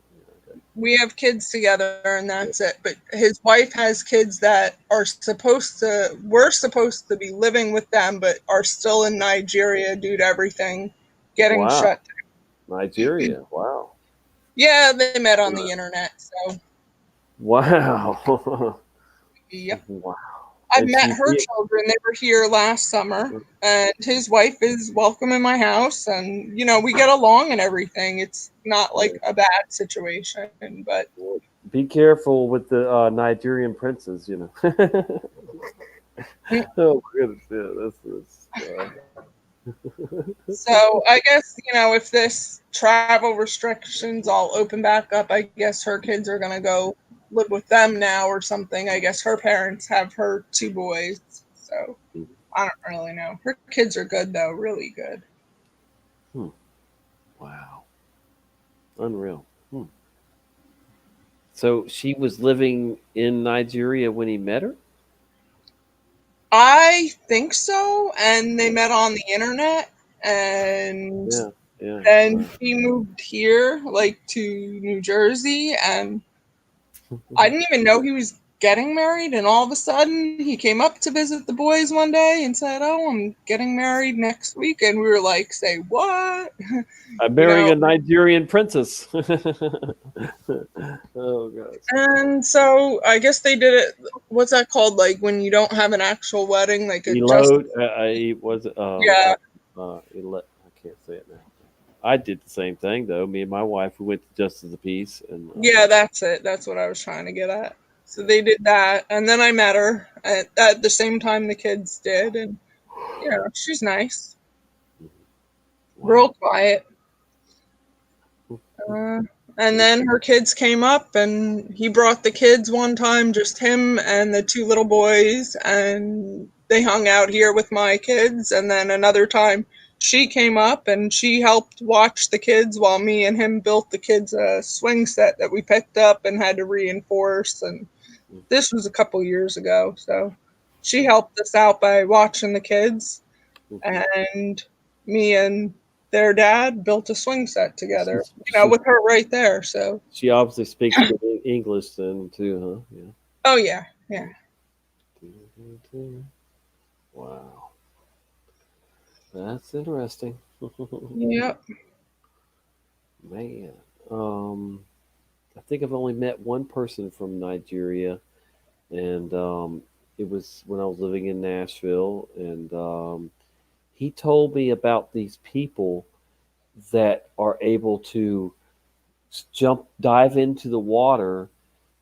We have kids together, and that's it. But his wife has kids that were supposed to be living with them, but are still in Nigeria due to everything getting Wow. shut down. Nigeria. Wow. Yeah, they met on the internet, so Wow. yep. Wow. I've And met she her did. children. They were here last summer, and his wife is welcome in my house, and we get along and everything. It's not like a bad situation, but Be careful with the Nigerian princes, you know. Oh goodness, yeah, this is. so I guess if this travel restrictions all open back up, I guess her kids are gonna go live with them now or something. I guess her parents have her 2 boys, so I don't really know. Her kids are good though, really good. Wow. Unreal. So she was living in Nigeria when he met her? I think so, and they met on the internet, and Yeah. then he moved here, like to New Jersey, and I didn't even know he was getting married, and all of a sudden he came up to visit the boys one day and said, "Oh, I'm getting married next week," and we were like, "Say what?" I'm marrying a Nigerian princess. Oh gosh. And so I guess they did it. What's that called? Like when you don't have an actual wedding, like a just Elote. Was yeah. I can't say it now. I did the same thing though. Me and my wife, we went to Justice of the Peace, and Yeah, that's it. That's what I was trying to get at. So they did that, and then I met her at the same time the kids did, and she's nice, real quiet. And then her kids came up, and he brought the kids one time, just him and the 2 little boys, and they hung out here with my kids. And then another time she came up and she helped watch the kids while me and him built the kids a swing set that we picked up and had to reinforce. And this was a couple years ago. So she helped us out by watching the kids, and me and their dad built a swing set together, with her right there. So she obviously speaks good English then too, huh? Yeah. oh yeah. Wow. That's interesting. Yep. Man. I think I've only met one person from Nigeria, and it was when I was living in Nashville, and he told me about these people that are able to dive into the water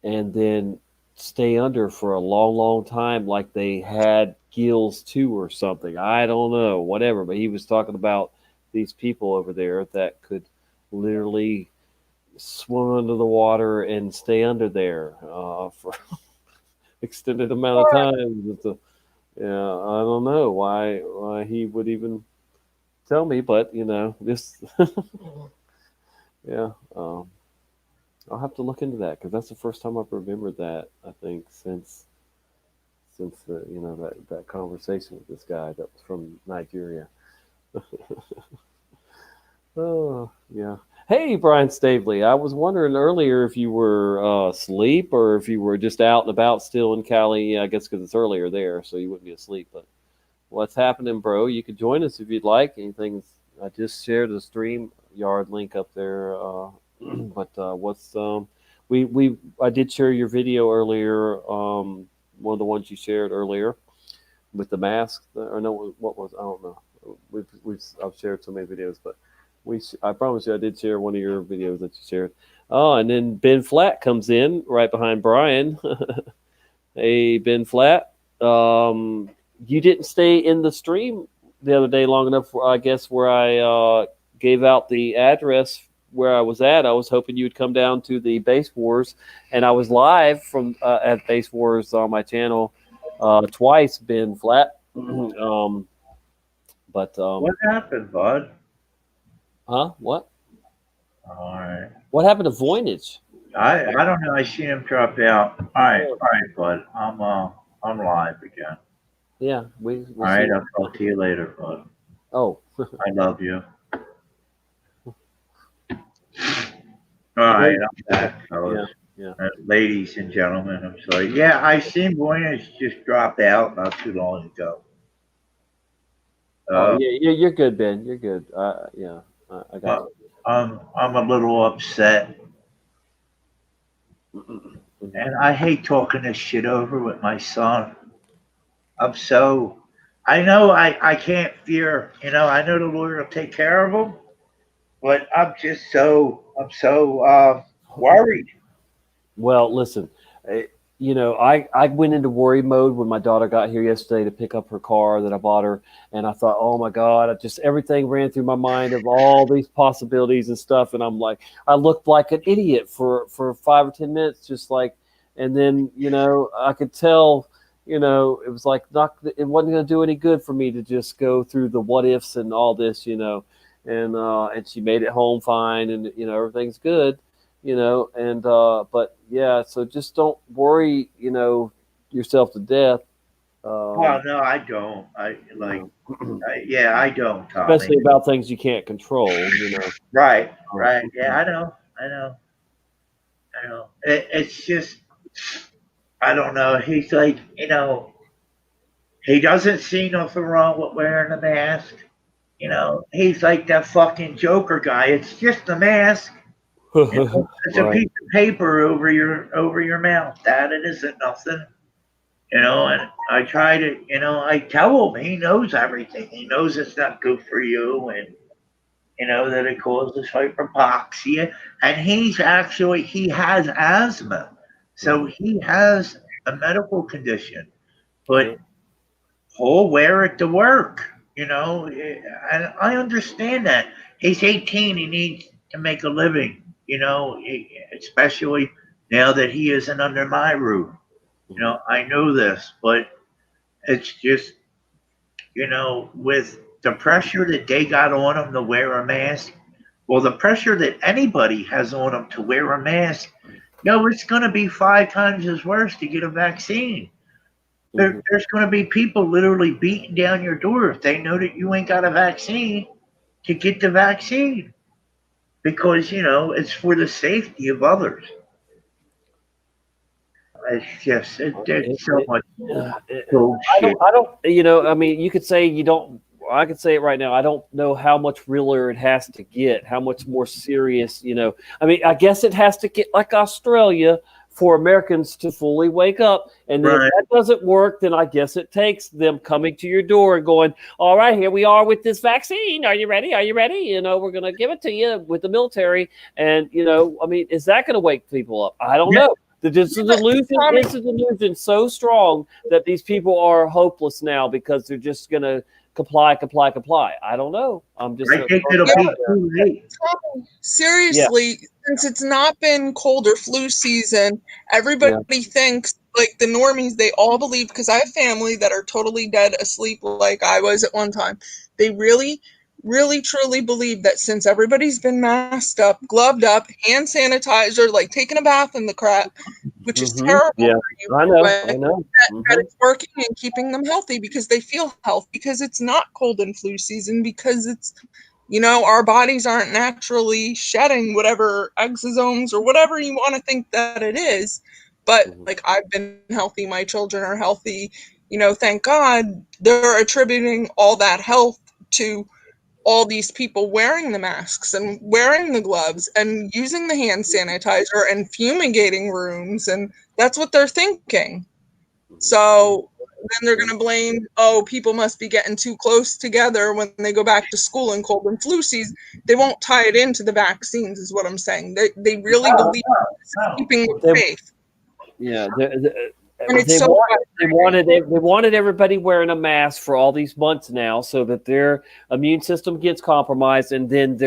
and then stay under for a long, long time, like they had gills too or something. I don't know, whatever. But he was talking about these people over there that could literally swim under the water and stay under there for extended amount of time. I don't know why he would even tell me, but this. Yeah. I'll have to look into that because that's the first time I've remembered that. I think since that conversation with this guy that was from Nigeria. Oh yeah. Hey, Brian Stavely. I was wondering earlier if you were asleep or if you were just out and about still in Cali. I guess because it's earlier there, so you wouldn't be asleep. But what's happening, bro? You could join us if you'd like. Anything? I just shared the stream yard link up there. But what's I did share your video earlier. One of the ones you shared earlier with the mask, or no, what was I don't know. I've shared so many videos, but I promise you I did share one of your videos that you shared. Oh, and then Ben Flat comes in right behind Brian. Hey, Ben Flat. You didn't stay in the stream the other day long enough, I guess, where I gave out the address where I was at. I was hoping you'd come down to the Base Wars, and I was live from at Base Wars on my channel twice. Ben Flat, what happened, bud? Huh? What? All right. What happened to Voynich? I don't know. I seen him drop out. All right, bud. I'm live again. Yeah, we'll all right, I'll talk to you later, bud. Oh, I love you. All right, I'm back, fellas. Yeah. Ladies and gentlemen, I'm sorry. Yeah, I seen Voyage just dropped out not too long ago. Oh yeah, you're good, Ben. You're good. Yeah, I got you. I'm a little upset. And I hate talking this shit over with my son. I know I can't fear, I know the Lord will take care of him, but I'm so worried. Well, listen, I went into worry mode when my daughter got here yesterday to pick up her car that I bought her, and I thought, oh my God, everything ran through my mind of all these possibilities and stuff, and I'm like, I looked like an idiot for 5 or 10 minutes, just like, and then I could tell, it was like it wasn't going to do any good for me to just go through the what ifs and all this, and she made it home fine, and everything's good. But yeah, so just don't worry, yourself to death. Well, no, I don't. I don't, Tommy. Especially about things you can't control, Right. Yeah, I know. It's just, I don't know. He's like, he doesn't see nothing wrong with wearing a mask. He's like that fucking Joker guy. It's just a mask. It's a piece of paper over your mouth. That it isn't nothing. And I try to, I tell him he knows everything. He knows it's not good for you, and that it causes hyperpoxia. And he has asthma, so he has a medical condition, but he'll wear it to work. And I understand that he's 18. He needs to make a living. Especially now that he isn't under my roof. I know this, but it's just, with the pressure that they got on him to wear a mask, well, the pressure that anybody has on them to wear a mask, it's going to be 5 times as worse to get a vaccine. There's going to be people literally beating down your door if they know that you ain't got a vaccine to get the vaccine because, it's for the safety of others. It's just, there's so much bullshit. I don't, I mean, you could say you don't, I could say it right now. I don't know how much realer it has to get, how much more serious, I mean, I guess it has to get like Australia for Americans to fully wake up. And then if that doesn't work, then I guess it takes them coming to your door and going, all right, here we are with this vaccine. Are you ready? Are you ready? We're going to give it to you with the military. And, I mean, is that going to wake people up? I don't know. The delusion so strong that these people are hopeless now because they're just going to comply. I don't know. I'm just. I think it'll be too late. Seriously, since it's not been cold or flu season, everybody thinks, like the normies, they all believe, because I have family that are totally dead asleep like I was at one time. They really, really, truly believe that since everybody's been masked up, gloved up, hand sanitizer, like taking a bath in the crap, which is terrible for you. I know. That it's working and keeping them healthy because they feel health, because it's not cold and flu season, because it's, our bodies aren't naturally shedding whatever exosomes or whatever you want to think that it is. But like, I've been healthy, my children are healthy, thank God. They're attributing all that health to all these people wearing the masks and wearing the gloves and using the hand sanitizer and fumigating rooms, and that's what they're thinking. So then they're going to blame, people must be getting too close together when they go back to school in cold and flu season. They won't tie it into the vaccines, is what I'm saying. They really believe this is keeping them safe. Yeah, And it's they wanted everybody wearing a mask for all these months now, so that their immune system gets compromised, and then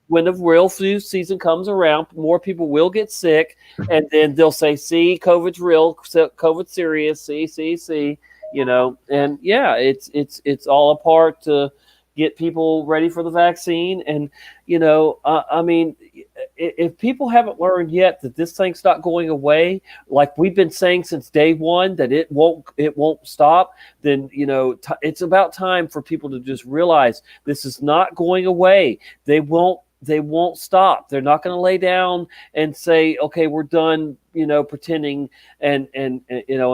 when the real flu season comes around, more people will get sick, and then they'll say, "See, COVID's real, COVID's serious." See, and yeah, it's all a part to get people ready for the vaccine, and I mean, if people haven't learned yet that this thing's not going away, like we've been saying since day one, that it won't stop, then it's about time for people to just realize this is not going away. They won't they won't stop. They're not going to lay down and say, okay, we're done, pretending and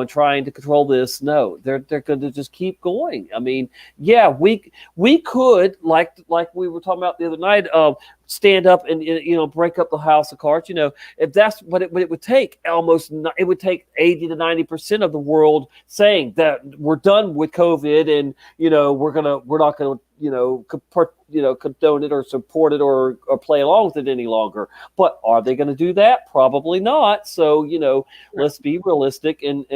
trying to control this. No, they're going to just keep going. I mean, yeah, we could, like we were talking about the other night, stand up and break up the house of cards. If that's what it would take, it would take 80 to 90% of the world saying that we're done with COVID, and we're not gonna condone it or support it or play along with it any longer. But are they going to do that? Probably not. So let's be realistic and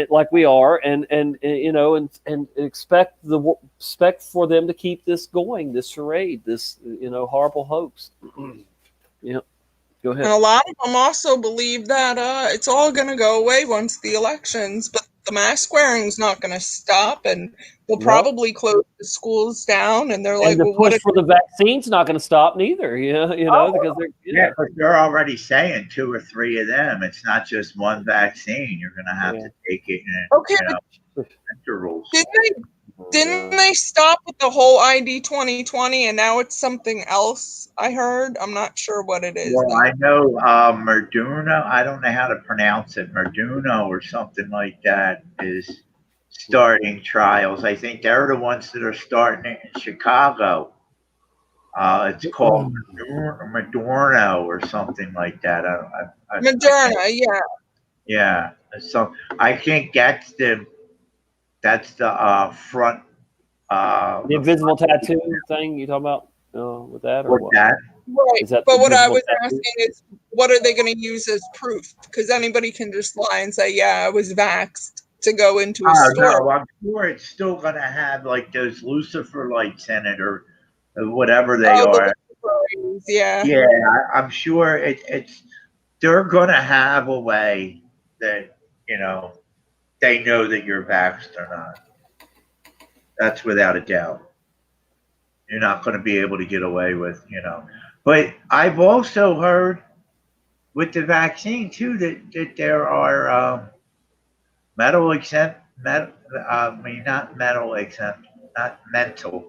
like we are, and expect for them to keep this going, this charade, this horrible hoax. Yeah, go ahead. And a lot of them also believe that it's all going to go away once the elections, but the mask wearing's not going to stop, and they'll probably close the schools down. And they're like, and the well, push what for the vaccine's not going to stop neither. Because yeah, but they're already saying 2 or 3 of them. It's not just one vaccine. You're going to have to take it in intervals. Didn't they stop with the whole ID 2020, and now it's something else? I heard. I'm not sure what it is. Well, I know Moderna. I don't know how to pronounce it. Moderna or something like that is starting trials. I think they're the ones that are starting it in Chicago. It's called Moderna or something like that. Moderna, yeah. Yeah. So I think that's the front. The invisible tattoo thing you talking about with that, or what? That? Right. Is that but what I was tattoo? asking is, what are they going to use as proof? Because anybody can just lie and say, "Yeah, I was vaxxed," to go into a store. No, I'm sure it's still going to have like those Lucifer lights in it, or whatever they are. Yeah. Yeah, I'm sure it's. They're going to have a way that they know that you're vaxxed or not. That's without a doubt. You're not going to be able to get away with, But I've also heard with the vaccine too that there are medical exempt, not medical exempt, not mental,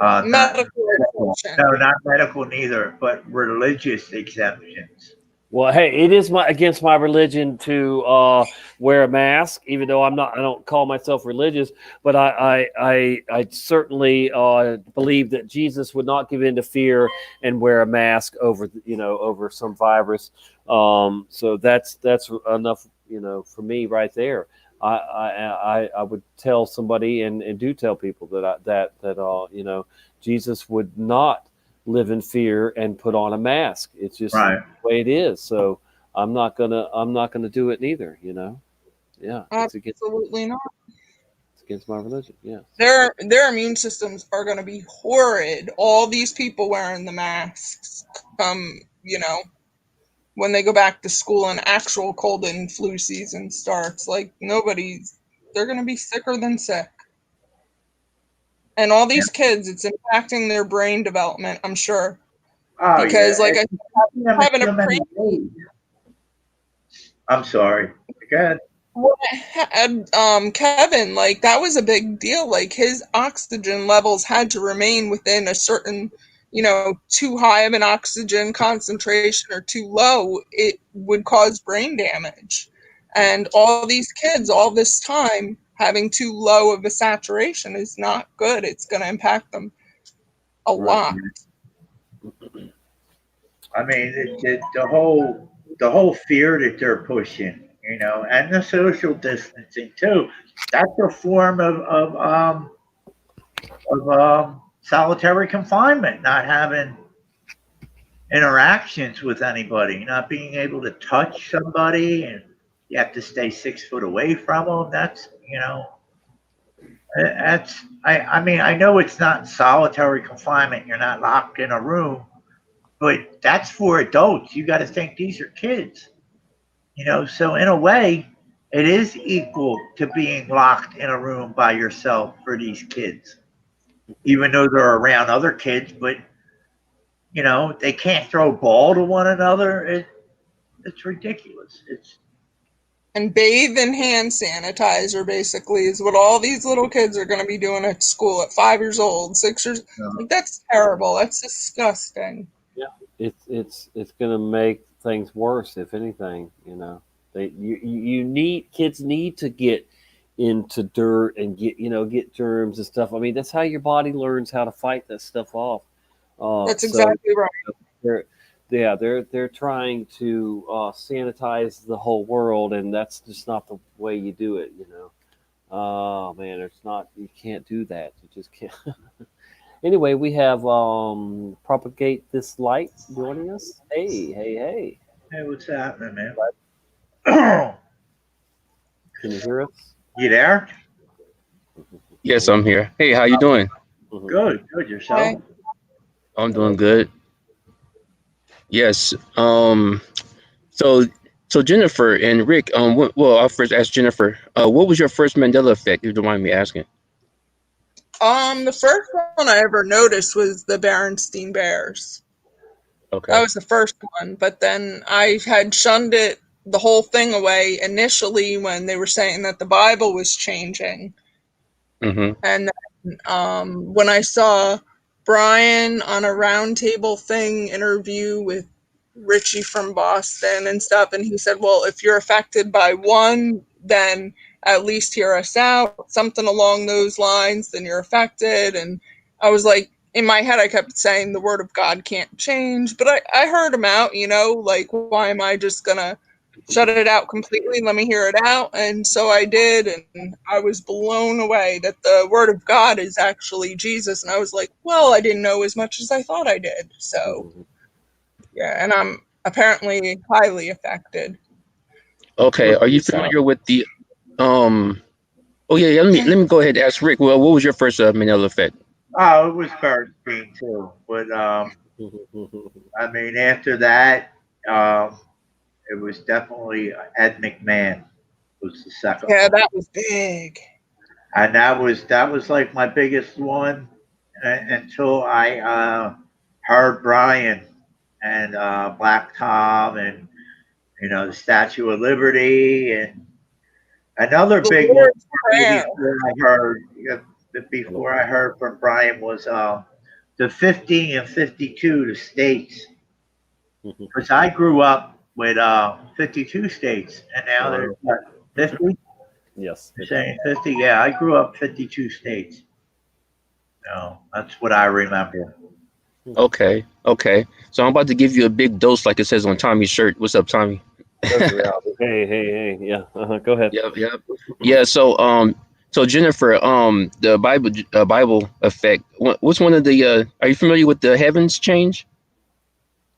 medical. No, not medical neither, but religious exemptions. Well, hey, it is against my religion to wear a mask, even though I don't call myself religious, but I certainly believe that Jesus would not give in to fear and wear a mask over some virus. So that's enough, for me right there. I would tell somebody and do tell people that Jesus would not live in fear and put on a mask. It's just the way it is. So I'm not gonna do it neither. Yeah, absolutely not. It's against my religion. Yeah, their immune systems are going to be horrid. All these people wearing the masks, when they go back to school and actual cold and flu season starts, like they're going to be sicker than sick. And all these kids, it's impacting their brain development, I'm sure. Oh, because, yeah. like, having a pre. I'm sorry. Go ahead. Kevin, like, that was a big deal. Like, his oxygen levels had to remain within a certain, too high of an oxygen concentration or too low. It would cause brain damage. And all these kids, all this time, having too low of a saturation is not good. It's going to impact them a lot. I mean, the whole fear that they're pushing, and the social distancing too. That's a form of solitary confinement, not having interactions with anybody, not being able to touch somebody, and you have to stay 6 foot away from them. That's I mean, I know it's not solitary confinement. You're not locked in a room, but that's for adults. You got to think these are kids, so in a way, it is equal to being locked in a room by yourself for these kids, even though they're around other kids, but they can't throw a ball to one another. It's ridiculous. And bathe in hand sanitizer, basically, is what all these little kids are going to be doing at school at 5 years old, 6 years. Like, that's terrible. That's disgusting. Yeah, it's gonna make things worse, if anything. You need kids need to get into dirt and get germs and stuff. I mean, that's how your body learns how to fight that stuff off. That's So exactly right. they're trying to sanitize the whole world, and that's just not the way you do it. Oh man, it's not. You can't do that. You just can't. Anyway, we have Propagate This Light joining us. Hey. Hey, what's happening, man? Can you hear us? You there? Yes, I'm here. Hey, how you doing? Good. Yourself? I'm doing good. Yes. So Jennifer and Rick. Well, I'll first ask Jennifer. What was your first Mandela effect? If you don't mind me asking. The first one I ever noticed was the Berenstain Bears. Okay. That was the first one, but then I had shunned it, the whole thing, away initially when they were saying that the Bible was changing. Mm-hmm. And then, when I saw Brian on a roundtable thing interview with Richie from Boston and stuff, and he said, well, if you're affected by one, then at least hear us out, something along those lines, then you're affected. And I was like, in my head, I kept saying the word of God can't change, but I heard him out, like, why am I just gonna shut it out completely? Let me hear it out. And so I did, and I was blown away that the word of God is actually Jesus. And I was like, well, I didn't know as much as I thought I did. So yeah, and I'm apparently highly affected. Okay. Are you familiar with the Oh yeah. Let me go ahead and ask Rick. Well, what was your first Mandela effect? Oh, it was Bernstein too, but I mean, after that, it was definitely Ed McMahon was the second. Yeah, one. that was big. And that was like my biggest one until I heard Brian and Black Tom and the Statue of Liberty and another The big one Lord's Prayer. before I heard from Brian was the 50 and 52 the states, because I grew up with 52 states and now there's what, 50. Yes. You're saying 50? Yeah, I grew up 52 states. No, that's what I remember. Okay. So I'm about to give you a big dose, like it says on Tommy's shirt. What's up, Tommy? Hey. Yeah. Go ahead. Yep. Yeah. So Jennifer, the Bible effect. What's one of the? Are you familiar with the heavens change?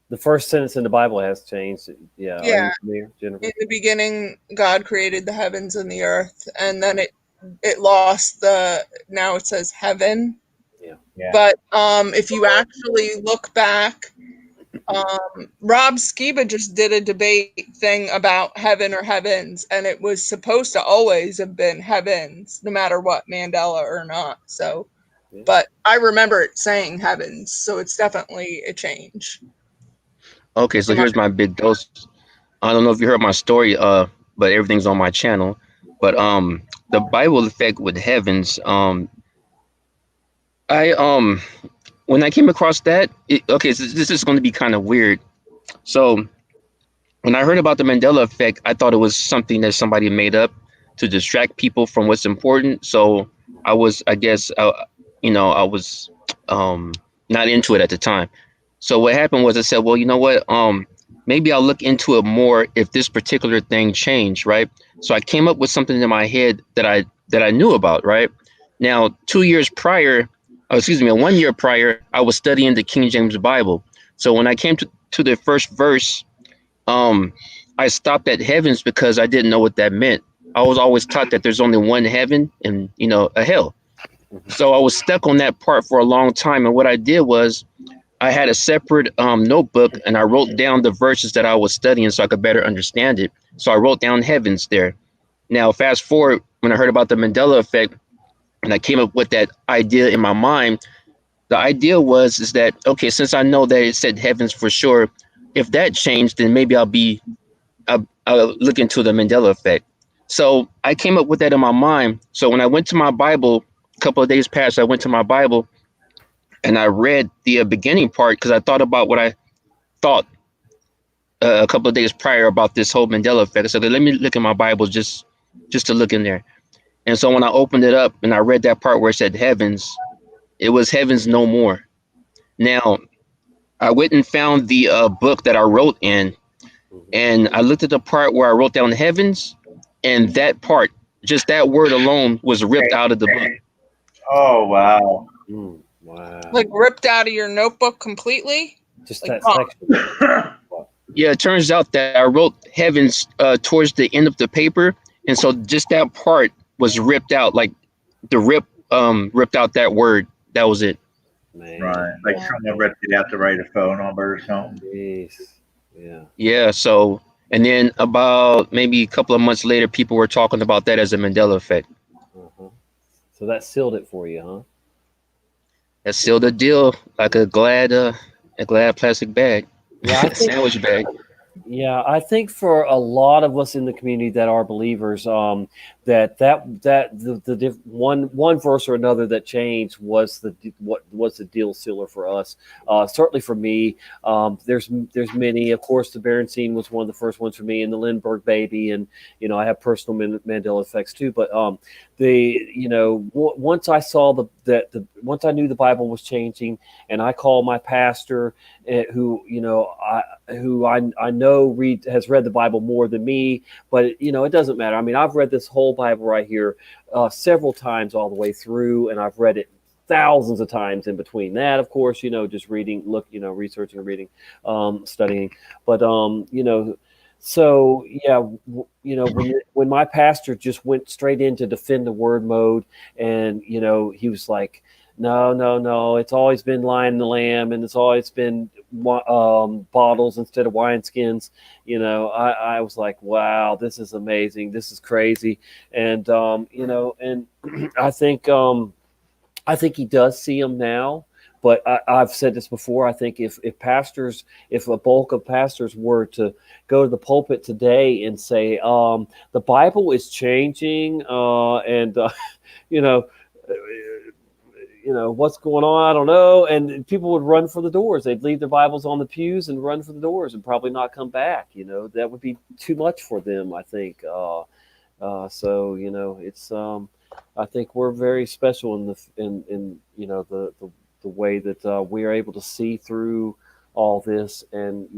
The first sentence in the Bible has changed. Yeah. Yeah. Are you familiar, Jennifer? In the beginning, God created the heavens and the earth, and then it lost now it says heaven. Yeah. But if you actually look back, Rob Skiba just did a debate thing about heaven or heavens, and it was supposed to always have been heavens, no matter what, Mandela or not. So, but I remember it saying heavens, so it's definitely a change. Okay, so here's my big dose. I don't know if you heard my story, but everything's on my channel. But the Bible effect with heavens, when I came across that, so this is going to be kind of weird. So when I heard about the Mandela effect, I thought it was something that somebody made up to distract people from what's important. So I was, I was not into it at the time. So what happened was I said, well, you know what? Maybe I'll look into it more if this particular thing changed, right? So I came up with something in my head that I knew about, right? Now, 1 year prior, I was studying the King James Bible. So when I came to the first verse, I stopped at heavens because I didn't know what that meant. I was always taught that there's only one heaven and, a hell. So I was stuck on that part for a long time. And what I did was I had a separate notebook and I wrote down the verses that I was studying so I could better understand it. So I wrote down heavens there. Now, fast forward, when I heard about the Mandela effect and I came up with that idea in my mind, the idea is that, okay, since I know that it said heavens for sure, if that changed, then maybe I'll look into the Mandela effect. So I came up with that in my mind. So when I went to my Bible, a couple of days passed, I went to my Bible and I read the beginning part because I thought about what I thought a couple of days prior about this whole Mandela effect. I said, let me look in my Bible just to look in there. And so when I opened it up and I read that part where it said heavens, it was heavens no more. Now, I went and found the book that I wrote in, and I looked at the part where I wrote down heavens, and that part, just that word alone, was ripped out of the book. Oh, wow. Wow. Like ripped out of your notebook completely? Just like, that section. Yeah, it turns out that I wrote heavens towards the end of the paper, and so just that part was ripped out. Like the ripped out that word. That was it. Man. Right. Like someone ripped it out to write a phone number or something. Jeez. Yeah. Yeah. So, and then about maybe a couple of months later, people were talking about that as a Mandela effect. Uh-huh. So that sealed it for you, huh? That sealed the deal, like a glad plastic bag, Yeah, I think, sandwich bag. yeah, I think for a lot of us in the community that are believers, the one verse or another that changed was what was the deal sealer for us. Certainly for me, there's many. Of course, the Berenstein was one of the first ones for me, and the Lindbergh baby, and I have personal Mandela effects too. But once I saw once I knew the Bible was changing, and I called my pastor, who I know has read the Bible more than me, but it doesn't matter. I mean, I've read this whole Bible right here several times all the way through, and I've read it thousands of times in between that, of course, just reading, researching and reading, studying. But so yeah, when my pastor just went straight into defend the word mode, and he was like, no, it's always been Lion and the Lamb, and it's always been bottles instead of wineskins. I was like, wow, this is amazing, this is crazy. And and I think he does see them now. But I've said this before. I think if a bulk of pastors were to go to the pulpit today and say, the Bible is changing, and what's going on, I don't know, and people would run for the doors. They'd leave their Bibles on the pews and run for the doors and probably not come back. That would be too much for them, I think. So it's I think we're very special in the way that we are able to see through all this, and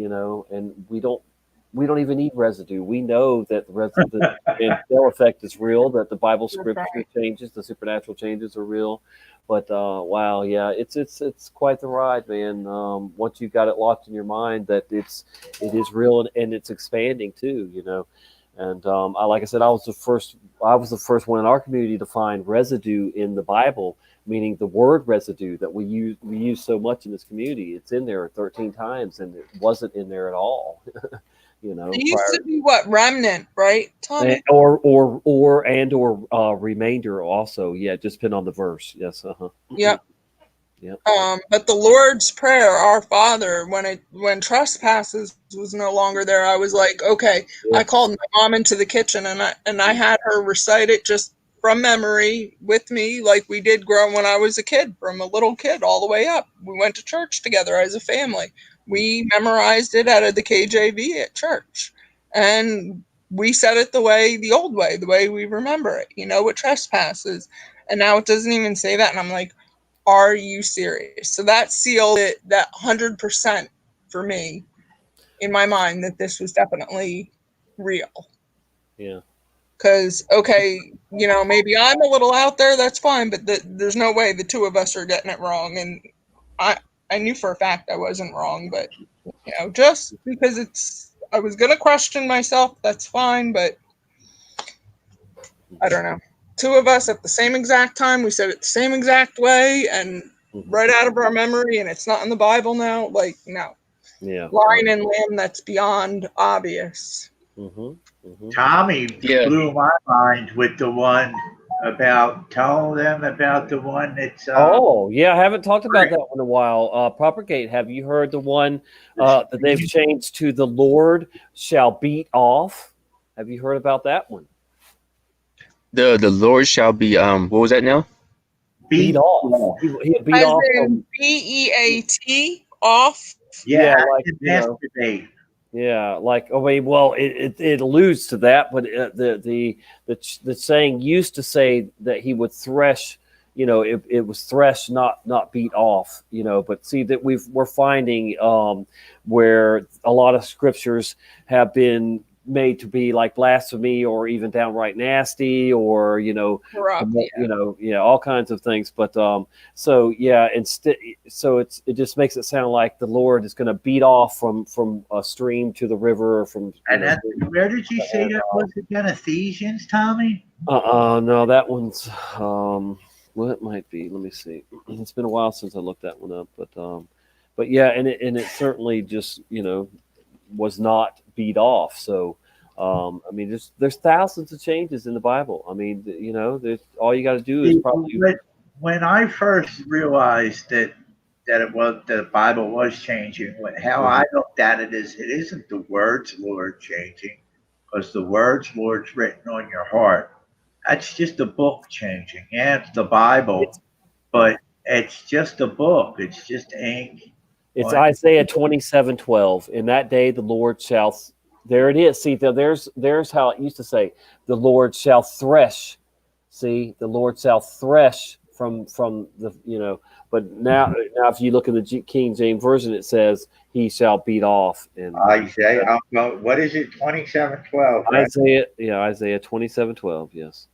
we don't even need residue. We know that the Mandela effect is real, that the Bible scripture changes, the supernatural changes are real. But wow, yeah, it's quite the ride, man. Once you've got it locked in your mind that it is real, and it's expanding too, And like I said, I was the first one in our community to find residue in the Bible, meaning the word residue that we use so much in this community. It's in there 13 times, and it wasn't in there at all. It used to be what, remnant, right, Tommy? Or remainder also. Yeah, just depend on the verse. Yes. Yep. Yep. But the Lord's Prayer, Our Father, when trespasses was no longer there, I was like, okay. Yeah. I called my mom into the kitchen, and I had her recite it just from memory with me, like we did grow when I was a kid, from a little kid all the way up. We went to church together as a family. We memorized it out of the KJV at church, and we said it the old way, the way we remember it, with trespasses. And now it doesn't even say that, and I'm like, are you serious? So that sealed it, that 100% for me in my mind, that this was definitely real. Yeah. Because, okay, maybe I'm a little out there, that's fine, but there's no way the two of us are getting it wrong. And I knew for a fact I wasn't wrong, but, just because I was going to question myself, that's fine, but I don't know. Two of us at the same exact time, we said it the same exact way, and right out of our memory, and it's not in the Bible now. Like, no. Yeah. Lion and Lamb, that's beyond obvious. Tommy blew my mind with the one about telling them about the one that's. Oh yeah, I haven't talked about that one in a while. Propagate. Have you heard the one that they've changed to "The Lord shall beat off"? Have you heard about that one? The Lord shall be what was that now? Beat off. He beat As off in BEAT off. Yeah, like yesterday. Yeah, like I mean, well, it alludes to that, but the saying used to say that he would thresh. It was thresh, not beat off. But see that we're finding where a lot of scriptures have been made to be like blasphemy or even downright nasty or Corrupt, all kinds of things. But so yeah, instead, so it just makes it sound like the Lord is going to beat off from a stream to the river or from. And where did you say that was again? Ephesians, Tommy? No, that one's well, it might be. Let me see. It's been a while since I looked that one up, but yeah, and it certainly just was not beat off. So, I mean, there's thousands of changes in the Bible. I mean, there's all you got to do is probably. When I first realized that the Bible was changing, how I looked at it is it isn't the words Lord changing, because the words Lord's written on your heart. That's just a book changing. Yeah, it's the Bible, but it's just a book. It's just ink. It's Isaiah 27:12. In that day, the Lord shall. There it is. See, there's how it used to say. The Lord shall thresh. See, the Lord shall thresh from the. But now if you look in the King James version, it says he shall beat off. And Isaiah, what is it? 27:12. Right? Isaiah 27:12. Yes.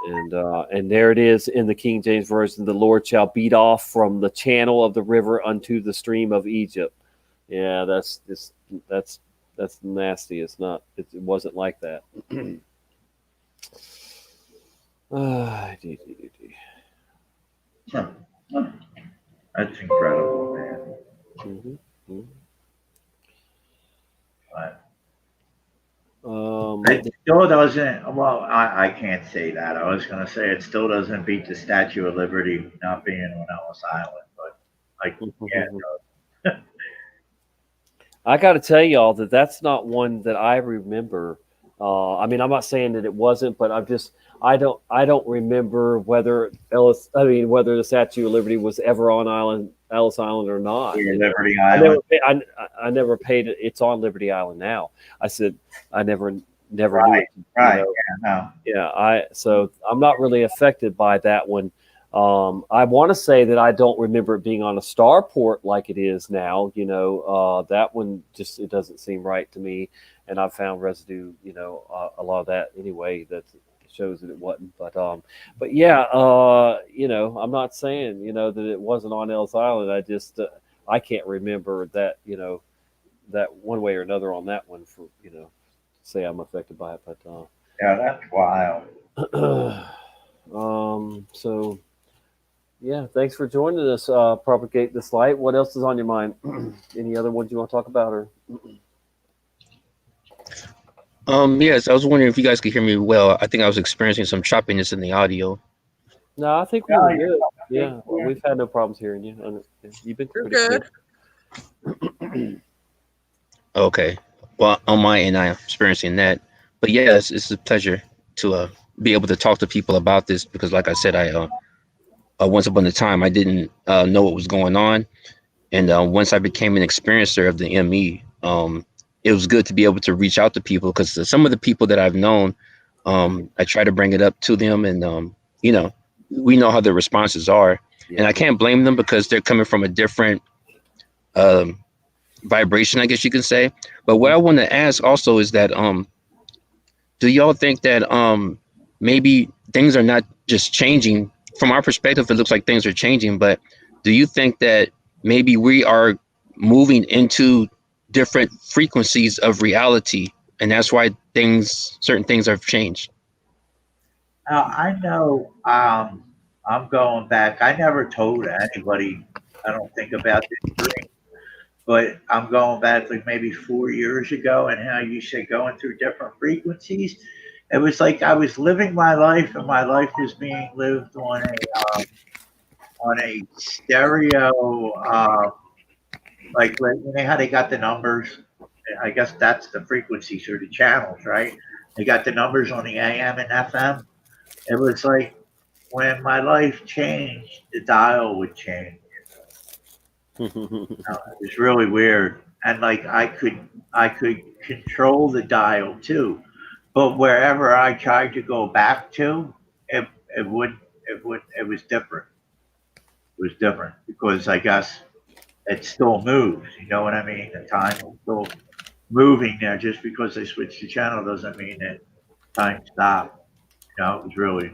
And there it is in the King James version. The Lord shall beat off from the channel of the river unto the stream of Egypt. Yeah, that's nasty. It's not. It wasn't like that. That's incredible, man. Mm-hmm. It still doesn't. Well, I can't say that. I was going to say it still doesn't beat the Statue of Liberty not being on Ellis Island, but yeah. I got to tell y'all that's not one that I remember. I mean, I'm not saying that it wasn't, but I don't remember whether the Statue of Liberty was ever on Ellis Island or not. Liberty Island. I never paid it. It's on Liberty Island now. I said I never knew it. Right. So I'm not really affected by that one. I want to say that I don't remember it being on a starport like it is now. That one just it doesn't seem right to me. And I've found residue, a lot of that anyway that shows that it wasn't. But yeah, I'm not saying that it wasn't on Ellis Island. I just I can't remember that that one way or another on that one for say I'm affected by it. But yeah, that's wild. So. Yeah, thanks for joining us. Propagate this light. What else is on your mind? Any other ones you want to talk about, or? Yes, I was wondering if you guys could hear me well. I think I was experiencing some choppiness in the audio. No, I think we were good. Yeah, well, we've had no problems hearing you. You've been pretty good. Okay. Well, on my end, I'm experiencing that. But yeah, it's a pleasure to be able to talk to people about this because, like I said, I once upon a time I didn't know what was going on, and once I became an experiencer of the ME, it was good to be able to reach out to people because some of the people that I've known, I try to bring it up to them, and we know how their responses are, and I can't blame them because they're coming from a different vibration, I guess you can say. But what I want to ask also is that do y'all think that maybe things are not just changing? From our perspective, it looks like things are changing, but do you think that maybe we are moving into different frequencies of reality, and that's why certain things have changed? I know I'm going back. I never told anybody, I don't think, about this dream, but I'm going back like maybe 4 years ago, and how you said going through different frequencies. It was like I was living my life, and my life was being lived on a stereo, like how they got the numbers. I guess that's the frequencies or the channels, right? They got the numbers on the AM and FM. It was like when my life changed, the dial would change. It was really weird, and like I could control the dial too, but wherever I tried to go back to, it would it was different. It was different because I guess it still moves. You know what I mean? The time is still moving there. Just because they switched the channel doesn't mean that time stopped. You know, it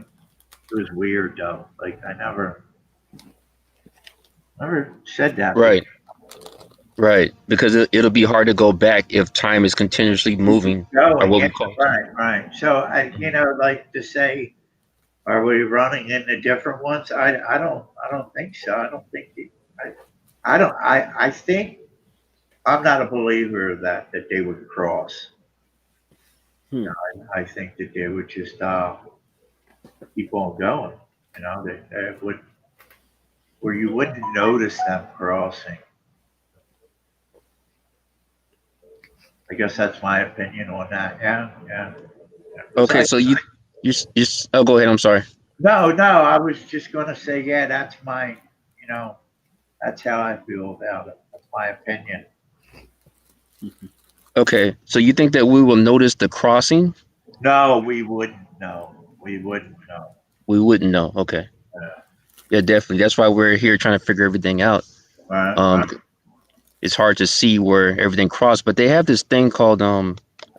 was weird though. Like I never said that before. Right. Right. Because it'll be hard to go back if time is continuously moving, or Going, what yeah, we call. right. So I, like to say, are we running into different ones? I don't think so. I don't think I don't. I think I'm not a believer that they would cross. You know, I think that they would just keep on going. You know, they would where you wouldn't notice them crossing. I guess that's my opinion on that. Yeah, yeah. Okay, so you oh, go ahead. I'm sorry. No, I was just going to say, yeah, that's my, that's how I feel about it. That's my opinion. Okay, so you think that we will notice the crossing? No, we wouldn't know. We wouldn't know. We wouldn't know. Okay. Yeah, definitely. That's why we're here trying to figure everything out. Right. It's hard to see where everything crossed, but they have this thing called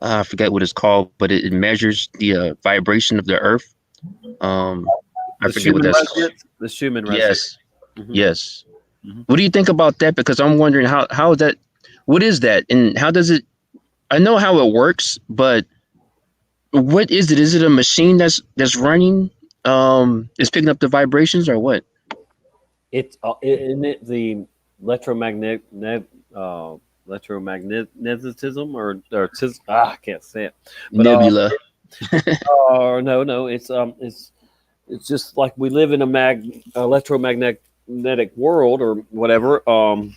I forget what it's called, but it measures the vibration of the earth. I forget what that's called. The Schumann Yes. resonance. Yes. What do you think about that? Because I'm wondering how that, what is that, and how does it? I know how it works, but what is it? Is it a machine that's running? Is picking up the vibrations or what? It's isn't it the electromagnetism I can't say it. But, Nebula. no, it's just like we live in a electromagnetic world or whatever. And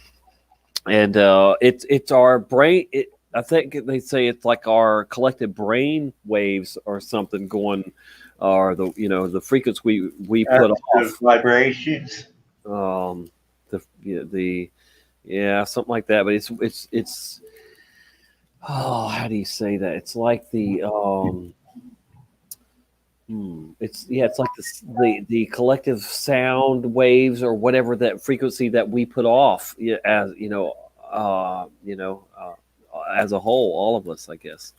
it's our brain. I think they say it's like our collective brain waves or something going, or the frequency we put off vibrations. Something like that. But it's how do you say that? It's like the it's like the collective sound waves or whatever that frequency that we put off as as a whole, all of us, I guess.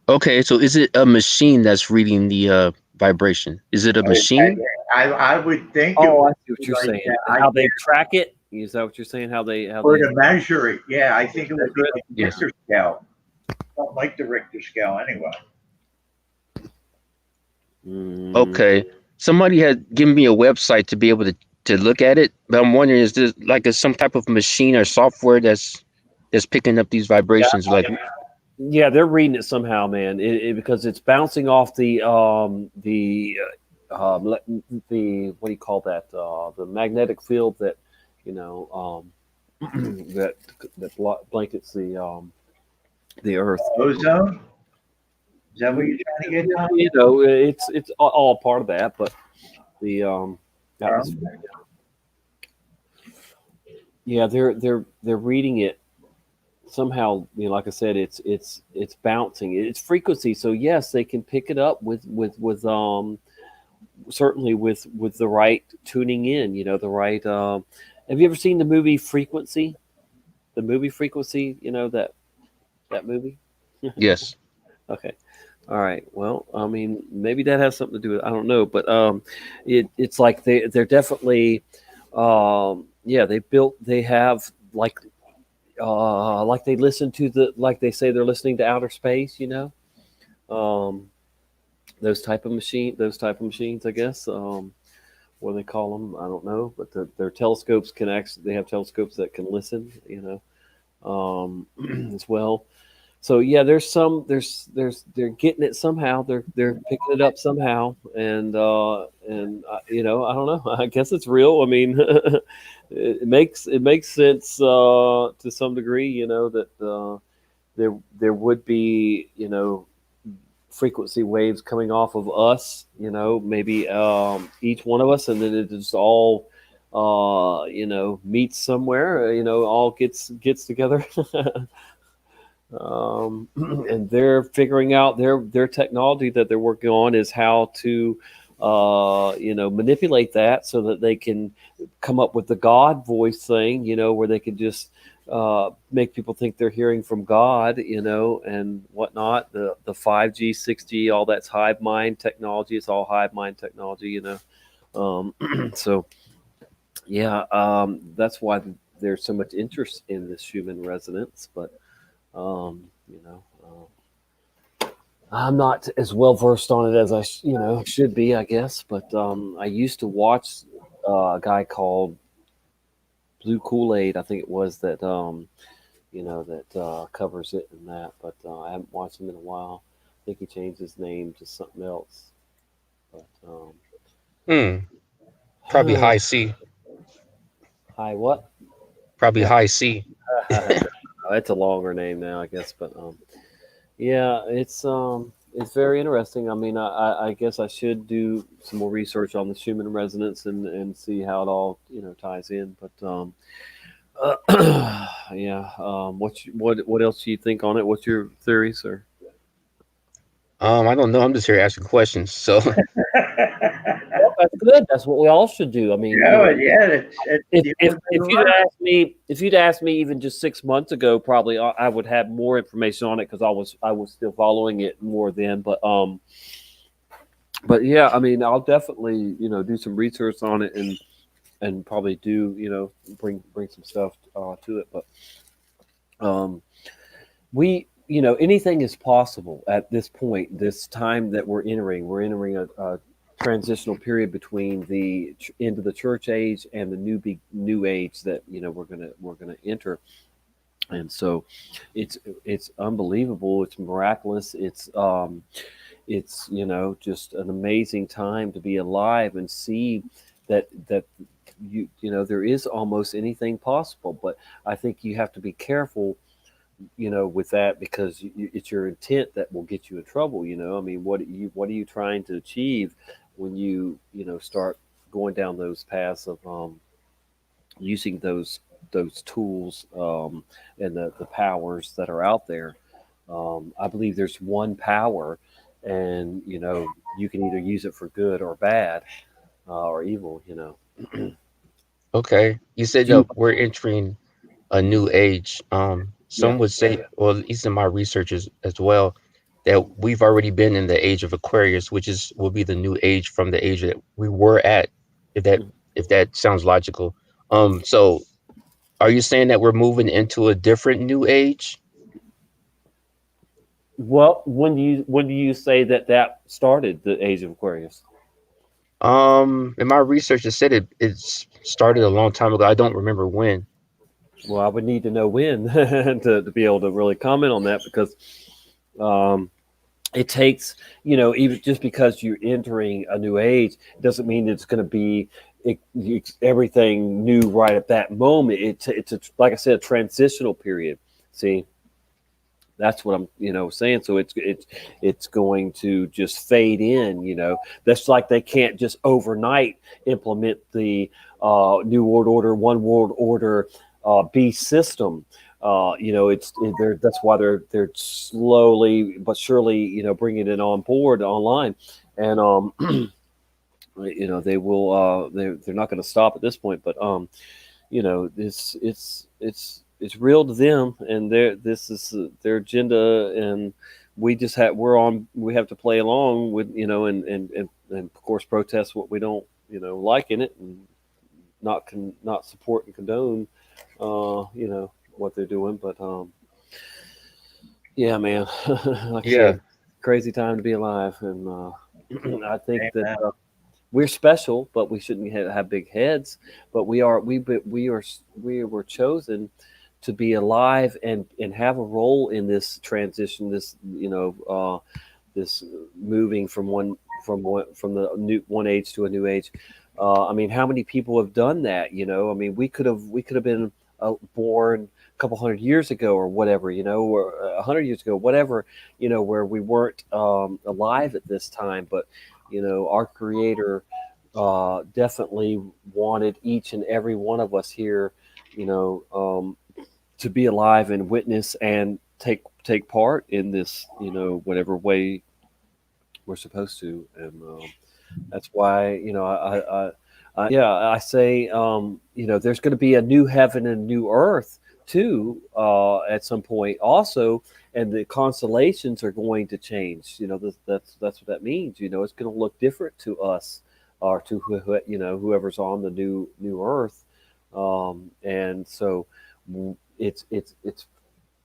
Okay, so is it a machine that's reading the vibration? Is it a machine? I would think. Oh, I see what you're saying. How they track it? Is that what you're saying? How they to measure it? Yeah, I think it would be like the Yes. Richter scale. Not like the Richter scale, anyway. Okay. Somebody had given me a website to be able to look at it, but I'm wondering, is this like some type of machine or software that's picking up these vibrations? Yeah, they're reading it somehow, man. Because it's bouncing off the what do you call that? The magnetic field that that blankets the Earth. Ozone. Is that what you're trying to get at? It's all part of that, but the atmosphere. Yeah, they're reading it somehow. Like I said, it's bouncing. It's frequency. So yes, they can pick it up with certainly with the right tuning in. The right. Have you ever seen the movie Frequency? The movie Frequency. That movie. Yes. Okay. All right. Well, I mean, maybe that has something to do with it. I don't know, but it's like they're definitely they have like they listen to like they say they're listening to outer space, those type of machines, I guess. What do they call them? I don't know, but their telescopes they have telescopes that can listen, as well. So yeah, they're getting it somehow. They're picking it up somehow, and I don't know. I guess it's real. I mean, it makes sense to some degree. That there would be frequency waves coming off of us, you know, maybe each one of us, and then it just all you know, meets somewhere, you know, all gets together. And they're figuring out their technology that they're working on is how to you know, manipulate that so that they can come up with the God voice thing, you know, where they can just make people think they're hearing from God, you know, and whatnot. The 5G, 6G, all that's hive mind technology. It's all hive mind technology, you know. So yeah, that's why there's so much interest in this human resonance. But you know, I'm not as well versed on it as I you know, should be, I guess. But I used to watch a guy called Blue Kool-Aid, I think it was, that you know, that covers it and that. But I haven't watched him in a while. I think he changed his name to something else. But Probably High C. High what? Probably High C. It's a longer name now, I guess. But yeah, it's very interesting. I mean, I guess I should do some more research on the Schumann resonance and see how it all, you know, ties in. But yeah, what else do you think on it? What's your theory, sir? I don't know. I'm just here asking questions. So Well, that's good. That's what we all should do. I mean, Yeah, you know, yeah. if you'd asked me even just 6 months ago, probably I would have more information on it because I was still following it more then. But yeah, I mean, I'll definitely, you know, do some research on it and probably do, you know, bring some stuff to it. But we, you know, anything is possible at this point. This time that we're entering a transitional period between the end of the church age and the new age that, you know, we're gonna enter. And so it's unbelievable, it's miraculous, it's, you know, just an amazing time to be alive and see that you know, there is almost anything possible. But I think you have to be careful, you know, with that, because it's your intent that will get you in trouble. You know, I mean, what are you trying to achieve when you know, start going down those paths of using those tools and the powers that are out there? I believe there's one power, and you know, you can either use it for good or bad or evil. You know. okay, you said Do you, that we're entering a new age. yeah. Some would say, well, at least in my research as well, that we've already been in the age of Aquarius, which will be the new age from the age that we were at, if that sounds logical. So are you saying that we're moving into a different new age? Well, when do you say that started, the age of Aquarius? In my research, it said it started a long time ago. I don't remember when. Well, I would need to know when to be able to really comment on that, because it takes, you know, even just because you're entering a new age doesn't mean it's going to be everything new right at that moment. It's a, like I said, a transitional period. See, that's what I'm, you know, saying. So it's going to just fade in. You know, that's like they can't just overnight implement the new world order, one world order beast system. You know, that's why they're slowly but surely, you know, bringing it on board online. And you know, they will they're not going to stop at this point. But you know, it's real to them, and this is their agenda, and we just we have to play along with, you know, and of course protest what we don't, you know, like in it, and not support and condone you know, what they're doing. But yeah, man, like I Yeah. said, crazy time to be alive. And I think that Amen. we're special, but we shouldn't have big heads. But we were chosen to be alive and have a role in this transition, this, you know, this moving from the new one age to a new age. I mean, how many people have done that? You know, I mean, we could have been born a couple hundred years ago or whatever, or 100 years ago, whatever, where we weren't alive at this time. But, our Creator definitely wanted each and every one of us here, to be alive and witness and take part in this, whatever way we're supposed to. And that's why, I say, there's going to be a new heaven and new earth too at some point also, and the constellations are going to change. That's what that means. It's going to look different to us or to whoever's on the new earth, and so it's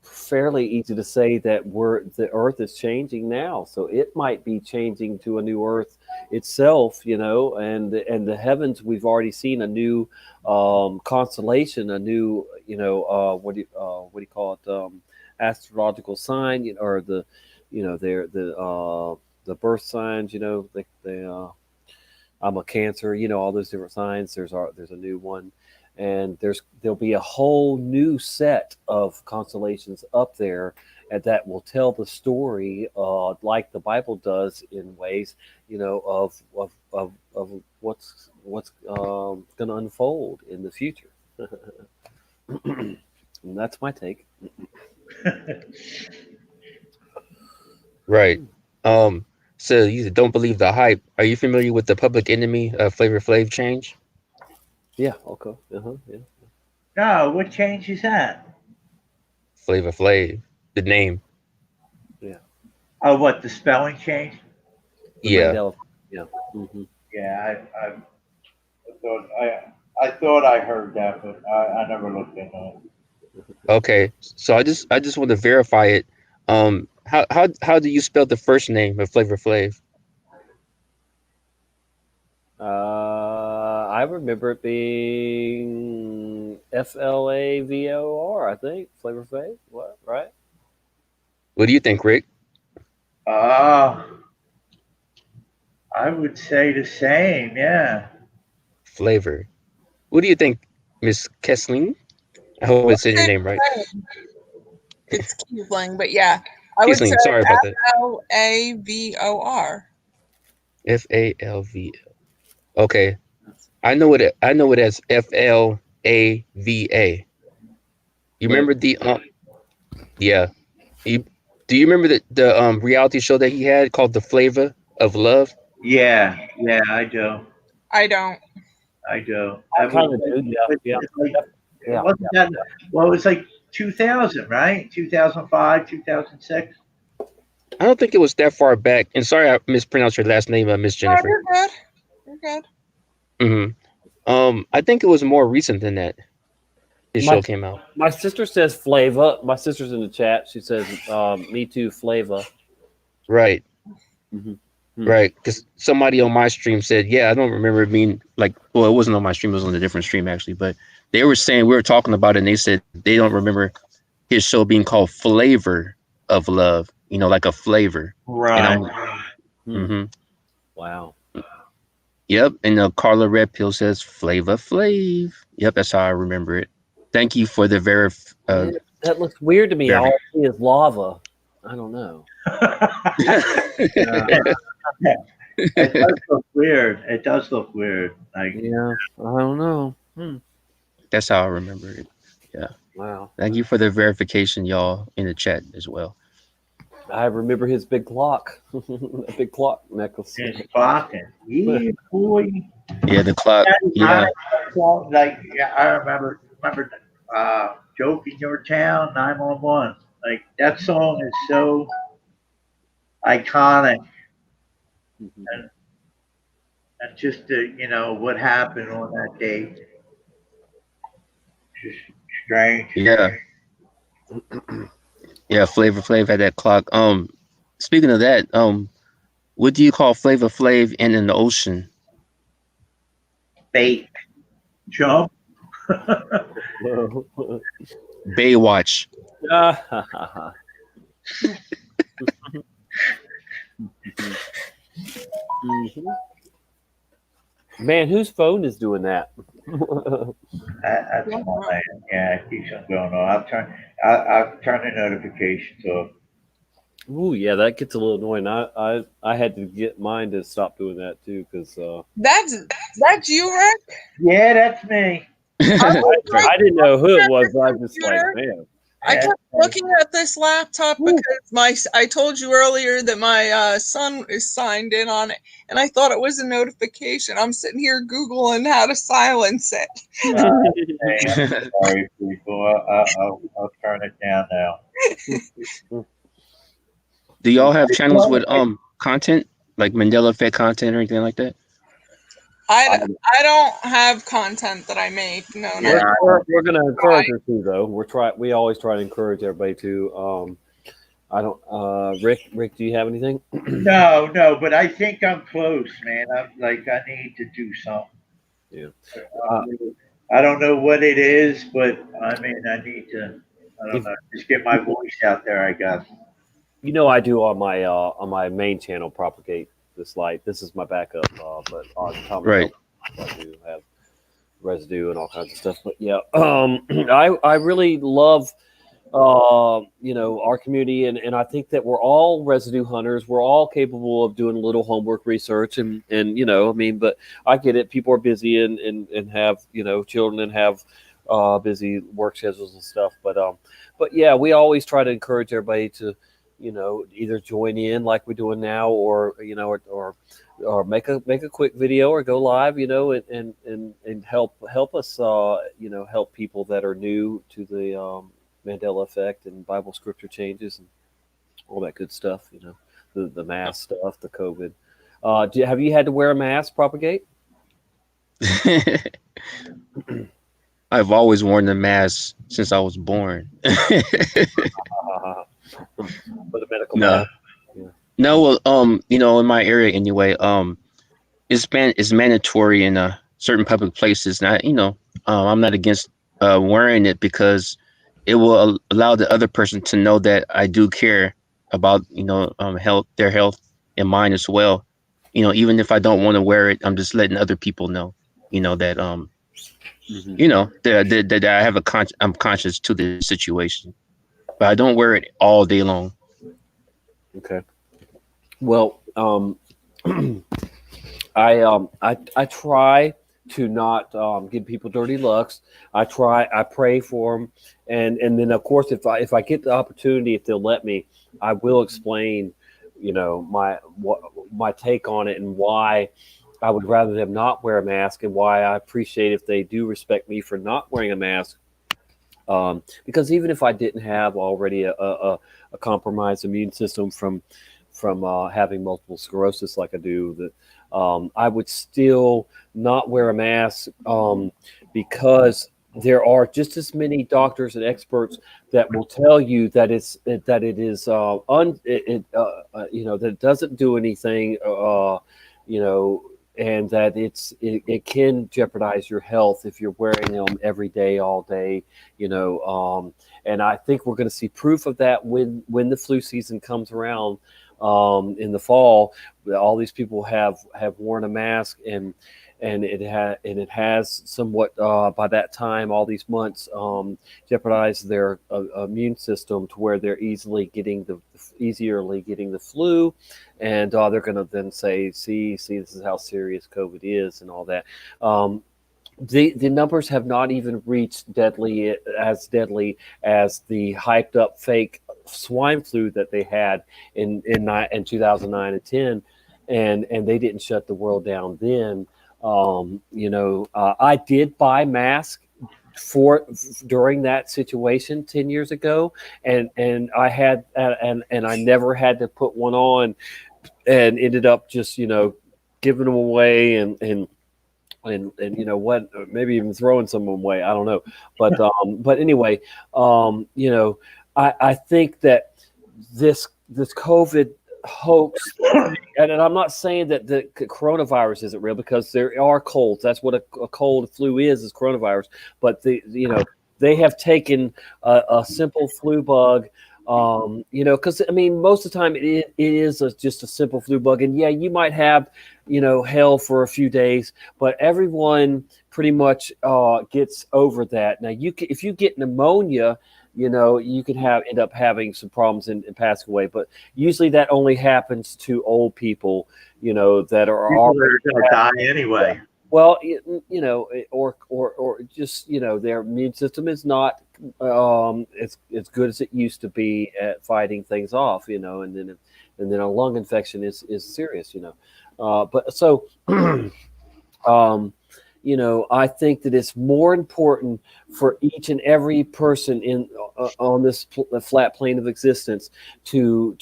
fairly easy to say that the earth is changing now, so it might be changing to a new earth itself, and the heavens, we've already seen a new constellation, a new what do you call it, astrological sign, or the the birth signs, I'm a Cancer, all those different signs. There's a new one, and there'll be a whole new set of constellations up there, and that will tell the story, like the Bible does in ways, of what's going to unfold in the future. And that's my take. Right. So you don't believe the hype. Are you familiar with the Public Enemy Flavor Flav change? Yeah. Okay. Yeah. No, what change is that? Flavor Flav, the name. Yeah. Oh, what, the spelling change? Yeah. Mandela. Yeah. Mm-hmm. Yeah, I thought I heard that, but I never looked into it. Okay. So I just want to verify it. How do you spell the first name of Flavor Flav? I remember it being FLAVOR, I think. Flavor Flav. What? Right? What do you think, Rick? I would say the same, yeah. Flavor. What do you think, Miss Kessling? I hope I said your name right. It's Kiesling, but yeah, I would say Kiesling, sorry about that. FLAVOR. FALV. Okay, I know it as FLAVA. You remember the yeah. Do you remember the reality show that he had called The Flavor of Love? Yeah, I do. I don't. I do. I kind of do. Yeah. It wasn't that, well, it was like 2000, right? 2005, 2006. I don't think it was that far back. And sorry, I mispronounced your last name, Miss Jennifer. You're good. You're good. I think it was more recent than that. His show came out. My sister says Flava. My sister's in the chat. She says, "Me too, Flava." Right. Mm-hmm. Right. Because somebody on my stream said, "Yeah, I don't remember it being like." Well, it wasn't on my stream; it was on a different stream actually. But they were saying, we were talking about it, and they said they don't remember his show being called Flavor of Love. Like a flavor. Right. Wow. Yep. And Carla Red Pill says Flavor Flav. Yep, that's how I remember it. Thank you for the that looks weird to me. All I see is lava. I don't know. It does look weird. It does look weird. Like, yeah, I don't know. That's how I remember it. Yeah. Wow. Thank you for the verification, y'all, in the chat as well. I remember his big clock. A big clock necklace. His clock. Yeah, boy. Yeah, the clock. Yeah. Like, yeah, I remember Joke in Your Town, 911. Like, that song is so iconic. And just what happened on that date. Just strange. Yeah. Yeah, Flavor Flav had that clock. Speaking of that, what do you call Flavor Flav in the ocean? Bait. Jump. Baywatch. Man, whose phone is doing that? That's fine. Yeah, it keeps on going on. I'll turn the notifications off. Ooh, yeah, that gets a little annoying. I had to get mine to stop doing that too, because That's you, Rick? Yeah, that's me. I didn't know who it was, but I was just like, Computer? man. I kept looking at this laptop because I told you earlier that my son is signed in on it, and I thought it was a notification. I'm sitting here Googling how to silence it. I'm sorry, people. I'll turn it down now. Do y'all have channels with content like Mandela Effect content or anything like that? I don't have content that I make. No, no. We're going to encourage her to, though. We always try to encourage everybody to. I don't. Rick, do you have anything? No, but I think I'm close, man. I'm like, I need to do something. Yeah. I don't know what it is, but I mean, I need to. I don't know. Just get my voice out there, I guess. You know, I do on my main channel propagate this light. This is my backup, but on top of Right. I do have residue and all kinds of stuff. But yeah, I really love our community, and I think that we're all residue hunters. We're all capable of doing a little homework research, and I mean, but I get it. People are busy and have children and have busy work schedules and stuff. But yeah, we always try to encourage everybody to either join in like we're doing now, or or make a quick video or go live, and help us help people that are new to the Mandela Effect and Bible scripture changes and all that good stuff. The mask stuff, the COVID. Have you had to wear a mask, propagate? I've always worn the mask since I was born. For the medical No. mask. No, well, in my area anyway, it's mandatory in certain public places. And I'm not against wearing it because it will allow the other person to know that I do care about their health and mine as well. Even if I don't want to wear it, I'm just letting other people know, that that I have I'm conscious to the situation, but I don't wear it all day long. Okay. Well, I try to not give people dirty looks. I pray for them, and then of course if I get the opportunity, if they'll let me, I will explain, my take on it and why I would rather them not wear a mask, and why I appreciate if they do respect me for not wearing a mask. Because even if I didn't have already a compromised immune system from having multiple sclerosis like I do, that I would still not wear a mask because there are just as many doctors and experts that will tell you that that it doesn't do anything, and that it can jeopardize your health if you're wearing them every day, all day, and I think we're going to see proof of that when the flu season comes around in the fall. All these people have worn a mask, and it has somewhat by that time, all these months, jeopardized their immune system to where they're easily getting the flu, and they're going to then say, see, this is how serious COVID is and all that. The numbers have not even reached deadly as the hyped up fake swine flu that they had in 2009 and 10, and they didn't shut the world down then. I did buy masks during that situation 10 years ago, and I had and I never had to put one on, and ended up just giving them away and what, maybe even throwing some away. I don't know, but anyway, I think that this COVID hoax, and I'm not saying that the coronavirus isn't real, because there are colds. That's what a cold flu is coronavirus. But they have taken a simple flu bug You know, because I mean, most of the time it is just a simple flu bug, and yeah, you might have, you know, hell for a few days, but everyone pretty much gets over that. Now, if you get pneumonia, you know, you could end up having some problems and passing away, but usually that only happens to old people, you know, that are People that already are going to die anyway. well, you know, or just, you know, their immune system is not as good as it used to be at fighting things off, you know, and then a lung infection is serious, you know. But so, you know, I think that it's more important for each and every person on this flat plane of existence to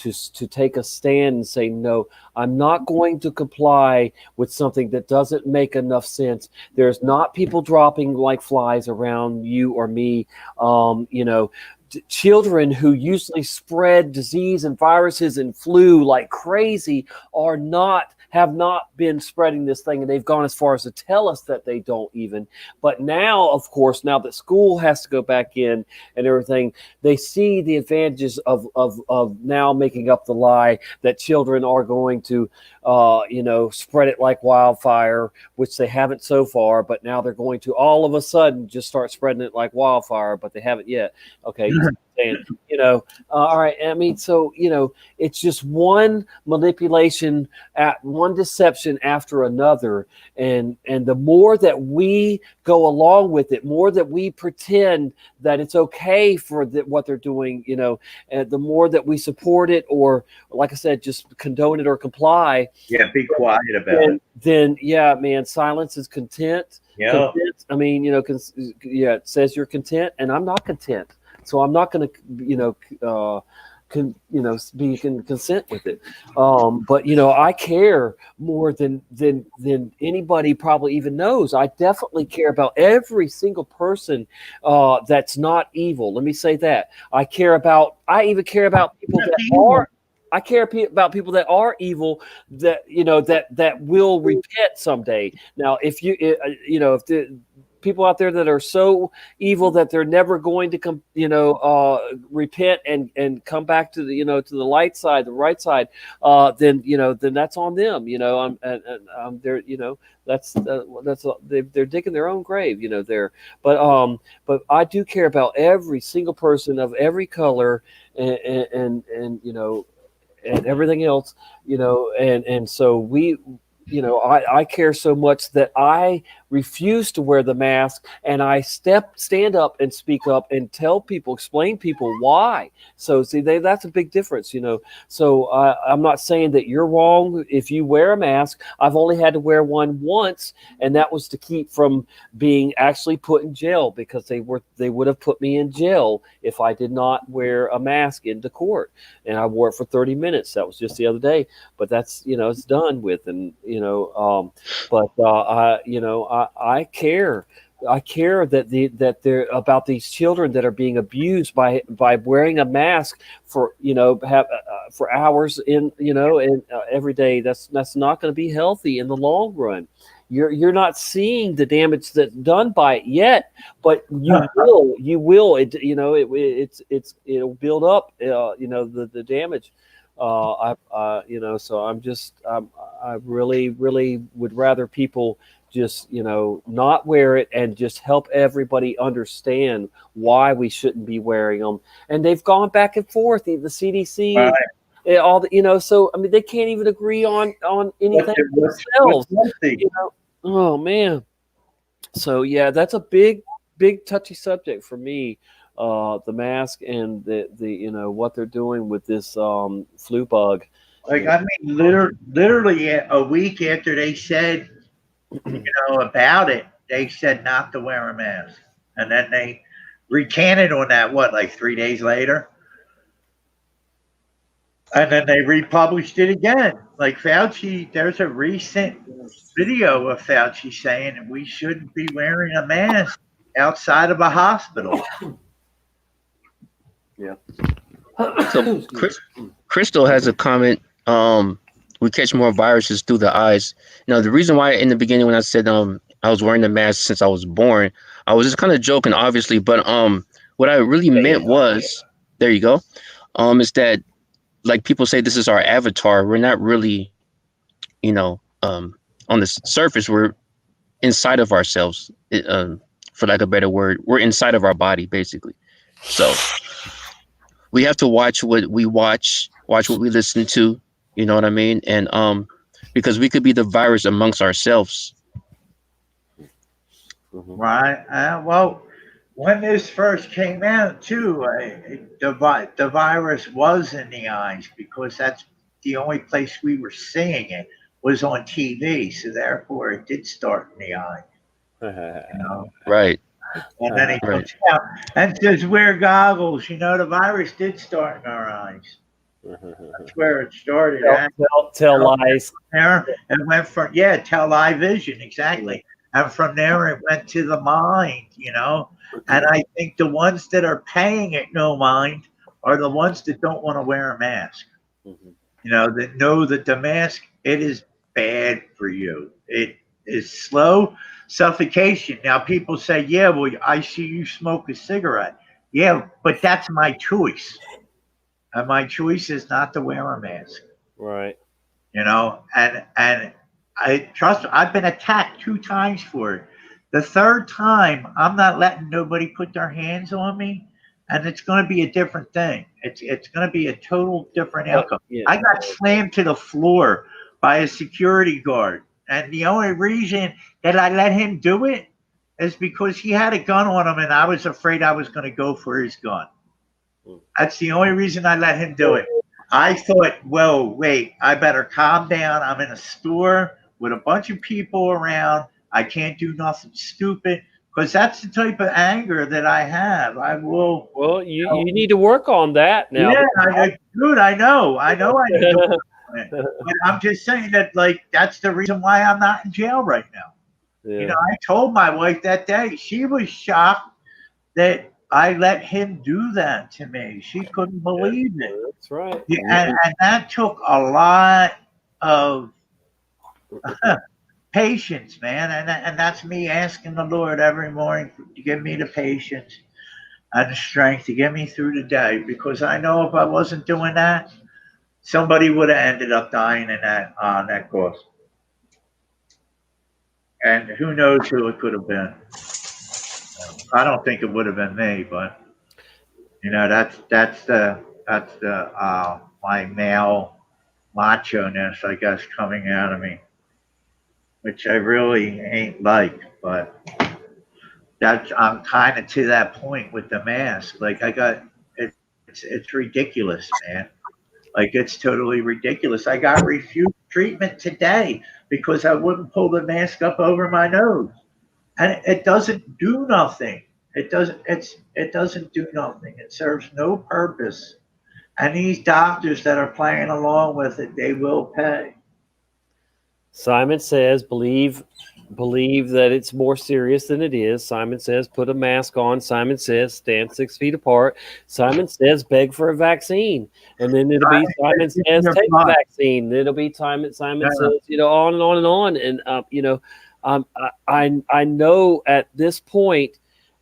take a stand and say, no, I'm not going to comply with something that doesn't make enough sense. There's not people dropping like flies around you or me. You know, children who usually spread disease and viruses and flu like crazy have not been spreading this thing, and they've gone as far as to tell us that they don't even. But now, of course, now that school has to go back in and everything, they see the advantages of now making up the lie that children are going to, you know, spread it like wildfire, which they haven't so far, but now they're going to all of a sudden just start spreading it like wildfire, but they haven't yet. Okay. You know, all right. I mean, so, you know, it's just one manipulation, one deception after another. And the more that we go along with it, more that we pretend that it's okay for what they're doing, you know, and the more that we support it, or like I said, just condone it or comply. Yeah, be quiet about it. Then, yeah, man, silence is content. Yeah. Content, I mean, you know, yeah, it says you're content, and I'm not content. So I'm not going to, you know, be consent with it. But you know, I care more than anybody probably even knows. I definitely care about every single person that's not evil. Let me say that. I even care about people that are. I care about people that are evil, that, you know, that will repent someday. Now, if you know, if the people out there that are so evil that they're never going to come, you know, repent and come back to the, you know, to the light side, the right side, then, you know, then that's on them, you know. They're, you know, they're digging their own grave, you know. But I do care about every single person of every color, and you know, and everything else, you know, and so we, you know, I care so much that I refuse to wear the mask, and I stand up and speak up and tell people, explain people why. So see, that's a big difference, you know. So I'm not saying that you're wrong if you wear a mask. I've only had to wear one once, and that was to keep from being actually put in jail, because they would have put me in jail if I did not wear a mask into court. And I wore it for 30 minutes. That was just the other day, but that's, you know, it's done with. And, you know, I care. I care that they're about these children that are being abused by wearing a mask for, you know, for hours in, you know, and every day. That's not going to be healthy in the long run. You're not seeing the damage that's done by it yet, but you will. It, you know, it'll build up. You know, the damage. You know, so I really would rather people just, you know, not wear it and just help everybody understand why we shouldn't be wearing them. And they've gone back and forth, the CDC, right. All the, you know, so I mean, they can't even agree on anything themselves. You know? Oh man. So yeah, that's a big touchy subject for me. The mask and the you know, what they're doing with this flu bug. Like, I mean, literally a week after they said, you know, about it, they said not to wear a mask, and then they recanted on that. What, like 3 days later? And then they republished it again. Like Fauci, there's a recent video of Fauci saying we shouldn't be wearing a mask outside of a hospital. Yeah. So Crystal has a comment. We catch more viruses through the eyes. Now, the reason why in the beginning when I said I was wearing the mask since I was born, I was just kind of joking, obviously. But what I really meant was, there you go. is that like people say this is our avatar. We're not really, on the surface. We're inside of ourselves, for lack of a better word. We're inside of our body, basically. So we have to watch what we watch what we listen to. You know what I mean? And because we could be the virus amongst ourselves. Right. Well, when this first came out, too, the virus was in the eyes because that's the only place we were seeing it was on TV. So therefore, it did start in the eye. Right. And then he looks out and says, "Wear goggles." The virus did start in our eyes. That's where it started. Tell lies. There, it went from tell lie vision, exactly. And from there it went to the mind, And I think the ones that are paying it no mind are the ones that don't want to wear a mask. That know that the mask, it is bad for you. It is slow suffocation. Now people say, yeah, well, I see you smoke a cigarette. Yeah, but that's my choice. And my choice is not to wear a mask. Right. And I trust. I've been attacked 2 times for it. The third time, I'm not letting nobody put their hands on me, and it's going to be a different thing. It's going to be a total different outcome. I got slammed to the floor by a security guard, and the only reason that I let him do it is because he had a gun on him, and I was afraid I was going to go for his gun. That's the only reason I let him do it. I thought, whoa, wait, I better calm down. I'm in a store with a bunch of people around. I can't do nothing stupid because that's the type of anger that I have. I will. Well, you need to work on that now. Yeah, dude, I know. I need to work on it. But I'm just saying that, that's the reason why I'm not in jail right now. Yeah. I told my wife that day. She was shocked that I let him do that to me. She couldn't believe it. That's right. And that took a lot of patience, man. And that's me asking the Lord every morning to give me the patience and the strength to get me through the day. Because I know if I wasn't doing that, somebody would have ended up dying in that course. And who knows who it could have been. I don't think it would have been me, but that's my male macho-ness, I guess, coming out of me, which I really ain't like. But I'm kind of to that point with the mask. It's ridiculous, man. It's totally ridiculous. I got refused treatment today because I wouldn't pull the mask up over my nose, and it doesn't do nothing. It doesn't do nothing. It serves no purpose. And these doctors that are playing along with it, they will pay. Simon says, believe that it's more serious than it is. Simon says, put a mask on. Simon says, stand 6 feet apart. Simon says, beg for a vaccine. And then it'll be Simon says, take the vaccine. Then it'll be Simon says, on and on and on. And, I know at this point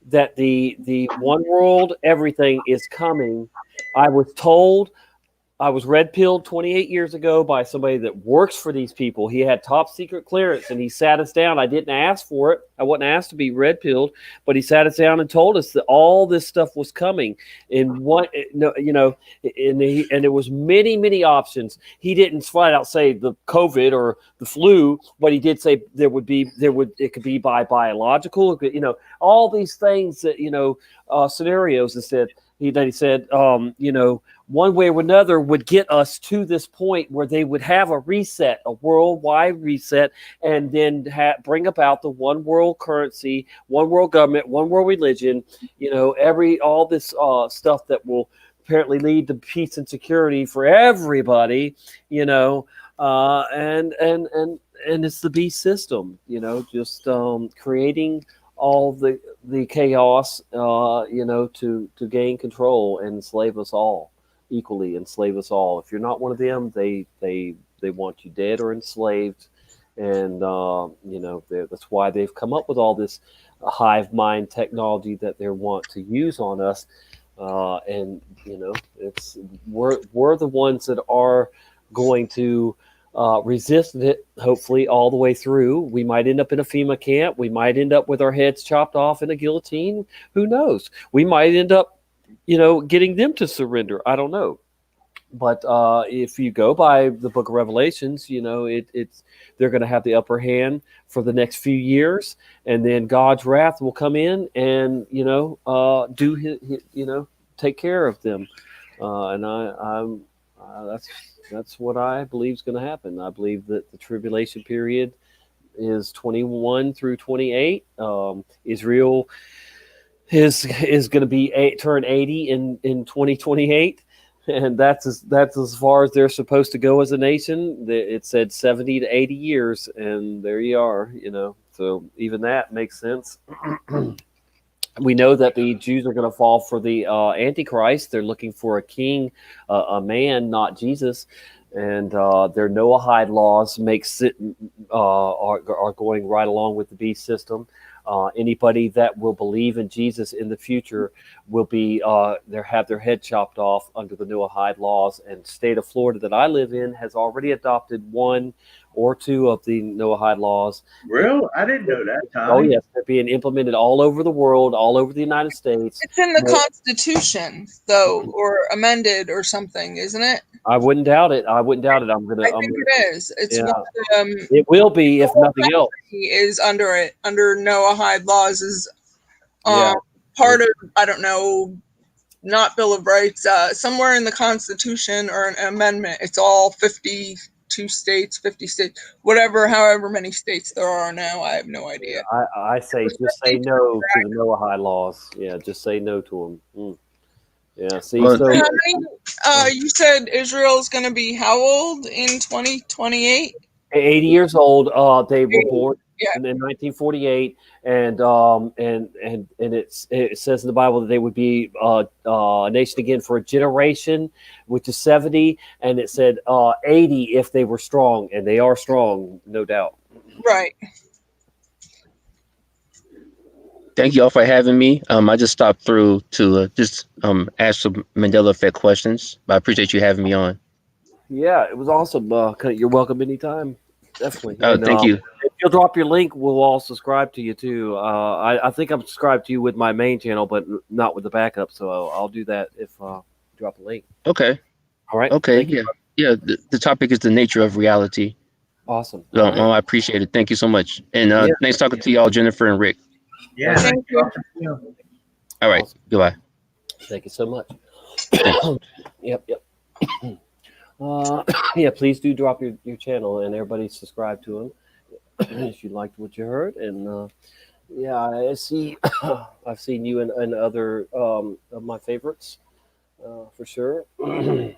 that the one world everything is coming. I was red pilled 28 years ago by somebody that works for these people. He had top secret clearance and he sat us down. I didn't ask for it. I wasn't asked to be red pilled, but he sat us down and told us that all this stuff was coming. And it was many, many options. He didn't flat out say the COVID or the flu, but he did say it could be by biological, all these things that, scenarios instead. He said, one way or another would get us to this point where they would have a reset, a worldwide reset, and then bring about the one world currency, one world government, one world religion, all this stuff that will apparently lead to peace and security for everybody, and it's the beast system, just creating all the chaos, to gain control and enslave us all equally, enslave us all. If you're not one of them, they want you dead or enslaved, and that's why they've come up with all this hive mind technology that they want to use on us. And we're the ones that are going to resist it, hopefully all the way through. We might end up in a FEMA camp. We might end up with our heads chopped off in a guillotine. Who knows? We might end up, getting them to surrender. I don't know. But if you go by the Book of Revelations, it's they're going to have the upper hand for the next few years, and then God's wrath will come in and do his take care of them. And that's what I believe is going to happen. I believe that the tribulation period is 21 through 28. Israel is going to be turn 80 in 2028. And that's as far as they're supposed to go as a nation. It said 70 to 80 years, and there you are. So even that makes sense. We know that the Jews are going to fall for the Antichrist. They're looking for a king, a man, not Jesus. And their Noahide laws are going right along with the beast system. Anybody that will believe in Jesus in the future will be have their head chopped off under the Noahide laws. And state of Florida that I live in has already adopted one or two of the Noahide laws. Real? I didn't know that, Tommy. Oh yes, they're being implemented all over the world, all over the United States. It's in the Constitution, though, or amended or something, isn't it? I wouldn't doubt it. I think it is. It's yeah. one of the, It will be if nothing else. Is under it, under Noahide laws, is part of, I don't know, not Bill of Rights, somewhere in the Constitution or an amendment. It's all 52 states, 50 states, whatever, however many states there are now. I have no idea. I say just say no to the Noahide laws. Yeah, just say no to them. Yeah, see, How many, you said Israel is going to be how old in 2028? 80 years old. They were born in 1948, and it says in the Bible that they would be a nation again for a generation, which is 70, and it said 80 if they were strong, and they are strong, no doubt. Right. Thank you all for having me. I just stopped through to just ask some Mandela Effect questions, but I appreciate you having me on. Yeah, it was awesome. You're welcome anytime. Definitely. Thank you. If you'll drop your link, we'll all subscribe to you too. I think I'm subscribed to you with my main channel, but not with the backup. So I'll do that if you drop a link. Okay. All right. Okay. Yeah. The topic is the nature of reality. Awesome. So, I appreciate it. Thank you so much. And nice talking to y'all, Jennifer and Rick. Yeah. Thank you. All right. Awesome. Goodbye. Thank you so much. Yep. Yeah, please do drop your channel and everybody subscribe to him if you liked what you heard. And I see I've seen you in other of my favorites for sure. I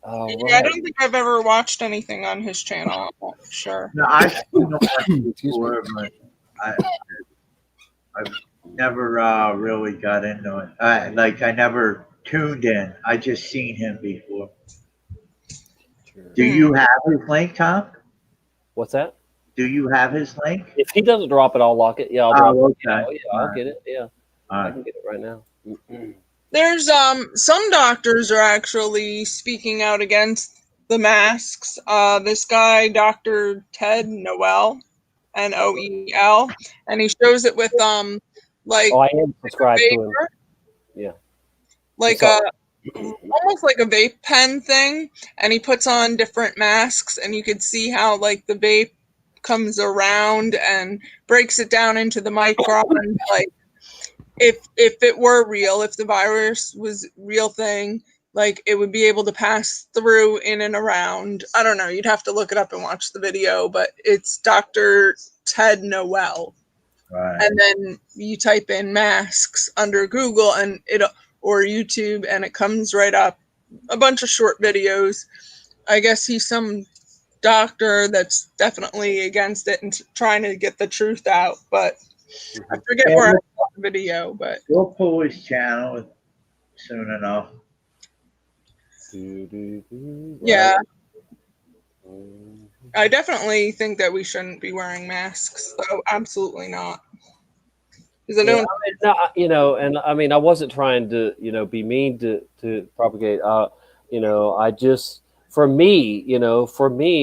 don't think I've ever watched anything on his channel. I'm not sure. No, I've seen him before, but I've never really got into it. I never tuned in. I just seen him before. Do you have his link, Tom? What's that? Do you have his link? If he doesn't drop it, I'll lock it. Yeah, I'll drop it. Okay. Oh, yeah, I'll get it. Yeah, I can get it right now. There's some doctors are actually speaking out against the masks. This guy, Dr. Ted Noel, Noel, and he shows it with like I am subscribed to him. Yeah. Like almost like a vape pen thing, and he puts on different masks, and you could see how like the vape comes around and breaks it down into the micron. Like if it were real, if the virus was real thing, like it would be able to pass through in and around. I don't know, you'd have to look it up and watch the video, but it's Dr. Ted Noel. Right. And then you type in masks under Google and or YouTube, and it comes right up. A bunch of short videos. I guess he's some doctor that's definitely against it and trying to get the truth out, but I forget where I saw the video, but we'll pull his channel soon enough. Yeah. I definitely think that we shouldn't be wearing masks, though. Absolutely not. Because I Yeah, don't. no, and I mean, I wasn't trying to, be mean to propagate. I just, for me,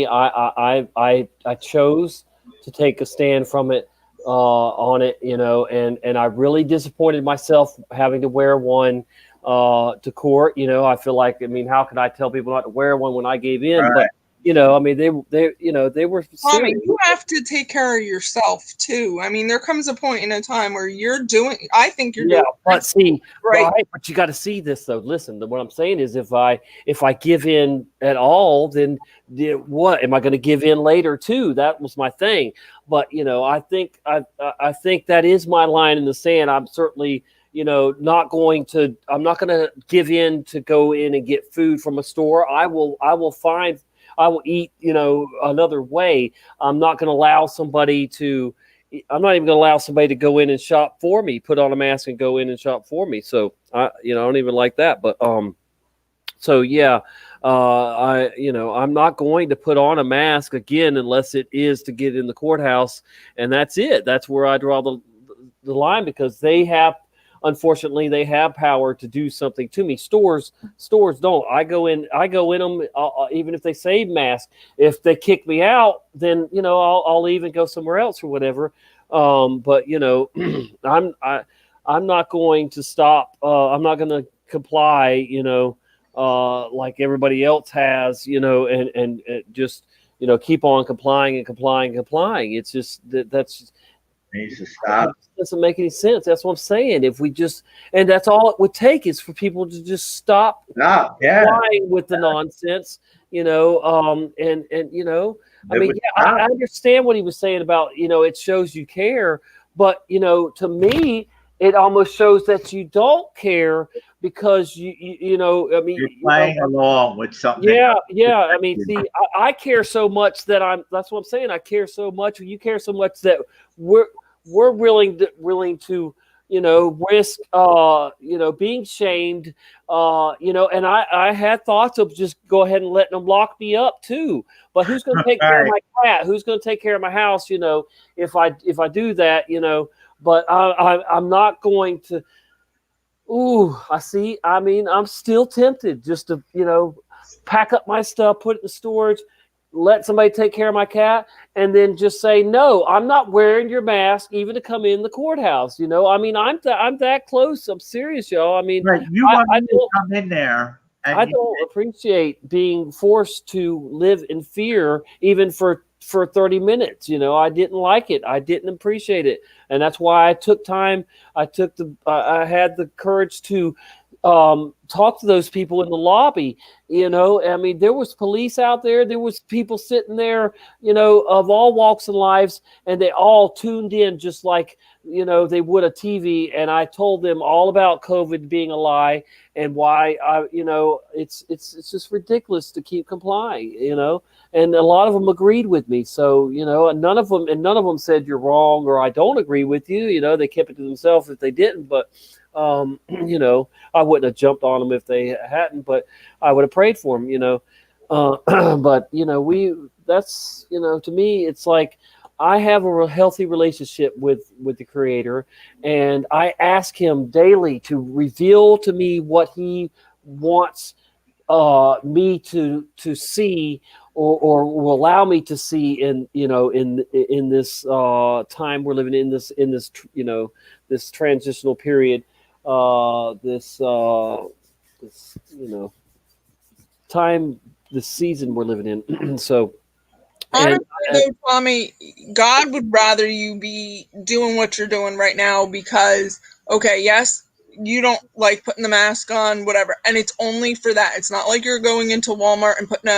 I chose to take a stand from it, on it, and I really disappointed myself having to wear one, to court. I feel like, I mean, how could I tell people not to wear one when I gave in? Right. But I mean, they were Tommy, serious. you have to take care of yourself too. I mean, there comes a point in a time where you're doing. I think you're Yeah, doing but see, right. but you got to see this though. Listen, what I'm saying is, if I give in at all, then what am I going to give in later too? That was my thing. But I think that is my line in the sand. I'm certainly not going to. I'm not going to give in to go in and get food from a store. I will find. I will eat. Another way. I'm not going to allow somebody to. I'm not even going to allow somebody to go in and shop for me, put on a mask and go in and shop for me. So I don't even like that. But so yeah, I'm not going to put on a mask again unless it is to get in the courthouse, and that's it. That's where I draw the line, because unfortunately they have power to do something to me. Stores don't. I go in them, even if they say mask. If they kick me out, then I'll leave and go somewhere else or whatever. But I'm not going to stop. I'm not going to comply. Like everybody else has. And just keep on complying and complying and complying. It's just that's. Needs to stop. It doesn't make any sense. That's what I'm saying. If we just, and that's all it would take is for people to just stop lying with the nonsense, I mean, I understand what he was saying about, it shows you care, but to me, it almost shows that you don't care, because I mean, you're playing along with something. Yeah. I mean, see, I care so much that that's what I'm saying. I care so much. You care so much that we're willing to risk being shamed, and I had thoughts of just go ahead and letting them lock me up too. But who's going to take care of my cat? Who's going to take care of my house? If I do that, but I'm not going to. Ooh, I see. I mean, I'm still tempted just to, pack up my stuff, put it in storage, let somebody take care of my cat, and then just say, no, I'm not wearing your mask even to come in the courthouse. I mean, I'm that close. I'm serious, y'all. I mean, You want me to come in there. I don't appreciate being forced to live in fear, even for 30 minutes. I didn't like it. I didn't appreciate it. And that's why I took time. I had the courage to talk to those people in the lobby. I mean, there was police out there. There was people sitting there, of all walks of lives, and they all tuned in just like, they would a TV. And I told them all about COVID being a lie and why it's just ridiculous to keep complying, and a lot of them agreed with me. So, and none of them said you're wrong or I don't agree with you. They kept it to themselves if they didn't, but I wouldn't have jumped on them if they hadn't, but I would have prayed for them, but that's, to me, it's like, I have a healthy relationship with the Creator, and I ask Him daily to reveal to me what He wants me to see, or will allow me to see in this time we're living in, this this transitional period, this time, this season we're living in. So. Honestly, though, Tommy, God would rather you be doing what you're doing right now, because, okay, yes, you don't like putting the mask on, whatever, and it's only for that. It's not like you're going into Walmart and putting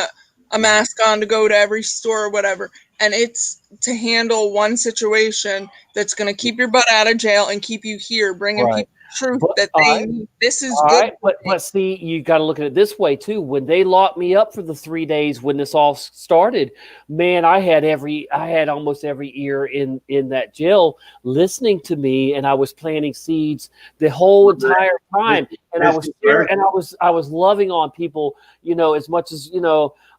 a mask on to go to every store or whatever, and it's to handle one situation that's going to keep your butt out of jail and keep you here, bringing people truth that they need. This is good. Right, but see, you got to look at it this way too. When they locked me up for the 3 days when this all started, man, I had almost every ear in that jail listening to me, and I was planting seeds the whole entire time, and I was sharing, and I was loving on people, as much as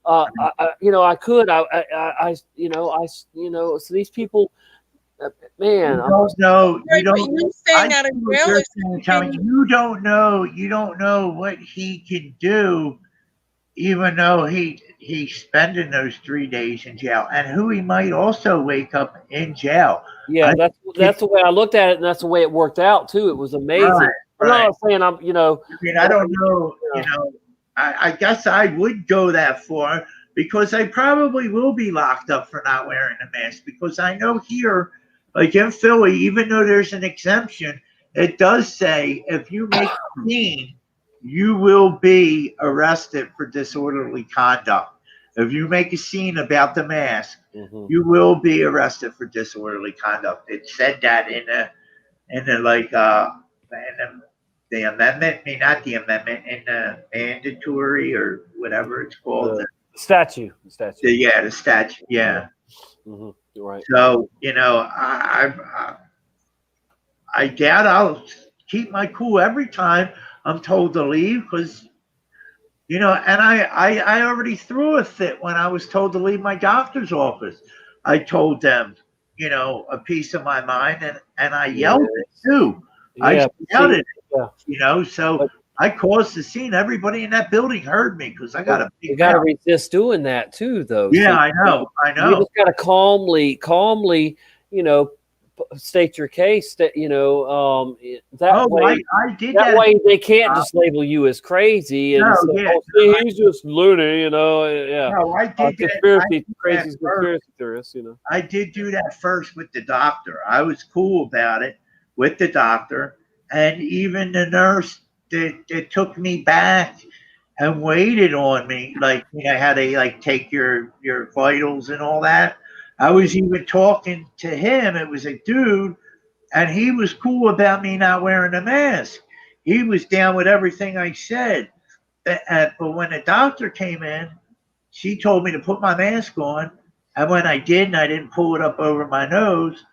I could. So these people. man, You don't know. You Right, but don't. you staying I out of see what jail you're is saying, Tommy. keeping. You don't know. You don't know what he can do, even though he's spending those 3 days in jail, and who he might also wake up in jail. Yeah, I, that's the way I looked at it, and that's the way it worked out too. It was amazing. I'm right. not saying I'm, I mean, I don't know. You know, I guess I would go that far because I probably will be locked up for not wearing a mask because I know here, like in Philly, even though there's an exemption, it does say if you make a scene, you will be arrested for disorderly conduct. If you make a scene about the mask, you will be arrested for disorderly conduct. It said that in the like in the amendment, I mean not the amendment, in the mandatory or whatever it's called. the statue. The statue. The statute. Yeah. You're right. So you know, I doubt I'll keep my cool every time I'm told to leave because you know, and I already threw a fit when I was told to leave my doctor's office. I told them, you know, a piece of my mind, and I yelled it too. I Yeah, shouted it, yeah. you know. So I caused the scene. Everybody in that building heard me because I got a You big got to mouth. resist doing that too, though. Yeah, See, I know. You just got to calmly, you know, state your case. That you know, that way, I did that. way they can't just label you as crazy and say, yeah, "Oh, see, he's just loony," you know. Yeah, No, I did that. conspiracy, crazy conspiracy theorists, you know. I did do that first with the doctor. I was cool about it with the doctor, and even the nurse that took me back and waited on me, like you know how they like take your vitals and all that. I was even talking to him. It was a dude, and he was cool about me not wearing a mask. He was down with everything I said. But when the doctor came in, she told me to put my mask on. And when I did, and I didn't pull it up over my nose,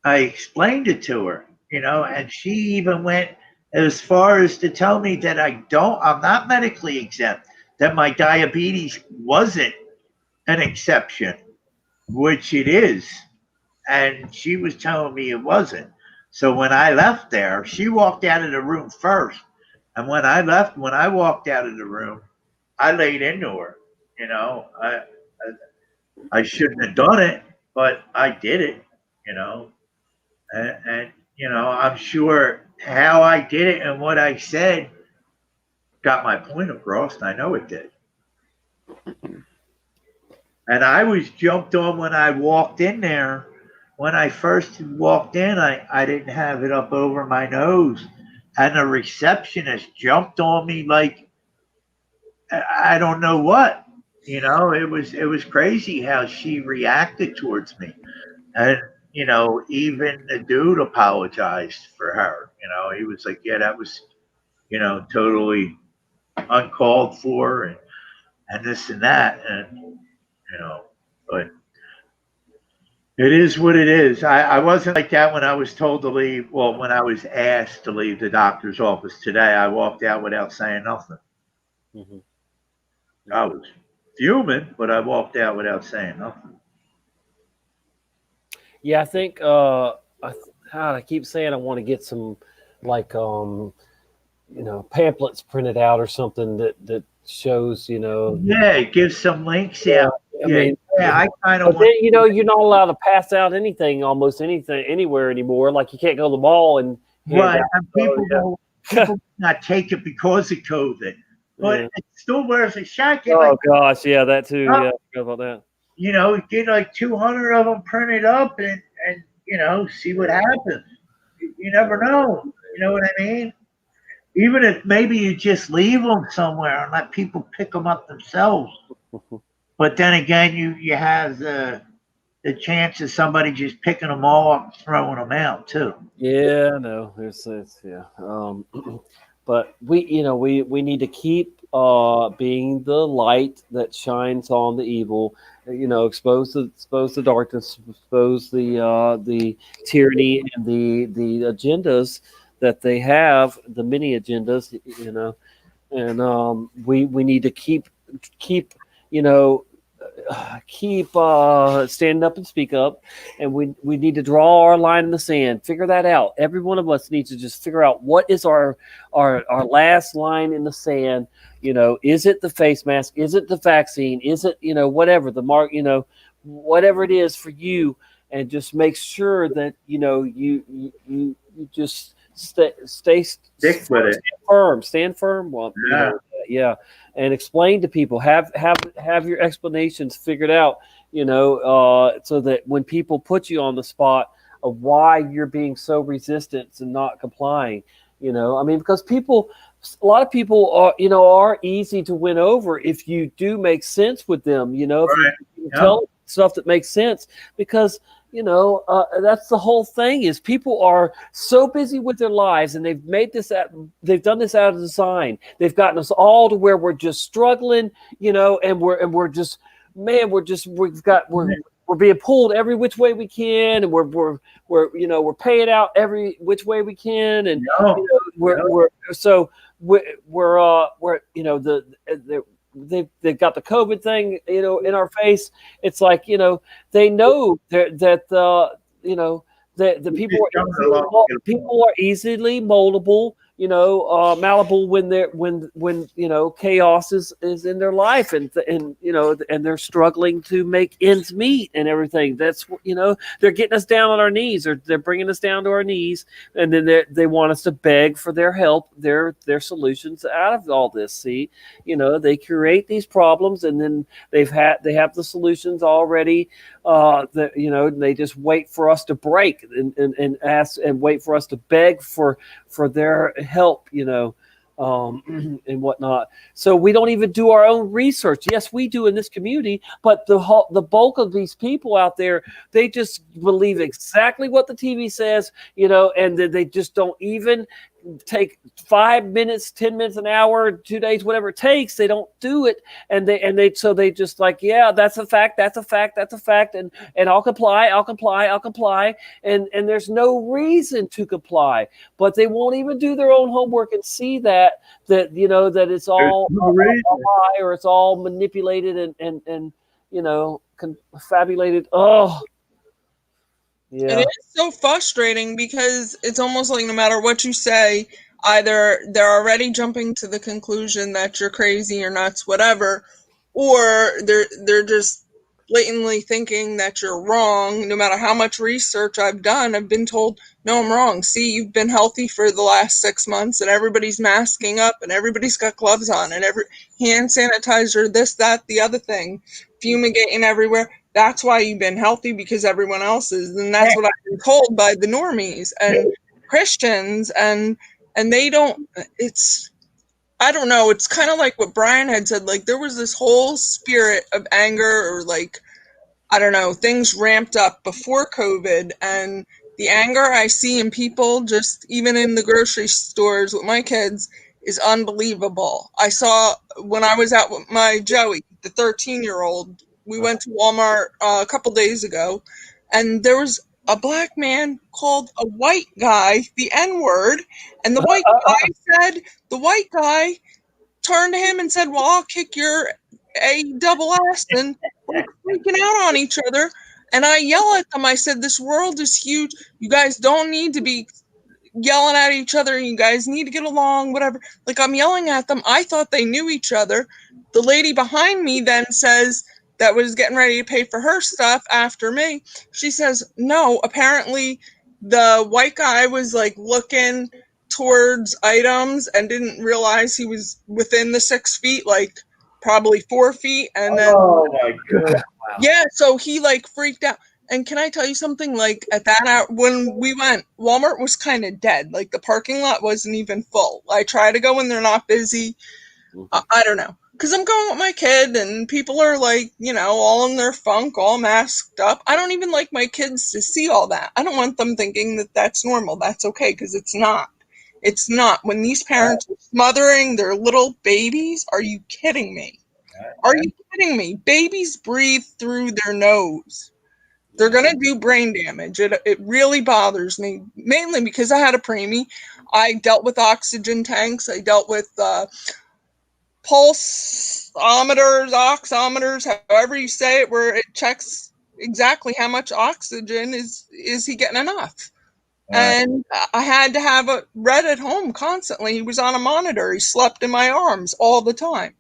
I explained it to her, you know, and she even went as far as to tell me that I'm not medically exempt, that my diabetes wasn't an exception, which it is. And she was telling me it wasn't. So when I left there, she walked out of the room first. And when I walked out of the room, I laid into her. You know, I shouldn't have done it, but I did it. You know, and you know, I'm sure how I did it and what I said got my point across. And I know it did. And I was jumped on when I walked in there. When I first walked in, I didn't have it up over my nose, and the receptionist jumped on me like I don't know what. You know, it was crazy how she reacted towards me, and you know, even the dude apologized for her. You know, he was like, "Yeah, that was, you know, totally uncalled for, and this and that," and you know, but it is what it is. I wasn't like that when I was told to leave. Well, when I was asked to leave the doctor's office today, I walked out without saying nothing. I was fuming, but I walked out without saying nothing. Yeah, I think I keep saying I want to get some like you know, pamphlets printed out or something that shows, you know. Yeah, it gives some links out. I mean, I kind of but want. then, you know, you're not allowed to pass out anything, almost anything, anywhere anymore. Like you can't go to the mall and hand Right, out- and people not take it because of COVID, but Yeah. it still wears a shot. Get Oh like, gosh, yeah, that too. Yeah, I forgot about that. you know, get like 200 of them printed up, and you know, see what happens. You never know. You know what I mean? Even if maybe you just leave them somewhere and let people pick them up themselves. But then again, you have the chance of somebody just picking them all up and throwing them out too. Yeah, no, it's yeah. But we, you know, we need to keep being the light that shines on the evil. You know, expose the darkness, expose the tyranny and the agendas that they have, the many agendas. You know, and we need to keep, you know, keep standing up and speak up, and we need to draw our line in the sand. Figure that out. Every one of us needs to just figure out what is our last line in the sand. Is it the face mask? Is it the vaccine? Is it whatever the mark? Whatever it is for you, and just make sure that you just stick with it. Stand firm. Well, Yeah. yeah, and explain to people. Have your explanations figured out. So that when people put you on the spot of why you're being so resistant and not complying, because a lot of people are easy to win over if you do make sense with them. If you tell stuff that makes sense, because that's the whole thing. Is people are so busy with their lives, and they've done this out of design. They've gotten us all to where we're just struggling, and we're just, man, we're being pulled every which way we can, and we're paying out every which way we can, and they've got the COVID thing, in our face. It's like, they know that the people are easily moldable, malleable when chaos is in their life, and they're struggling to make ends meet and everything. That's they're getting us down on our knees, or they're bringing us down to our knees, and then they want us to beg for their help, their solutions out of all this. See, they create these problems, and then they have the solutions already. They just wait for us to break and ask and wait for us to beg for their help, and whatnot. So we don't even do our own research. Yes, we do in this community, but the bulk of these people out there, they just believe exactly what the TV says, and they just don't even take 5 minutes, 10 minutes, an hour, 2 days, whatever it takes. They don't do it, and they just like, yeah, that's a fact, and I'll comply, and there's no reason to comply, but they won't even do their own homework and see that it's all a lie, or it's all manipulated and confabulated. Oh, yeah. It is so frustrating, because it's almost like no matter what you say, either they're already jumping to the conclusion that you're crazy or nuts, whatever, or they're just blatantly thinking that you're wrong. No matter how much research I've done, I've been told, no, I'm wrong. See, you've been healthy for the last 6 months, and everybody's masking up, and everybody's got gloves on, and every hand sanitizer, this, that, the other thing, fumigating everywhere. That's why you've been healthy, because everyone else is. And that's what I've been told by the normies and Christians, and they don't, I don't know, it's kind of like what Brian had said, like there was this whole spirit of anger, or like, I don't know, things ramped up before COVID, and the anger I see in people, just even in the grocery stores with my kids, is unbelievable. I saw when I was out with my Joey, the 13-year-old, we went to Walmart a couple days ago, and there was a black man called a white guy the N-word, and the white guy turned to him and said, well, I'll kick your A-double-S, and we're freaking out on each other. And I yell at them. I said, this world is huge. You guys don't need to be yelling at each other. You guys need to get along, whatever. Like, I'm yelling at them. I thought they knew each other. The lady behind me then says, that was getting ready to pay for her stuff after me, she says, no, apparently the white guy was like looking towards items and didn't realize he was within the 6 feet, like probably 4 feet. And then, oh my God. Yeah, so he like freaked out. And can I tell you something? Like at that hour, when we went, Walmart was kind of dead. Like the parking lot wasn't even full. I try to go when they're not busy. I don't know. Because I'm going with my kid, and people are like, all in their funk, all masked up. I don't even like my kids to see all that. I don't want them thinking that that's normal. That's okay, because it's not. It's not. When these parents are smothering their little babies, are you kidding me? Are you kidding me? Babies breathe through their nose. They're going to do brain damage. It really bothers me, mainly because I had a preemie. I dealt with oxygen tanks. I dealt with pulsometers, oximeters, however you say it, where it checks exactly how much oxygen is he getting enough. And I had to have a Red at home constantly. He was on a monitor. He slept in my arms all the time.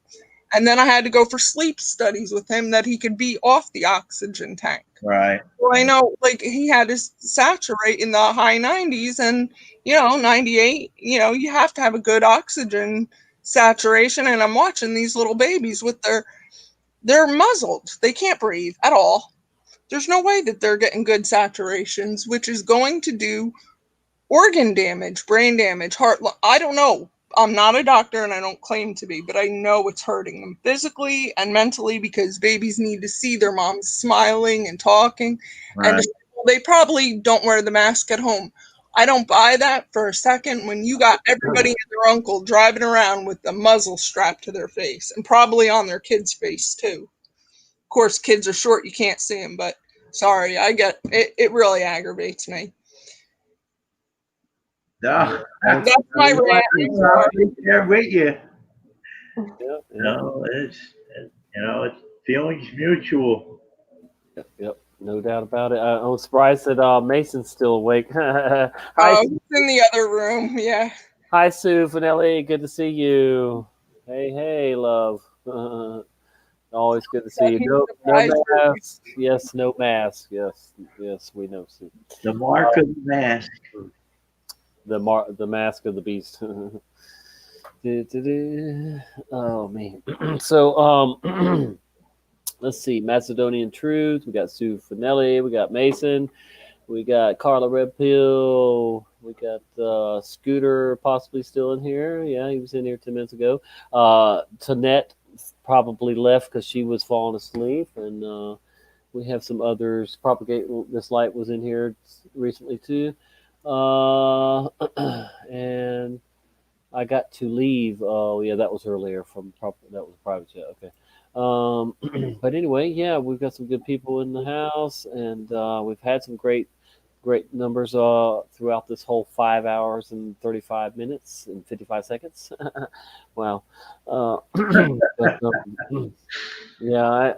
And then I had to go for sleep studies with him that he could be off the oxygen tank. Right. Well, I know, like, he had to saturate in the high 90s and, 98, you have to have a good oxygen saturation. And I'm watching these little babies with they're muzzled. They can't breathe at all. There's no way that they're getting good saturations, which is going to do organ damage, brain damage, heart. I don't know. I'm not a doctor and I don't claim to be, but I know it's hurting them physically and mentally because babies need to see their moms smiling and talking. Right. And they probably don't wear the mask at home. I don't buy that for a second when you got everybody and their uncle driving around with the muzzle strapped to their face and probably on their kid's face too. Of course, kids are short, you can't see them, but sorry, I get it. It really aggravates me. No, that's my rant. I'm there with you. Yep. No, it's feelings mutual. Yep. No doubt about it. I'm surprised that Mason's still awake. Hi, Oh, he's in the other room. Yeah. Hi, Sue from LA. Good to see you. Hey, love. Always good to see you. No mask. Yes, no mask. Yes, we know, Sue. The mark of the mask. The mask of the beast. Oh man. So let's see. Macedonian Truth. We got Sue Finelli. We got Mason. We got Carla Red Pill. We got Scooter possibly still in here. Yeah, he was in here 10 minutes ago. Tanette probably left because she was falling asleep. And we have some others. Propagate This Light was in here recently too. And I got to leave. Oh, yeah, that was earlier that was a private chat. Okay. But anyway, yeah, we've got some good people in the house, and we've had some great numbers throughout this whole 5 hours and 35 minutes and 55 seconds. Wow. Yeah,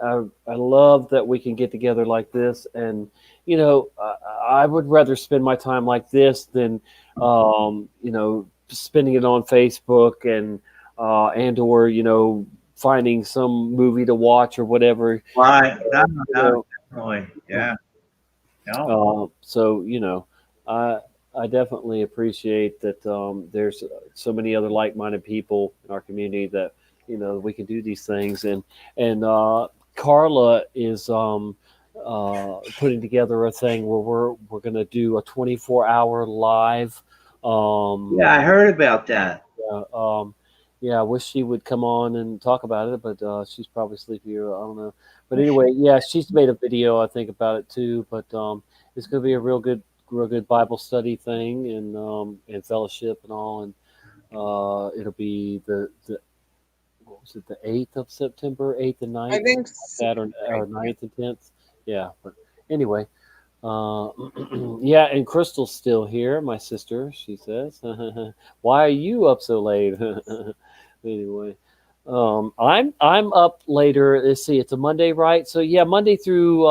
I love that we can get together like this, and I would rather spend my time like this than spending it on Facebook and or finding some movie to watch or whatever. Right. No, definitely. Yeah. No. So I definitely appreciate that there's so many other like-minded people in our community that we can do these things, and Carla is putting together a thing where we're going to do a 24-hour live. Yeah, I heard about that. Yeah, I wish she would come on and talk about it, but she's probably sleepy or I don't know. But anyway, yeah, she's made a video I think about it too. But it's going to be a real good Bible study thing and fellowship and all, and it'll be the what was it, the 8th of September, 8th and 9th? I think that or 9th and 10th. Yeah, but anyway. Yeah, and Crystal's still here, my sister, she says. Why are you up so late? Anyway, I'm up later. Let's see, it's a Monday, right? So yeah, Monday through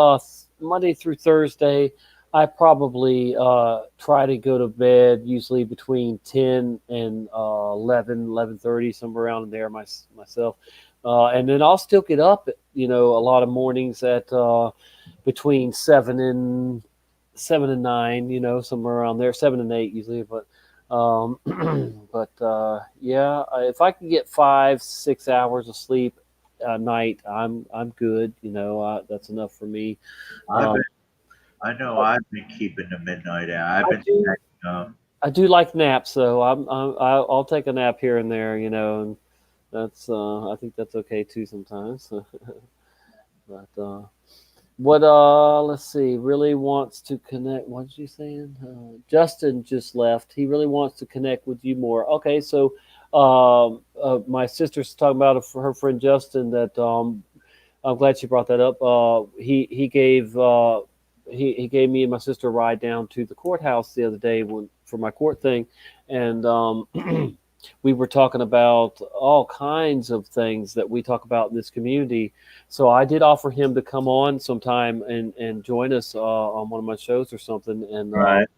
Thursday, I probably try to go to bed usually between 10 and 11:30, somewhere around there myself. And then I'll still get up, a lot of mornings at between 7 and 9, somewhere around there, 7 and 8 usually. But yeah, if I can get 5-6 hours of sleep a night, I'm good. That's enough for me. I know I've been keeping the midnight out. I do like naps, though. I'll take a nap here and there, and that's I think that's okay too sometimes. But let's see, really wants to connect. What did you say? Justin just left. He really wants to connect with you more. Okay, so my sister's talking about her friend Justin. That I'm glad she brought that up. He gave he gave me and my sister a ride down to the courthouse the other day for my court thing, and we were talking about all kinds of things that we talk about in this community. So I did offer him to come on sometime and join us on one of my shows or something. And Right.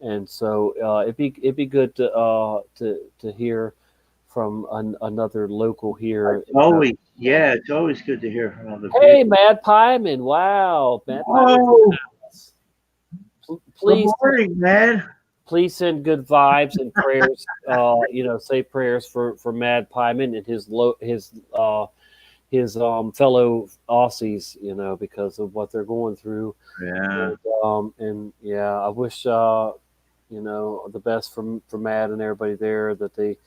and so it'd be good to hear from another local here. Always, yeah, it's always good to hear from other Hey, people. Mad Pieman! Wow, Mad Pieman. Oh, Please, good morning, man. please send good vibes and prayers. Say prayers for Mad Pieman and his fellow Aussies. Because of what they're going through. Yeah. And yeah, I wish the best for Matt and everybody there. That they,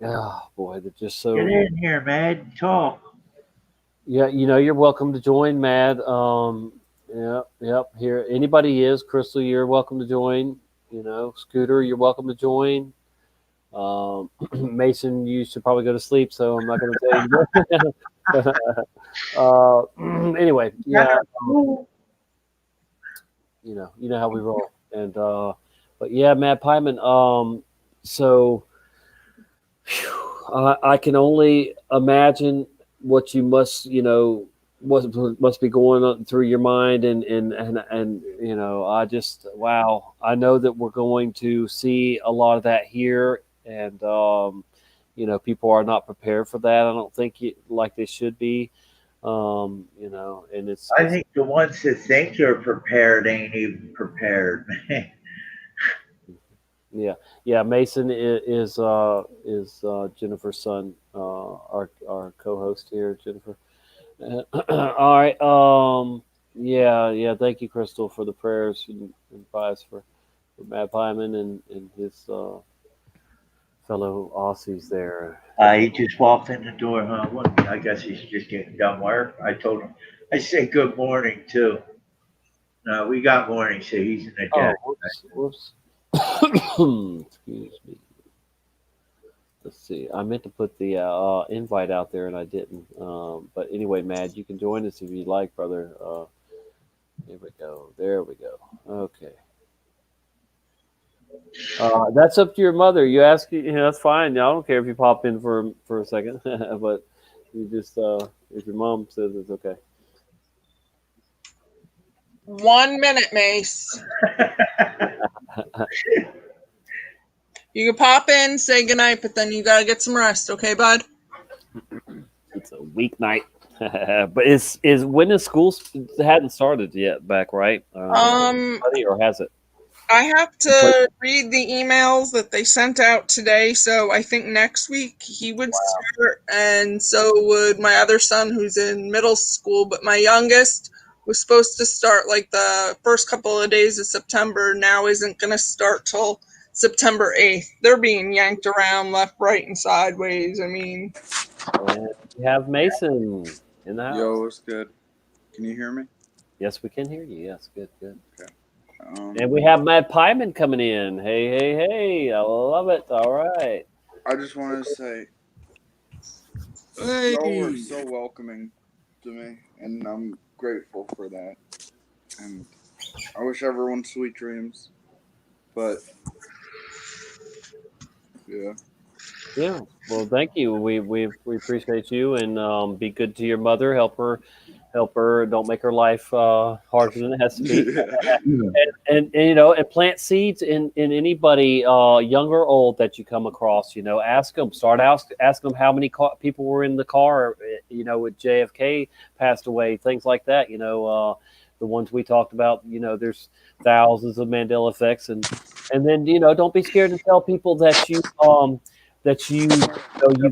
oh boy, they're just so. Get in here, man. Talk. Yeah, you're welcome to join, Matt. Yep. Here, anybody is Crystal. You're welcome to join. Scooter, you're welcome to join. Mason, you should probably go to sleep, so I'm not going to tell you. Anyway, yeah. You know how we roll, and but yeah, Matt Pieman. So I can only imagine what you what must be going on through your mind, and I just wow. I know that we're going to see a lot of that here, and people are not prepared for that. I don't think like they should be. And I think the ones that think they're prepared ain't even prepared, man. Yeah. Mason is Jennifer's son, our co-host here, Jennifer. All right. Yeah. Thank you, Crystal, for the prayers and advice for Matt Pyman and his fellow Aussies there. He just walked in the door, huh? I guess he's just getting done work. I told him, I said good morning too. No, we got morning, so he's in the deck. Whoops. Excuse me. Let's see. I meant to put the invite out there and I didn't. But anyway, Matt, you can join us if you'd like, brother. Here we go. There we go. Okay. That's up to your mother. You ask, that's fine. I don't care if you pop in for a second, but you just if your mom says it's okay. 1 minute, Mace. You can pop in, say goodnight, but then you gotta get some rest, okay, bud? It's a weeknight. But is when is school hadn't started yet back, right? Or has it? I have to read the emails that they sent out today, so I think next week he would start, and so would my other son who's in middle school, but my youngest was supposed to start like the first couple of days of September, now isn't going to start till September 8th. They're being yanked around left, right, and sideways. I mean... And we have Mason in the house. Yo, what's good? Can you hear me? Yes, we can hear you. Yes, good. Okay. And we have Matt Pyman coming in. Hey. I love it. All right. I just wanted to say, y'all were so welcoming to me, and I'm grateful for that. And I wish everyone sweet dreams. But, yeah. Yeah. Well, thank you. We appreciate you, and be good to your mother. Help her. Don't make her life harder than it has to be. and plant seeds in anybody, young or old, that you come across. Ask them. Ask them how many people were in the car. With JFK passed away, things like that. The ones we talked about. There's thousands of Mandela effects, and then don't be scared to tell people that you've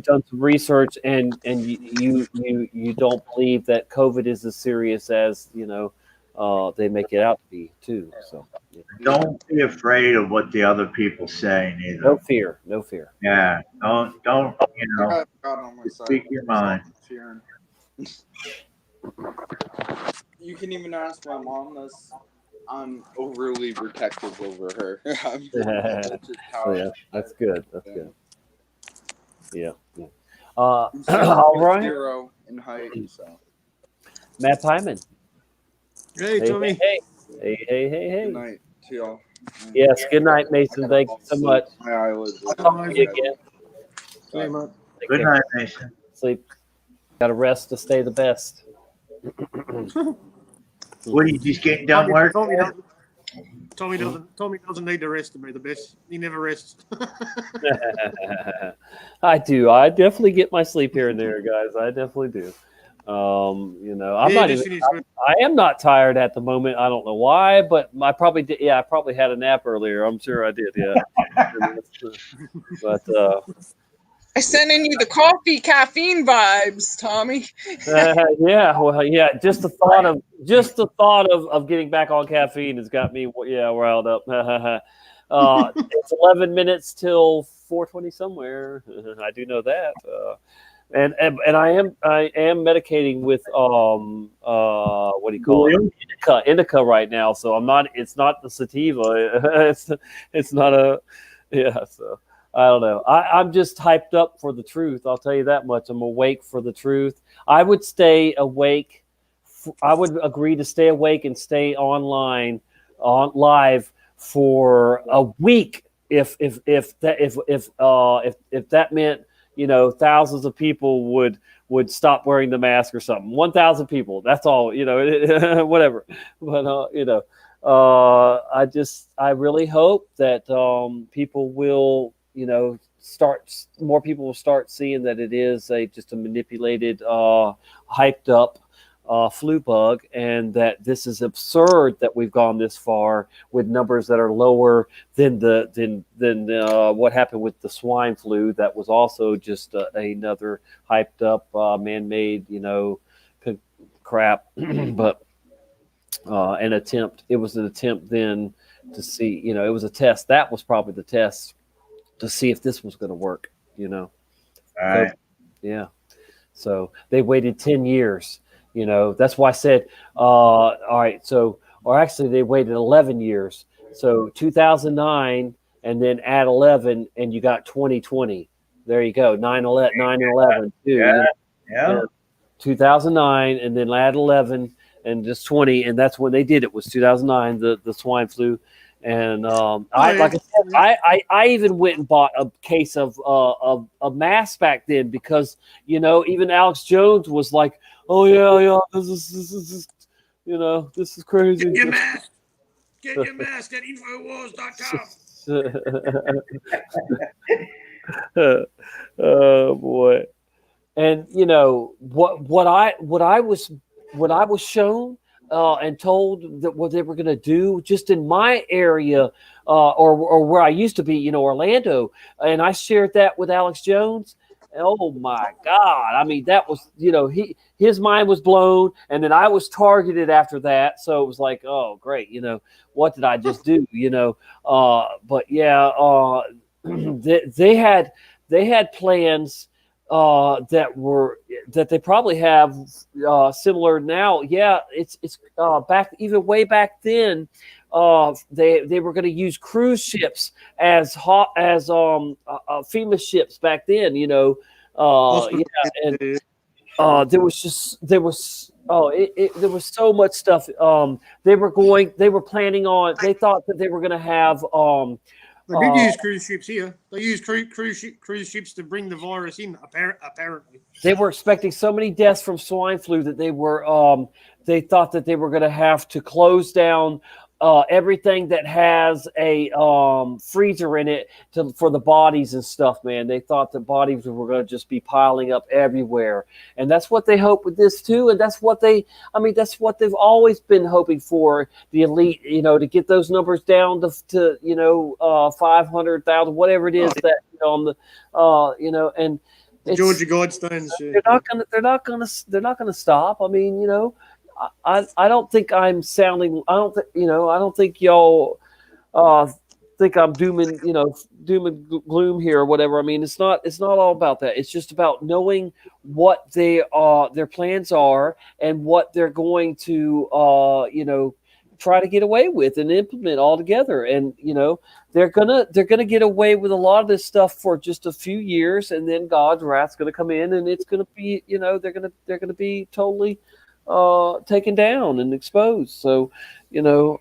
done some research and you don't believe that COVID is as serious as they make it out to be too. So don't be afraid of what the other people say either. No fear. Yeah, don't speak your mind. You can even ask my mom this. I'm overly protective over her. That's just how that's good. Yeah. I'm All right. 0 in height, so. Matt Pyman. Hey, Tommy. Hey. Good night to y'all. Yes, good night, Mason. Thank you so much. My eyelids. I'll talk to you again. Good night. Take Good care. night, Mason. Sleep. Got to rest to stay the best. What are you just getting done work? Tommy doesn't need the rest to be the best. He never rests. I do. I definitely get my sleep here and there, guys. I definitely do. You know, I'm Yeah, not just even. finished. I am not tired at the moment. I don't know why, but I probably did. Yeah, I probably had a nap earlier. I'm sure I did. Yeah, but I sent in you the coffee caffeine vibes, Tommy. yeah, well, yeah. Just the thought of getting back on caffeine has got me riled up. It's 11 minutes till 4:20 somewhere. I do know that. And I am medicating with what do you call it, indica right now. So I'm not. It's not the sativa. It's not a So I don't know. I'm just hyped up for the truth. I'll tell you that much. I'm awake for the truth. I would stay awake. I would agree to stay awake and stay online on live for a week if that meant, you know, thousands of people would stop wearing the mask or something. 1,000 people. That's all, you know, whatever. But, you know, I really hope that people will, you know, more people will start seeing that it is just a manipulated, hyped up flu bug, and that this is absurd that we've gone this far with numbers that are lower than what happened with the swine flu. That was also just another hyped up, man-made, you know, crap. But an attempt. It was an attempt then to see, you know, it was a test. That was probably the test to see if this was going to work, you know. All right. Yeah. So they waited 10 years. You know, that's why I said, all right, so, or actually they waited 11 years. So 2009 and then add 11 and you got 2020. There you go. 9/11 too. Yeah. 2009 and then add 11 and just 20. And that's when they did it, was 2009, the swine flu. And like I said, I even went and bought a case of a mask back then because, you know, even Alex Jones was like, oh yeah, this is you know, this is crazy. Get your mask. Get your mask at Infowars.com. Oh boy. And you know what I was shown and told that what they were going to do just in my area or where I used to be, you know, Orlando, and I shared that with Alex Jones. Oh my God! I mean, that was, you know, his mind was blown, and then I was targeted after that. So it was like, oh great, you know, what did I just do? You know, but yeah, they had plans that they probably have similar now. Yeah, it's back even way back then. They were going to use cruise ships as FEMA ships back then. You know, and there was so much stuff. They were planning on. They thought that they were going to have. They did use cruise ships here. They used cruise ships to bring the virus in. Apparently, they were expecting so many deaths from swine flu that they thought that they were going to have to close down everything that has a freezer in it for the bodies and stuff. Man, they thought the bodies were going to just be piling up everywhere, and that's what they hope with this too. And that's what they've always been hoping for, the elite, you know, to get those numbers down to 500,000, whatever it is that, you know, on the you know, and Georgia Guidestones. They're not gonna stop. I mean, you know, I don't think I'm sounding. I don't think y'all think I'm doom and gloom here or whatever. I mean, it's not all about that. It's just about knowing what their plans are and what they're going to try to get away with and implement all together. And you know, they're gonna get away with a lot of this stuff for just a few years, and then God's wrath's gonna come in, and it's gonna be, you know, they're gonna be totally taken down and exposed. So, you know,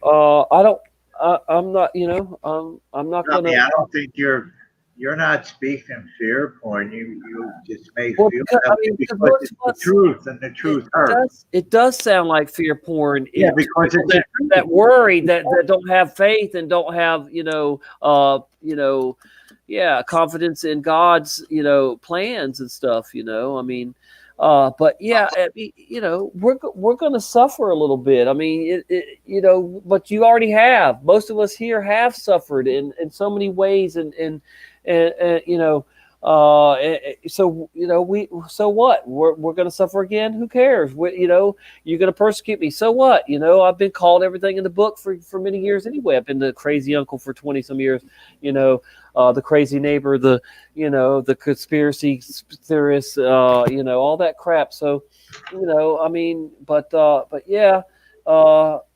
I'm not, you know, I'm not gonna. I don't think you're you're not speaking fear porn. You just may Well, feel because, that I way mean, because because most it's of the us, truth, and the truth hurts. it does sound like fear porn. Yeah, To because people it's the that truth. worry, that don't have faith and don't have yeah, confidence in God's plans and stuff. I mean. But yeah, I mean, we're going to suffer a little bit. I mean, but you already have. Most of us here have suffered in so many ways, and so so what? We're going to suffer again. Who cares? You're going to persecute me. So what? I've been called everything in the book for many years anyway. I've been the crazy uncle for 20 some years. The crazy neighbor, the conspiracy theorists, all that crap. So, I mean, but yeah,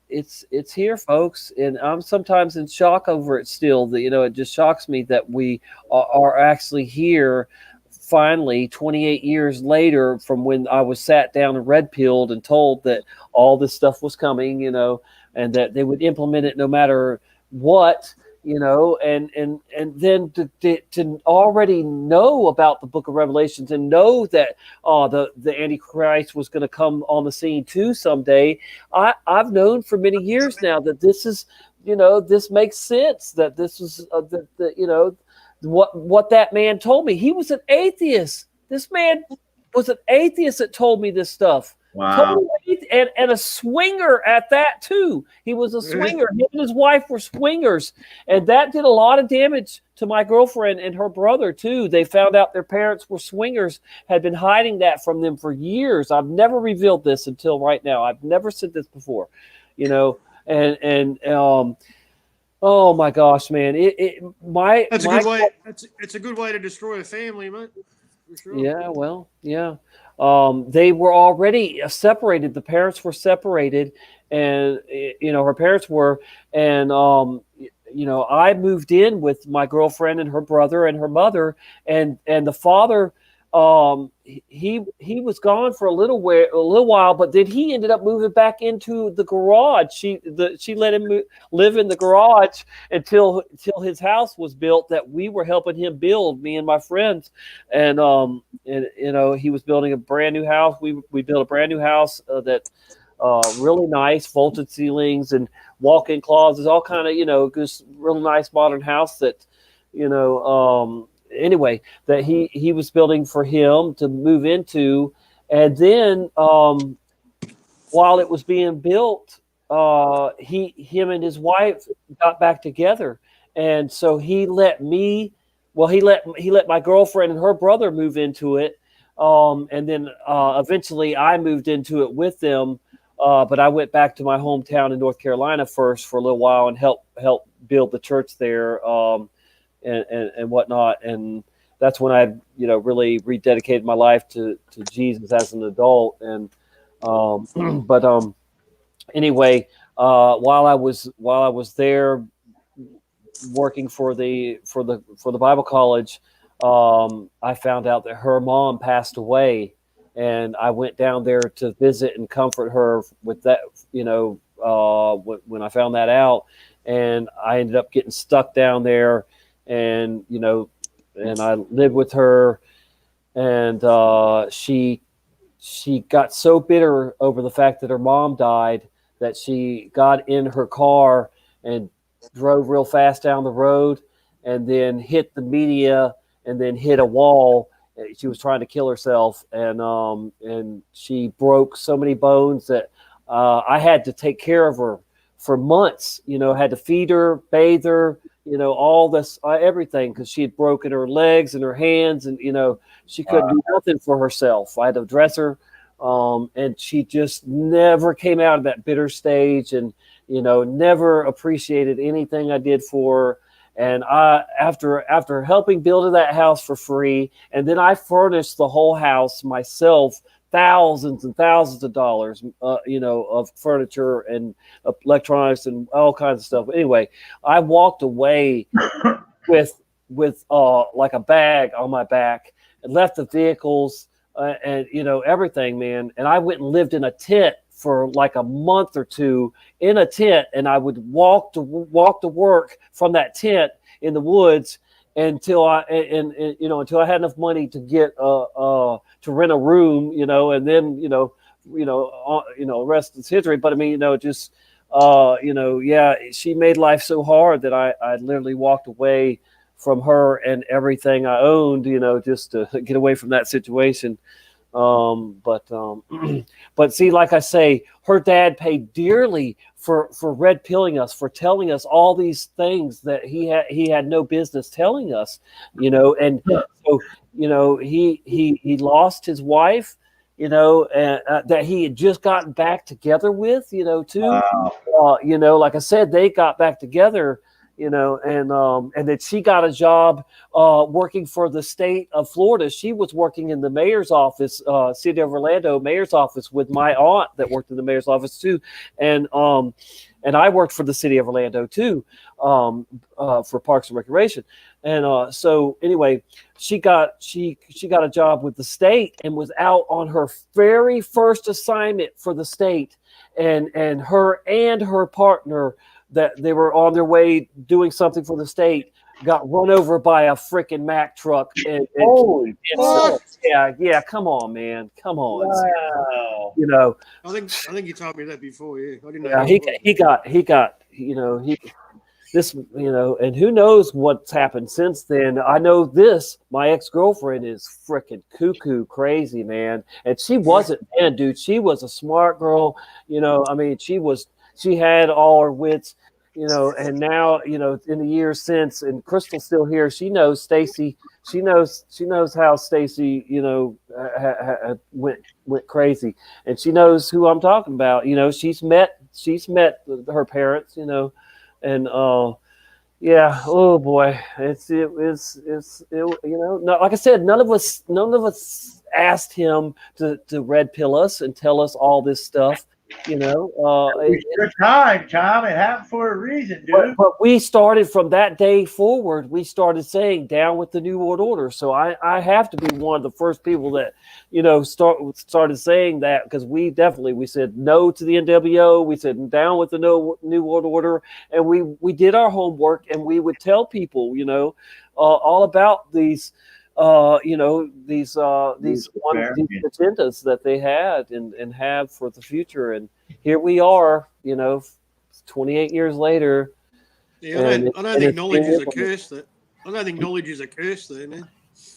it's here, folks, and I'm sometimes in shock over it still. That it just shocks me that we are actually here. Finally, 28 years later, from when I was sat down and red pilled and told that all this stuff was coming, and that they would implement it no matter what. And then to already know about the Book of Revelations and know that the Antichrist was going to come on the scene too someday. I've known for many years now that this is, this makes sense. That this was what that man told me. He was an atheist. This man was an atheist that told me this stuff. Wow. And a swinger at that too. He was a swinger. Him and his wife were swingers, and that did a lot of damage to my girlfriend and her brother too. They found out their parents were swingers, had been hiding that from them for years. I've never revealed this until right now. I've never said this before, and oh my gosh, man! That's a good way. It's a good way to destroy a family, man. For sure. Yeah, well, yeah. They were already separated. The parents were separated, and her parents were, and I moved in with my girlfriend and her brother and her mother, and the father, he was gone for a little while, but then he ended up moving back into the garage. She let him live in the garage until his house was built that we were helping him build, me and my friends, and he was building a brand new house. We built a brand new house that really nice, vaulted ceilings and walk-in closets, all kind of just real nice modern house that anyway, that he was building for him to move into. And then while it was being built, him and his wife got back together, and so he let my girlfriend and her brother move into it, and then eventually I moved into it with them. But I went back to my hometown in North Carolina first for a little while and helped build the church there. And whatnot, and that's when I really rededicated my life to Jesus as an adult. And anyway, while I was there working for the Bible college, I found out that her mom passed away, and I went down there to visit and comfort her with that. When I found that out, and I ended up getting stuck down there. And and I lived with her, and she got so bitter over the fact that her mom died that she got in her car and drove real fast down the road, and then hit the media, and then hit a wall. She was trying to kill herself, and she broke so many bones that I had to take care of her for months. Had to feed her, bathe her, all this, everything, because she had broken her legs and her hands, and she couldn't do nothing for herself. I had to dress her, and she just never came out of that bitter stage, and never appreciated anything I did for her. And after helping build that house for free, and then I furnished the whole house myself, thousands and thousands of dollars, of furniture and electronics and all kinds of stuff. Anyway, I walked away with like a bag on my back, and left the vehicles and everything, man. And I went and lived in a tent for like a month or two in a tent, and I would walk to work from that tent in the woods, until until I had enough money to get to rent a room, and then the rest is history. But I mean, just yeah, she made life so hard that I literally walked away from her and everything I owned, just to get away from that situation. But see, like I say, her dad paid dearly for red pilling us, for telling us all these things that he had no business telling us, and so he lost his wife, and that he had just gotten back together with, too. Like I said, they got back together, and that she got a job working for the state of Florida. She was working in the mayor's office, City of Orlando mayor's office, with my aunt that worked in the mayor's office too, and I worked for the City of Orlando too, for Parks and Recreation. And so anyway, she got a job with the state and was out on her very first assignment for the state, and her partner, that they were on their way doing something for the state, got run over by a freaking Mack truck. Holy fuck! Yeah, come on, man, come on. Wow. I think you told me that before. Yeah, I didn't know. Yeah, he got this, and who knows what's happened since then. I know this, my ex-girlfriend is freaking cuckoo crazy, man. And she wasn't, man, dude. She was a smart girl. I mean, she had all her wits, and now, in the years since, and Crystal's still here. She knows Stacy. She knows how Stacy, went crazy, and she knows who I'm talking about. She's met her parents, and yeah, oh boy, it's no, like I said, none of us asked him to red pill us and tell us all this stuff. It's your time, Tom. It happened for a reason, dude. But we started from that day forward. We started saying down with the New World Order. So I have to be one of the first people that started saying that, because we said no to the NWO. We said down with the New World Order, and we did our homework, and we would tell people all about these. These agendas that they had and have for the future, and here we are, 28 years later. Yeah, I don't think knowledge is a curse. I don't think knowledge is a curse, though, man.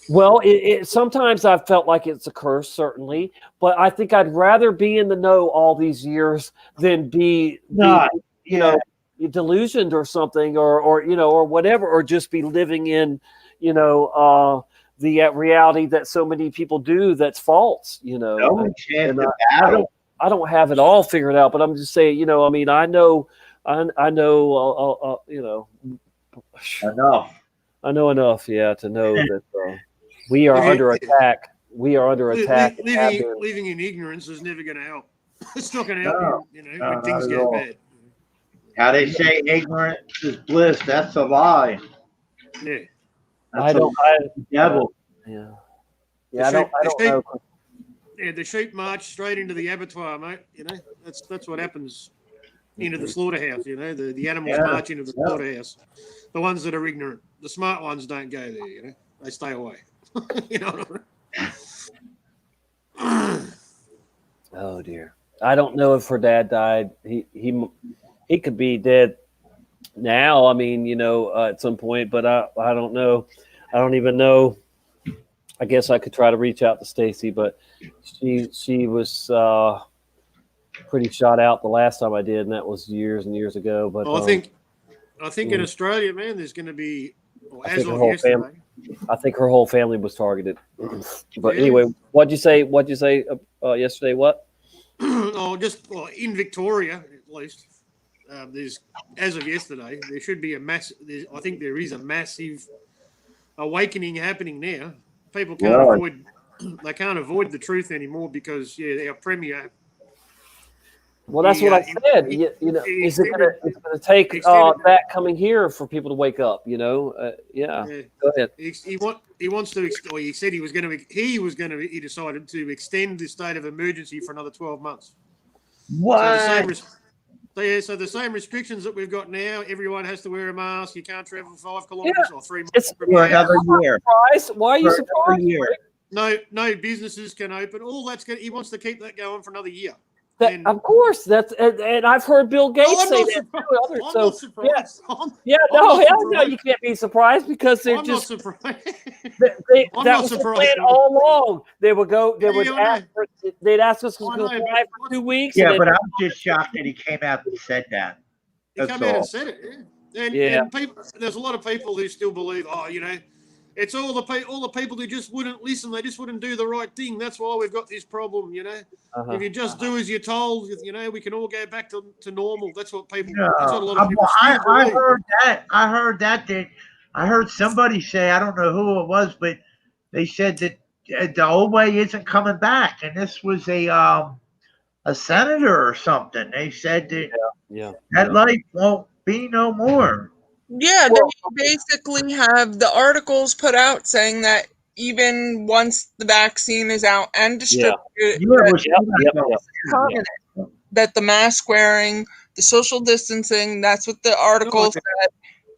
Well, it sometimes I've felt like it's a curse, certainly, but I think I'd rather be in the know all these years than be delusioned or something, or whatever, or just be living in, the reality that so many people do that's false, No chance of I battle. don't have it all figured out, but I'm just saying, I mean, I know enough. I know enough, yeah, to know that we are under attack. We are under attack. Living in ignorance is never going to help. It's not going to help you, when things get bad. How they say ignorance is bliss. That's a lie. Yeah. Devil. Yeah. Yeah, I don't know. Yeah, the sheep march straight into the abattoir, mate. That's what happens into the slaughterhouse. The animals march into the slaughterhouse. The ones that are ignorant, the smart ones don't go there. They stay away. You know what I mean? Oh dear. I don't know if her dad died. He could be dead now. I mean, at some point, but I don't know. I don't even know. I guess I could try to reach out to Stacy, but she was pretty shot out the last time I did, and that was years and years ago. But I think in Australia, man, there's going to be, I think her whole family was targeted. But anyway, what'd you say yesterday? What? In Victoria, at least. There's, as of yesterday, there should be I think there is a massive awakening happening now. People can't avoid the truth anymore, because our premier. Well, that's what I said. Is it going to take that coming here for people to wake up? Go ahead. He wants to. Or he said he decided to extend the state of emergency for another 12 months. What? So the same restrictions that we've got now, everyone has to wear a mask. You can't travel 5 kilometres or 3 miles. It's from For your another house. year. Why are you For another surprised? year. No businesses can open. All that's good. He wants to keep that going for another year. Of course, that's and I've heard Bill Gates say that too. Others, I'm so not surprised. yeah, I'm no, not hell no, surprised. you can't be surprised because they're I'm just not surprised. that I'm not was the surprised, plan Johnny. all along. They would go, they Yeah, would I know. ask, they'd ask us to I go know, fly for 2 weeks. Yeah, and but then, I'm just shocked that he came out and said that. He That's came out all. and said it. Yeah. Yeah. And people, there's a lot of people who still believe, it's all the people who just wouldn't listen. They just wouldn't do the right thing. That's why we've got this problem. If you just do as you're told, we can all go back to normal. That's what people. No, That's what a lot of people I still believe. heard that. I heard somebody say, I don't know who it was, but they said that the old way isn't coming back, and this was a senator or something. They said that that life won't be no more. Yeah, they basically have the articles put out saying that even once the vaccine is out and distributed, that the mask wearing, the social distancing, that's what the article said,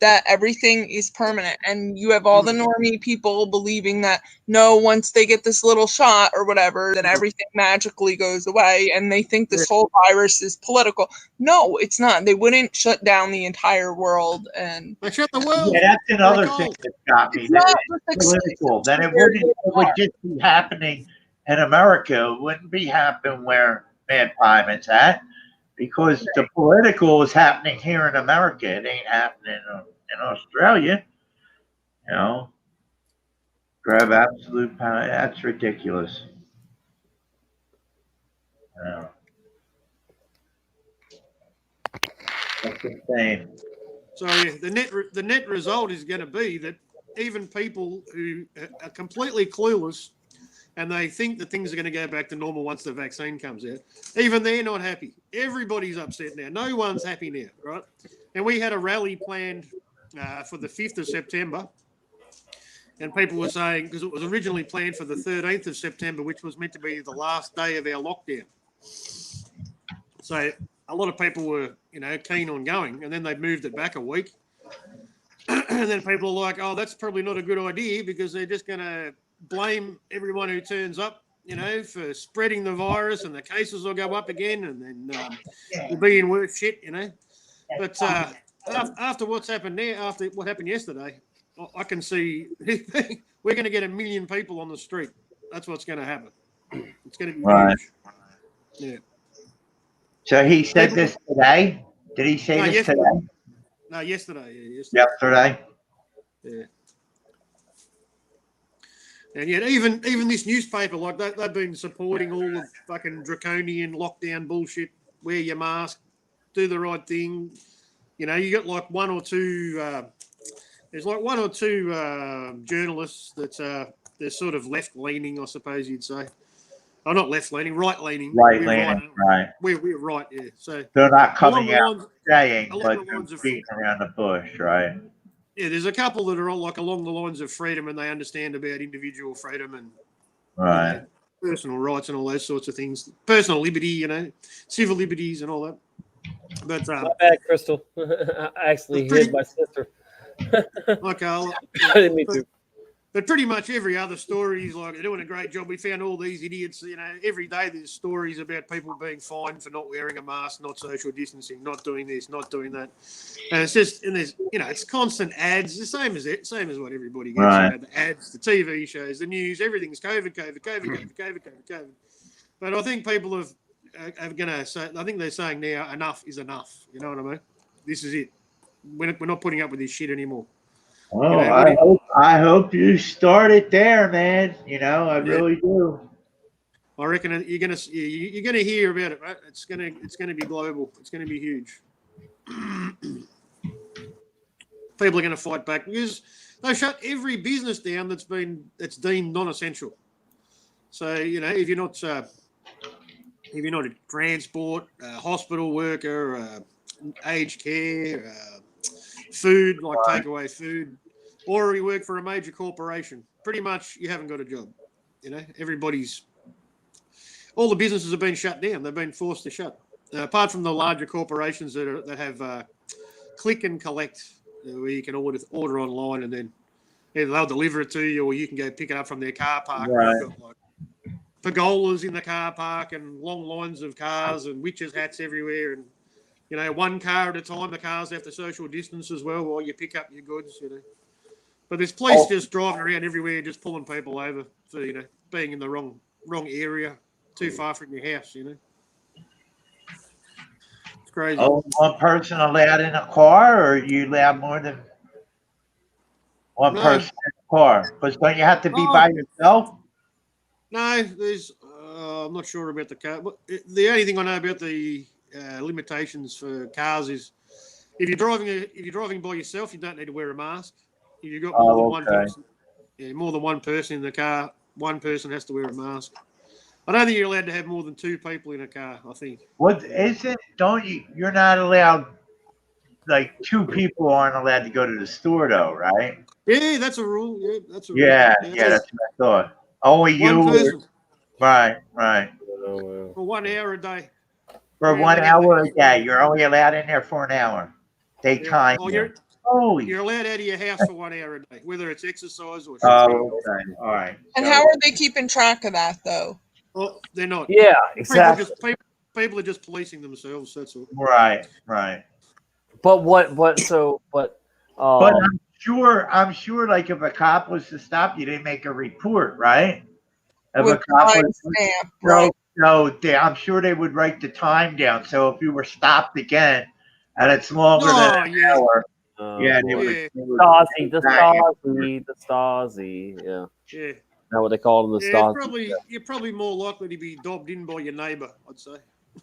that everything is permanent. And you have all the normie people believing that, no, once they get this little shot or whatever, then everything magically goes away. And they think this whole virus is political. No, it's not. They wouldn't shut down the entire world. And they shut the world. Yeah, that's another thing that got me. That it's political. That it would just be happening in America. It wouldn't be happening where Mad Pimon's at, because the political is happening here in America. It ain't happening in Australia. Grab absolute power. That's ridiculous. That's insane. So yeah, the net result is going to be that even people who are completely clueless and they think that things are going to go back to normal once the vaccine comes out, even they're not happy. Everybody's upset now. No one's happy now, right? And we had a rally planned for the 5th of September, and people were saying, because it was originally planned for the 13th of September, which was meant to be the last day of our lockdown. So a lot of people were, keen on going, and then they moved it back a week. And then people are like, oh, that's probably not a good idea because they're just going to blame everyone who turns up, for spreading the virus, and the cases will go up again, and then we'll be in worse shit, But after what's happened now, after what happened yesterday, I can see we're going to get 1 million people on the street. That's what's going to happen. It's going to be huge. Yeah. So he said this today? Did he say this yesterday. today? No, yesterday. Yeah, Yesterday. Yeah. And yet, even this newspaper, like they've been supporting all the fucking draconian lockdown bullshit. Wear your mask, do the right thing. You got like one or two. There's like one or two journalists that they're sort of left leaning, I suppose you'd say. Oh, not left leaning, right leaning. Right leaning, right. We're right, yeah. So they're not coming out saying, but they're beating around the bush, right? Yeah, there's a couple that are all like along the lines of freedom, and they understand about individual freedom and personal rights and all those sorts of things, personal liberty, civil liberties and all that. But not bad, Crystal. I actually hid my sister. Okay, I didn't mean to. But pretty much every other story is like they're doing a great job. We found all these idiots. Every day there's stories about people being fined for not wearing a mask, not social distancing, not doing this, not doing that. And it's just, and there's, it's constant ads, the same as what everybody gets. Right. The ads, the TV shows, the news, everything's COVID. But I think people are going to say. I think they're saying now, enough is enough. You know what I mean? This is it. We're not putting up with this shit anymore. Oh, I hope you start it there, man. I really do. I reckon you're gonna hear about it, right? It's gonna be global. It's gonna be huge. People are gonna fight back because they shut every business down that's deemed non-essential. So if you're not a transport, hospital worker, aged care. Food, like takeaway food, or you work for a major corporation. Pretty much, you haven't got a job. All the businesses have been shut down. They've been forced to shut. apart from the larger corporations that have click and collect, where you can order online and then either they'll deliver it to you or you can go pick it up from their car park. Right. They've got like pergolas in the car park and long lines of cars and witches' hats everywhere, and one car at a time. The cars have to social distance as well while you pick up your goods. But there's police just driving around everywhere, just pulling people over for being in the wrong area, too far from your house. It's crazy. Oh, one person allowed in a car, or you allowed more than one person in a car? Because don't you have to be by yourself? No, there's. I'm not sure about the car. But the only thing I know about the limitations for cars is if you're driving by yourself, you don't need to wear a mask. If you've got more than one person, more than one person in the car, one person has to wear a mask. I don't think you're allowed to have more than two people in a car. I think. What is it? Don't you? You're not allowed. Like two people aren't allowed to go to the store, though, right? Yeah, that's a rule. Yeah, that's a rule. Yeah, that's what I thought. Only one you. person. Right. For 1 hour a day. For 1 hour a day, you're only allowed in there for an hour. They time you. You're allowed out of your house for 1 hour a day, whether it's exercise or. Oh, okay. All right. And how are they keeping track of that, though? Well, they're not. Yeah, exactly. People are just policing themselves. That's all. Right. But But I'm sure, like if a cop was to stop you, they make a report, right? If a cop was I'm sure they would write the time down. So if you were stopped again, and it's longer than an hour, they would. The Stasi, yeah. Yeah. Now what they call them, the Stasi. You're probably more likely to be dobbed in by your neighbour, I'd say.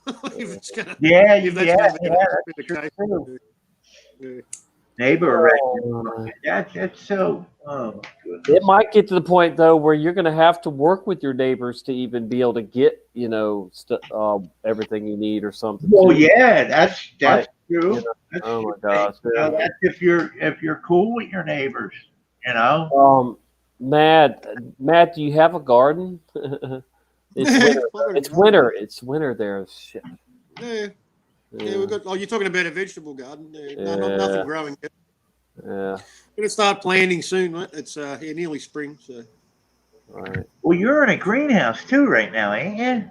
If it's gonna, Neighbor, that's so. Oh, it might get to the point though where you're going to have to work with your neighbors to even be able to get everything you need or something. Well, that's true. Oh my gosh! That's if you're cool with your neighbors, Matt, do you have a garden? It's winter. It's winter there. Shit. Yeah, we got. Oh, you're talking about a vegetable garden? Nothing growing yet. Yeah. We're gonna start planting soon, right? It's nearly spring, so. Right. Well, you're in a greenhouse too right now, ain't you?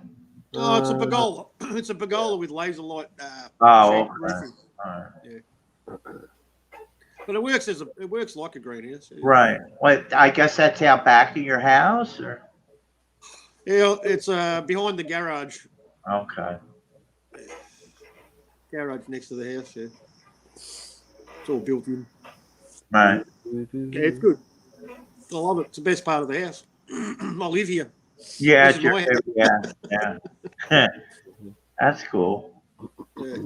Oh, it's a pergola. It's a pergola with laser light. Roofing. Yeah. But it works like a greenhouse. Yeah. Right. What? I guess that's out back of your house, or? Yeah, it's behind the garage. Okay. Garage next to the house. Yeah. It's all built in. Right. Yeah, it's good. I love it. It's the best part of the house. I live here. Yeah, This is my house. yeah. That's cool. Yeah.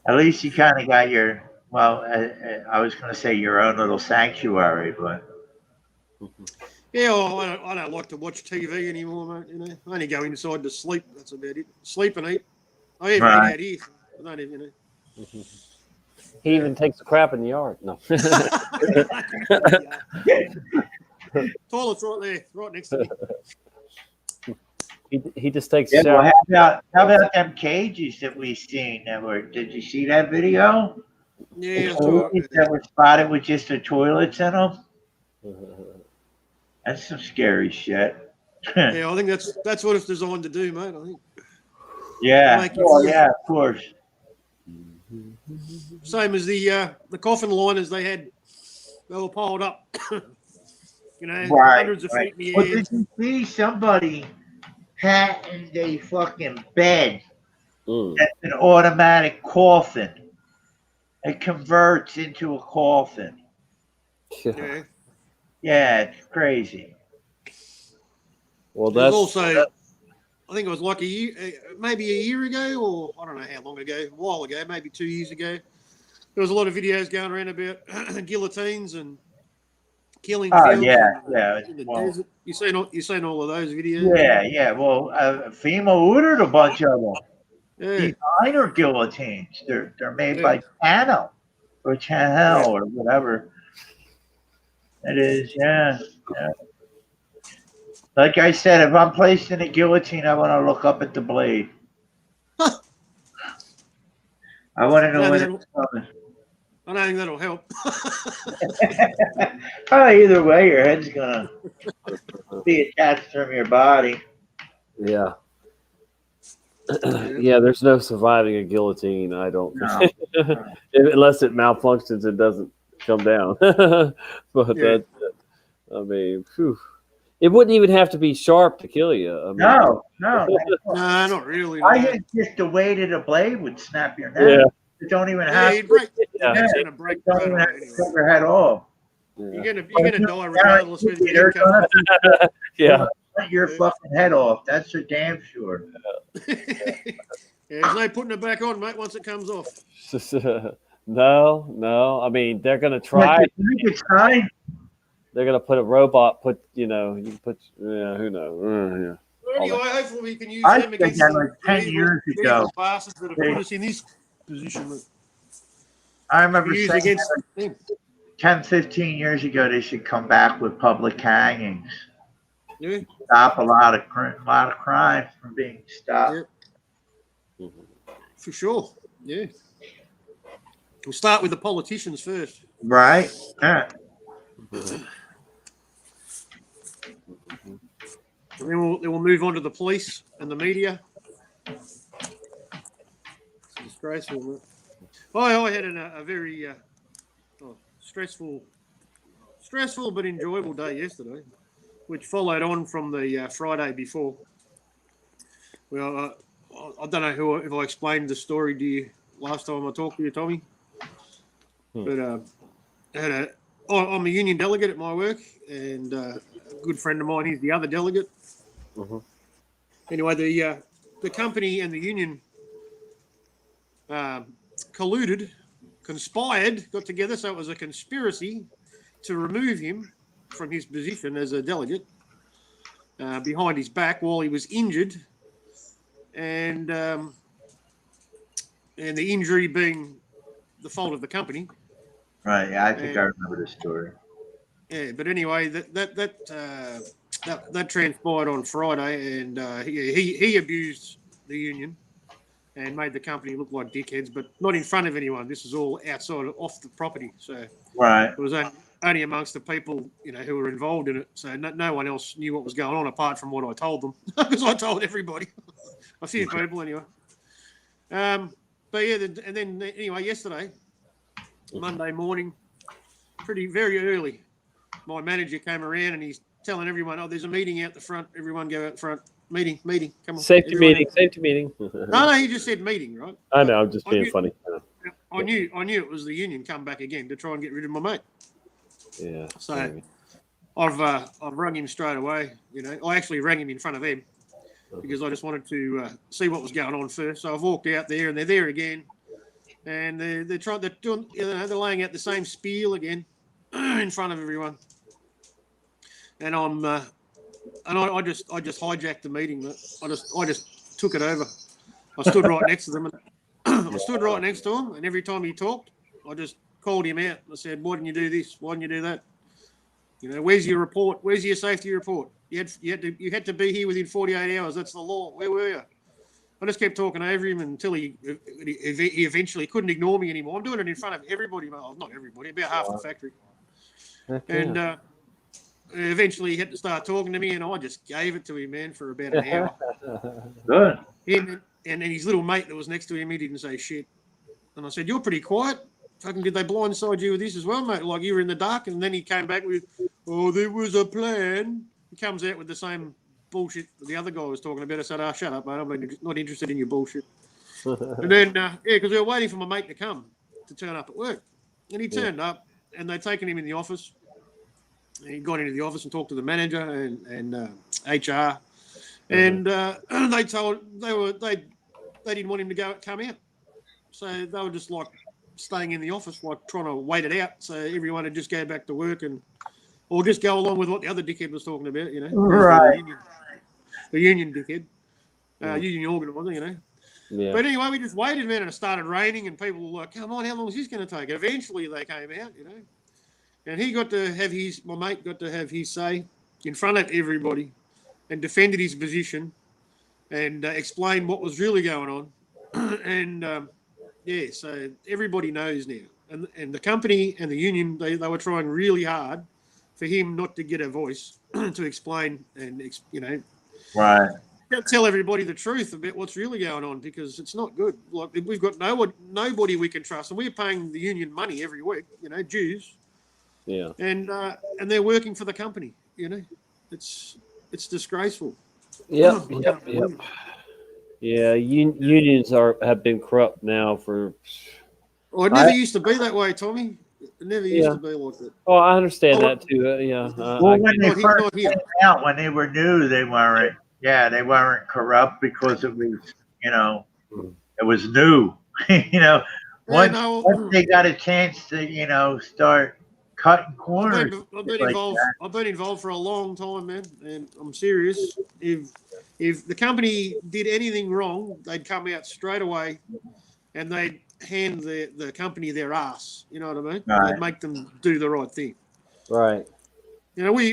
At least you kind of got your. Well, I was going to say your own little sanctuary, but. Yeah, well, I don't like to watch TV anymore, mate. I only go inside to sleep. That's about it. Sleep and eat. I even eat out here. I don't even, He even takes a crap in the yard. No. Toilet's right there, right next to me. He just takes. Yeah, well, how about them cages that we seen? Did you see that video? Yeah, that were spotted with just the toilets in them. That's some scary shit. Yeah, I think that's what it's designed to do, mate. I think. Yeah. Yeah, of course. Same as the coffin liners they were piled up. Hundreds of feet in the air. Well, did you see somebody patented a fucking bed that's an automatic coffin? It converts into a coffin. Yeah. Yeah, it's crazy. Well, that's also. I think it was like maybe a year ago, or I don't know how long ago, a while ago, maybe 2 years ago. There was a lot of videos going around about guillotines and killing fields in the desert. You seen all of those videos? Yeah. Well, FEMA ordered a bunch of them. Yeah. Designer guillotines. They're made by Channel or Channel or whatever it is. Yeah. Like I said, if I'm placed in a guillotine, I want to look up at the blade. I want to I know don't when think it's coming. I don't think that'll help. Oh, either way, your head's gonna be attached from your body. Yeah. Yeah, there's no surviving a guillotine, I don't No. think. Unless it malfunctions and doesn't come down. But Yeah. I mean, phew. It wouldn't even have to be sharp to kill you. I mean, No. No, not really. I No. think just the weight of the blade would snap your neck. Yeah. You don't even Yeah, have you'd to. break. Yeah. Your neck's gonna break Don't right even away have to anyway. cut your head off. You're gonna die regardless whether your They're head comes gonna off. Yeah. cut your fucking head off. That's for damn sure. Yeah, there's no putting it back on, mate. Once it comes off. No. I mean, they're gonna try. Like, you think it's time? They're gonna put a robot. You can put. Yeah, who knows? Well, anyway, hopefully we can use I them think against that the like 10 evil, years the ago. evil bastards that have put us in this position. I remember Use saying against that them. 10, 15 years ago they should come back with public hangings. Yeah. Stop a lot of crimes from being stopped. Yeah. For sure. Yeah. We'll start with the politicians first. Right? Yeah. And then we'll move on to the police and the media. It's disgraceful, isn't it? I had a very stressful but enjoyable day yesterday, which followed on from the Friday before. Well, I don't know if I explained the story to you last time I talked to you, Tommy. But I'm a union delegate at my work, and a good friend of mine, he's the other delegate. Anyway, the company and the union colluded, conspired, got together, so it was a conspiracy to remove him from his position as a delegate behind his back while he was injured, and the injury being the fault of the company. Right. Yeah, I think I remember the story. Yeah, but anyway, that transpired on Friday, and he abused the union and made the company look like dickheads, but not in front of anyone. This is all outside, off the property. So Right. it was only amongst the people who were involved in it. So no one else knew what was going on apart from what I told them, because I told everybody, a few people anyway. But yeah, and then anyway, yesterday, Monday morning, very early, my manager came around and he's telling everyone, "Oh, there's a meeting out the front. Everyone go out the front. Meeting. Come on. Safety meeting. No, he just said meeting, right? I know. I'm just being funny. I knew it was the union come back again to try and get rid of my mate. Yeah. So I've rung him straight away. I actually rang him in front of them because I just wanted to see what was going on first. So I've walked out there and they're there again, and they're doing, they're laying out the same spiel again in front of everyone. And I just hijacked the meeting. I just took it over. I stood right next to them, and and every time he talked, I just called him out. I said, "Why didn't you do this? Why didn't you do that? Where's your report? Where's your safety report? You had to be here within 48 hours. That's the law. Where were you?" I just kept talking over him until he eventually couldn't ignore me anymore. I'm doing it in front of everybody. Well, not everybody, about half the factory. And eventually he had to start talking to me, and I just gave it to him, man, for about an hour. Good. Him and then his little mate that was next to him, he didn't say shit. And I said, "You're pretty quiet. Fucking did they blindside you with this as well, mate? Like you were in the dark?" And then he came back with, "Oh, there was a plan." He comes out with the same bullshit that the other guy was talking about. I said, "Oh, shut up, mate. I'm not interested in your bullshit." And then, because we were waiting for my mate to come to turn up at work. And he turned up, and they'd taken him in the office. And he got into the office and talked to the manager and HR. And they didn't want him to come out. So they were just like staying in the office, like trying to wait it out. So everyone would just go back to work or just go along with what the other dickhead was talking about, Right. The union dickhead, union organizer, Yeah. But anyway, we just waited, man, and it started raining, and people were like, "Come on, how long is this going to take?" Eventually, they came out, and my mate got to have his say in front of everybody, and defended his position, and explained what was really going on, and Yeah, so everybody knows now. And the company and the union, they were trying really hard for him not to get a voice to explain and, Right. tell everybody the truth about what's really going on, because it's not good. Like, we've got nobody we can trust, and we're paying the union money every week, dues. Yeah. And they're working for the company, It's disgraceful. Yep. Yeah, unions have been corrupt now for. Oh, it never used to be that way, Tommy. It never used to be like that. Oh, I understand that too. Well, when they first not here. came out, when they were new, they weren't. Yeah, they weren't corrupt because it was, it was new. Once they got a chance to, start cutting corners. I've been involved for a long time, man, and I'm serious. If the company did anything wrong, they'd come out straight away, and they'd hand the company their ass. You know what I mean? Right. They'd make them do the right thing. Right. We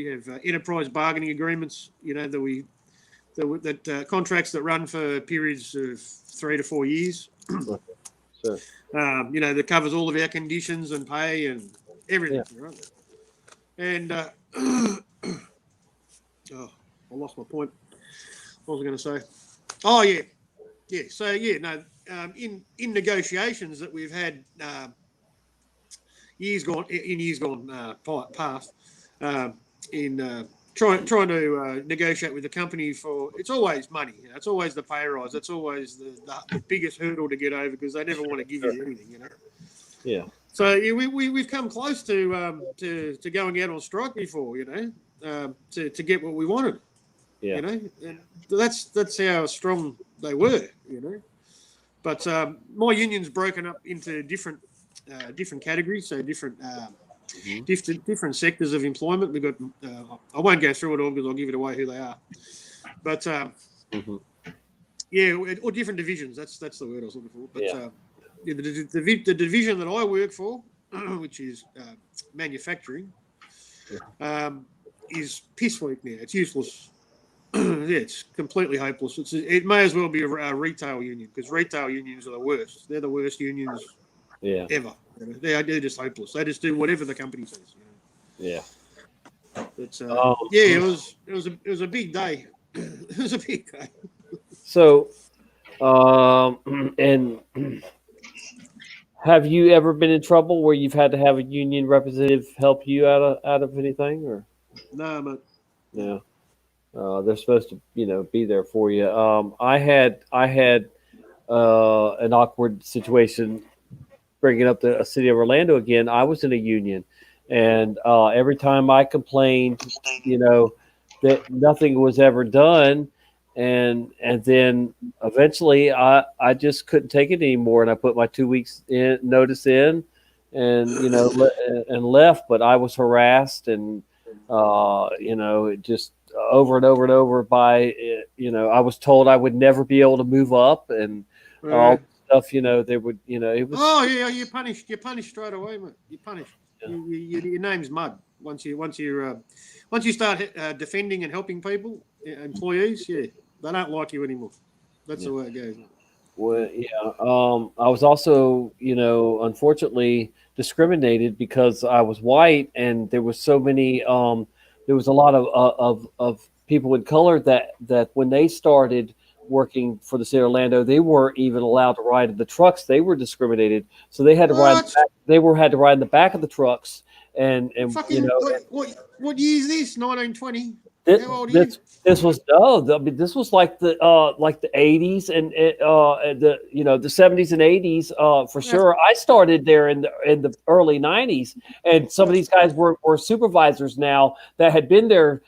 have enterprise bargaining agreements. That contracts that run for periods of 3 to 4 years. Sure. That covers all of our conditions and pay and everything. Yeah. Right? And I lost my point. What was I going to say? Oh yeah. So in negotiations that we've had years gone past, trying to negotiate with the company for, it's always money. It's always the pay rise. That's always the biggest hurdle to get over, because they never want to give you anything. Yeah. So we've come close to going out on strike before, to get what we wanted. Yeah. And that's how strong they were. But my union's broken up into different categories, so different sectors of employment. We've got. I won't go through it all because I'll give it away who they are. But or different divisions. That's the word I was looking for. But the division that I work for, which is manufacturing, is piss weak now. It's useless. It's completely hopeless. It may as well be a retail union, because retail unions are the worst. They're the worst unions ever. They're just hopeless. They just do whatever the company says. Yeah. But it was a big day. It was a big day. So, and have you ever been in trouble where you've had to have a union representative help you out of anything, or? No, mate. Yeah. They're supposed to, be there for you. I had an awkward situation bringing up the city of Orlando again. I was in a union, and every time I complained, that nothing was ever done, and then eventually I just couldn't take it anymore, and I put my 2 weeks notice in, and and left. But I was harassed, and it just over and over and over by, I was told I would never be able to move up, and all stuff, they would, it was. Oh yeah, you're punished. You're punished straight away, mate. You're punished. Yeah. Your name's mud once you start defending and helping people, employees. Yeah, they don't like you anymore. That's the way it goes. Well, yeah. I was also, unfortunately discriminated because I was white, and there was so many. There was a lot of people of color that when they started working for the city of Orlando, they weren't even allowed to ride in the trucks. They were discriminated, so they had to ride. Had to ride in the back of the trucks, and fucking, what year is this? 1920. How old are you? This was this was like the 80s and the the 70s and 80s for sure. I started there in the early 90s, and some of these guys were supervisors now that had been there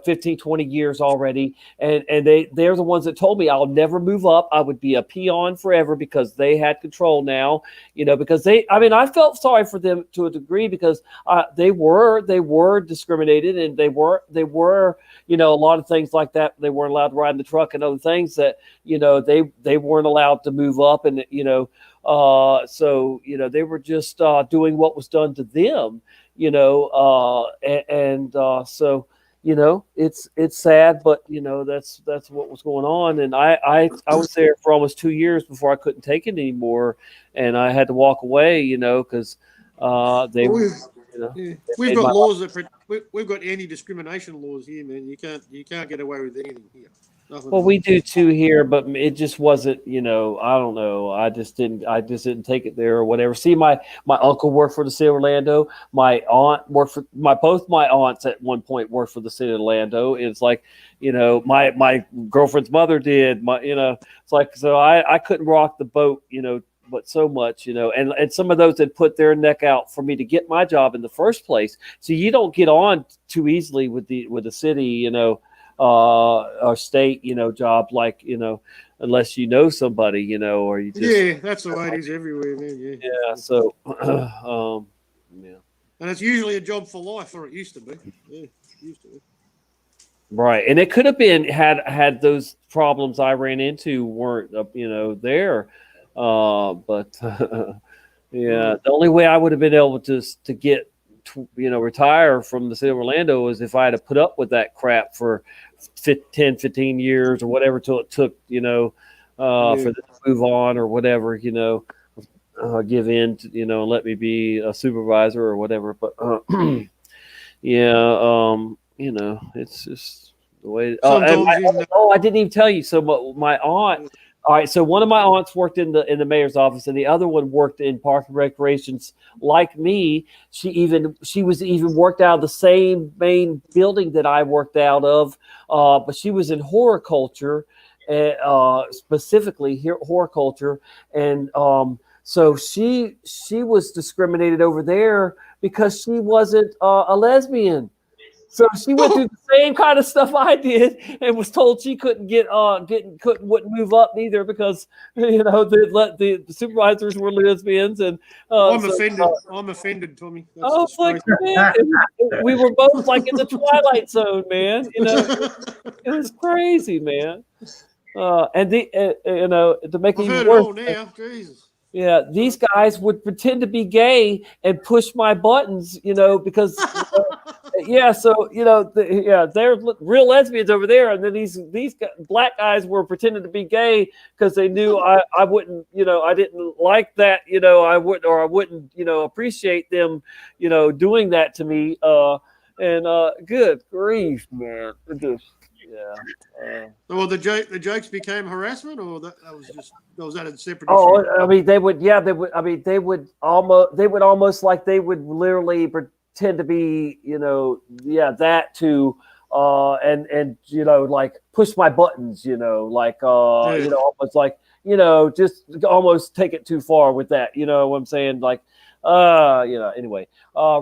15, 20 years already, and they're the ones that told me I'll never move up. I would be a peon forever because they had control now, because I felt sorry for them to a degree, because they were discriminated, and they were a lot of things like that. They weren't allowed to ride in the truck and other things that they weren't allowed to move up, and so they were just doing what was done to them, so you know, it's sad, but you know, that's what was going on. And I was there for almost 2 years before I couldn't take it anymore, and I had to walk away, you know, because they, Well, you know, yeah, they we've made got my laws that we've got anti-discrimination laws here, man. You can't get away with anything here. Nothing Well, at we all. do too here, but it just wasn't, you know, I don't know. I just didn't take it there or whatever. See, my uncle worked for the city of Orlando. My aunt worked for both my aunts at one point worked for the city of Orlando. It's like, you know, my girlfriend's mother did. You know, it's like, so I couldn't rock the boat, you know, but so much, you know, and some of those had put their neck out for me to get my job in the first place. So you don't get on too easily with the city, you know, or state, you know, job, like, you know, unless you know somebody, you know, or you just, Yeah, that's the way it is everywhere, man. Yeah. yeah. So, yeah. And it's usually a job for life, or it used to be. Yeah, it used to be. Right, and it could have been had those problems I ran into weren't, you know, there, but yeah, the only way I would have been able to get, you know, retire from the city of Orlando was if I had to put up with that crap for 10, 15 years or whatever till it took, you know, for them to move on or whatever, you know, give in, to, you know, and let me be a supervisor or whatever. But yeah, you know, it's just the way. Sometimes I didn't even tell you. So my aunt. All right, so one of my aunts worked in the mayor's office, and the other one worked in park and recreations. Like me, she was even worked out of the same main building that I worked out of, but she was in horticulture, specifically horticulture, and so she was discriminated over there because she wasn't a lesbian. So she went through the same kind of stuff I did, and was told she couldn't wouldn't move up neither because, you know, the supervisors were lesbians, and I'm so, offended. I'm offended, Tommy. That's I was like, disgraceful. man, we were both like in the twilight zone, man. You know, it was crazy, man. And you know, to make it I've even heard it worse, all now. Jesus. yeah, these guys would pretend to be gay and push my buttons, you know, because yeah, so you know, they're real lesbians over there, and then these black guys were pretending to be gay because they knew I wouldn't, you know, I didn't like that, you know, I wouldn't, you know, appreciate them, you know, doing that to me. And good grief, man, it just, yeah. Well, the jokes became harassment, or that was that a separate Oh, issue? I mean, they would, yeah, they would. I mean, they would almost like they would literally pretend to be, you know, yeah, that too, and you know, like push my buttons, you know, like you know, almost like, you know, just almost take it too far with that, you know what I'm saying, like, you know. Anyway,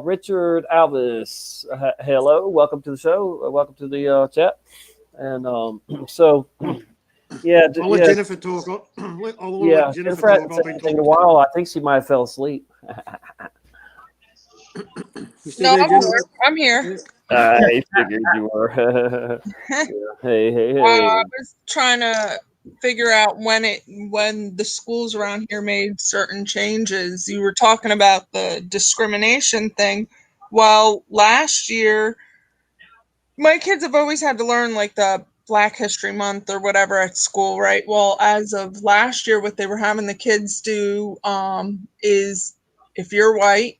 Richard Alvis, hello, welcome to the show, welcome to the chat, and so. Yeah, I'll let Jennifer talk. I'll let Jennifer talk. Hasn't said anything in a while. I think she might have fell asleep. No, I'm here. I figured you were. Hey. I was trying to figure out when the schools around here made certain changes. You were talking about the discrimination thing. Well, last year, my kids have always had to learn like the Black History Month or whatever at school, right? Well, as of last year, what they were having the kids do is if you're white,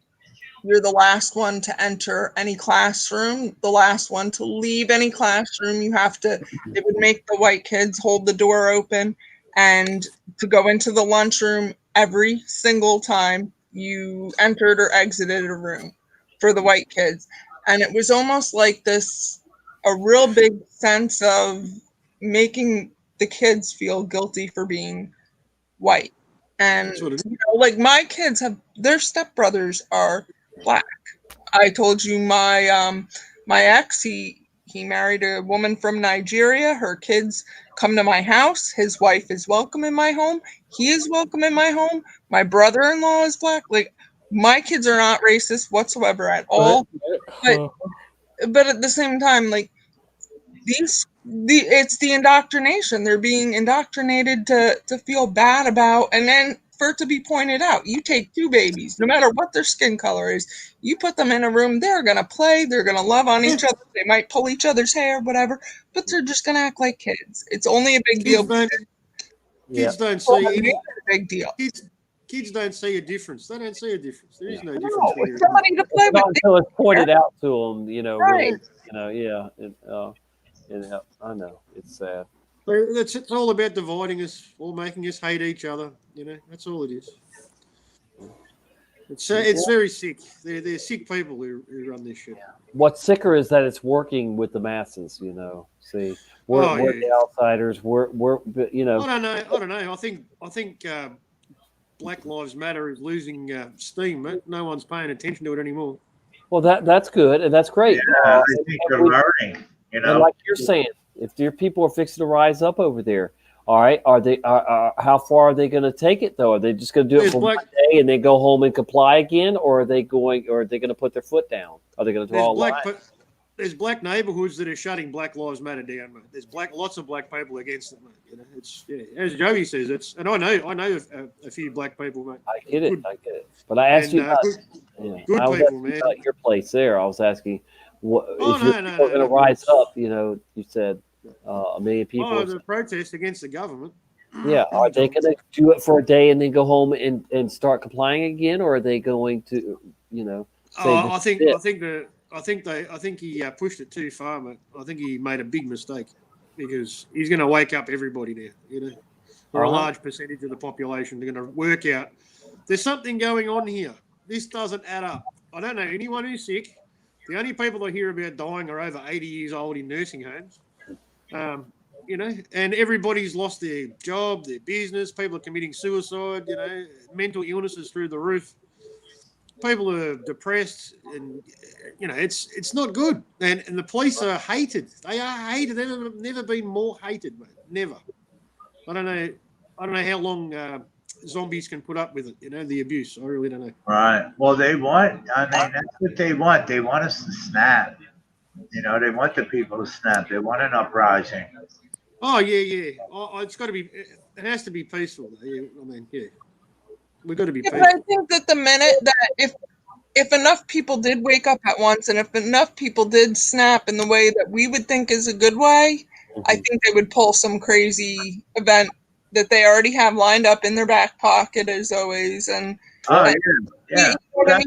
you're the last one to enter any classroom, the last one to leave any classroom. They would make the white kids hold the door open and to go into the lunchroom every single time you entered or exited a room for the white kids. And it was almost like a real big sense of making the kids feel guilty for being white. And, you know, like my kids their stepbrothers are Black. I told you my ex, he married a woman from Nigeria. Her kids come to my house. His wife is welcome in my home. He is welcome in my home. My brother-in-law is Black. Like, my kids are not racist whatsoever at all. But at the same time, like, it's the indoctrination. They're being indoctrinated to feel bad about, and then for it to be pointed out. You take two babies, no matter what their skin color is, you put them in a room, they're going to play, they're going to love on each other, they might pull each other's hair, whatever, but they're just going to act like kids. It's only a big deal. Kids don't see any big deal. Kids don't see a difference. They don't see a difference. There is no difference. No, it's somebody to play with. Not until it's pointed out to them, Right. really, I know it's sad. It's all about dividing us, all making us hate each other. That's all it is. It's very sick. They're sick people who run this shit. What's sicker is that it's working with the masses. See, we're the outsiders. We're I don't know. I think Black Lives Matter is losing steam. No one's paying attention to it anymore. Well, that's good and that's great. Yeah, I think they're learning. And like you're saying, if your people are fixing to rise up over there, all right, are they? How far are they going to take it though? Are they just going to do it for one day and then go home and comply again, or are they going to put their foot down? Are they going to draw a line? There's black neighbourhoods that are shutting Black Lives Matter down, mate. There's lots of black people against it, mate. It's as Joey says. And I know a few black people, mate. I get it. But I asked you about, good people, man. About your place there. I was asking, if you're going to rise up? You said a million people. Oh, the protest against the government. Yeah, are they going to do it for a day and then go home and start complying again, or are they going to, I think he pushed it too far, mate. I think he made a big mistake because he's going to wake up everybody now, or a large percentage of the population. They're going to work out there's something going on here. This doesn't add up. I don't know anyone who's sick. The only people I hear about dying are over 80 years old in nursing homes. And everybody's lost their job, their business. People are committing suicide. Mental illnesses through the roof. People are depressed, and it's not good. And the police are hated. They are hated. They've never been more hated, mate. Never. I don't know how long zombies can put up with it. The abuse. I really don't know. Right. Well, that's what they want. They want us to snap. They want the people to snap. They want an uprising. Oh yeah. It's got to be. It has to be peaceful. We've got to be peaceful. But I think that the minute that if enough people did wake up at once, and if enough people did snap in the way that we would think is a good way, I think they would pull some crazy event that they already have lined up in their back pocket, as always. And you know what I mean?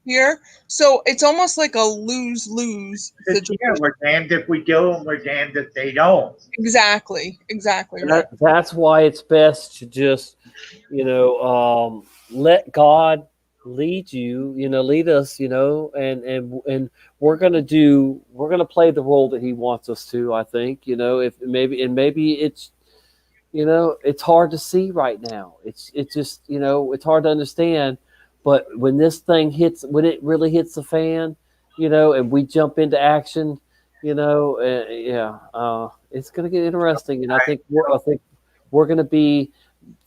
Here, so it's almost like a lose-lose situation. Yeah, we're damned if we do, and we're damned if they don't. Exactly. Right. That's why it's best to just, let God lead you, lead us, and we're gonna play the role that He wants us to. I think, if maybe it's, it's hard to see right now. It's just, it's hard to understand. But when this thing when it really hits the fan, and we jump into action, it's going to get interesting. And I think we're going to be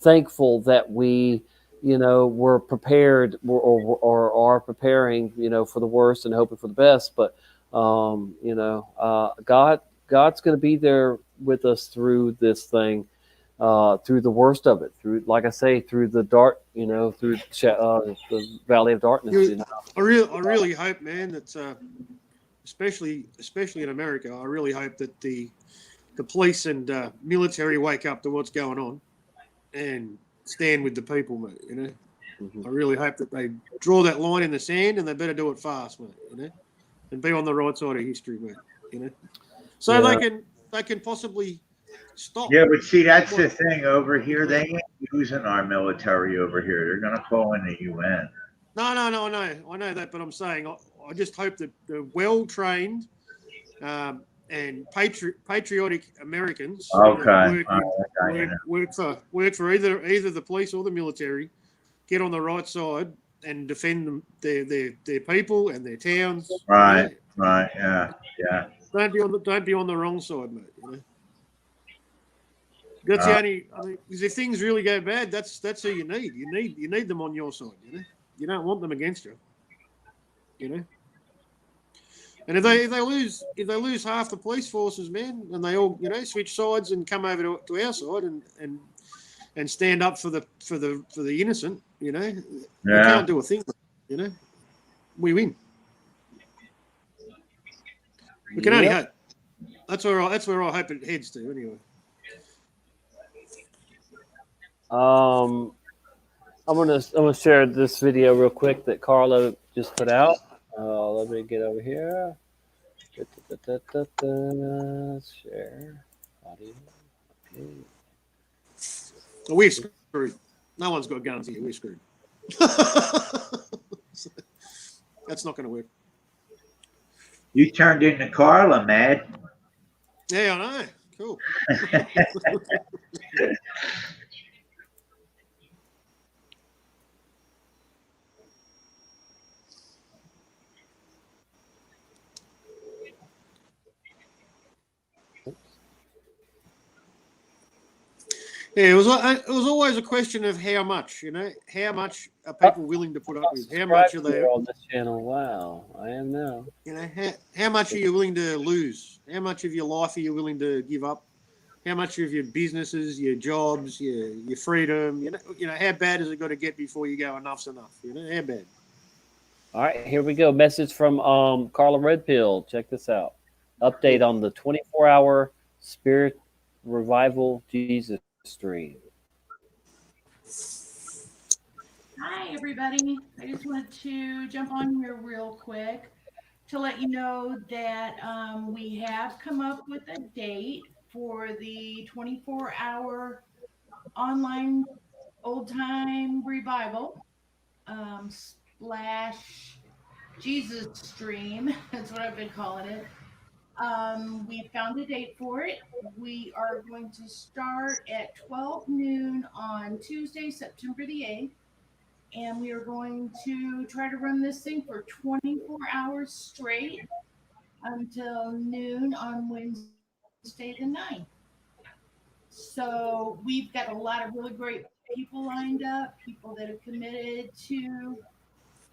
thankful that we, we're prepared or are preparing, for the worst and hoping for the best. But, God's going to be there with us through this thing. Through the worst of it, through, like I say, through the dark, through the valley of darkness. I really hope, man, that especially in America, I really hope that the police and military wake up to what's going on and stand with the people, mate. I really hope that they draw that line in the sand, and they better do it fast, mate. And be on the right side of history, mate. So they can possibly stop. Yeah, but see, that's the thing over here. They ain't using our military over here. They're going to call in the UN. No, I know that, but I'm saying I just hope that the well-trained and patriotic Americans work for either the police or the military, get on the right side and defend their people and their towns. Right, yeah. Don't be on the wrong side, mate. That's the only. Because if things really go bad, that's who you need. You need them on your side. You don't want them against you. And if they lose half the police forces, man, and they all switch sides and come over to our side and and stand up for the innocent. You know, we Yeah. can't do a thing. You know, we win. We can only hope. That's where I hope it heads to anyway. I'm gonna share this video real quick that Carla just put out. Let me get over here. Share audio. Okay. We're screwed. No one's got guns here. We're screwed. That's not going to work. You turned into Carla, Mad. Yeah, I know. Cool. Yeah, it was always a question of how much, you know, how much are people willing to put up with? How much are they on this channel? Wow, I am now. You know, how much are you willing to lose? How much of your life are you willing to give up? How much of your businesses, your jobs, your freedom? You know, how bad has it got to get before you go enough's enough? You know, how bad? All right, here we go. Message from Carla Redpill. Check this out. Update on the 24-hour Spirit Revival Jesus stream. Hi, everybody. I just wanted to jump on here real quick to let you know that we have come up with a date for the 24-hour online old-time revival slash Jesus stream. That's what I've been calling it. We found a date for it. We are going to start at 12 noon on Tuesday, September the 8th. And we are going to try to run this thing for 24 hours straight until noon on Wednesday the 9th. So we've got a lot of really great people lined up, people that have committed to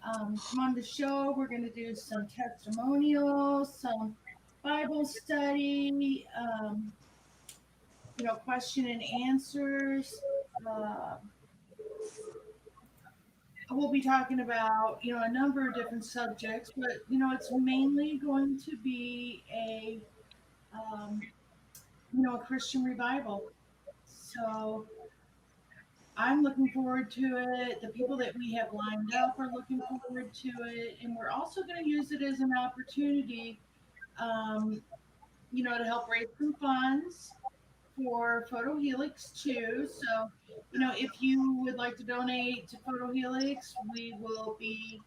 come on the show. We're going to do some testimonials, some Bible study, question and answers. We'll be talking about, a number of different subjects, but, it's mainly going to be a Christian revival. So I'm looking forward to it. The people that we have lined up are looking forward to it. And we're also going to use it as an opportunity, to help raise some funds for Photo Helix too. So, if you would like to donate to Photo Helix, we will be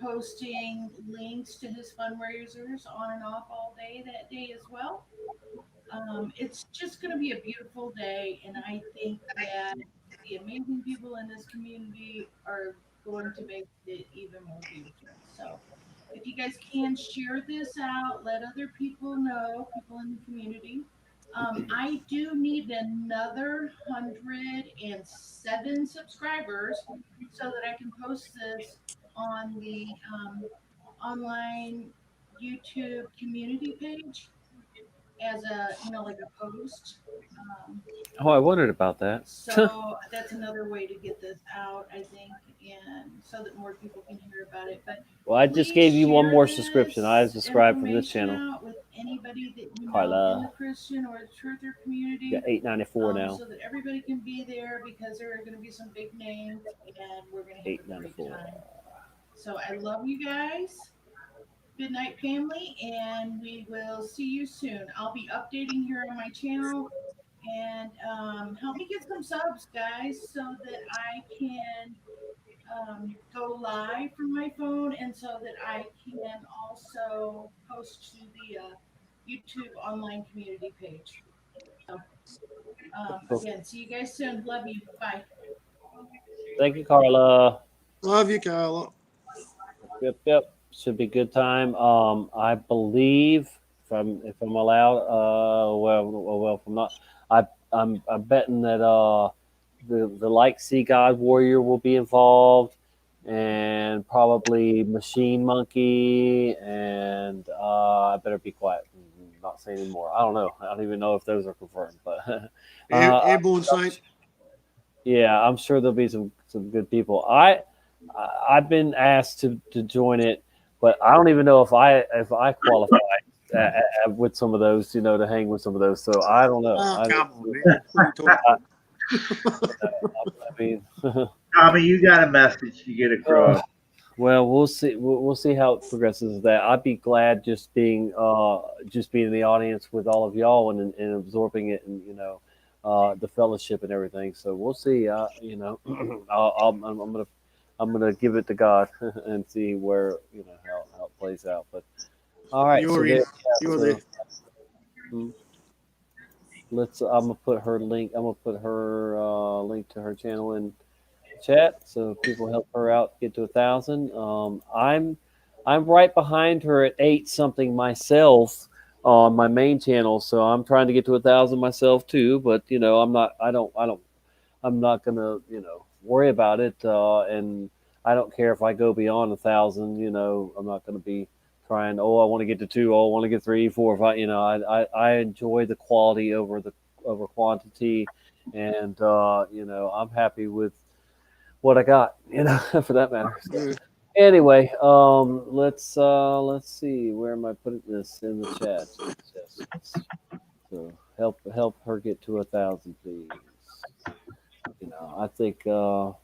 posting links to his fundraisers on and off all day that day as well. It's just going to be a beautiful day, and I think that the amazing people in this community are going to make it even more beautiful. So, if you guys can share this out, let other people know, people in the community. I do need another 107 subscribers so that I can post this on the online YouTube community page as a, like a post. Oh, I wondered about that. So that's another way to get this out, I think, and so that more people can hear about it. But Well, I just gave you one more subscription. I subscribed from this channel. with anybody that you know in the Carla. Christian or the truther community. Got 894 now. So that everybody can be there, because there are going to be some big names, and we're going to have a great time. So I love you guys. Good night, family, and we will see you soon. I'll be updating here on my channel, and help me get some subs, guys, so that I can go live from my phone, and so that I can also post to the YouTube online community page. So, again, see you guys soon. Love you. Bye. Thank you, Carla. Love you, Carla. Yep. Should be a good time. I believe if I'm allowed. If I'm not, I'm betting that the Like See God Warrior will be involved, and probably Machine Monkey, and I better be quiet. not say anymore. I don't know. I don't even know if those are confirmed, but Airborne Saint. yeah, I'm sure there'll be some good people. I've been asked to join it, but I don't even know if I qualify with some of those, to hang with some of those. So I don't know. Oh, come on, man. What are you talking I mean, Tommy, you got a message to get across. well, we'll see. We'll see how it progresses. With that I'd be glad just being in the audience with all of y'all and absorbing it, and the fellowship and everything. So we'll see. I'm gonna give it to God and see where how it plays out. But all right, You're in. You're there. Let's. I'm gonna put her link. I'm gonna put her link to her channel in chat so people help her out get to 1,000. I'm right behind her at 8 something myself on my main channel, so I'm trying to get to 1,000 myself too. But I'm not. I'm not gonna worry about it, and I don't care if I go beyond 1,000. I'm not gonna be trying. Oh, I want to get to 2. Oh, I want to get 3, 4, 5. I enjoy the quality over quantity, and I'm happy with what I got. For that matter. So, anyway, let's see. Where am I putting this in the chat? Yes. So help her get to 1,000, please. I think once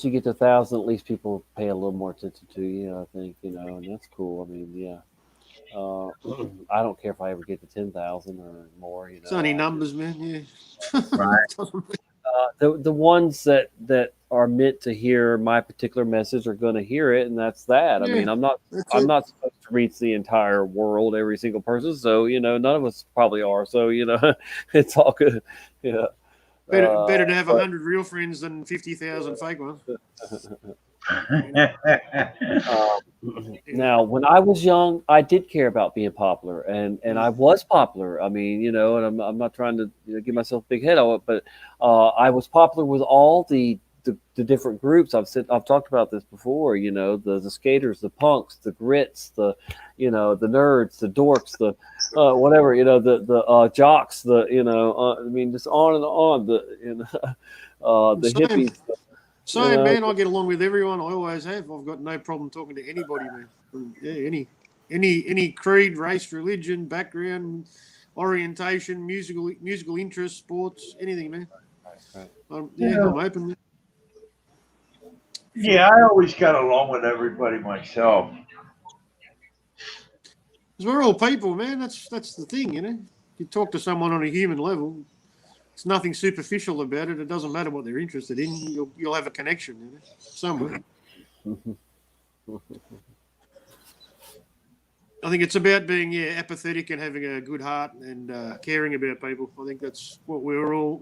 you get to 1,000, at least people pay a little more attention to you. I think and that's cool. I mean, yeah. I don't care if I ever get to 10,000 or more. It's only numbers, man. Yeah. Right. The ones that are meant to hear my particular message are going to hear it, and that's that. I Yeah, mean, I'm not supposed to reach the entire world, every single person. So none of us probably are. So it's all good. Yeah. Better to have 100 real friends than 50,000 fake ones. Now, when I was young, I did care about being popular, and I was popular. I mean, and I'm not trying to give myself a big head on it, but I was popular with all the different groups. I've talked about this before. The skaters, the punks, the grits, the the nerds, the dorks, the whatever. The jocks. I mean, just on and on. The hippies. Same, man. I get along with everyone. I always have. I've got no problem talking to anybody, man. Yeah, any creed, race, religion, background, orientation, musical interest, sports, anything, man. I'm open. Yeah, I always got along with everybody myself. Because we're all people, man. That's the thing, You talk to someone on a human level. It's nothing superficial about it. It doesn't matter what they're interested in. You'll have a connection, somewhere. I think it's about being apathetic and having a good heart and caring about people. I think that's what we were all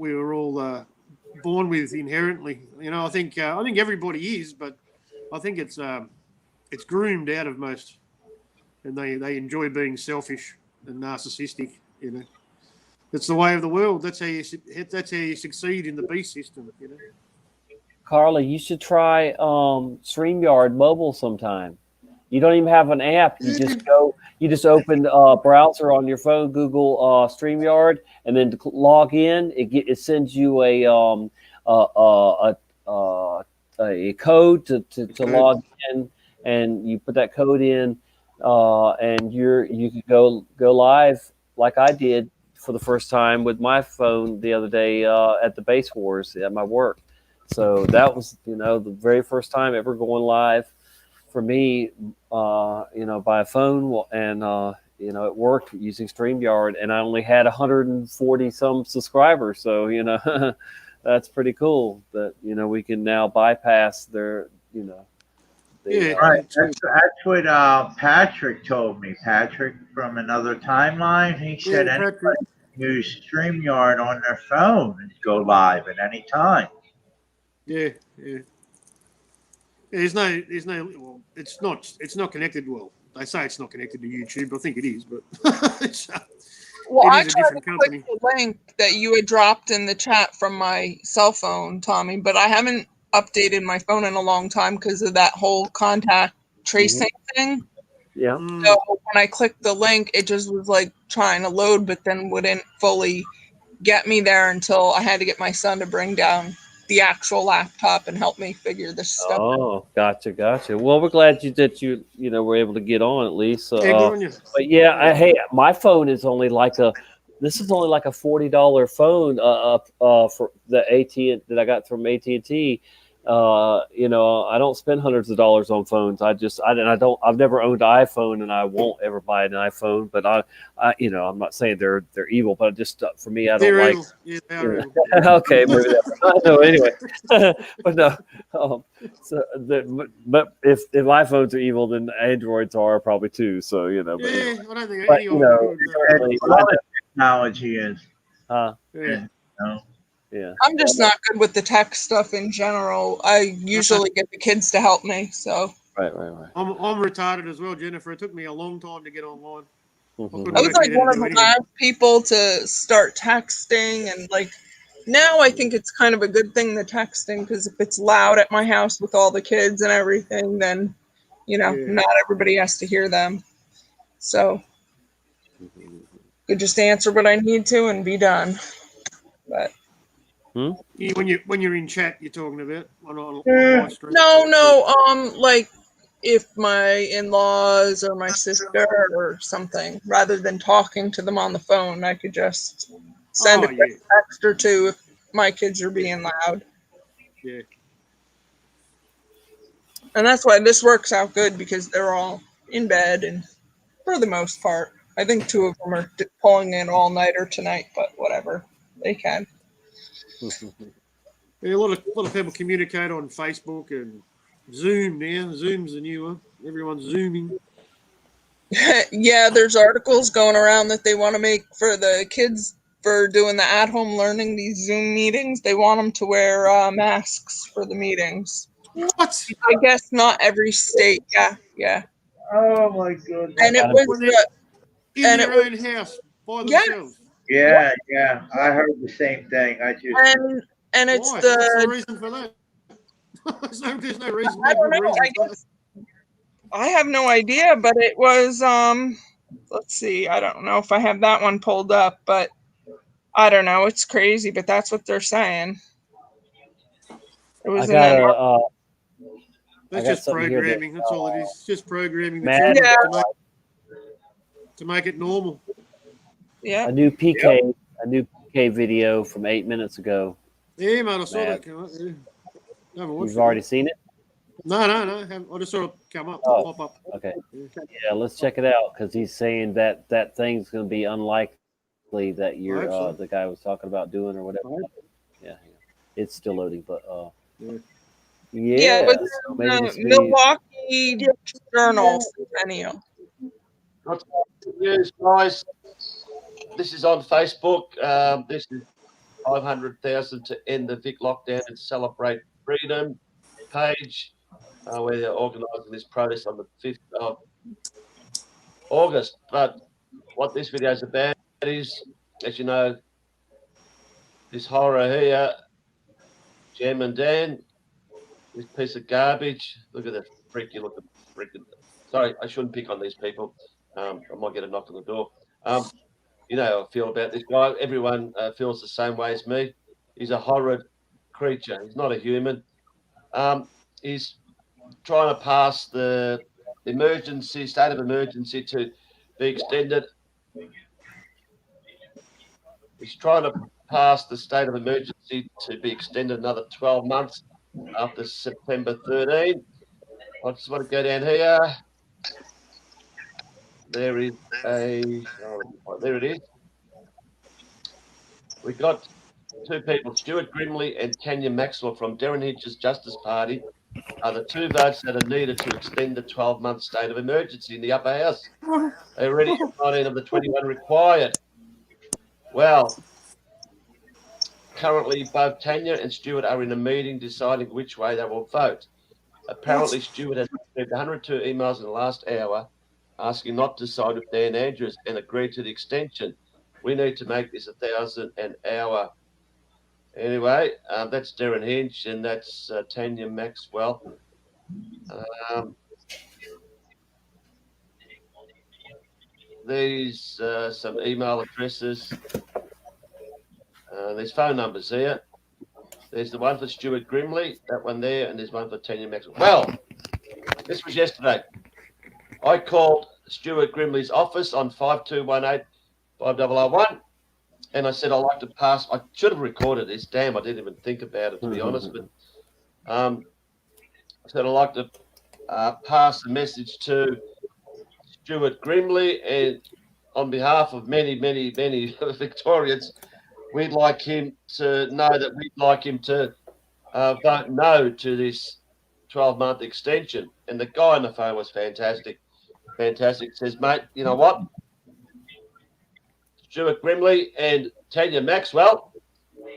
born with inherently. I think everybody is, but I think it's groomed out of most, and they enjoy being selfish and narcissistic. It's the way of the world. That's how you succeed in the beast system. Carla, you should try StreamYard mobile sometime. You don't even have an app. You just open a browser on your phone, Google StreamYard, and then to log in. It sends you a code to log in, and you put that code in, and you can go live like I did for the first time with my phone the other day at the Base Wars at my work. So that was, the very first time ever going live for me, by a phone, and it worked using StreamYard, and I only had 140 some subscribers. So that's pretty cool that we can now bypass their Right. That's what Patrick told me. Patrick from another timeline. He said anybody can use StreamYard on their phone and go live at any time. Yeah. There's no. Well, it's not connected. Well, they say it's not connected to YouTube. I think it is, but I it is a tried to different company. click the link that you had dropped in the chat from my cell phone, Tommy, but I haven't updated my phone in a long time because of that whole contact tracing thing. Yeah. So when I clicked the link, it just was like trying to load, but then wouldn't fully get me there until I had to get my son to bring down the actual laptop and help me figure this stuff out. Oh, gotcha. Well, we're glad that you were able to get on at least. Yeah, good on you. But yeah, hey, my phone is only like this is only like a $40 phone for the AT that I got from AT&T. I don't spend hundreds of dollars on phones. I've never owned an iPhone, and I won't ever buy an iPhone. But I'm not saying they're evil, but just for me, I don't They're like. evil. Yeah, they are evil. Okay, maybe no. Anyway, but no. But if iPhones are evil, then Androids are probably too. So But, Yeah, I don't think but any of them are good. certainly, A lot of technology is. huh? Yeah. Yeah. I'm just not good with the tech stuff in general. I usually get the kids to help me. So Right. I'm retarded as well, Jennifer. It took me a long time to get online. I was like one of the last people to start texting, and like now I think it's kind of a good thing, the texting, because if it's loud at my house with all the kids and everything, then not everybody has to hear them. So could just answer what I need to and be done. But when you're in chat, you're talking about on live stream. no, like if my in-laws or my sister or something, rather than talking to them on the phone, I could just send a quick text or two if my kids are being loud. Yeah. And that's why this works out good, because they're all in bed, and for the most part, I think 2 of them are pulling in all-nighter tonight, but whatever, they can. Yeah, a lot of people communicate on Facebook and Zoom now. Zoom's the new one. Everyone's zooming. Yeah, there's articles going around that they want to make for the kids for doing the at-home learning, these Zoom meetings. They want them to wear masks for the meetings. What? I guess not every state. Yeah. Oh my goodness. And it was in their own house by themselves. Yeah. I heard the same thing. And it's Why? the. What's the reason for that? There's no reason. I don't know. I have no idea, but it was let's see. I don't know if I have that one pulled up, but I don't know. It's crazy, but that's what they're saying. It was that's just programming. That's all it is. It's just programming the Matt, children to make it normal. Yeah. A new PK video from 8 minutes ago. Yeah, man, I saw that come up. Yeah. You've already seen it? No. I just saw it come up, pop up. Okay. Yeah, let's check it out, because he's saying that thing's going to be unlikely that you're the guy was talking about doing or whatever. Yeah. It's still loading, but yeah, it was the Milwaukee Journal Centennial. News, guys. This is on Facebook. This is 500,000 to end the Vic lockdown and celebrate freedom page, where they're organising this protest on the 5th of August. But what this video is about is, as you know, this horror here, Jem and Dan, this piece of garbage. Look at that freaky looking freaking. Sorry, I shouldn't pick on these people. I might get a knock on the door. You know how I feel about this guy. Everyone feels the same way as me. He's a horrid creature. He's not a human. He's trying to pass the state of emergency to be extended. He's trying to pass the state of emergency to be extended another 12 months after September 13. I just want to go down here. There is there it is. We got 2 people, Stuart Grimley and Tanya Maxwell from Darren Hinch's Justice Party, are the 2 votes that are needed to extend the 12-month state of emergency in the upper house. They already have 19 of the 21 required. Well, currently both Tanya and Stuart are in a meeting deciding which way they will vote. Apparently, Stuart has received 102 emails in the last hour asking not to side with Dan Andrews and agreed to the extension. We need to make this 1,000 an hour. Anyway, that's Darren Hinch and that's Tanya Maxwell. These some email addresses. There's phone numbers there. There's the one for Stuart Grimley, that one there, and there's one for Tanya Maxwell. Well, this was yesterday. I called Stuart Grimley's office on 5218-5001, and I said I'd like to pass. I should have recorded this. Damn, I didn't even think about it, to be honest. But I said I'd like to pass the message to Stuart Grimley, and on behalf of many, many, many Victorians, we'd like him to know that we'd like him to vote no to this 12-month extension. And the guy on the phone was fantastic. Fantastic. Says, mate, you know what? Stuart Grimley and Tanya Maxwell,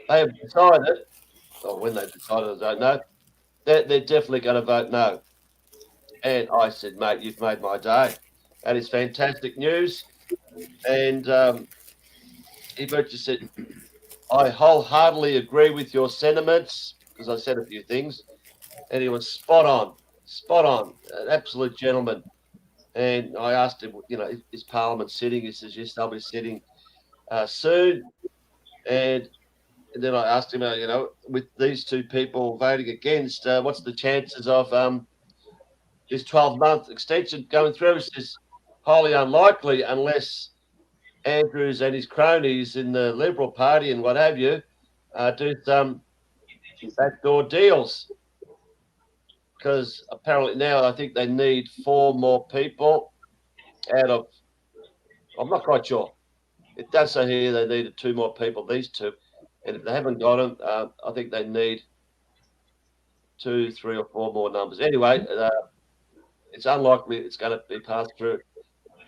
they have decided, or when they decided, I don't know, that they're definitely going to vote no. And I said, mate, you've made my day. That is fantastic news. And he just said, I wholeheartedly agree with your sentiments, because I said a few things. And he was spot on, an absolute gentleman. And I asked him, you know, is Parliament sitting? He says, yes, they'll be sitting soon. And then I asked him, you know, with these two people voting against, what's the chances of this 12-month extension going through? He says, highly unlikely unless Andrews and his cronies in the Liberal Party and what have you do some backdoor deals. Because apparently now I think they need 4 more people out of, I'm not quite sure. It does say here they needed 2 more people, these 2. And if they haven't got them, I think they need 2, 3 or 4 more numbers. Anyway, it's unlikely it's going to be passed through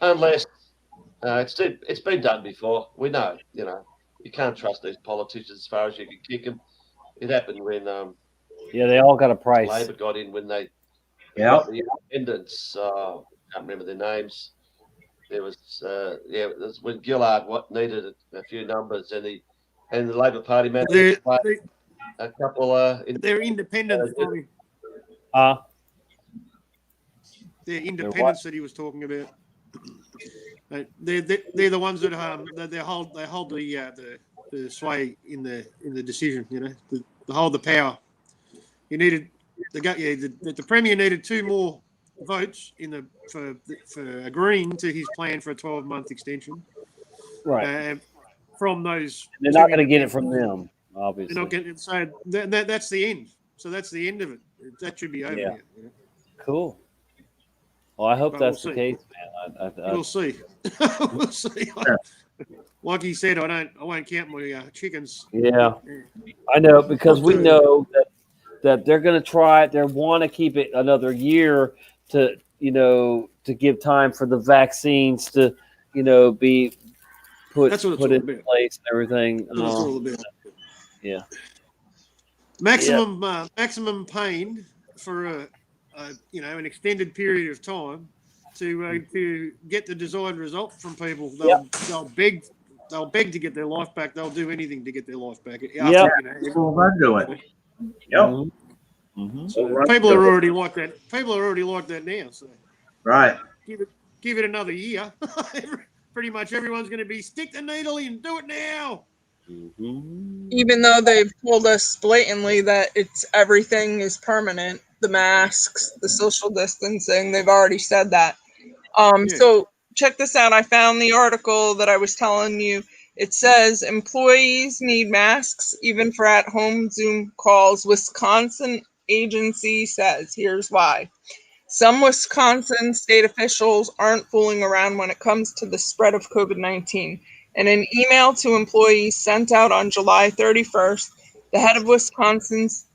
unless it's been done before. We know, you know, you can't trust these politicians as far as you can kick them. It happened when they all got a price. Labor got in when they got the independents. I can't remember their names. There was it was when Gillard needed a few numbers, and the Labor Party managed a couple. They're independents, Bobby. They're independents that he was talking about. They're the ones that they hold the sway in the decision. You know, they hold the power. You needed the Premier needed 2 more votes for agreeing to his plan for a 12-month extension. Right. From those, they're not going to get it from them, obviously. They're not getting it. So that's the end. So that's the end of it. That should be over. Yeah. Now, you know? Cool. Well, I hope that's we'll the case, man. We'll see. We'll see. Like he said, I won't count my chickens. Yeah, I know, because we know that they're going to try it. They want to keep it another year to give time for the vaccines to be put in place and everything. That's what it's all about. Yeah. Maximum pain for an extended period of time to get the desired result from people. They'll beg to get their life back. They'll do anything to get their life back. Yeah, people are doing. Yep. So people are already like that. People are already like that now. So right. Give it another year. Pretty much everyone's going to be stick the needle in, do it now. Even though they've told us blatantly that everything is permanent, the masks, the social distancing, they've already said that. So check this out. I found the article that I was telling you. It says employees need masks even for at-home Zoom calls. Wisconsin agency says, here's why. Some Wisconsin state officials aren't fooling around when it comes to the spread of COVID-19. In an email to employees sent out on July 31st, the head of Wisconsin's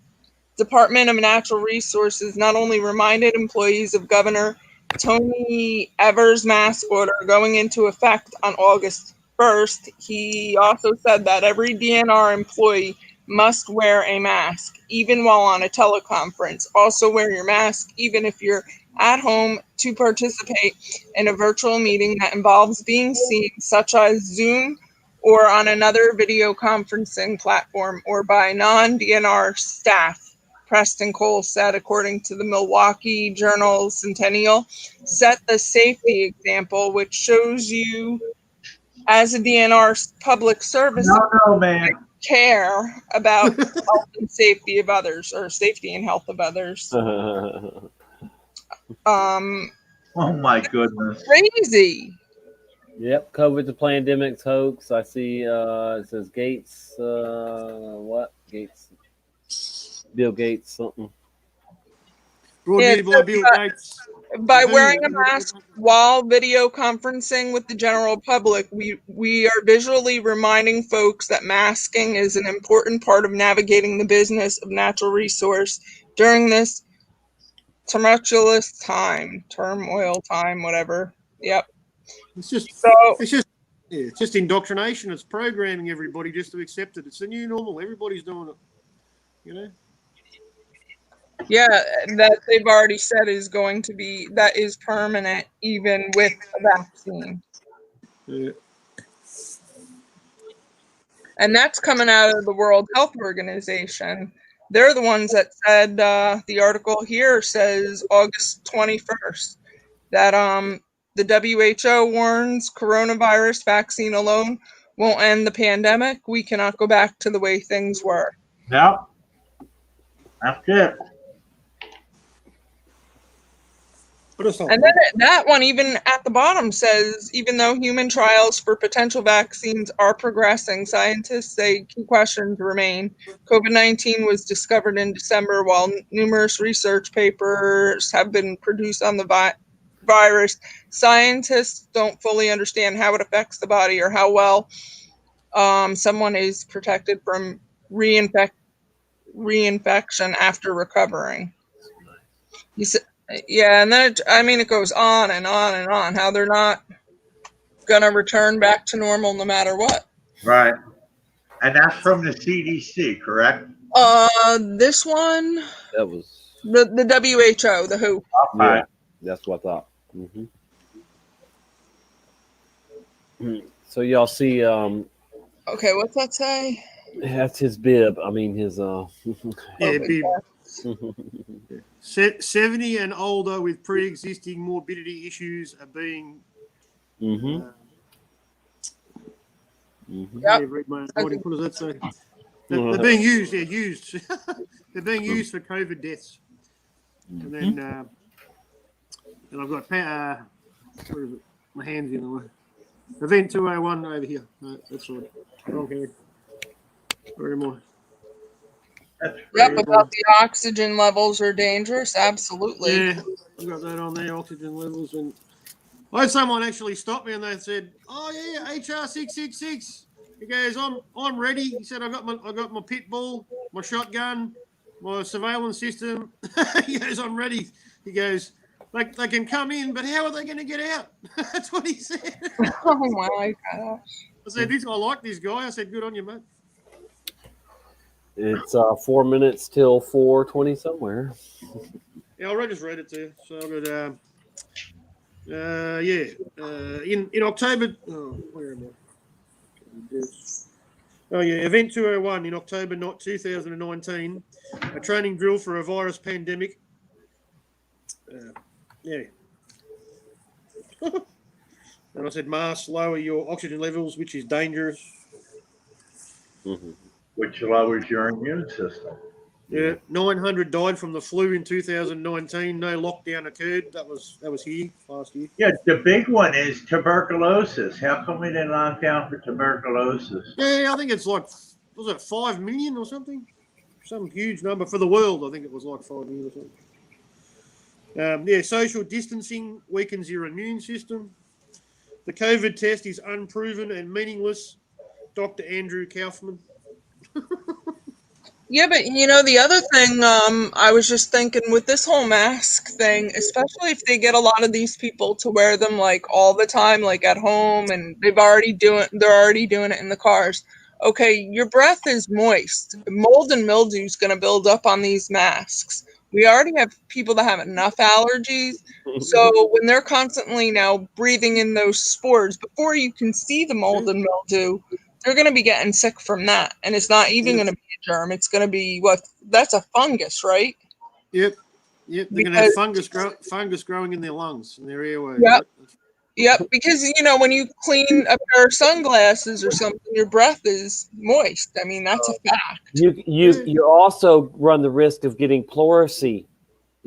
Department of Natural Resources not only reminded employees of Governor Tony Evers' mask order going into effect on August 1st, he also said that every DNR employee must wear a mask, even while on a teleconference. Also wear your mask, even if you're at home, to participate in a virtual meeting that involves being seen, such as Zoom or on another video conferencing platform, or by non-DNR staff. Preston Cole said, according to the Milwaukee Journal Centennial, set the safety example, which shows you, as a DNR public service, No, man. care about health and safety of others, or safety and health of others. Oh my goodness. Crazy. Yep, COVID's a pandemic hoax. I see it says Gates, what? Gates, Bill Gates, something. Broadheaded by Bill Gates. By wearing a mask while video conferencing with the general public, we are visually reminding folks that masking is an important part of navigating the business of natural resource during this tumultuous time, turmoil time, whatever. Yep. It's just it's just indoctrination. It's programming everybody just to accept it. It's the new normal. Everybody's doing it. You know. Yeah, that they've already said is going to be, that is permanent even with a vaccine. Yeah. And that's coming out of the World Health Organization. They're the ones that said, the article here says August 21st, that the WHO warns coronavirus vaccine alone won't end the pandemic. We cannot go back to the way things were. Yep. That's it. And then that one, even at the bottom, says, even though human trials for potential vaccines are progressing, scientists say key questions remain. COVID-19 was discovered in December, while numerous research papers have been produced on the virus. Scientists don't fully understand how it affects the body or how well someone is protected from reinfection after recovering. You said, yeah, and then it goes on and on and on, how they're not gonna return back to normal no matter what. Right. And that's from the CDC, correct? This one, that was the WHO, the WHO. Yeah, that's what I thought. So y'all see, okay, what's that say? that's his bib. I mean his Yeah, bib. 70 and older with pre-existing morbidity issues are being Yep. what does that say? They're being used. They're used. They're being used for COVID deaths. And then and I've got where is it? My hands in the way. Event 201 over here. No, that's right. Wrong hand. Where am I? Yep, about the oxygen levels are dangerous. Absolutely. Yeah, I've got that on there, oxygen levels. And I had someone actually stop me and they said, "Oh yeah, HR 666." He goes, "I'm ready." He said, "I got my pit bull, my shotgun, my surveillance system." He goes, "I'm ready." He goes, "Like they can come in, but how are they going to get out?" That's what he said. Oh my gosh. I said, "I like this guy." I said, "Good on you, mate." It's 4 minutes till 4:20 somewhere. Yeah, I just read it to you. So I've got in October. Oh, where am I? Oh yeah, Event 201 in October 2019, a training drill for a virus pandemic. Yeah. And I said, masks lower your oxygen levels, which is dangerous. Which lowers your immune system. Yeah, 900 died from the flu in 2019. No lockdown occurred. That was here last year. Yeah, the big one is tuberculosis. How come we didn't lock down for tuberculosis? Yeah, I think it's like, was it 5 million or something? Some huge number for the world. I think it was like 5 million or something. Social distancing weakens your immune system. The COVID test is unproven and meaningless. Dr. Andrew Kaufman. Yeah, but the other thing, I was just thinking with this whole mask thing, especially if they get a lot of these people to wear them like all the time, like at home, and they're already doing it in the cars. Okay, your breath is moist. Mold and mildew is going to build up on these masks. We already have people that have enough allergies. So when they're constantly now breathing in those spores, before you can see the mold and mildew, they're going to be getting sick from that, and it's not even going to be a germ. It's going to be that's a fungus, right? Yep. They're going to have fungus growing in their lungs and their airways. Yep. Yep, because when you clean a pair of sunglasses or something, your breath is moist. I mean, that's a fact. You also run the risk of getting pleurisy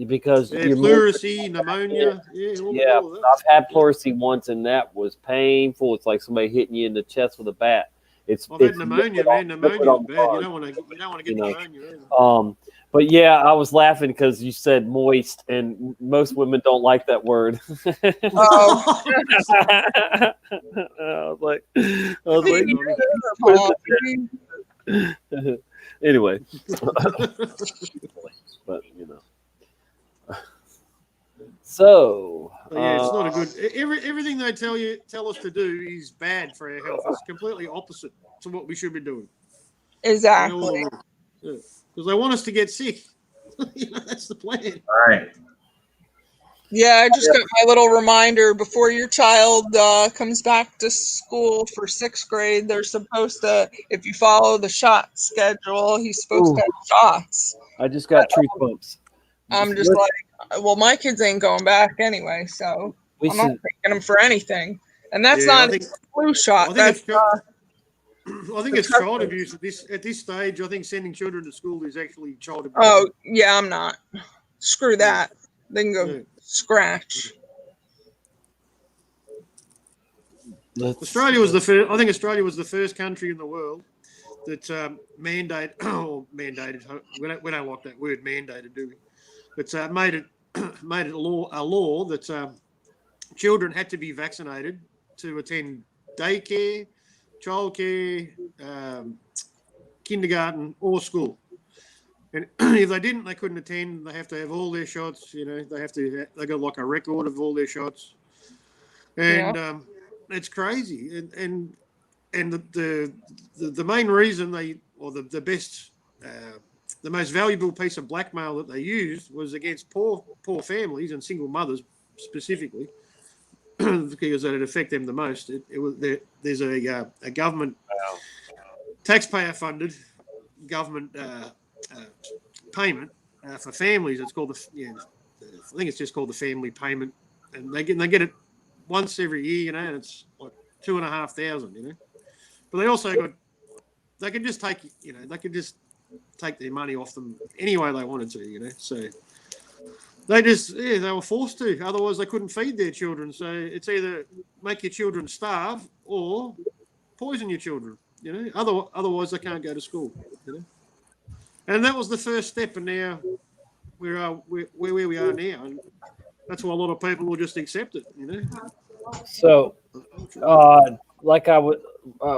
because pleurisy, pneumonia. All that. I've had pleurisy once, and that was painful. It's like somebody hitting you in the chest with a bat. I've had pneumonia, man. Pneumonia is bad. You don't want to get pneumonia either. But yeah, I was laughing because you said moist, and most women don't like that word. Oh. I was like anyway. But so it's not a good. Everything they tell us to do is bad for our health. It's completely opposite to what we should be doing. Exactly. Because they want us to get sick. That's the plan. All right. Yeah, I just got my little reminder before your child comes back to school for 6th grade. They're supposed to, if you follow the shot schedule, he's supposed to have shots. I just got truth bumps. I'm just like, well, my kids ain't going back anyway, so I'm not taking them for anything. And that's not a flu shot. I think it's child abuse at this stage. I think sending children to school is actually child abuse. Oh, yeah, I'm not. Screw that. They can go scratch. Australia was the first. I think Australia was the first country in the world that mandated. We don't like that word, mandated, do we? But made it a law that children had to be vaccinated to attend daycare, childcare, kindergarten, or school. And if they didn't, they couldn't attend. They have to have all their shots. They got like a record of all their shots, and it's crazy. And the main reason the most valuable piece of blackmail that they used was against poor families and single mothers specifically, because that would affect them the most. There's a government taxpayer-funded government payment for families. It's called I think it's just called the family payment, and they get it once every year, and it's like $2,500, But they also they can just take their money off them any way they wanted to, So they were forced to. Otherwise, they couldn't feed their children. So it's either make your children starve or poison your children, Otherwise, they can't go to school, And that was the first step, and now we're where we are now, and that's why a lot of people will just accept it, So, like I would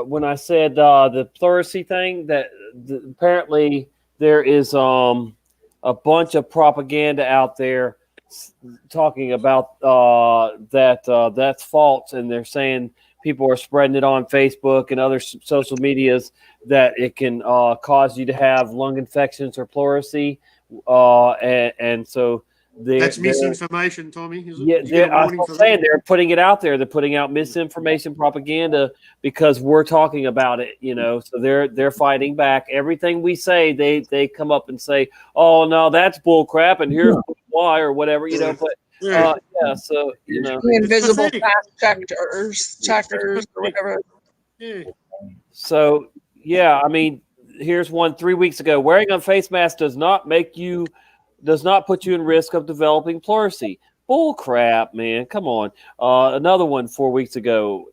when I said the pleurisy thing, that apparently there is a bunch of propaganda out there talking about that's false, and they're saying people are spreading it on Facebook and other social medias that it can cause you to have lung infections or pleurisy, and so that's misinformation, Tommy. Is it? Yeah, I'm saying they're putting it out there. They're putting out misinformation propaganda because we're talking about it, So they're fighting back. Everything we say, they come up and say, "Oh no, that's bull crap," and here's why or whatever, But so the invisible fact checkers or whatever. Yeah. So I mean, here's one 3 weeks ago: wearing a face mask does not put you in risk of developing pleurisy. Bull crap, man. Come on. Another one 4 weeks ago.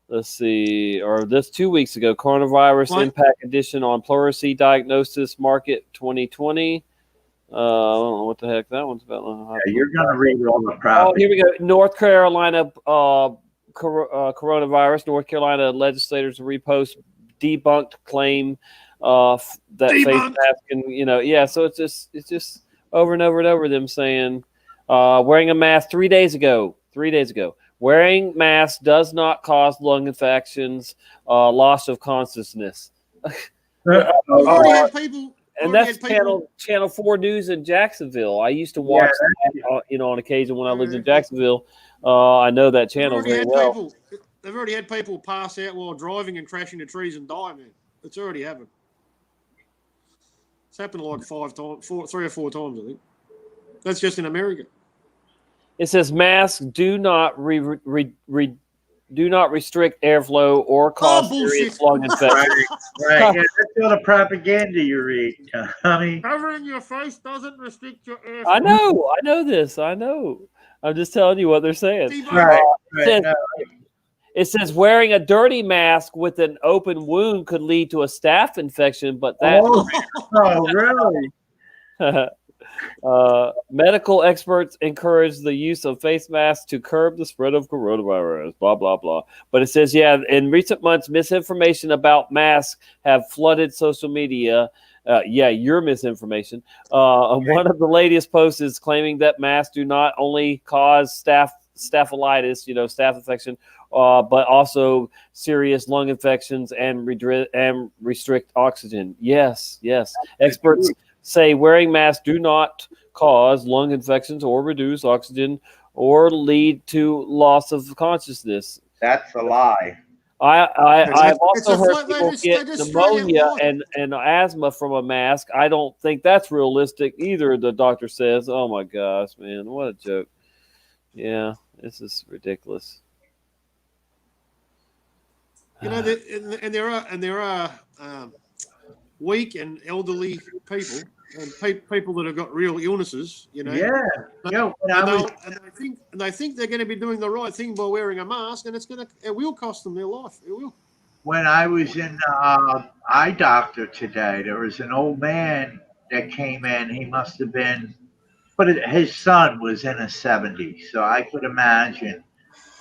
Let's see. Or this 2 weeks ago. Coronavirus Impact Edition on Pleurisy Diagnosis Market 2020. I don't know what the heck that one's about. You're going to read all the crap. Oh, here we go. North Carolina coronavirus. North Carolina legislators repost debunked claim that face mask and so it's just over and over and over them saying wearing a mask 3 days ago wearing mask does not cause lung infections, loss of consciousness. And that's Channel 4 News in Jacksonville. I used to watch that, on occasion when I lived in Jacksonville. I know that channel very well. already had people pass out while driving and crash into trees and die, man. It's already happened. It's happened like 3 or 4 times, I think. That's just in America. It says masks do not do not restrict airflow or cause serious lung infection. Right. Yeah, that's all the propaganda you read, Tommy. Covering your face doesn't restrict your airflow. I know this. I know. I'm just telling you what they're saying. Right. It says wearing a dirty mask with an open wound could lead to a staph infection, but that. Really? Medical experts encourage the use of face masks to curb the spread of coronavirus, blah, blah, blah. But it says, in recent months, misinformation about masks have flooded social media. Your misinformation. One of the latest posts is claiming that masks do not only cause staphylitis, staph infection, but also serious lung infections and restrict oxygen. Yes. Experts say wearing masks do not cause lung infections or reduce oxygen or lead to loss of consciousness. That's a lie. I've also heard people get pneumonia and asthma from a mask. I don't think that's realistic either, the doctor says. Oh my gosh, man, what a joke. Yeah, this is ridiculous. There are weak and elderly people and people that have got real illnesses, Yeah. And they think they're going to be doing the right thing by wearing a mask, and it will cost them their life. It will. When I was in the eye doctor today, there was an old man that came in. He must have been, but his son was in his 70s, so I could imagine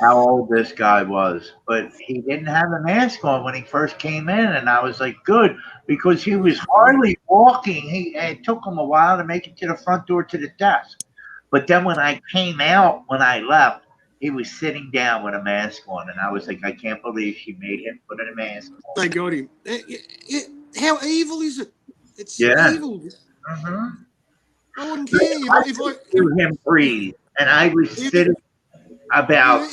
how old this guy was. But he didn't have a mask on when he first came in, and I was like, good, because he was hardly walking. It took him a while to make it to the front door to the desk. But then when I came out, when I left, he was sitting down with a mask on, and I was like, I can't believe she made him put a mask on. They got him. How evil is it? It's evil. Mm-hmm. I wouldn't care if I hear him breathe, and I was sitting about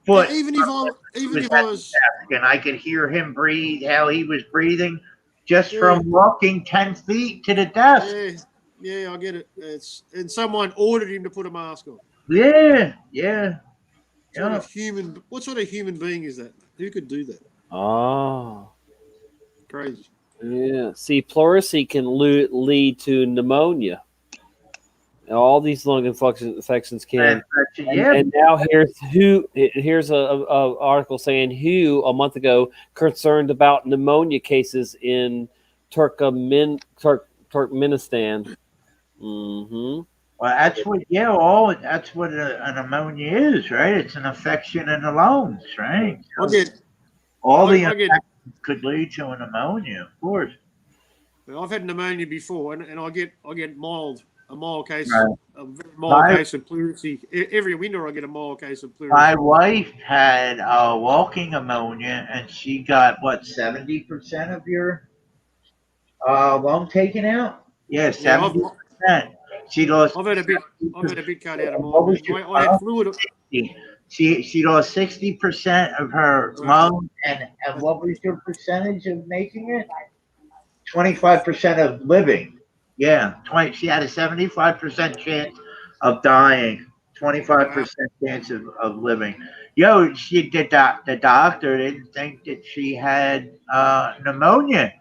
foot. Even if I was, and I could hear him breathe, how he was breathing, just from walking 10 feet to the desk. Yeah, I get it. And someone ordered him to put a mask on. Yeah. What sort of human being is that? Who could do that? Oh, crazy. Yeah. See, pleurisy can lead to pneumonia. All these lung infections can. And now here's a article saying WHO a month ago concerned about pneumonia cases in Turkmenistan. Mm-hmm. Well, that's what that's what a pneumonia is, right? It's an infection in the lungs, right? All the infections could lead to a pneumonia, of course. Well, I've had pneumonia before, and I get a mild case, a very mild case of pleurisy. Every winter I get a mild case of pleurisy. My wife had walking pneumonia, and she got 70% of your lung taken out. Yeah, 70%. She lost. I've had a bit cut out of mine. I had fluid. She lost 60% of her lung, and what was your percentage of making it? 25% of living. Yeah, she had a 75% chance of dying, 25% chance of living. The doctor didn't think that she had pneumonia.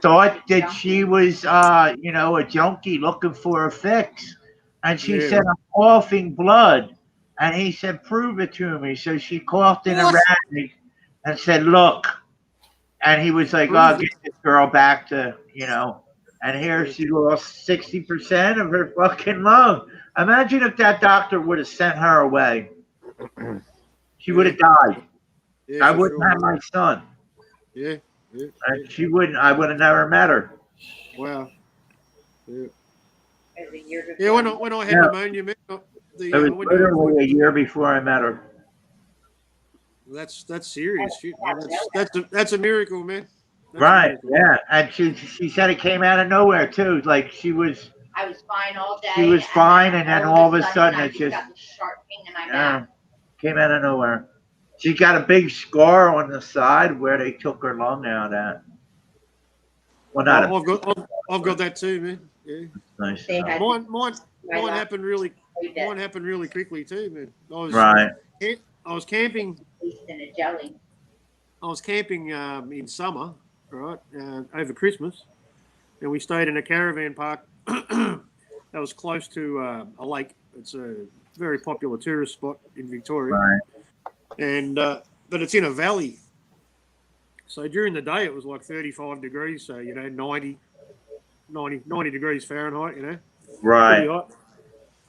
Thought that she was, a junkie looking for a fix. And she said, I'm coughing blood. And he said, prove it to me. So she coughed in a rag and said, look. And he was like, I'll get this girl back to, and here she lost 60% of her fucking lung. Imagine if that doctor would have sent her away. She would have died. I wouldn't have my son. Yeah. And she wouldn't. I would have never met her. Wow. Yeah. When I had pneumonia, man, it was literally a year before I met her. That's serious. That's a miracle, man. Right. Yeah. And she said it came out of nowhere too. Like I was fine all day. She was fine, and then all of a sudden it just came out of nowhere. She got a big scar on the side where they took her lung out at. Well, not a I've got that too, man. Yeah. nice. Mine happened really quickly too, man. I was camping. I was camping in summer, right, over Christmas, and we stayed in a caravan park that was close to a lake. It's a very popular tourist spot in Victoria, Right. and but it's in a valley. So during the day it was like 35 degrees, so 90 degrees Fahrenheit, Right. pretty hot.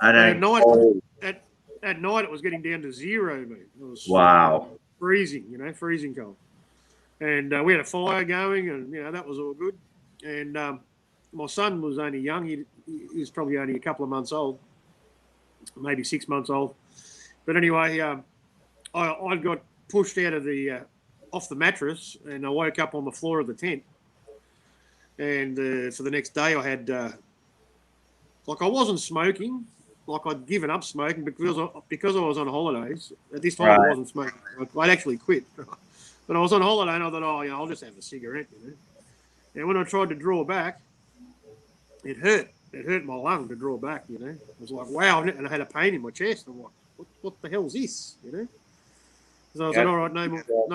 And And then at night it was getting down to 0, man. It was wow. freezing, freezing cold. And we had a fire going, and that was all good. And my son was only young; he was probably only a couple of months old, maybe 6 months old. But anyway, I got pushed out of the off the mattress, and I woke up on the floor of the tent. And for the next day, I had I wasn't smoking, like I'd given up smoking because I was on holidays. At this time, I wasn't smoking. I'd actually quit. But I was on holiday, and I thought, I'll just have a cigarette, And when I tried to draw back, it hurt. It hurt my lung to draw back, It was like, wow, and I had a pain in my chest. I'm like, what the hell's this, So I said, all right, no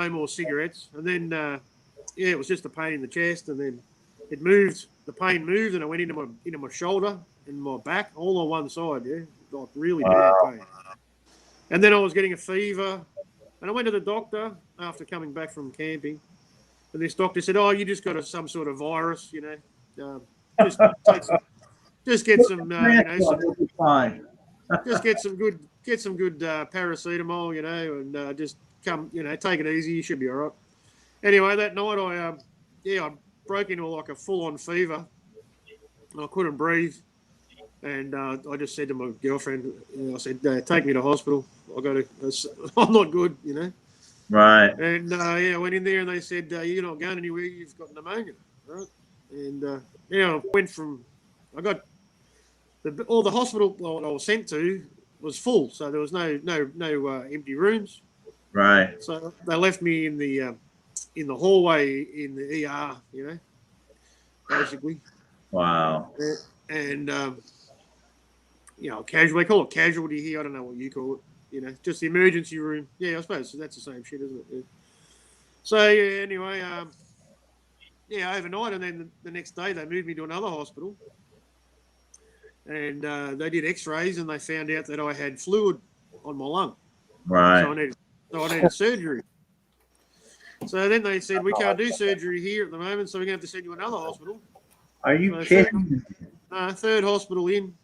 more cigarettes. And then, it was just a pain in the chest, and then it moved. The pain moved, and I went into my shoulder and my back, all on one side, like really bad pain. And then I was getting a fever. And I went to the doctor after coming back from camping, and this doctor said, "Oh, you just got some sort of virus, just get some, just get some good paracetamol, and just come, take it easy. You should be all right." Anyway, that night I broke into like a full-on fever. I couldn't breathe, and I just said to my girlfriend, I said, "Take me to hospital. I'm not good, Right. And I went in there and they said, "You're not going anywhere. You've got pneumonia." Right. And I went from, I got all the hospital I was sent to was full, so there was no empty rooms. Right. So they left me in the hallway in the ER, basically. Wow. And casual. They call it casualty here. I don't know what you call it. Just the emergency room. Yeah, I suppose that's the same shit, isn't it? Yeah. So anyway, overnight, and then the next day they moved me to another hospital, and they did X-rays, and they found out that I had fluid on my lung. Right. So I needed surgery. So then they said, "We can't do surgery here at the moment, so we're going to have to send you to another hospital." Are you kidding? Third hospital in,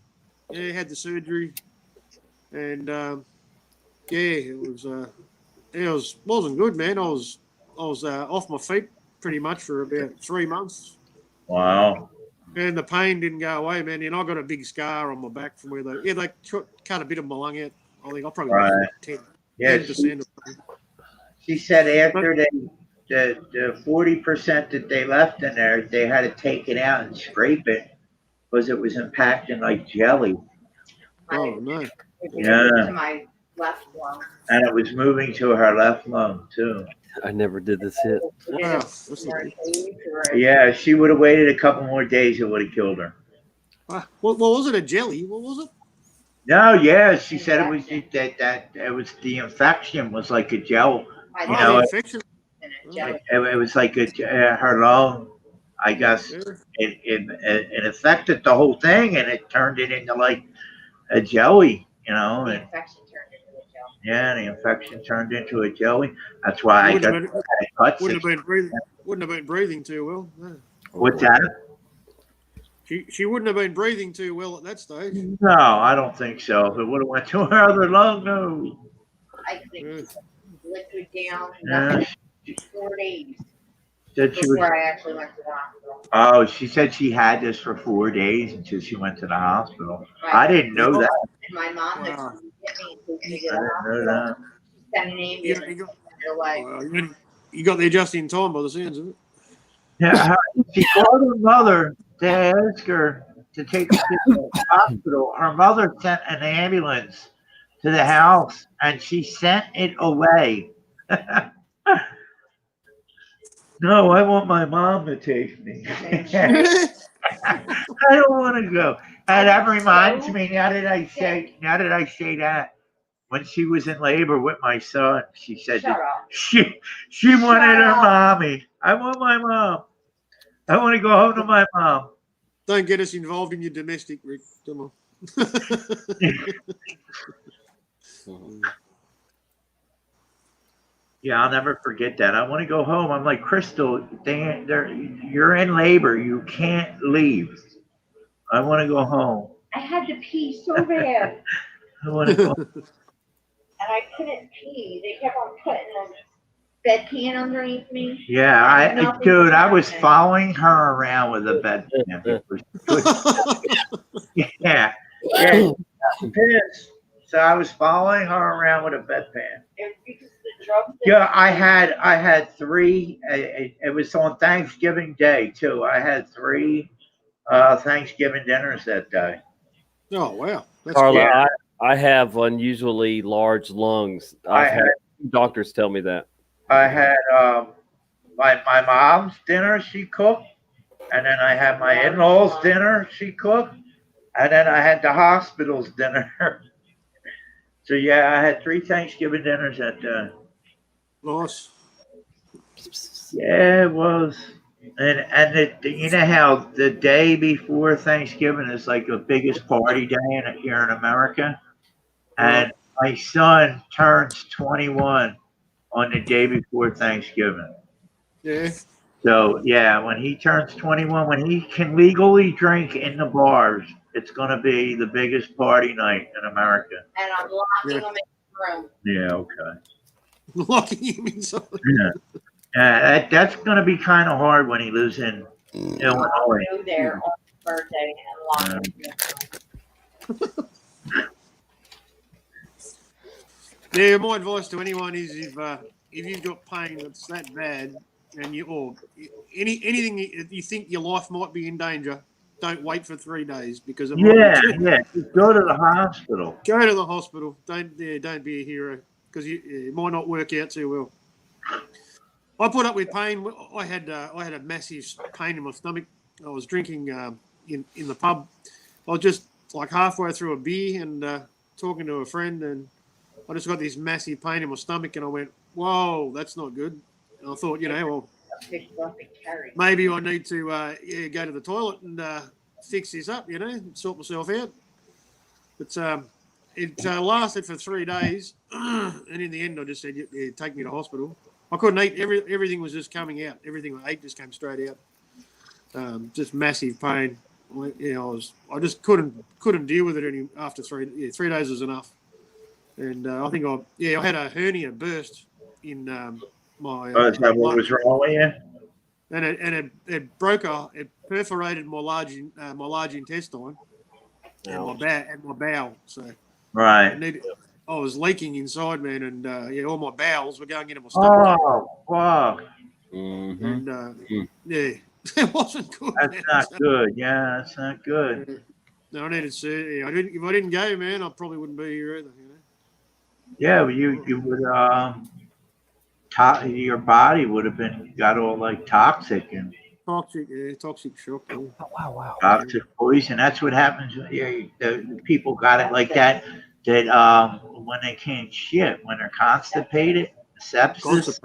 had the surgery, and it wasn't good, man. I was off my feet pretty much for about 3 months. Wow. And the pain didn't go away, man. And I got a big scar on my back from where they cut a bit of my lung out. I think I probably lost 10%. She said after the 40% that they left in there, they had to take it out and scrape it because it was impacting like jelly. Oh no! Yeah. To my left lung. And it was moving to her left lung too. I never did this hit. Wow. Yeah, she would have waited a couple more days, it would have killed her. What was it? A jelly? What was it? No, yeah, she said it was that it was the infection was like a gel. Infection. It was like her lung. I guess it affected the whole thing, and it turned it into like a jelly, And, The infection turned into a jelly. Yeah, the infection turned into a jelly. That's why I got cuts. Wouldn't have been breathing too well. No. What's that? She wouldn't have been breathing too well at that stage. No, I don't think so. If it would have went to her other lung, no. I think liquid down, Yeah. nothing, 4 days Said she before was, I actually went to the hospital. oh, she said she had this for 4 days until she went to the hospital. I didn't know that. And my mom that Wow. hit me and took me to I the didn't know hospital. that. Sent an ambulance and sent it away. You got there just in time by the sounds of it. Yeah, she called her mother to ask her to take her to the hospital. Her mother sent an ambulance to the house, and she sent it away No, I want my mom to take me. I don't want to go. And that reminds me, now that I say that, when she was in labor with my son, she said that she wanted her mommy. I want my mom. I want to go home to my mom. Don't get us involved in your domestic, Rick. Come on. Yeah, I'll never forget that. I want to go home. I'm like, Crystal, you're in labor. You can't leave. I want to go home. I had to pee so bad. I want to go. And I couldn't pee. They kept on putting a bedpan underneath me. Yeah, Nothing dude, I was happened. following her around with a bedpan. It was good. Yeah. So I was following her around with a bedpan. It was because the drugs. Yeah, I had 3. It was on Thanksgiving Day too. I had 3 Thanksgiving dinners that day. Oh wow, that's Carla, cool. I have unusually large lungs. I've had doctors tell me that. I had my mom's dinner she cooked, and then I had my in-laws dinner she cooked, and then I had the hospital's dinner. So yeah, I had 3 Thanksgiving dinners that day. Nice. Yeah, it was. And you know how the day before Thanksgiving is like the biggest party day here in America? And my son turns 21 on the day before Thanksgiving. Yeah. So yeah, when he turns 21, when he can legally drink in the bars, it's going to be the biggest party night in America. And I'm locking them in the room. Yeah, okay. Locking him inside. Yeah. That's going to be kind of hard when he lives in Illinois. I'll go there on his birthday and lock him. Yeah, my advice to anyone is if you've got pain that's that bad and anything you think your life might be in danger, don't wait for 3 days because it might be Just go to the hospital. Go to the hospital. Don't be a hero because it might not work out too well. I put up with pain. I had a massive pain in my stomach. I was drinking in the pub. I was just like halfway through a beer and talking to a friend, and I just got this massive pain in my stomach, and I went, "Whoa, that's not good." And I thought, well, maybe I need to go to the toilet and fix this up, sort myself out. But it lasted for 3 days, and in the end, I just said, "Yeah, take me to hospital." I couldn't eat. Everything was just coming out. Everything I ate just came straight out. Just massive pain. I just couldn't deal with it after 3 days was enough. And I think I had a hernia burst in my. Is that what was wrong with you? And it perforated my large intestine and my bowel. So right. I was leaking inside, man, and all my bowels were going into my stomach. Oh, wow. And it wasn't good. That's not good. Yeah, that's not good. No, I needed surgery. If I didn't go, man, I probably wouldn't be here either. Yeah, but you would your body would have got all like toxic and toxic shock. Yeah. Wow. Toxic poison. That's what happens. The people got it like that. That when they can't shit, when they're constipated, sepsis.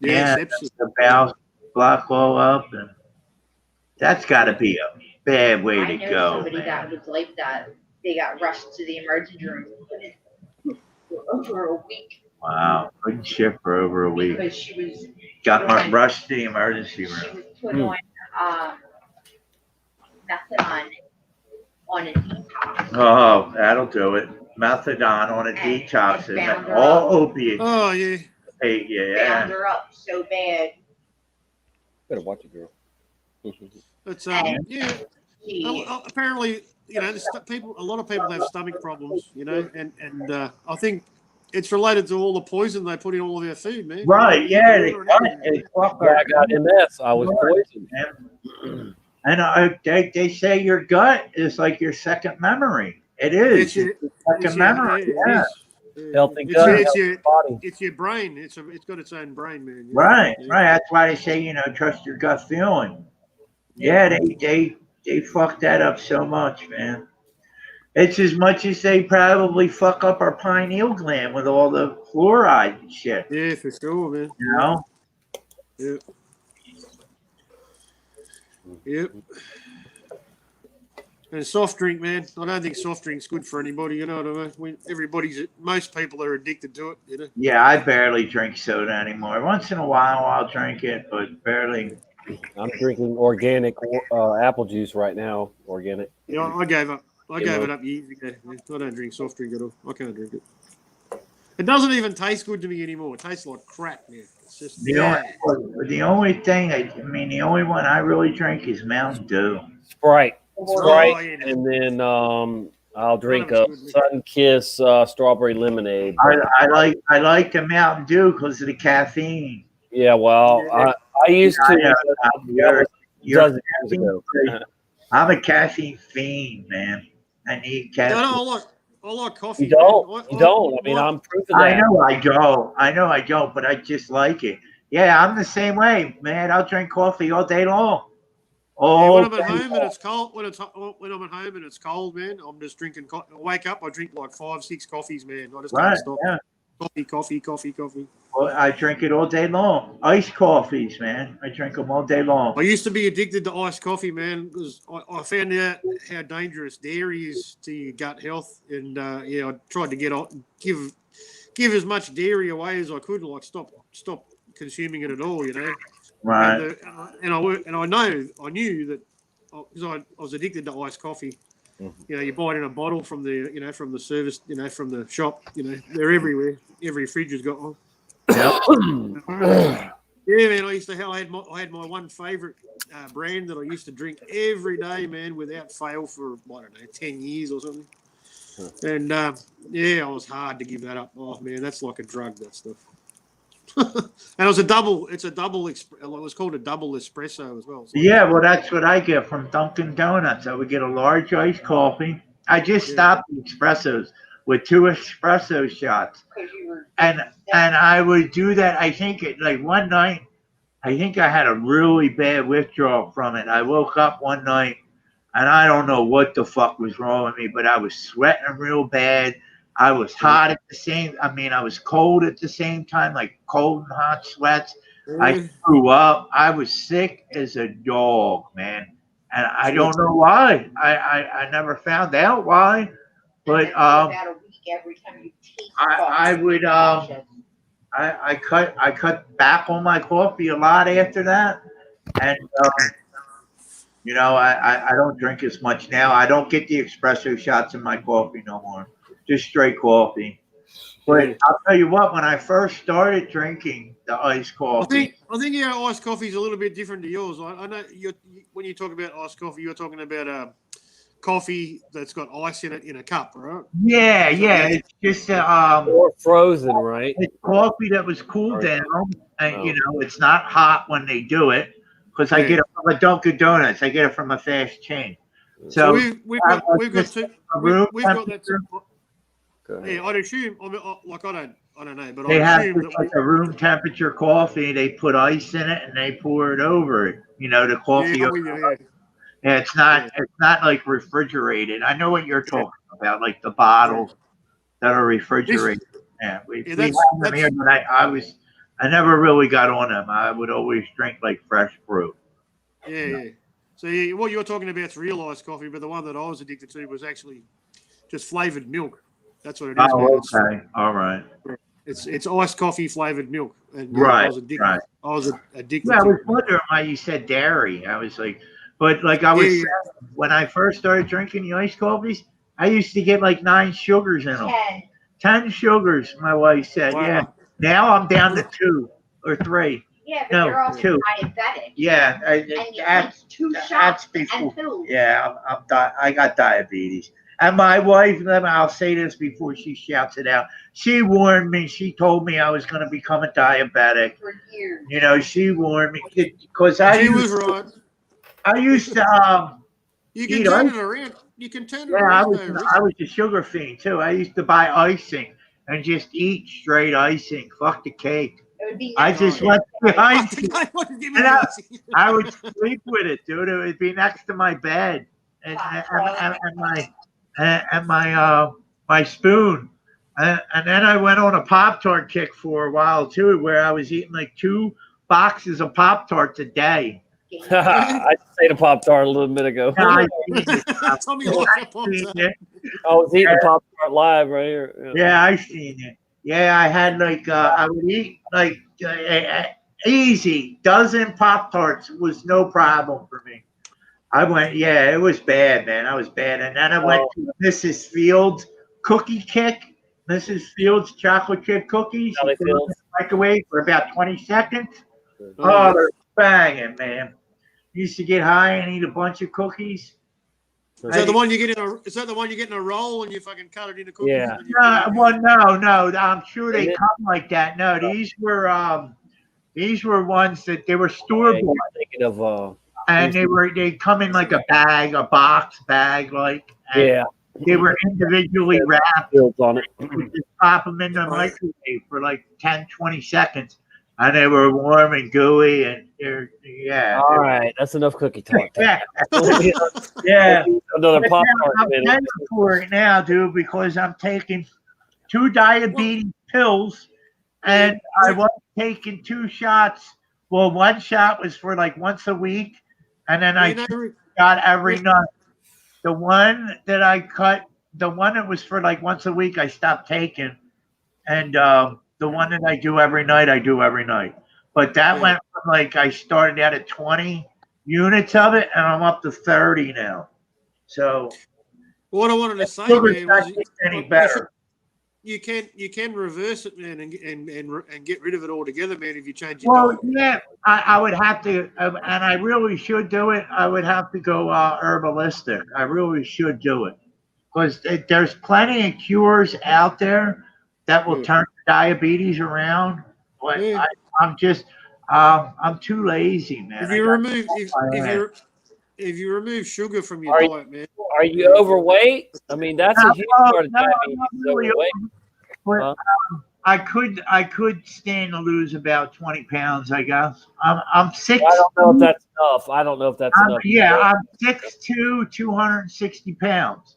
Sepsis. The bowels block all up, and that's got to be a bad way to go. Somebody that was like that. They got rushed to the emergency room for over a week. Wow, couldn't shit for over a week. Because she was got rushed to the emergency room. She was put on methadone on a detox. Oh, that'll do it. Methadone on a detox. All opiates. Oh, yeah. Hey, yeah. Bound her up so bad. Better watch it, girl. But apparently, a lot of people have stomach problems, and I think it's related to all the poison they put in all of their food, man. Right? Yeah, I got MS. I was poisoned. And they say your gut is like your second memory. It is. It's second memory. Yeah. Healthy It's, gut, it's healthy your body. it's your brain. It's got its own brain, man. Yeah. Right, Yeah. right. That's why they say, trust your gut feeling. Yeah, they fuck that up so much, man. It's as much as they probably fuck up our pineal gland with all the fluoride and shit. Yeah, for sure, man. You know? Yep. Yep. And soft drink, man. I don't think soft drink's good for anybody. You know what I mean? Most people are addicted to it. You know. Yeah, I barely drink soda anymore. Once in a while, I'll drink it, but barely. I'm drinking organic apple juice right now. Organic. Yeah, I gave up. I gave it up years ago. Man. I don't drink soft drink at all. I can't drink it. It doesn't even taste good to me anymore. It tastes like crap now. It's just The only thing, the only one I really drink is Mountain Dew. Sprite, Oh, yeah. and then I'll drink a Sun Kiss strawberry lemonade. I like the Mountain Dew because of the caffeine. Yeah, well, I used to. You're dozen years ago. I'm a caffeine fiend, man. I need caffeine. I like coffee. You don't. You don't. I mean, I'm proof of that. I know I don't, but I just like it. Yeah, I'm the same way, man. I'll drink coffee all day long. When I'm at home and it's cold, when I'm at home and it's cold, man, I'm just drinking. I wake up, I drink like 5-6 coffees, man. I just can't stop. Yeah. Coffee. Well, I drink it all day long. Iced coffees, man. I drink them all day long. I used to be addicted to iced coffee, man, because I found out how dangerous dairy is to your gut health, and I tried to give as much dairy away as I could, like stop consuming it at all, you know. Right. And I knew that because I was addicted to iced coffee. Mm-hmm. You know, you buy it in a bottle from the from the service, from the shop. They're everywhere. Every fridge has got one. Yeah, man. I had my one favorite brand that I used to drink every day, man, without fail for 10 years or something. And I was hard to give that up. Oh man, that's like a drug, that stuff. And it was a double. It was called a double espresso as well. So Yeah, well, that's what I get from Dunkin' Donuts. I would get a large iced coffee. I just stopped the espressos with 2 espresso shots, and I would do that. I think one night, I think I had a really bad withdrawal from it. I woke up one night, and I don't know what the fuck was wrong with me, but I was sweating real bad. I was hot at the same. I was cold at the same time, like cold and hot sweats. I threw up. I was sick as a dog, man, and I don't know why. I never found out why, but about a week every time you taste I would I cut back on my coffee a lot after that, and I don't drink as much now. I don't get the espresso shots in my coffee no more. Just straight coffee. But I'll tell you what, when I first started drinking the iced coffee, I think iced coffee is a little bit different to yours. I know when you talk about iced coffee, you're talking about coffee that's got ice in it in a cup, right? yeah, it's just or frozen, right? It's coffee that was cooled down, and it's not hot when they do it because I get it from a Dunkin' Donuts. I get it from a fast chain. So we've got that. Yeah, I'd assume. I don't know, but they I have assume that a room temperature coffee. They put ice in it and they pour it over it. The coffee. Yeah, it's not like refrigerated. I know what you're talking about, like the bottles that are refrigerated. We have them here, but I never really got on them. I would always drink like fresh brew. Yeah. So what you're talking about is real iced coffee, but the one that I was addicted to was actually just flavored milk. That's what it is. Oh, okay. All right. It's iced coffee flavored milk. And, right. I was addicted. Right. I was addicted. Yeah, I was wondering why you said dairy. I was like, but like I was saying, when I first started drinking the iced coffees, I used to get like 9 sugars in them. 10 sugars, my wife said. Wow. Yeah. Now I'm down to 2 or 3. Yeah, but you're also 2. diabetic. Yeah, that's 2 shots and pills. Yeah, I got diabetes. And my wife, I'll say this before she shouts it out. She warned me. She told me I was going to become a diabetic. For years. She warned me because I used to. You can turn it around. You can turn it around. Yeah, I was a sugar fiend too. I used to buy icing, and just eat straight icing. Fuck the cake. It would be I next just to left it. the icing. And I would sleep with it, dude. It would be next to my bed and my spoon. And then I went on a Pop-Tart kick for a while too, where I was eating like 2 boxes of Pop-Tarts a day. I just ate a Pop-Tart a little bit ago. Yeah, I seen it. Tommy I likes that seen it. I was eating a Pop-Tart live right here. Yeah, I seen it. Yeah, I had like I would eat like easy dozen Pop-Tarts was no problem for me. I went, yeah, it was bad, man. I was bad, and then I went to Mrs. Fields cookie kick. Mrs. Fields chocolate chip cookies. You put them in the microwave for about 20 seconds. Oh, they're banging, man. Used to get high and eat a bunch of cookies. Is that the one you get in a? Is that the one you get in a roll and you fucking cut it into cookies? Yeah. And then you No. I'm sure they come like that. No, these were ones that they were store bought. Thinking of And they come in like a bag, a box bag, like. Yeah. They were individually wrapped. On it. You just pop them in the microwave for like 10, 20 seconds. And they were warm and gooey, and yeah. All right, that's enough cookie talk. Yeah. Yeah. Another But Pop-Tart. now, I'm paying for it now, dude, because I'm taking 2 diabetes pills, and I was taking 2 shots. Well, 1 shot was for like once a week, and then I got every night. The one that I cut, the one that was for like once a week, I stopped taking, and the one that I do every night, I do every night. But that went from like I started out at 20 units of it, and I'm up to 30 now. So what I wanted to say, sugar's man, not was getting any better. you can reverse it, man, and get rid of it altogether, man, if you change your Well, diet. yeah, I would have to, and I really should do it. I would have to go herbalistic. I really should do it because there's plenty of cures out there that will turn diabetes around. But I'm just, I'm too lazy, man. If you remove sugar from your diet, man. Are you overweight? I mean, that's a huge part of diabetes. really Overweight. But, I could stand to lose about 20 pounds, I guess. I'm 6'2". I don't know if that's enough. I don't know if that's enough. Yeah, I'm 6'2", 260 pounds.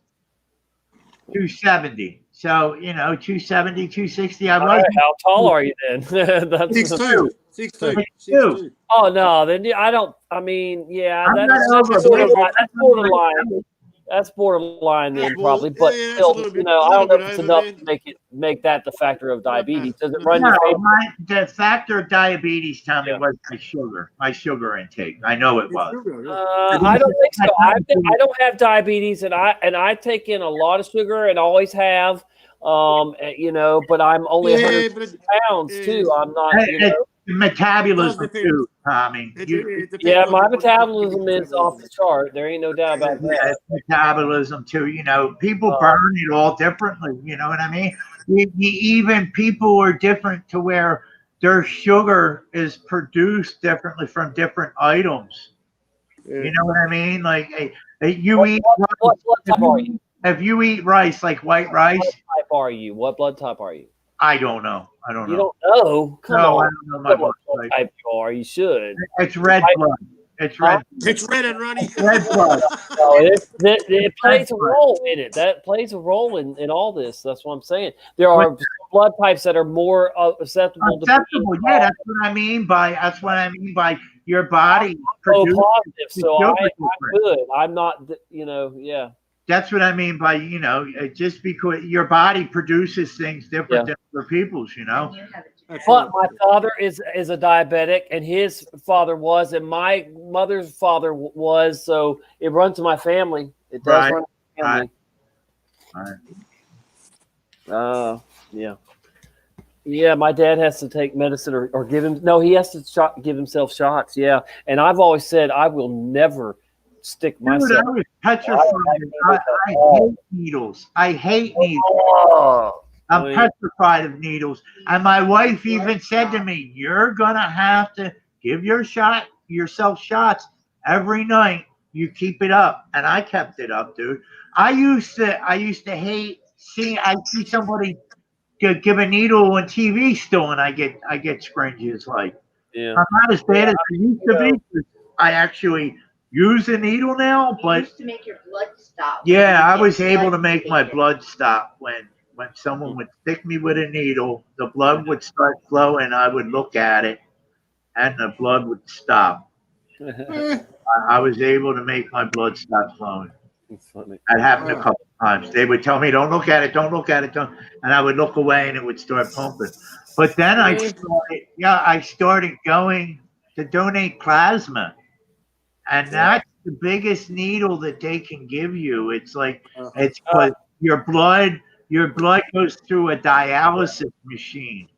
270. So, 270, 260. I was. Right, how tall are you then? That's 6'2". 6'2". Oh no, then I don't. I mean, yeah, I'm that's not borderline. That's borderline. overweight. That's borderline then, well, probably. But yeah, still, that's a little bit- I don't know if it's over, enough man. to make that the factor of diabetes. Does it run No, your family? the factor of diabetes, Tommy, was my sugar intake. I know it was. I don't think so. I don't have diabetes, and I take in a lot of sugar and always have. But I'm only 100 pounds too. I'm not. Metabolism too, Tommy. Yeah, my metabolism is off the chart. There ain't no doubt about that. Yeah, metabolism too. People burn it all differently. You know what I mean? Even people are different to where their sugar is produced differently from different items. You know what I mean? Like you eat. What blood type are you? If you eat rice, like white rice, What type are you? What blood type are you? I don't know. You don't know? Come No, on. I don't know my blood type. Type you are. You should. It's red blood. It's red. It's red and runny. Red blood. No, it plays a role in it. That plays a role in all this. That's what I'm saying. There are blood types that are more susceptible to Acceptable. Yeah, that's what I mean by your body. O produces positive. So sugar I'm different. good. I'm not. Yeah. That's what I mean by just because your body produces things different than other people's. But my father is a diabetic, and his father was, and my mother's father was. So it runs in my family. It does run in my family. Yeah. Yeah, my dad has to take medicine or give him. No, he has to give himself shots. Yeah, and I've always said I will never stick myself. Dude, I was petrified. I hate needles. I hate needles. Oh, I'm petrified of needles. And my wife even said to me, "You're gonna have to give yourself shots every night. You keep it up." And I kept it up, dude. I used to hate seeing. I see somebody give a needle on TV still, and I get scringes. Like, Yeah. I'm not as bad as I used to be. 'Cause I actually use a needle now, but Used to make your blood stop. yeah, I was able to make my blood stop when someone would stick me with a needle. The blood would start flowing. I would look at it, and the blood would stop. I was able to make my blood stop flowing. It's funny. That happened a couple times. They would tell me, "Don't look at it, don't look at it," don't, and I would look away, and it would start pumping. But then I started going to donate plasma, and that's the biggest needle that they can give you. It's like it's because your blood goes through a dialysis machine,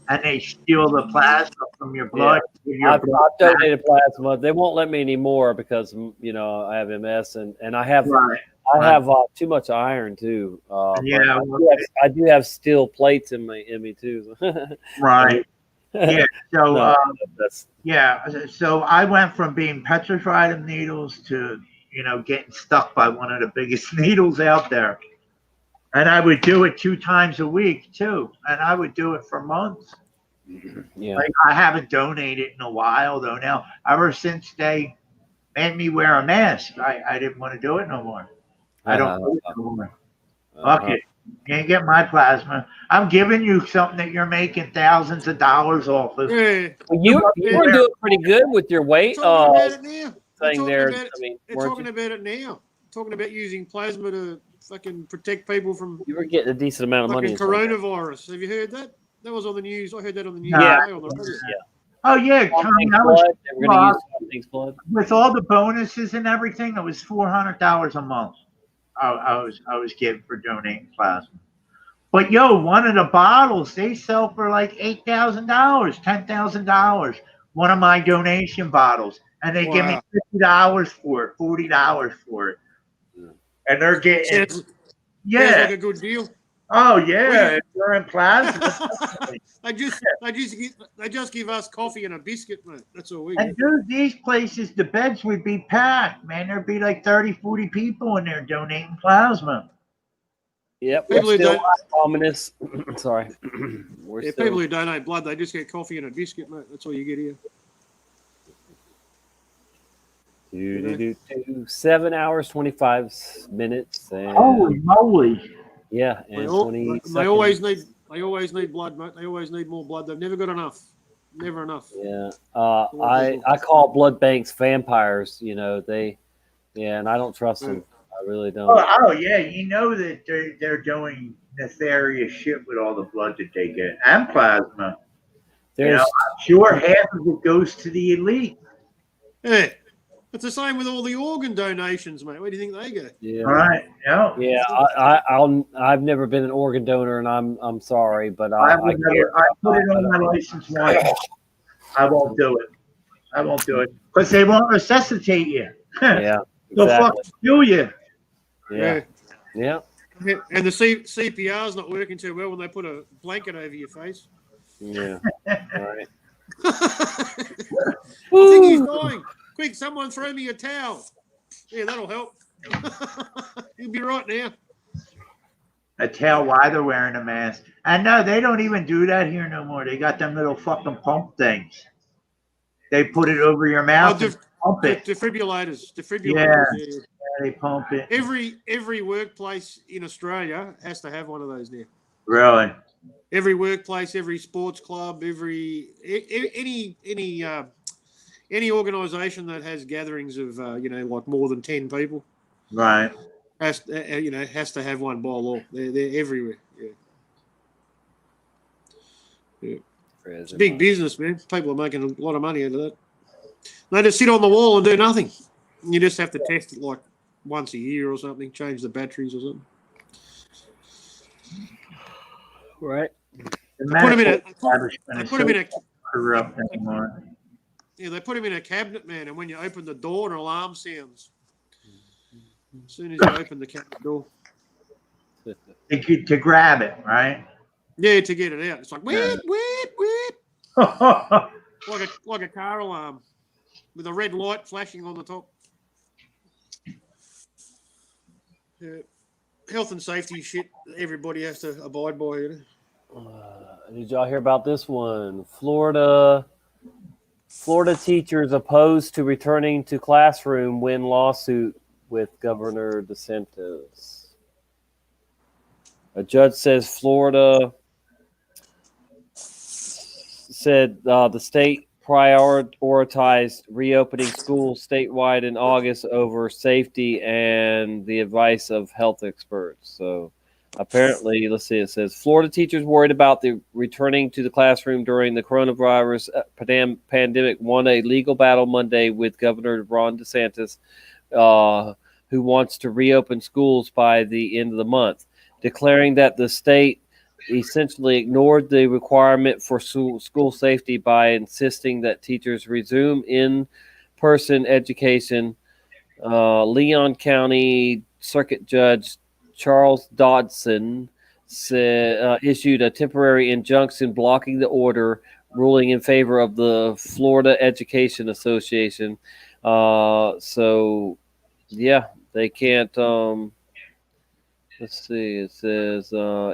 and they steal the plasma from your blood. I've donated plasma. They won't let me anymore because I have MS and I have too much iron too. But I do have steel plates in me too. Right. Yeah. So No, So I went from being petrified of needles to getting stuck by one of the biggest needles out there, and I would do it 2 times a week too, and I would do it for months. Yeah. Like, I haven't donated in a while though. Now, ever since they made me wear a mask, I didn't want to do it no more. I don't do it no more. Fuck it. You can't get my plasma. I'm giving you something that you're making thousands of dollars off of. Well, you were doing pretty good with your weight Talking about it now. thing there. They're talking about it now. Talking about using plasma to fucking protect people from. You were getting a decent amount of money. Coronavirus. Have you heard that? That was on the news. I heard that on the news. Yeah. Today on the radio. Oh yeah, Tony, I was, blood. with all the bonuses and everything, it was $400 a month. I was getting for donating plasma. But one of the bottles they sell for like $8,000, $10,000. One of my donation bottles, and they give me $50 for it, $40 for it, and they're getting Sounds like a good deal. Oh yeah, if you're in plasma. They just give us coffee and a biscuit, mate. That's all we And get. dude, these places, the beds would be packed, man. There'd be like 30, 40 people in there donating plasma. Yep. People who don't, ominous. Sorry. People who donate blood, they just get coffee and a biscuit, mate. That's all you get here. 7 hours 25 minutes. And, holy moly! Yeah, and 20 they always need blood, mate. They always need more blood. They've never got enough. Never enough. Yeah. I call blood banks vampires. And I don't trust them. I really don't. Oh yeah, that they're doing nefarious shit with all the blood that they get and plasma. I'm sure half of it goes to the elite. Yeah, it's the same with all the organ donations, mate. Where do you think they go? Yeah. Right. Yeah. I've never been an organ donor, and I'm sorry, but I put it on my license once. I won't do it because they won't resuscitate you. Yeah. They'll fucking kill you. Yeah. Yeah. And the CPR's not working too well when they put a blanket over your face. Yeah. Right. I think he's dying. Quick, someone throw me a towel. Yeah, that'll help. He'll be right now. A tell why they're wearing a mask. And no, they don't even do that here no more. They got them little fucking pump things. They put it over your mouth. Pump it. Defibrillators. Yeah, they pump it. Every workplace in Australia has to have one of those now. Really? Every workplace, every sports club, any organisation that has gatherings of like more than 10 people, right? Has to have one by law. They're everywhere. Yeah. It's big business, man. People are making a lot of money out of that. They just sit on the wall and do nothing. You just have to test it like once a year or something, change the batteries or something. Right. They put him in a Yeah, they put him in a cabinet, man, and when you open the door, an alarm sounds. As soon as you open the cabinet door. To grab it, right? Yeah, to get it out. It's like whip, whip, whip. like a car alarm with a red light flashing on the top. Yeah. Health and safety shit everybody has to abide by. Did y'all hear about this one? Florida teachers opposed to returning to classroom win lawsuit with Governor DeSantis. A judge says Florida said the state prioritized reopening schools statewide in August over safety and the advice of health experts. So apparently, let's see, it says Florida teachers worried about the returning to the classroom during the coronavirus pandemic won a legal battle Monday with Governor Ron DeSantis, who wants to reopen schools by the end of the month, declaring that the state essentially ignored the requirement for school safety by insisting that teachers resume in-person education. Leon County Circuit Judge Charles Dodson issued a temporary injunction blocking the order, ruling in favor of the Florida Education Association. So, yeah, they can't. Let's see. It says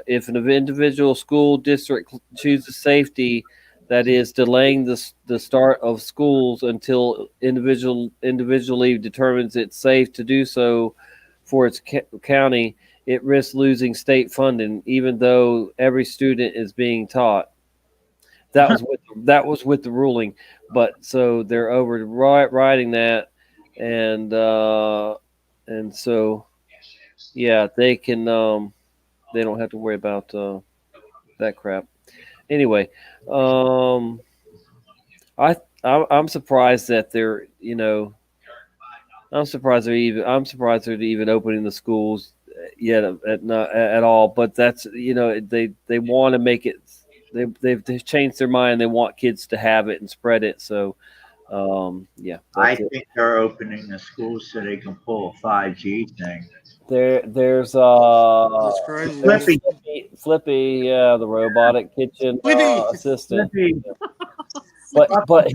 if an individual school district chooses safety, that is delaying the start of schools until individually determines it's safe to do so for its county, it risks losing state funding, even though every student is being taught. That was with the ruling, but so they're overriding that, and so. Yeah, they can. They don't have to worry about that crap. Anyway, I'm surprised that they're. I'm surprised they're even opening the schools yet at all. But that's they want to make it. They've changed their mind. They want kids to have it and spread it. So yeah, I think they're opening the schools so they can pull a 5G thing. There's Flippy, yeah, the robotic kitchen assistant. But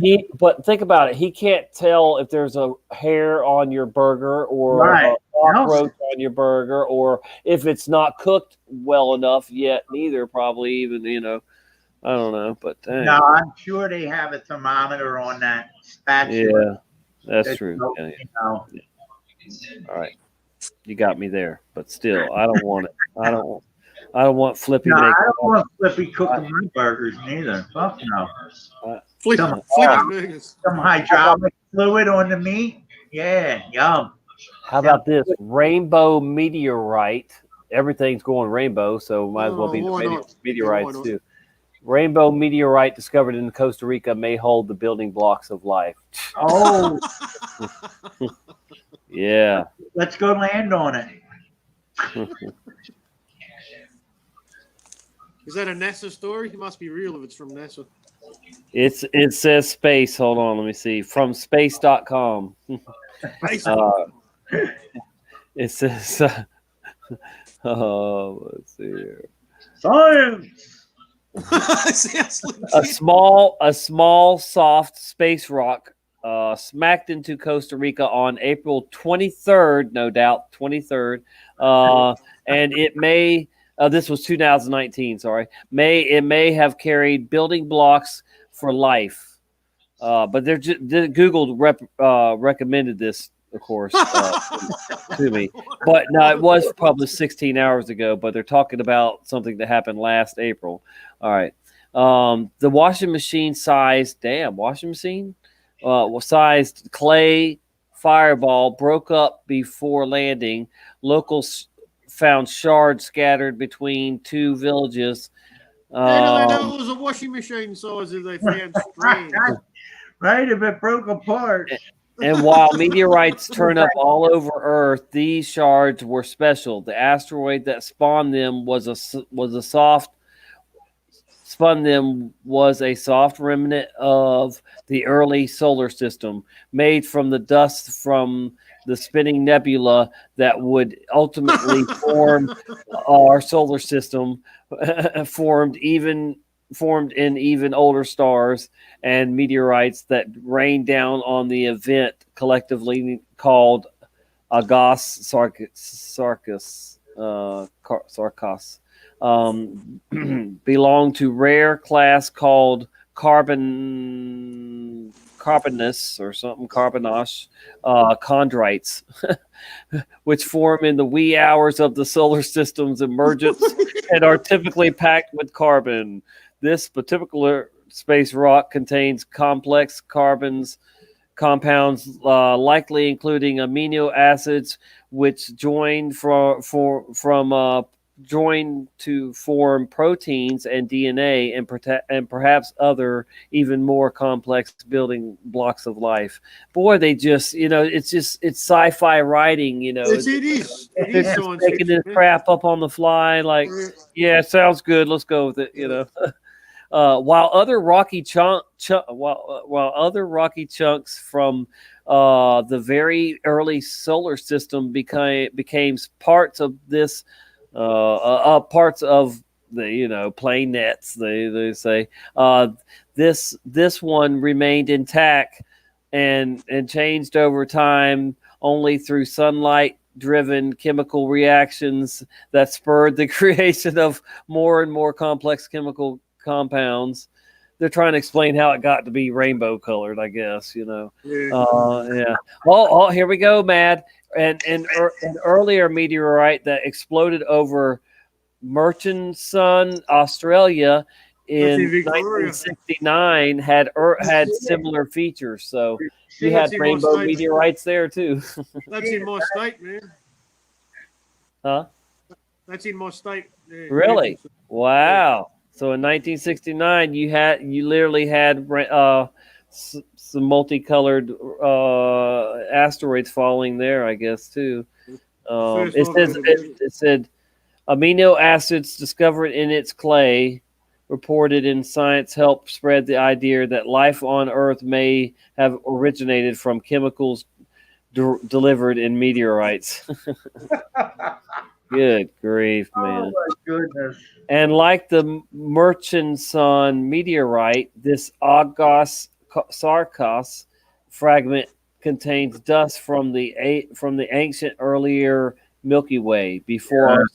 think about it. He can't tell if there's a hair on your burger or a cockroach on your burger, or if it's not cooked well enough yet. Neither, probably even I don't know. But dang. No, I'm sure they have a thermometer on that spatula. Yeah, that's true. Yeah. All right. You got me there, but still, I don't want it. I don't want Flippy. No, I don't want Flippy cooking my burgers neither. Fuck no. Some hydraulic fluid on the meat. Yeah, yum. How about this rainbow meteorite? Everything's going rainbow, so might as well be the meteorites too. Rainbow meteorite discovered in Costa Rica may hold the building blocks of life. Oh. Yeah. Let's go land on it. Is that a NASA story? It must be real if it's from NASA. It says space. Hold on, let me see. From space.com. It says let's see here. Science. a small soft space rock smacked into Costa Rica on April 23rd, no doubt, 23rd. And it may, this was 2019, sorry. It may have carried building blocks for life. But Google recommended this, of course, to me. But no, it was published 16 hours ago, but they're talking about something that happened last April. All right. The washing machine sized clay fireball broke up before landing. Locals found shards scattered between two villages. How do they know it was a washing machine size if they found strands? Right, if it broke apart. And while meteorites turn up all over Earth, these shards were special. The asteroid that spawned them was a soft remnant of the early solar system, made from the dust from the spinning nebula that would ultimately form our solar system, formed in even older stars and meteorites that rained down on the event, collectively called Agas Sarkis. belong to rare class called carbonous or something, carbonace chondrites, which form in the wee hours of the solar system's emergence and are typically packed with carbon. This particular space rock contains complex compounds, likely including amino acids, which join join to form proteins and DNA, and perhaps other even more complex building blocks of life. Boy, they just, it's sci-fi writing, It is They're just science making this fiction. crap up on the fly. Like, yeah, sounds good. Let's go with it. While other rocky chunks from the very early solar system became parts of this, parts of the planets. They say this one remained intact and changed over time only through sunlight driven chemical reactions that spurred the creation of more and more complex chemical compounds. They're trying to explain how it got to be rainbow colored, I guess. Yeah. Here we go, Mad. An earlier meteorite that exploded over Murchison, Australia, in 1969 had similar features. So you had rainbow meteorites there too. That's in my state, man. Huh? That's in my state. Really? Wow. So in 1969, you literally had some multicolored asteroids falling there, I guess too. It said amino acids discovered in its clay, reported in Science, helped spread the idea that life on Earth may have originated from chemicals delivered in meteorites. Good grief, man. Oh my goodness. And like the Murchison meteorite, this August Sarkos fragment contains dust from the ancient earlier Milky Way before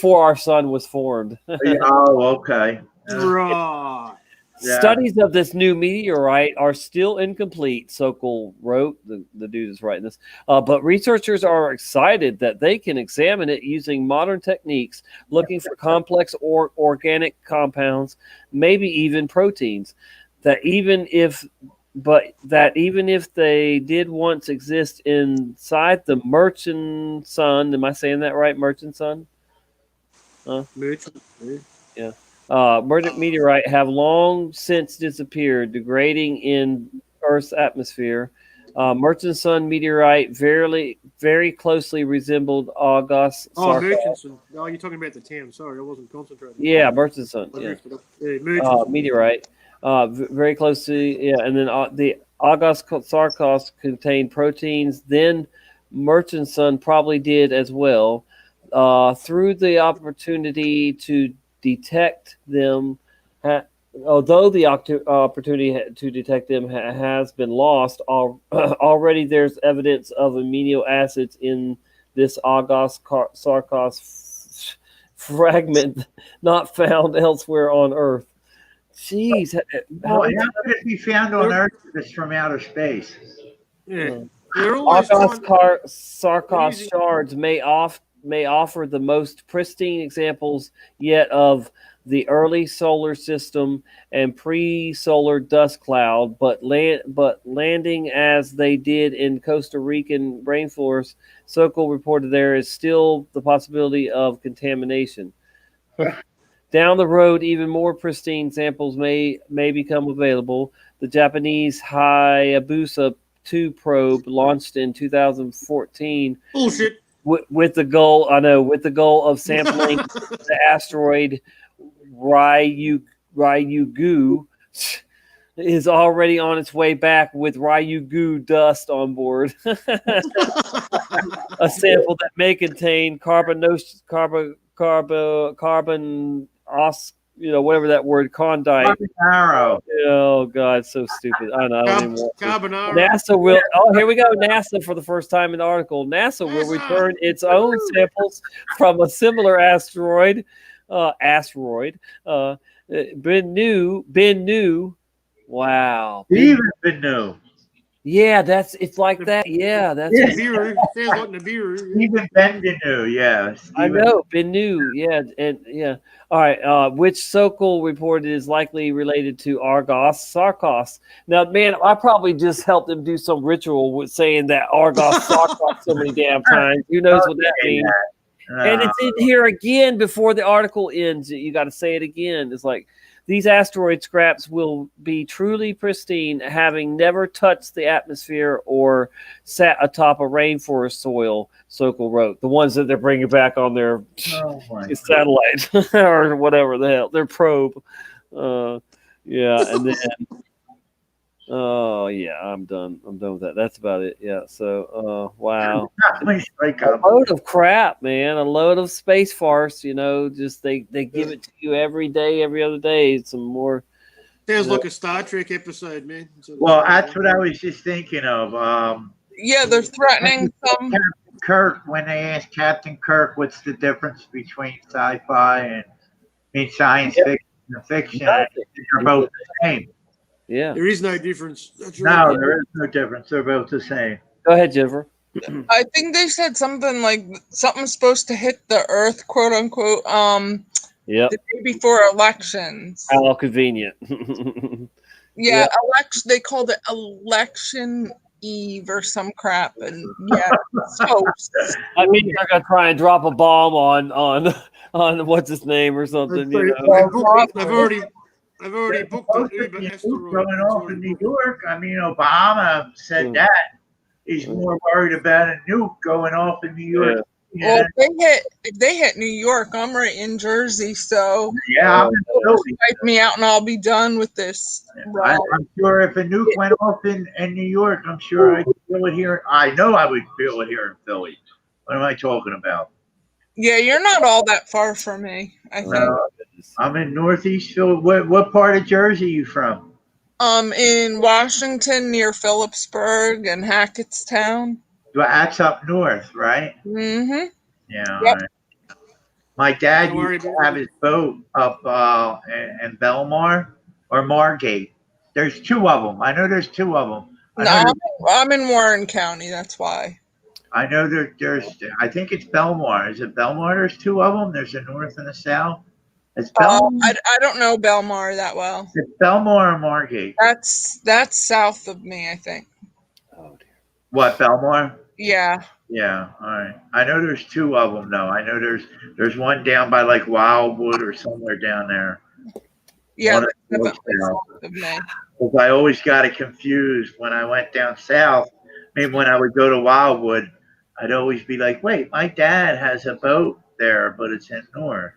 our sun was formed. Oh, okay. Right. Studies of this new meteorite are still incomplete, Sokol wrote. The dude is writing this. But researchers are excited that they can examine it using modern techniques, looking for complex or organic compounds, maybe even proteins. That even if they did once exist inside the Murchison, am I saying that right? Murchison? Yeah. Meteorite have long since disappeared, degrading in Earth's atmosphere. Murchison meteorite very closely resembled August. Murchison. Oh, you're talking about the town. Sorry, I wasn't concentrating. Yeah, Murchison. Yeah. Meteorite. Very closely. Yeah, and then the August Sarkos contained proteins. Then Murchison probably did as well. Through the opportunity to detect them, although the opportunity to detect them has been lost, already there's evidence of amino acids in this August Sarkos fragment not found elsewhere on Earth. Jeez. How could it be found on Earth if it's from outer space? Yeah. August Sarkos shards may offer the most pristine examples yet of the early solar system and pre-solar dust cloud, but landing as they did in Costa Rican rainforest, Sokol reported there is still the possibility of contamination. Down the road, even more pristine samples may become available. The Japanese Hayabusa 2 probe launched in 2014. Bullshit. With the goal of sampling the asteroid Ryugu is already on its way back with Ryugu dust on board. A sample that may contain carbon, whatever that word, condite. Carbonaro. Oh God, so stupid. I know. Carbonaro. NASA will. Oh, here we go. NASA, for the first time in the article, NASA will return its own samples from a similar asteroid asteroid. Ben New. Wow. Steven Benu. Yeah, it's like that. Yeah, that's Yeah. Nibiru. Sounds like Nibiru. Stephen Bendinu, yeah. I Stephen. know, Benu, yeah, and yeah. All right, which Sokol reported is likely related to Argos Sarkos. Now, man, I probably just helped him do some ritual with saying that Argos Sarkos so many damn times. Who knows what that means? And it's in here again before the article ends. You got to say it again. It's like, these asteroid scraps will be truly pristine, having never touched the atmosphere or sat atop a rainforest soil, Sokol wrote. The ones that they're bringing back on their satellite or whatever the hell, their probe. Yeah, and then... Oh yeah, I'm done. I'm done with that. That's about it. Yeah. So, wow, a load of crap, man. A load of space farce. You know, just they give it to you every day, every other day. Some more. Sounds like a Star Trek episode, man. Well, that's what I was just thinking of. Yeah, they're threatening some. Captain Kirk, when they asked Captain Kirk, what's the difference between sci-fi and science fiction and fiction? They're both the same. Yeah. There is no difference. That's No, right. there is no difference. They're both the same. Go ahead, Jennifer. I think they said something like something's supposed to hit the Earth, quote unquote, Yep. the day before elections. How convenient. Yeah, they called it election eve or some crap, and yeah. So I mean, they're gonna try and drop a bomb on what's his name or something. You know. I've already booked an Uber asteroid. Going off in New York. I mean, Obama said that he's more worried about a nuke going off in New York. Well, if they hit New York, I'm right in Jersey, so yeah, I'm in Philly. wipe me out and I'll be done with this. I'm sure if a nuke went off in New York, I'm sure I'd feel it here. I know I would feel it here in Philly. What am I talking about? Yeah, you're not all that far from me, I think. I'm in Northeast Philly. What part of Jersey are you from? In Washington near Phillipsburg and Hackettstown. Well, that's up north, right? Mm-hmm. Yeah. Yep. Right. My dad used to have his boat up in Belmar or Margate. There's two of them. I know there's two of them. No, I'm in Warren County. That's why. I know there's. I think it's Belmar. Is it Belmar? There's two of them. There's a north and a south. It's Belmar. I don't know Belmar that well. It's Belmar or Margate. That's south of me, I think. What, Belmar? Yeah. Yeah. All right. I know there's two of them though. I know there's one down by like Wildwood or somewhere down there. Yeah. Because I always got it confused when I went down south. Maybe when I would go to Wildwood, I'd always be like, "Wait, my dad has a boat there, but it's in north."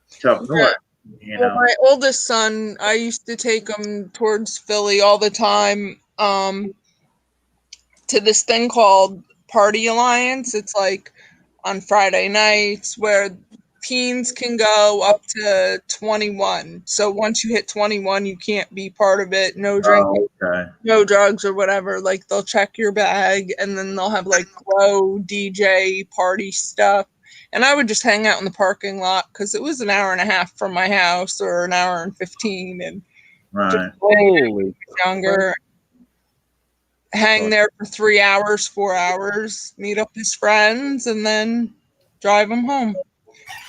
It's up north. You know. Well, my oldest son, I used to take him towards Philly all the time. To this thing called Party Alliance. It's like on Friday nights where teens can go up to 21. So once you hit 21, you can't be part of it. No drinking, no drugs or whatever. Like they'll check your bag and then they'll have like glow DJ party stuff. And I would just hang out in the parking lot because it was an hour and a half from my house or an hour and 15. And just younger. Hang there for 3 hours, 4 hours, meet up his friends, and then drive him home.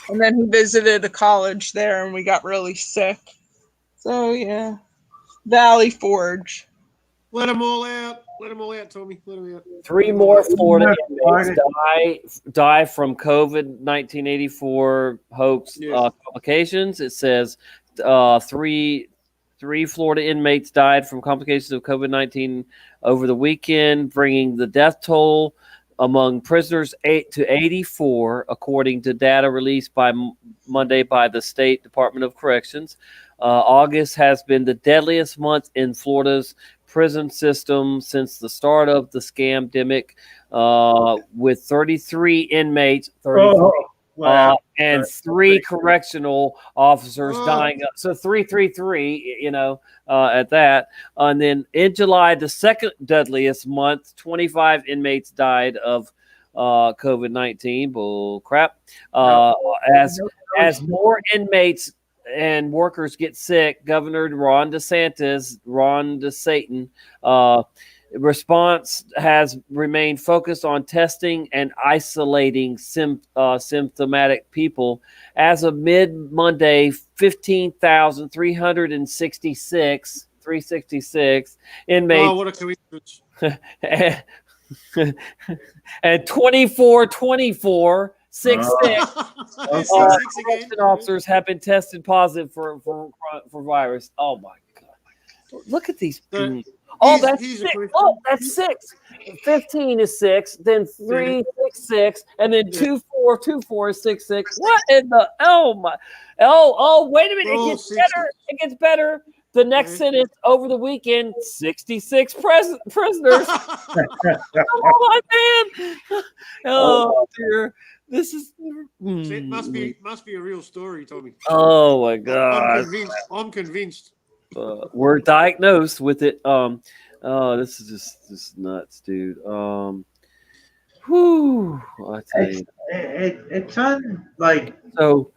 And then he visited a college there, and we got really sick. So, yeah. Valley Forge. Let them all out. Let them all out, Tommy. Let them out. 3 more Florida inmates die from COVID 1984 hoax complications. It says three Florida inmates died from complications of COVID-19 over the weekend, bringing the death toll among prisoners 8 to 84, according to data released by Monday by the State Department of Corrections. August has been the deadliest month in Florida's prison system since the start of the scamdemic, with 33 inmates, 33. Wow. And 3 correctional officers dying. So 333, you know, at that. And then in July, the second deadliest month, 25 inmates died of COVID-19. Bull crap. As more inmates and workers get sick, Governor Ron DeSantis, response has remained focused on testing and isolating symptomatic people. As of mid-Monday, 15,366 inmates. Oh, what a coincidence. And 24 6 correction officers have been tested positive for virus. Oh my God! Look at these. That's 6. Oh, that's 6. 15 is 6. Then 3 6 6, and then 2 4 2 4 is 6 6. What in the? Oh my! Oh! Wait a minute! It gets better. It gets better. The next sentence over the weekend: 66 prisoners. Oh my man! Oh dear. This is. It must be a real story, Tommy. Oh my God! I'm convinced. We're diagnosed with it. This is just nuts, dude. Whew! I tell you. It's unlike. So,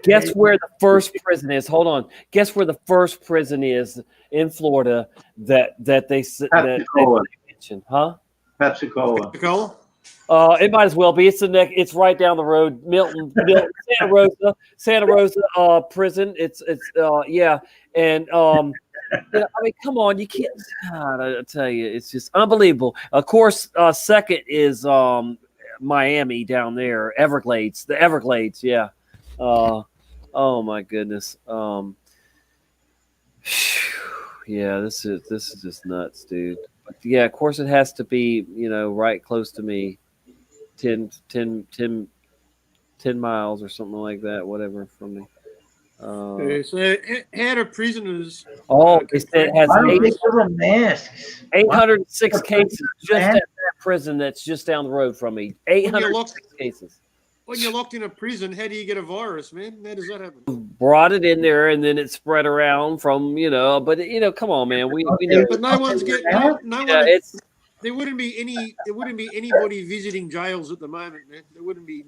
guess where the first prison is? Hold on. Guess where the first prison is in Florida that they mentioned? Huh? Pepsi-Cola. It might as well be. It's right down the road. Milton, Santa Rosa prison. It's yeah, and I mean, come on, you can't. God, I tell you, it's just unbelievable. Of course, second is Miami down there, the Everglades. Yeah. Oh my goodness. Yeah, this is just nuts, dude. But yeah, of course, it has to be right close to me. 10 miles or something like that, whatever from me. So how do prisoners? It has 806 Masks. cases just at that prison that's just down the road from me. 806 cases. When you're locked in a prison, how do you get a virus, man? How does that happen? Brought it in there and then it spread around from but come on, man. We know. But no one's getting. There wouldn't be anybody visiting jails at the moment, man. There wouldn't be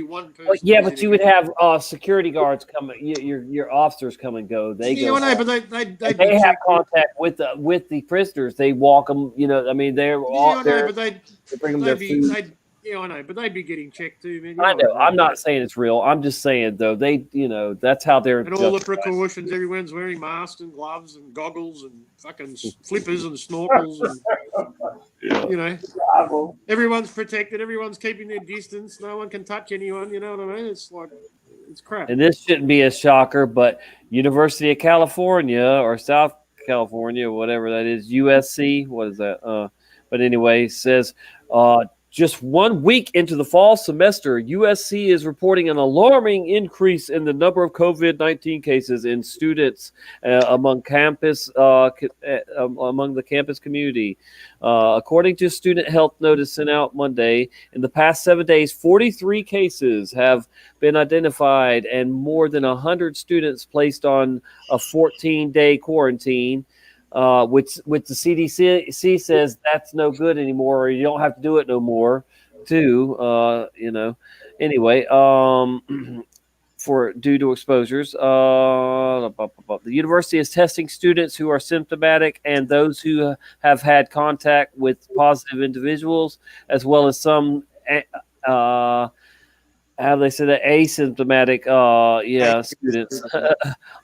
one person. Well, yeah, but you would have security guards come. Your officers come and go. They go. I know, but they have contact with the prisoners. They walk them. I mean, they're all there. They bring them their food. Yeah, I know, but they'd be getting checked too, man. I know. I'm not saying it's real. I'm just saying though that's how they're. And all the precautions. Everyone's wearing masks and gloves and goggles and fucking flippers and snorkels and everyone's protected. Everyone's keeping their distance. No one can touch anyone. You know what I mean? It's like it's crap. And this shouldn't be a shocker, but University of California or South California, whatever that is, USC. What is that? But anyway, says. Just 1 week into the fall semester, USC is reporting an alarming increase in the number of COVID-19 cases in students among the campus community. According to Student Health Notice sent out Monday, in the past 7 days, 43 cases have been identified and more than 100 students placed on a 14-day quarantine. Which the CDC says that's no good anymore, or you don't have to do it no more, too. Anyway, for due to exposures, the university is testing students who are symptomatic and those who have had contact with positive individuals, as well as some. How they say that asymptomatic students.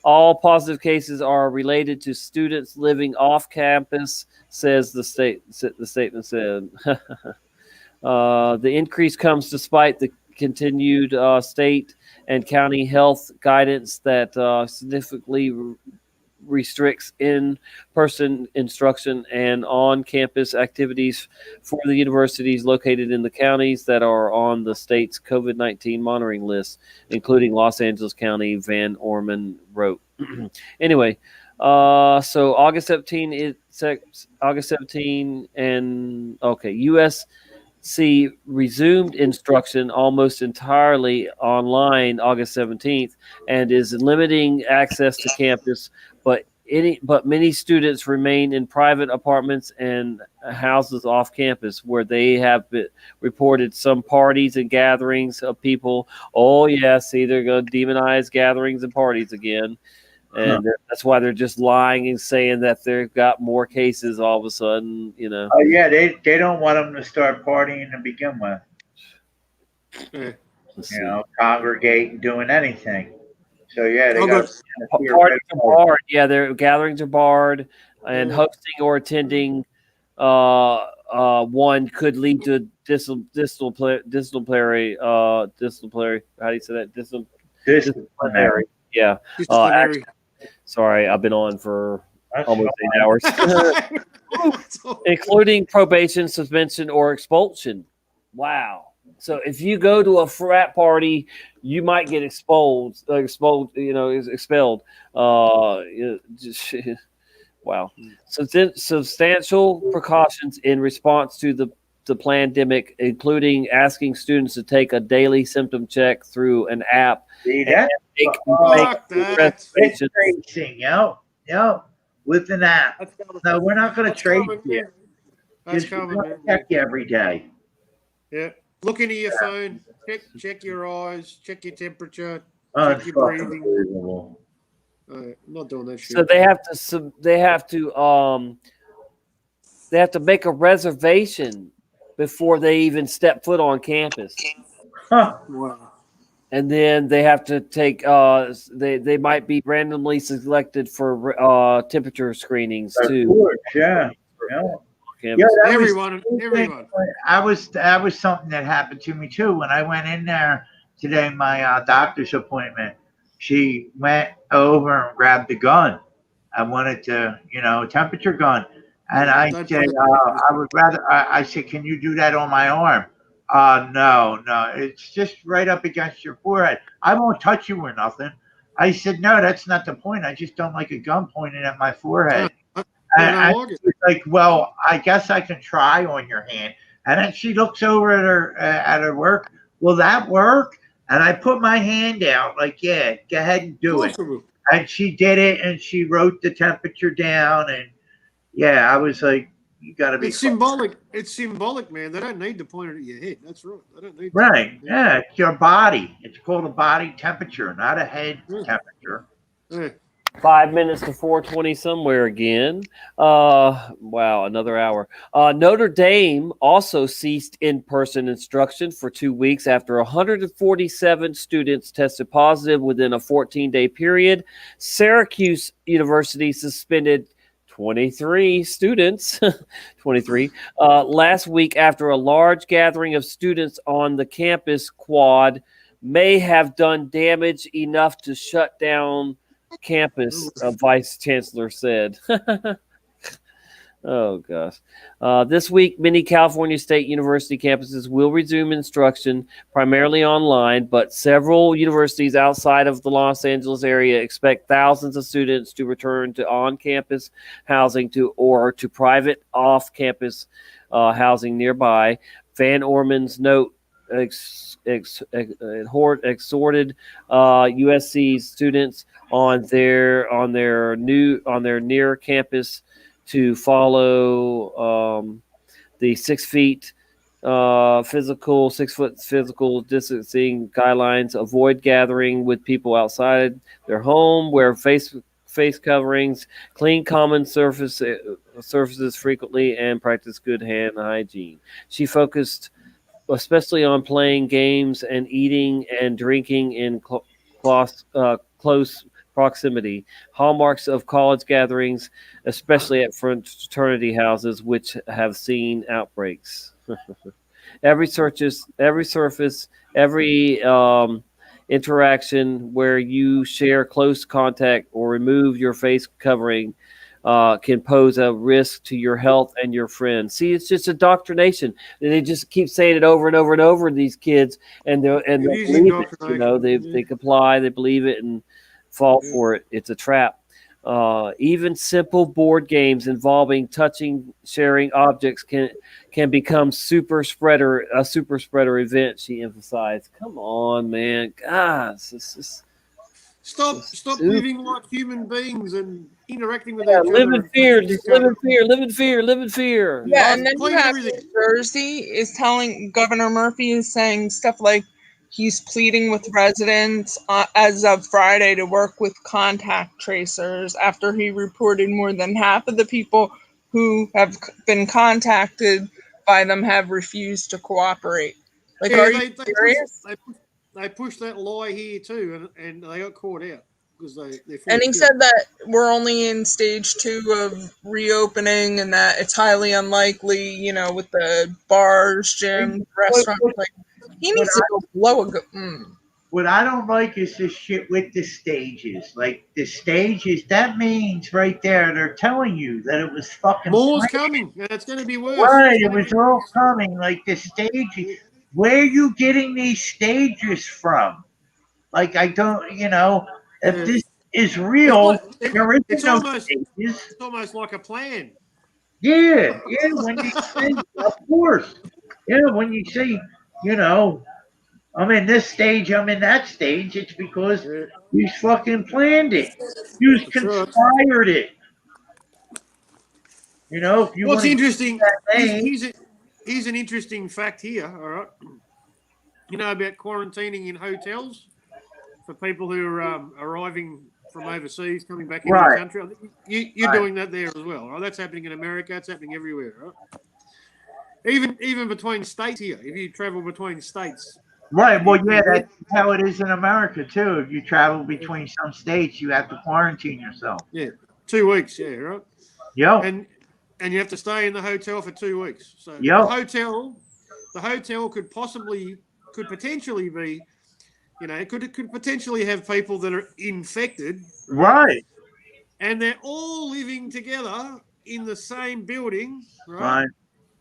All positive cases are related to students living off campus, says the statement said. The increase comes despite the continued state and county health guidance that significantly restricts in-person instruction and on-campus activities for the universities located in the counties that are on the state's COVID-19 monitoring list, including Los Angeles County, Van Orman wrote. Anyway, so August 17 and USC resumed instruction almost entirely online August 17th and is limiting access to campus, but many students remain in private apartments and houses off campus where they have reported some parties and gatherings of people. Oh yeah, see, they're going to demonize gatherings and parties again, and that's why they're just lying and saying that they've got more cases all of a sudden. You know. Oh yeah, they don't want them to start partying to begin with. Congregating, doing anything. So yeah, they got parties are barred. Yeah, their gatherings are barred, and hosting or attending one could lead to disciplinary. How do you say that? Disciplinary. Yeah. Disciplinary. Sorry, I've been on for almost 8 hours, including probation, suspension, or expulsion. Wow. So if you go to a frat party, you might get expelled. Expelled. Wow. So substantial precautions in response to the pandemic, including asking students to take a daily symptom check through an app. See, that's tracing, with an app. No, we're not going to trace you. That's Just coming. check you every day. Yeah. Look into your phone. Check your eyes. Check your temperature. Check your breathing. I'm not doing that shit. So they have to make a reservation before they even step foot on campus. Wow. And then they have to take. They might be randomly selected for temperature screenings too. Of course, yeah. Everyone. That was something that happened to me too when I went in there today. My doctor's appointment. She went over and grabbed the gun. I wanted to, temperature gun, and I said, I would rather. I said, can you do that on my arm? No, it's just right up against your forehead. I won't touch you or nothing. I said, no, that's not the point. I just don't like a gun pointed at my forehead. And I was like, well, I guess I can try on your hand. And then she looks over at her work. Will that work? And I put my hand out like, yeah, go ahead and do it. And she did it, and she wrote the temperature down. And yeah, I was like, you got to be. It's symbolic. It's symbolic, man. They don't need to point it at your head. That's right. They don't need. Right. Yeah, it's your body. It's called a body temperature, not a head temperature. 5 minutes to 4:20 somewhere again. Wow, another hour. Notre Dame also ceased in-person instruction for 2 weeks after 147 students tested positive within a 14-day period. Syracuse University suspended 23 students, 23, last week after a large gathering of students on the campus quad may have done damage enough to shut down campus, a vice chancellor said. Oh gosh. This week, many California State University campuses will resume instruction primarily online, but several universities outside of the Los Angeles area expect thousands of students to return to on-campus housing or to private off-campus housing nearby. Van Orman's note exhorted USC students on their near campus to follow the 6 foot physical distancing guidelines. Avoid gathering with people outside their home. Wear face coverings. Clean common surfaces frequently, and practice good hand hygiene. She focused especially on playing games and eating and drinking in close proximity, hallmarks of college gatherings, especially at fraternity houses, which have seen outbreaks. Every surface, every interaction where you share close contact or remove your face covering can pose a risk to your health and your friends. See, it's just indoctrination. They just keep saying it over and over and over. These kids, and they believe it. They comply. They believe it and fall for it. It's a trap. Even simple board games involving touching, sharing objects can become a super spreader event. She emphasized. Come on, man, gosh, Stop living like human beings and interacting with Yeah, each live other. in fear. And Just live in fear. Live in fear. Live in fear. Yeah, and then you clean have everything. New Jersey is telling Governor Murphy is saying stuff like he's pleading with residents as of Friday to work with contact tracers after he reported more than half of the people who have been contacted by them have refused to cooperate. Like, Yeah, are you serious? they pushed that lie here too, and they got caught out because they're full And of he shit. said that we're only in stage 2 of reopening and that it's highly unlikely, you know, with the bars, gyms, restaurants. Like, he needs to go blow a good. What I don't like is this shit with the stages. Like the stages, that means right there, they're telling you that it was fucking More's planned. coming, and it's going to be worse. Right, It's it gonna was get all worse. coming. Like the stages. Where are you getting these stages from? Like I don't, you know, if Yeah. this is real, there is It's no almost stages. it's almost like a plan. Yeah, yeah. When you say, of course, yeah. When you say, you know, I'm in this stage, I'm in that stage, it's because you fucking planned it. You That's right. conspired it. You know, if you What's want to use interesting? that name, Here's an interesting fact here. All right, you know about quarantining in hotels for people who are arriving from overseas, coming back into the right? country. You're Right. doing that there as well. Right? That's happening in America. It's happening everywhere. Right? Even between states here, if you travel between states. Right. Well, yeah, you- that's how it is in America too. If you travel between some states, you have to quarantine yourself. Yeah, 2 weeks. Yeah, right. Yep. And you have to stay in the hotel for 2 weeks. So Yep. the hotel could potentially be, you know, it could potentially have people that are infected. Right. And they're all living together in the same building, right? Right.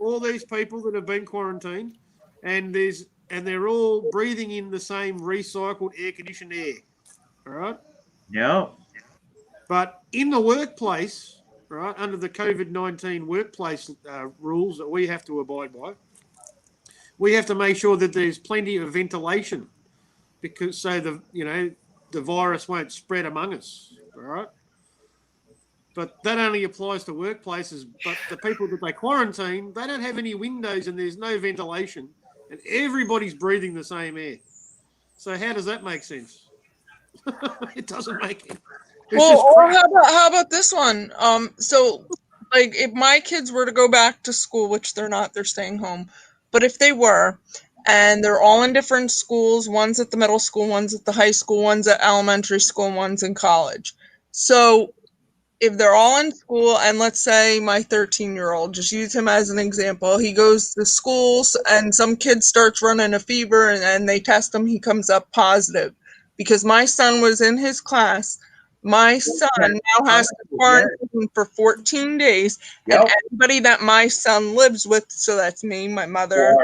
All these people that have been quarantined, and they're all breathing in the same recycled air conditioned air. All right. Yep. But in the workplace, right, under the COVID-19 workplace rules that we have to abide by, we have to make sure that there's plenty of ventilation, because so the virus won't spread among us. All right. But that only applies to workplaces. But the people that they quarantine, they don't have any windows and there's no ventilation, and everybody's breathing the same air. So how does that make sense? It doesn't make it. Well, or how about this one? So like if my kids were to go back to school, which they're not, they're staying home. But if they were, and they're all in different schools, one's at the middle school, one's at the high school, one's at elementary school, and one's in college. So if they're all in school, and let's say my 13-year-old, just use him as an example, he goes to schools and some kid starts running a fever and they test him, he comes up positive. Because my son was in his class, my son now has to quarantine for 14 days, and anybody that my son lives with, so that's me, my mother,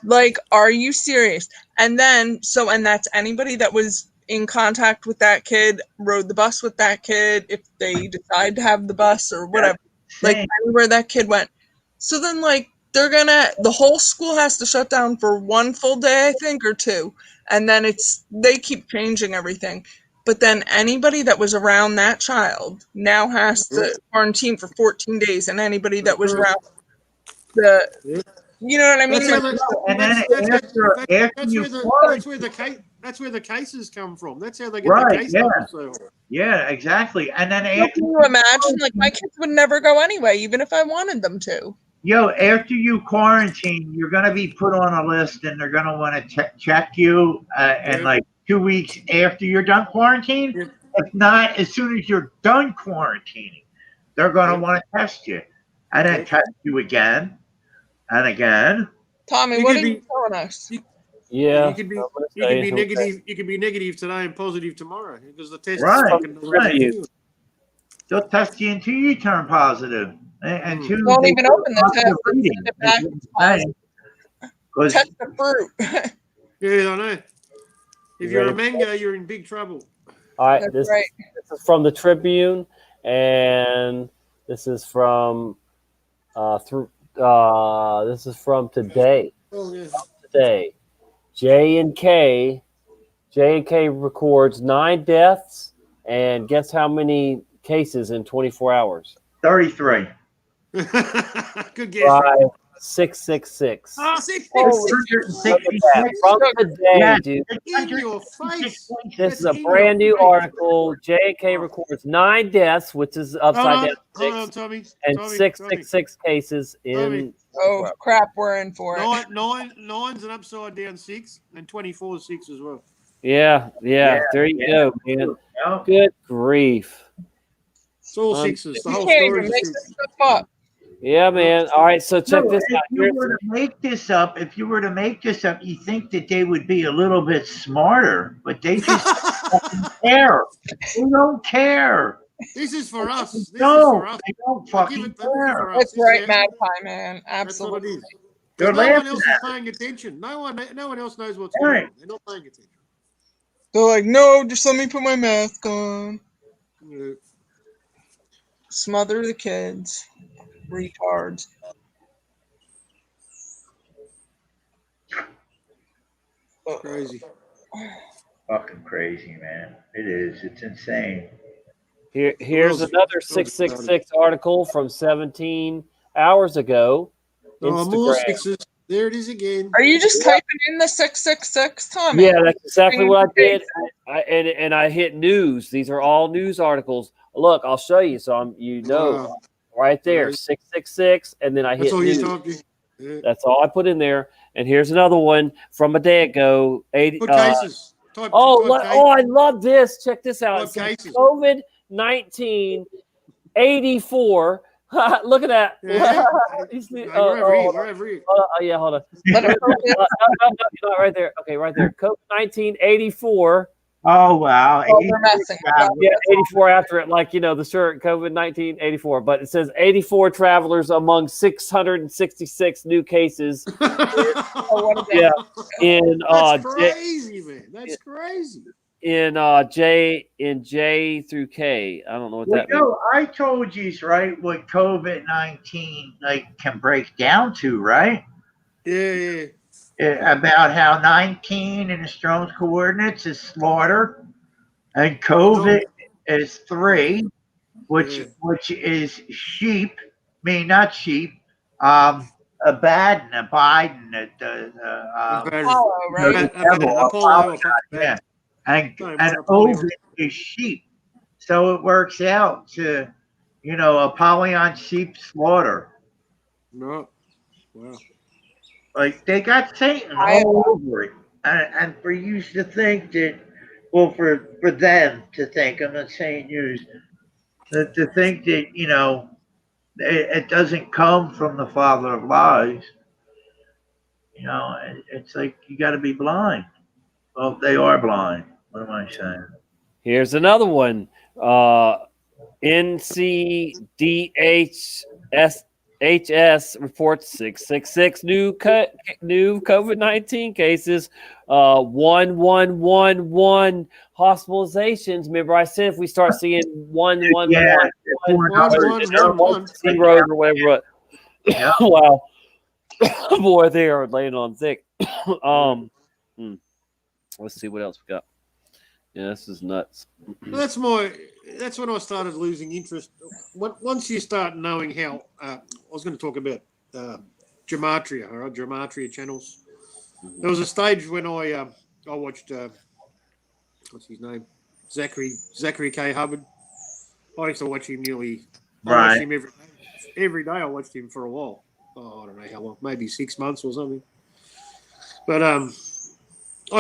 like, are you serious? And then, and that's anybody that was in contact with that kid, rode the bus with that kid, if they decide to have the bus or whatever, like anywhere that kid went. So then, like, the whole school has to shut down for 1 full day, I think, or 2. And then they keep changing everything. But then anybody that was around that child now has to quarantine for 14 days. And anybody that was around you know what I mean? That's where the cases come from. That's how they get Right, the case yeah. numbers. So. Yeah, exactly. And then Can you imagine? Like, my kids would never go anyway, even if I wanted them to. After you quarantine, you're going to be put on a list, and they're going to want to check you. And like 2 weeks after you're done quarantine, if not, as soon as you're done quarantining, they're going to want to test you, and then test you again and again. Tommy, what are you telling us? Yeah, you could be negative. You could be negative today and positive tomorrow because the test Right, fucking doesn't work anyway. They'll test you until you turn positive. And two, Won't they even do open the test and reading. send it back as positive. Test the fruit. Yeah, I know. If you're a mango, you're in big trouble. All right, this is from the Tribune, and this is from this is from today. Oh, yeah. Today, J and K J&K records 9 deaths, and guess how many cases in 24 hours? 33. Good guess. By Rick. 666. Oh, 666. Look at that. From today, dude. In your face. This is a That's in brand new your face. article. J&K records 9 deaths, which is upside down Hold 6, on, Tommy. and Tommy, 666 cases in. Oh crap, we're in for it. Nine's an upside down 6, and 24 is 6 as well. Yeah. There you go, man. Good grief. It's all sixes. The You whole can't story even is make six. this stuff up. Yeah, man. All right, so check No, this if out. you were to make this up, you think that they would be a little bit smarter, but they just fucking care. They don't care. This is for us. This is No, for us. they don't They give fucking it for care. us. That's This is right, our- Mad Pie Man. That's what it Absolutely. is. They're Because no one laughing else is at paying attention. No one else knows what's Right. going on. They're not paying attention. They're like, no, just let me put my mask on. Yeah. Smother the kids. Retards. Crazy. Fucking crazy, man. It is. It's insane. Here's another 666 article from 17 hours ago. Oh, more Instagram. sixes. There it is again. Are you just typing in the 666, Tommy? Yeah, that's exactly what I did. And I hit news. These are all news articles. Look, I'll show you. So Wow. right there, Right. 666, and then I That's hit all you news. talking. Yeah. That's all I put in there. And here's another one from a day ago. 80. Put cases. Type I love this. Check this out. Type It says cases. COVID-19 84. Look at that. Yeah. You see- No, we're over here. We're over here. yeah, hold on. Let him No, right there. Okay, right there. COVID-19 84. Oh, wow. Oh, they're messing. Yeah, 84 after it, like, the shirt, COVID-19 84. But it says 84 travelers among 666 new cases. Yeah, in That's crazy, man. That's crazy. in J through K. I don't know what Well, that means. I told you, right, what COVID-19 can break down to, right? Yeah. About how 19 in the Strong's coordinates is slaughter, and COVID is 3, which is sheep. I mean, not sheep. A Biden, Apollo, right? Apollo, yeah. And Ovid is sheep. So it works out to, Apollyon sheep slaughter. No. Wow. Like, they got Satan all over it. And for you to think that, well, for them to think, I'm not saying you, to think that, it doesn't come from the father of lies. It's like you got to be blind. Well, they are blind. What am I saying? Here's another one. NCDHS reports 666 new COVID-19 cases. 1111 hospitalizations. Remember, I said if we start seeing one zeros or whatever. Wow, boy, they are laying on thick. Let's see what else we got. Yeah, this is nuts. That's when I started losing interest. Once you start knowing how, I was going to talk about gematria, all right, gematria channels. There was a stage when I watched what's his name, Zachary K. Hubbard. I used to watch him I watched him every day. I watched him for a while. I don't know how long, maybe 6 months or something. But I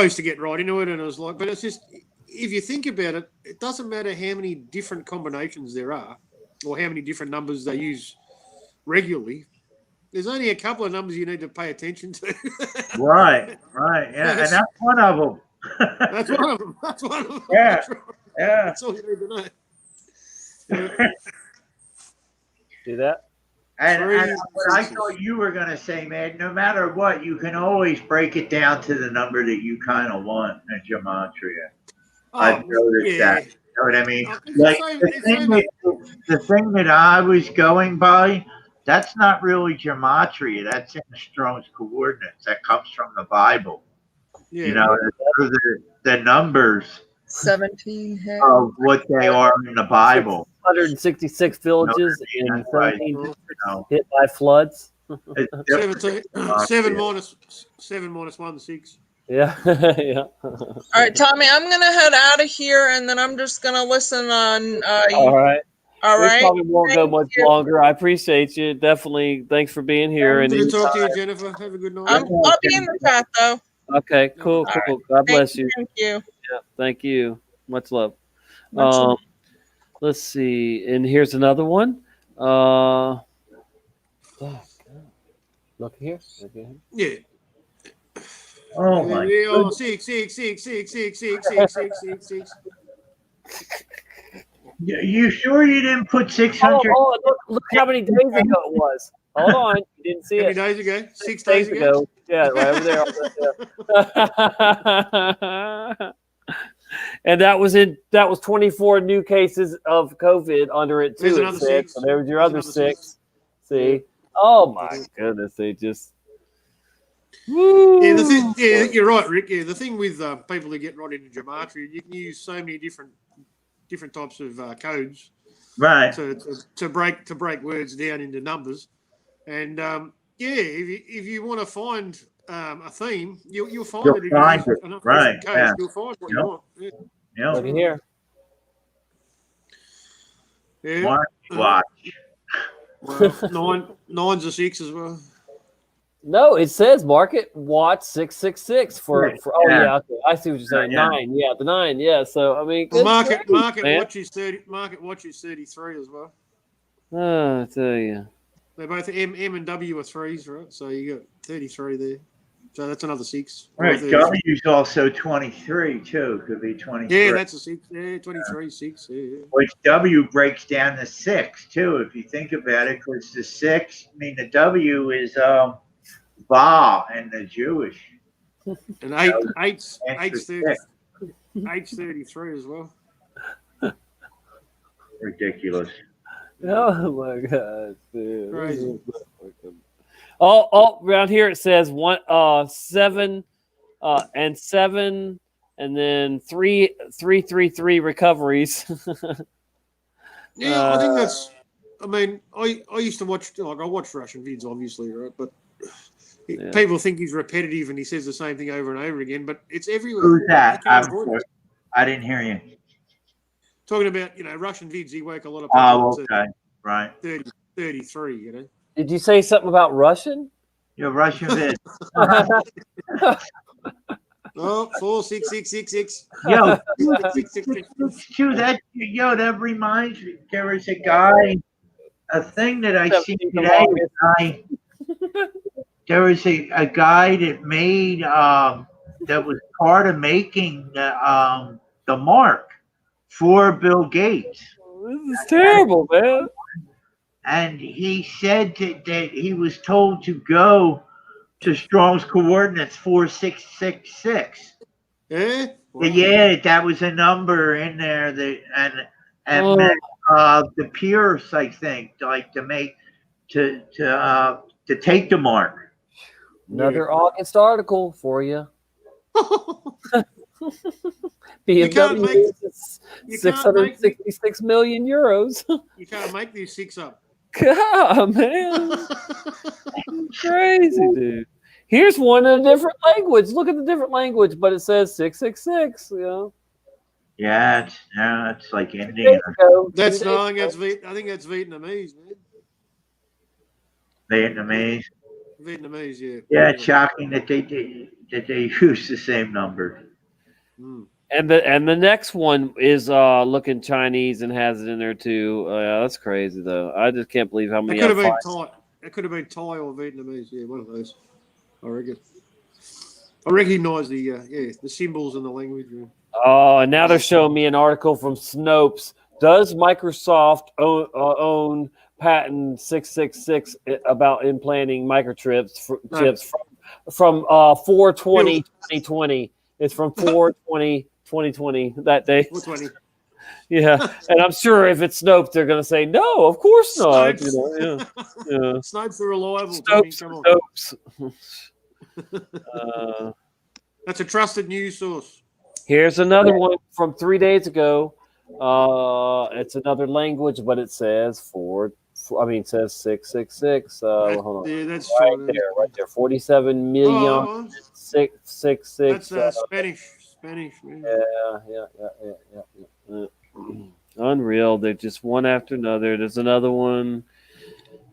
used to get right into it, and it was like, but it's just, if you think about it, it doesn't matter how many different combinations there are or how many different numbers they use regularly. There's only a couple of numbers you need to pay attention to. Right, yeah, and that's one of them. That's one of them. Yeah, yeah. That's all you need to know. Do that. And what I thought you were going to say, man, no matter what, you can always break it down to the number that you kind of want in gematria. I've noticed that. You know what I mean? Like the thing that I was going by, that's not really gematria. That's in the Strong's coordinates. That comes from the Bible. Yeah. You know, the numbers 17 hit. of what they are in the Bible. 166 villages in That's why, 17 you know, hit by floods. it's 17, different. 7 minus 1, 6. Yeah, yeah. All right, Tommy, I'm going to head out of here, and then I'm just going to listen on. All right. All We right. probably won't go Thank much you. longer. I appreciate you. Definitely. Thanks for being here. And Good to talk to you, anytime. Jennifer. Have a good night. I'll be in the chat, though. Okay, cool, All cool. God bless you. Thank you. Yeah, thank you. Much love. Much love. Let's see. And here's another one. Look here. Look here. Yeah. Oh my Oh, goodness. 6. You sure you didn't put 600? Oh, look how many days ago it was. Hold on. You didn't see How it. many days ago? 6 days days ago? Yeah, right over there. And that was 24 new cases of COVID under it too. There's it another said. 6. So there was your There's other another 6. 6. See? Oh my goodness, they just. Yeah, the thing. Yeah, you're right, Rick. Yeah, the thing with people who get right into gematria, you can use so many different types of codes, Right. To break words down into numbers, and if you want to find a theme, you'll find You'll it. If find you use it, enough right, different codes, yeah. you'll find what Yep. you want. Yeah. Yeah. Look here. Yeah. Mark watch. Well, nine's a 6 as well. No, it says market watch 666 for oh Yeah. yeah, okay. I see what you're saying. Yeah. 9, yeah, the 9, yeah. So I mean, Well, good market man. watch is 30. Market watch is 33 as well. Oh, I tell you. They're both M and W are 3s, right? So you got 33 there. So that's another 6. Right. 36. W's also 23 too. Could be 23. Yeah, that's a 6. Yeah, 23, 6. Yeah. Which W breaks down to 6 too, if you think about it, because the 6, I mean, the W is Va and the Jewish. And eight's 33 as well. Ridiculous. Oh my God, dude. Crazy. Oh, around here it says 7 and 7 and then 3 recoveries. Yeah, I think that's. I mean, I used to watch. I watch Russian vids, obviously, right? But people think he's repetitive and he says the same thing over and over again. But it's everywhere. Who's that? You can't avoid it. I didn't hear you. Talking about Russian vids, he woke a lot of people Oh, up to okay. Right. 33. Did you say something about Russian? You're Russian vid. Oh, 4, 6, 6, 6, 6. Yo, 6, 6, 6. too, that reminds me. There was a guy, a thing that I seen today. There was a guy that made that was part of making the mark for Bill Gates. This is terrible, man. And he said that he was told to go to Strong's coordinates 4666. Yeah. Wow. Yeah, that was a number in there that and meant, the Pierce, I think, like to make to take the mark. Another August article for you. BMW is 666 million euros. You can't make these 6 up. God, man. Crazy, dude. Here's one in a different language. Look at the different language, but it says 666, Yeah, it's like Indian. That's no, I think that's Vietnamese, man. Vietnamese. Vietnamese, yeah. Yeah, it's shocking that they use the same number. And the next one is looking Chinese and has it in there too. That's crazy though. I just can't believe how many. It could have been Thai. It could have been Thai or Vietnamese. Yeah, one of those. I reckon. I recognise the symbols and the language. Yeah. Oh, and now they're showing me an article from Snopes. Does Microsoft own patent 666 about implanting microchips chips from 4/20/2020? It's from 4/20/2020 that day. 4/20. Yeah, and I'm sure if it's Snopes, they're going to say no. Of course not. Snopes. Yeah. Snopes are reliable. Snopes. Come on. Snopes. That's a trusted news source. Here's another one from 3 days ago. It's another language, but it says it says 666. Hold on. Yeah, that's Right true. there, right there. 47 million. Oh, 666. that's Spanish. Spanish. Man. Yeah. Unreal. They're just one after another. There's another one.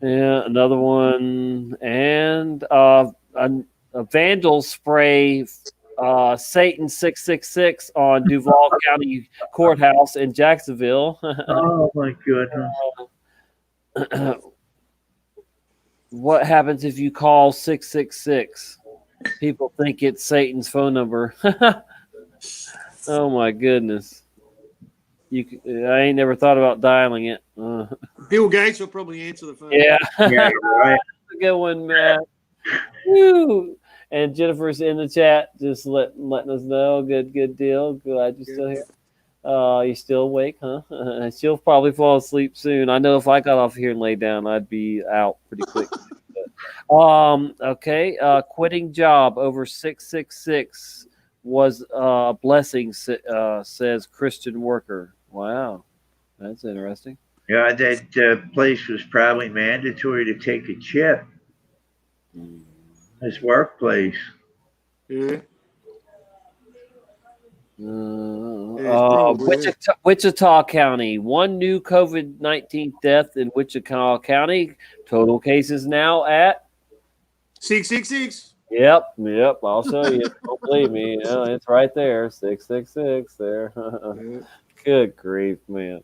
Yeah, another one. And a vandal spray Satan 666 on Duval County Courthouse in Jacksonville. Oh my goodness. What happens if you call 666? People think it's Satan's phone number. Oh my goodness. I ain't never thought about dialing it. Bill Gates will probably answer the phone. Yeah. Yeah, right. That's a good one, man. Woo. And Jennifer's in the chat, just letting us know. Good deal. Glad you're still here. You still awake, huh? She'll probably fall asleep soon. I know if I got off here and laid down, I'd be out pretty quick. Okay. Quitting job over 666 was a blessing, says Christian worker. Wow, that's interesting. Yeah, that place was probably mandatory to take a chip. His workplace. Yeah. Wichita County. One new COVID-19 death in Wichita County. Total cases now at 666. Yep. I'll show you. Don't believe me. Yeah, it's right there. 666 there. Good grief, man.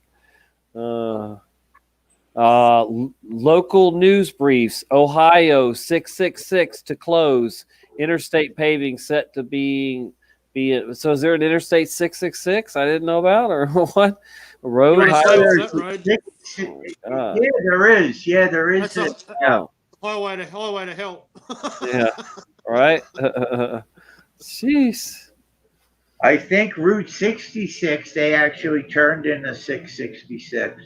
Local news briefs. Ohio 666 to close. Interstate paving set to be. So is there an Interstate 666 I didn't know about, or what? A road? Yeah, there is. Yeah, there is. Highway to hell. Yeah. Right. Jeez. I think Route 66 they actually turned into 666.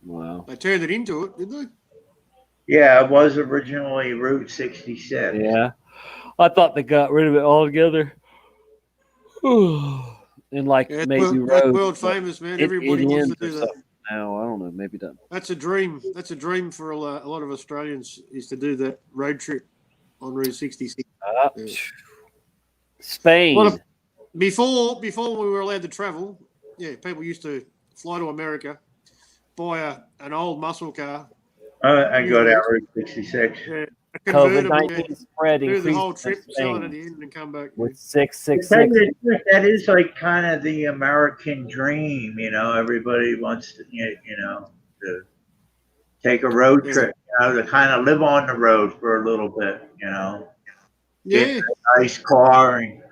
Wow. They turned it into it, did they? Yeah, it was originally Route 66. Yeah. I thought they got rid of it altogether. And maybe that's world famous, man. Everybody wants to do that. Now I don't know. Maybe done. That's a dream. That's a dream for a lot of Australians is to do that road trip on Route 66. Spain. Before we were allowed to travel, people used to fly to America, buy an old muscle car. I go down Route 66. Yeah, COVID-19 spread do the whole increased trip, in sell it Spain at the end, and come back. with 666. That is like kind of the American dream, you know. Everybody wants to, to take a road trip, to kind of live on the road for a little bit, Get a nice car and,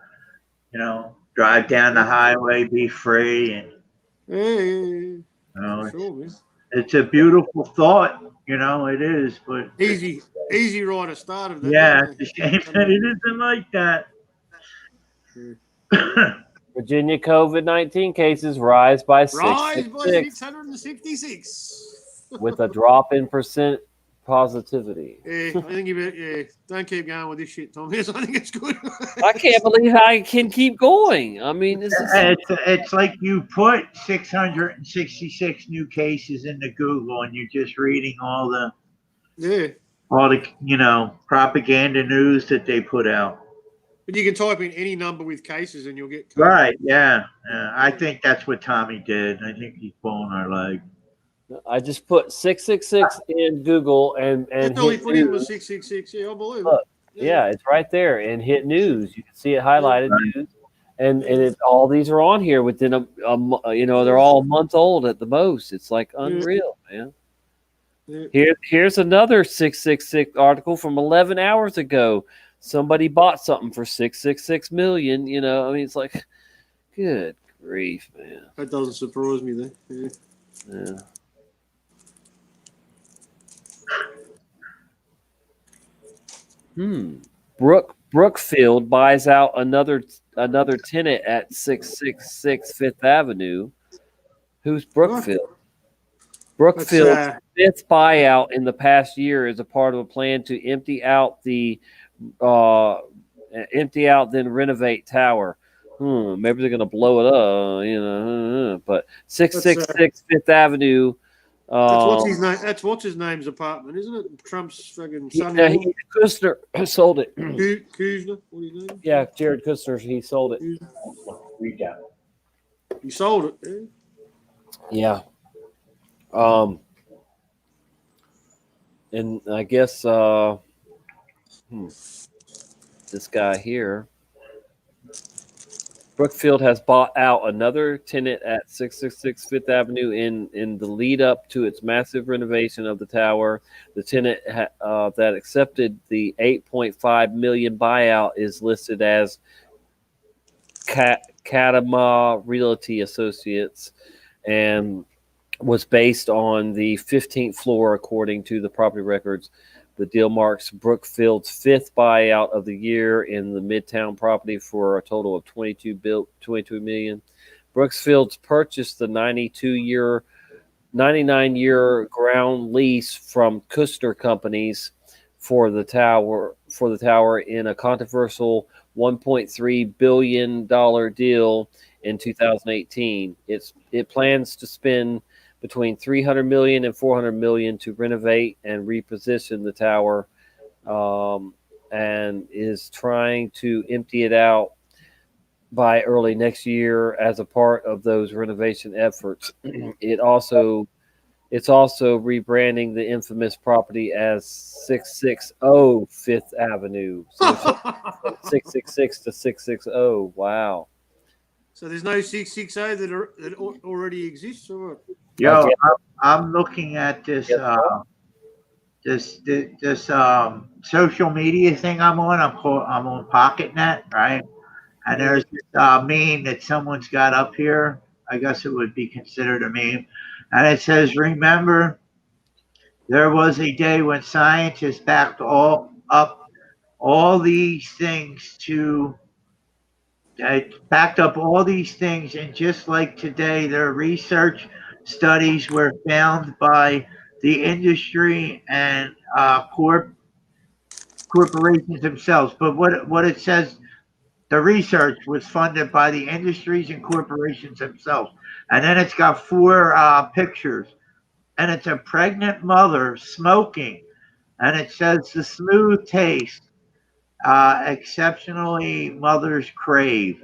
drive down the highway, be free, and it's a beautiful thought, it is, but easy right at start of that. Yeah, it's a shame that it isn't like that. Virginia COVID-19 cases rise by 666 with a drop in percent positivity. I think you better, don't keep going with this shit, Tom. Yes, I think it's good. I can't believe I can keep going. I mean, it's like you put 666 new cases into Google and you're just reading all the propaganda news that they put out. But you can type in any number with cases and you'll get COVID. Right, yeah. I think that's what Tommy did. I think he's pulling our leg. I just put 666 in Google and only put in was 666. Yeah, I believe Look, yeah, it's right there and hit news. You can see it highlighted news, and all these are on here within they're all a month old at the most. It's like unreal, man. Here's another 666 article from 11 hours ago. Somebody bought something for 666 million. I mean, it's like, good grief, man. That doesn't surprise me, though. Yeah. Brookfield buys out another tenant at 666 Fifth Avenue. Who's Brookfield? Brookfield's fifth buyout in the past year is a part of a plan to empty out then renovate tower. maybe they're gonna blow it up, But 666 Fifth Avenue. That's what's his name. That's what's his name's apartment, isn't it? Trump's fucking son-in-law. Kushner sold it. Kushner, what is his name? Yeah, Jared Kushner. He sold it. He sold it. Yeah. And I guess this guy here, Brookfield has bought out another tenant at 666 Fifth Avenue in the lead up to its massive renovation of the tower. The tenant that accepted the $8.5 million buyout is listed as Katama Realty Associates and was based on the 15th floor, according to the property records. The deal marks Brookfield's fifth buyout of the year in the Midtown property for a total of $22 million. Brookfield's purchased the 99-year ground lease from Kushner Companies for the tower in a controversial $1.3 billion deal in 2018. It plans to spend between $300 million and $400 million to renovate and reposition the tower, and is trying to empty it out by early next year as a part of those renovation efforts. It's also rebranding the infamous property as 660 Fifth Avenue. So 666 to 660. Wow. So there's no 660 that already exists, or what? Yo, I'm looking at this this social media thing I'm on. I'm on PocketNet, right? And there's this meme that someone's got up here. I guess it would be considered a meme, and it says, "Remember, there was a day when scientists backed all these things to." Backed up all these things, and just like today, their research studies were found by the industry and corporations themselves. But what it says, the research was funded by the industries and corporations themselves. And then it's got four pictures, and it's a pregnant mother smoking, and it says the smooth taste exceptionally mothers crave.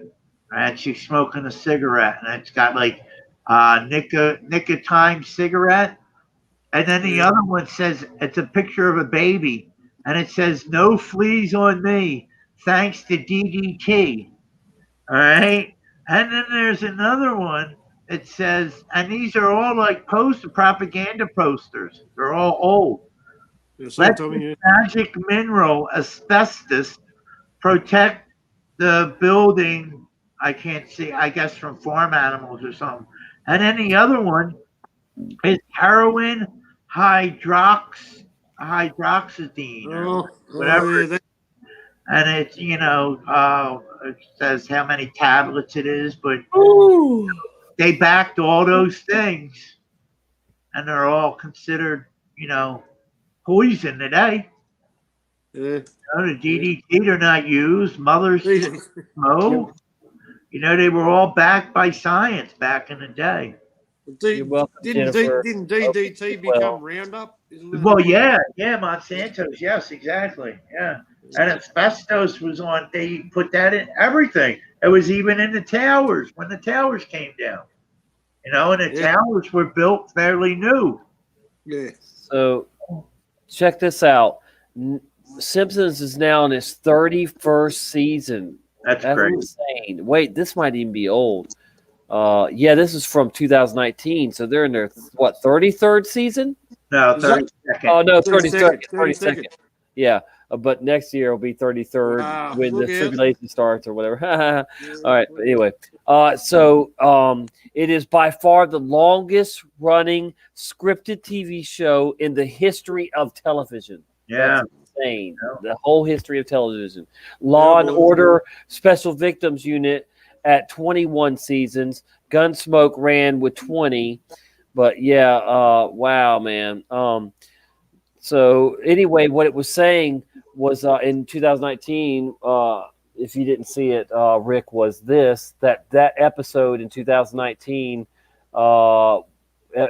And she's smoking a cigarette, and it's got like nicotine cigarette. And then the other one says it's a picture of a baby, and it says no fleas on me thanks to DDT. All right. And then there's another one. It says, and these are all like propaganda posters. They're all old. Let the magic mineral asbestos protect the building. I can't see, I guess from farm animals or something. And then the other one is heroin hydroxidine, whatever. And it's, it says how many tablets it is, but they backed all those things, and they're all considered, poison today. The DDT, they're not used. Mothers smoke. They were all backed by science back in the day. Didn't DDT become Roundup? Well, yeah, Monsanto's, yes, exactly, yeah. And asbestos was on. They put that in everything. It was even in the towers when the towers came down. And the towers were built fairly new. Yeah. So, check this out. Simpsons is now in its 31st season. That's great. Insane. Wait, this might even be old. Yeah, this is from 2019. So they're in their 33rd season? No, 32nd. Oh no, 32nd. 32nd. Yeah, but next year will be 33rd when the tribulation starts or whatever. All right, but anyway, so it is by far the longest running scripted TV show in the history of television. Yeah. That's insane. The whole history of television. Law and Order Special Victims Unit at 21 seasons. Gunsmoke ran with 20. But yeah, wow, man. So anyway, what it was saying was in 2019, if you didn't see it, Rick, was that episode in 2019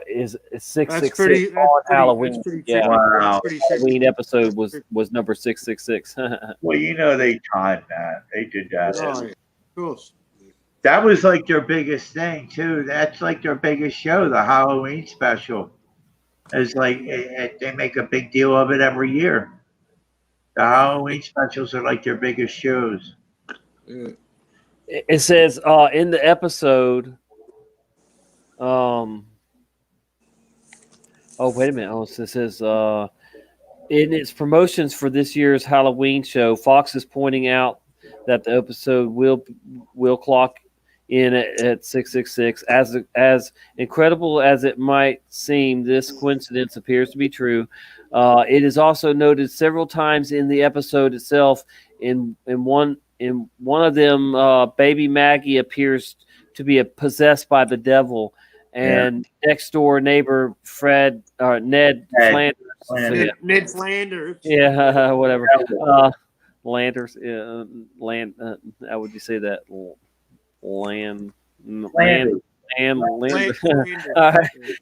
is 666 on Halloween. Yeah, Halloween episode was number 666. Well, you know they timed that. They did that. Oh, yeah. Of course. That was like their biggest thing too. That's like their biggest show, the Halloween special. It's like they make a big deal of it every year. The Halloween specials are like their biggest shows. It says in the episode. Oh, wait a minute. Oh, so it says in its promotions for this year's Halloween show, Fox is pointing out that the episode will clock in at 666. As incredible as it might seem, this coincidence appears to be true. It is also noted several times in the episode itself. In one of them, baby Maggie appears to be possessed by the devil, and next door neighbor Ned Flanders. Ned Flanders. Yeah, whatever. Landers. How would you say that? Land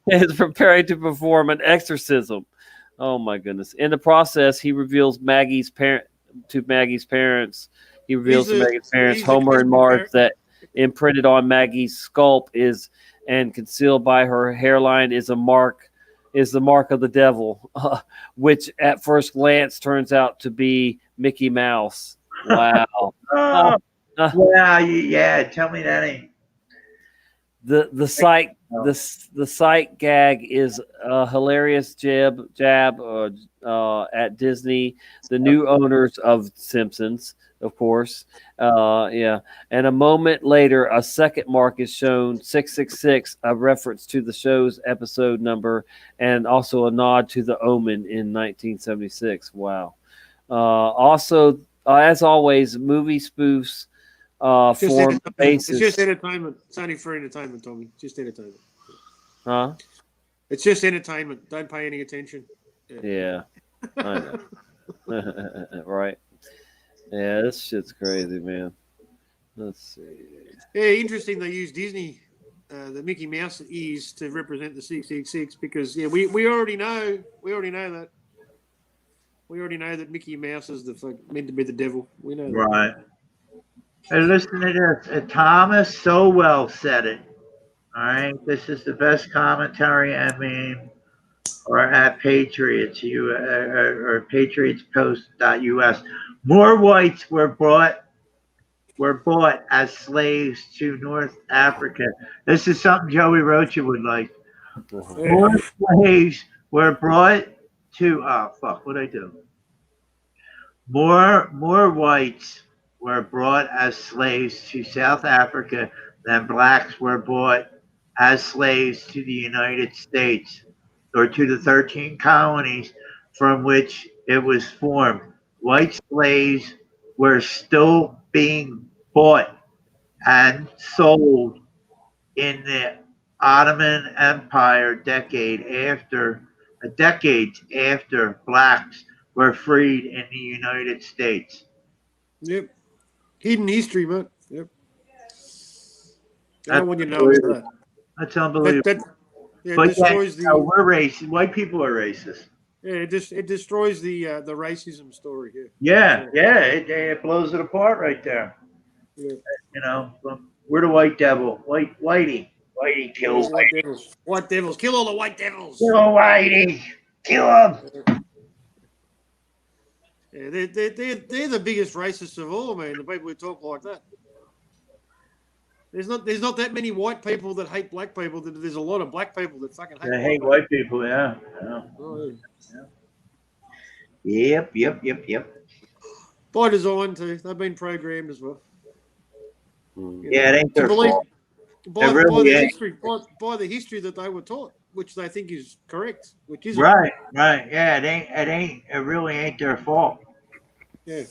is preparing to perform an exorcism. Oh my goodness! In the process, he reveals Maggie's parents. He reveals to Maggie's parents, Homer and Marge, that imprinted on Maggie's scalp and concealed by her hairline is the mark of the devil, which at first glance turns out to be Mickey Mouse. Wow. Wow, yeah, tell me that ain't. The sight gag is a hilarious jab at Disney, the new owners of Simpsons, of course. And a moment later, a second mark is shown, 666, a reference to the show's episode number, and also a nod to The Omen in 1976. Wow. Also, as always, movie spoofs form the basis. It's just entertainment. It's only for entertainment, Tommy. Just entertainment. Huh? It's just entertainment. Don't pay any attention. Yeah. I know. Right. Yeah, this shit's crazy, man. Let's see. Yeah, interesting. They use Disney, the Mickey Mouse ears to represent the 666 because we already know that. We already know that Mickey Mouse is meant to be the devil. We know that. Right. Hey, listen to this. Thomas Sowell said it. All right. This is the best commentary, or at Patriots, or patriotspost.us. More whites were bought as slaves to North Africa. This is something Joey Rocha would like. More slaves were brought to what'd I do? More whites were brought as slaves to South Africa than blacks were brought as slaves to the United States, or to the 13 colonies from which it was formed. White slaves were still being bought and sold in the Ottoman Empire decades after blacks were freed in the United States. Yep. Hidden history, man. Yep. I don't want you to know that. That's unbelievable. But destroys we're racist. White people are racist. Yeah, it destroys the racism story here. Yeah. It blows it apart right there. Yeah. You know, we're the white devil. Whitey kills white devils. White devils. Kill all the white devils. Kill Whitey. Kill them. Yeah, they're the biggest racists of all, man. The people who talk like that. There's not that many white people that hate black people. There's a lot of black people that fucking hate white people. Yeah. Oh, yeah. Yep. By design too. They've been programmed as well. Yeah, it ain't their fault. By the history that they were taught, which they think is correct, which is right. Yeah, it really ain't their fault. Yeah.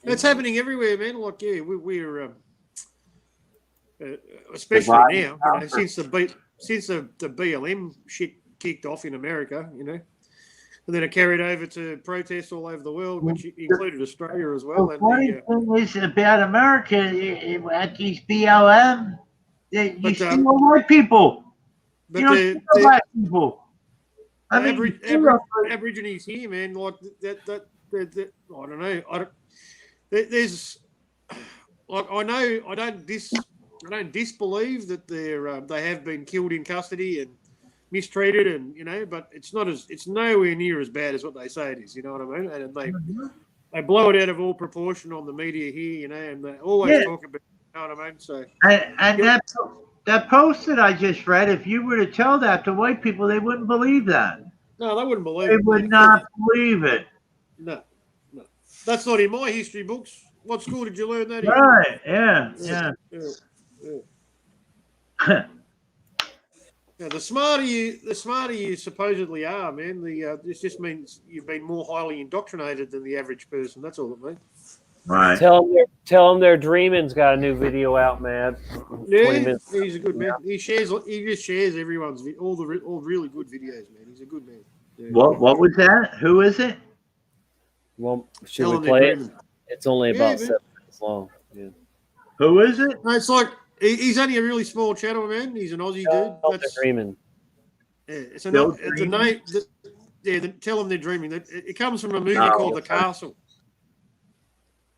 It's happening everywhere, man. Like, we're especially now, since the BLM shit kicked off in America, and then it carried over to protests all over the world, which included Australia as The well. And funny thing is about America, at these BLM, you see no white people. You don't see no black people. I mean, Aborigines here, man, like that I don't know. There's like I know I don't disbelieve that they have been killed in custody and mistreated, and but it's nowhere near as bad as what they say it is. You know what I mean? And they blow it out of all proportion on the media here, and they always talk about. You know what I mean? So and that post that I just read, if you were to tell that to white people, they wouldn't believe that. No, they wouldn't believe They it. would not believe it. No. That's not in my history books. What school did you learn that in? Right, yeah. Yeah, the smarter you supposedly are, man. This just means you've been more highly indoctrinated than the average person. That's all it means. Right. Tell them their dreaming's got a new video out, man. Yeah, he's a good man. He just shares everyone's all really good videos, man. He's a good man. Yeah. What was that? Who is it? Well, should we play it? It's only about 7 minutes long. Yeah. Who is it? No, it's like he's only a really small channel, man. He's an Aussie dude. That's dreaming. Yeah, it's a name. Tell them they're dreaming. It comes from a movie called The Castle.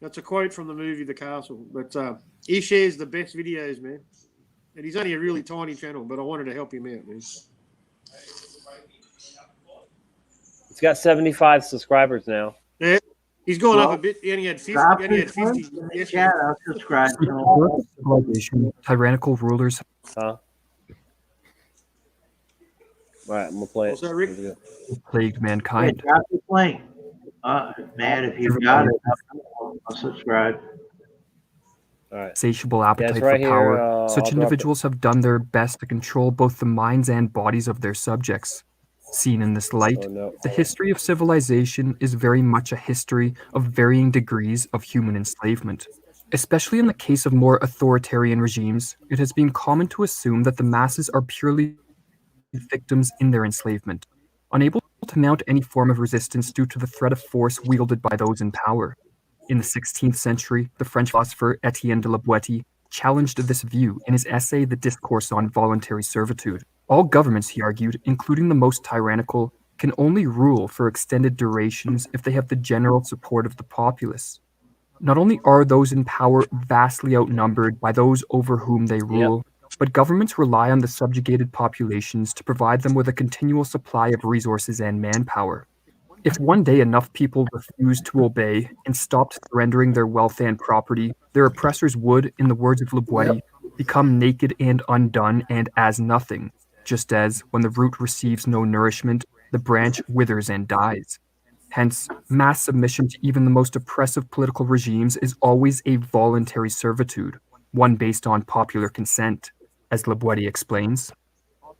That's a quote from the movie The Castle. But he shares the best videos, man. And he's only a really tiny channel, but I wanted to help him out, man. It's got 75 subscribers now. Yeah, he's gone up a bit. He only had 50. Yeah, I'll subscribe. Civilization, tyrannical rulers. Huh? All right, I'm gonna play it. What's that, Rick? Plagued mankind. Drop the link. Man, if you've got it, I'll subscribe. All right. Insatiable appetite right for power. here, I'll Such drop individuals have done their best to control both the minds and bodies of their subjects. Seen in this light, the history of civilization is very much a history of varying degrees of human enslavement. Especially in the case of more authoritarian regimes, it has been common to assume that the masses are purely victims in their enslavement, unable to mount any form of resistance due to the threat of force wielded by those in power. In the 16th century, the French philosopher Étienne de la Boétie challenged this view in his essay The Discourse on Voluntary Servitude. All governments, he argued, including the most tyrannical, can only rule for extended durations if they have the general support of the populace. Not only are those in power vastly outnumbered by those over whom they rule, but governments rely on the subjugated populations to provide them with a continual supply of resources and manpower. If one day enough people refused to obey and stopped surrendering their wealth and property, their oppressors would, in the words of Le Boétie, become naked and undone and as nothing, just as, when the root receives no nourishment, the branch withers and dies. Hence, mass submission to even the most oppressive political regimes is always a voluntary servitude, one based on popular consent, as Le Boétie explains.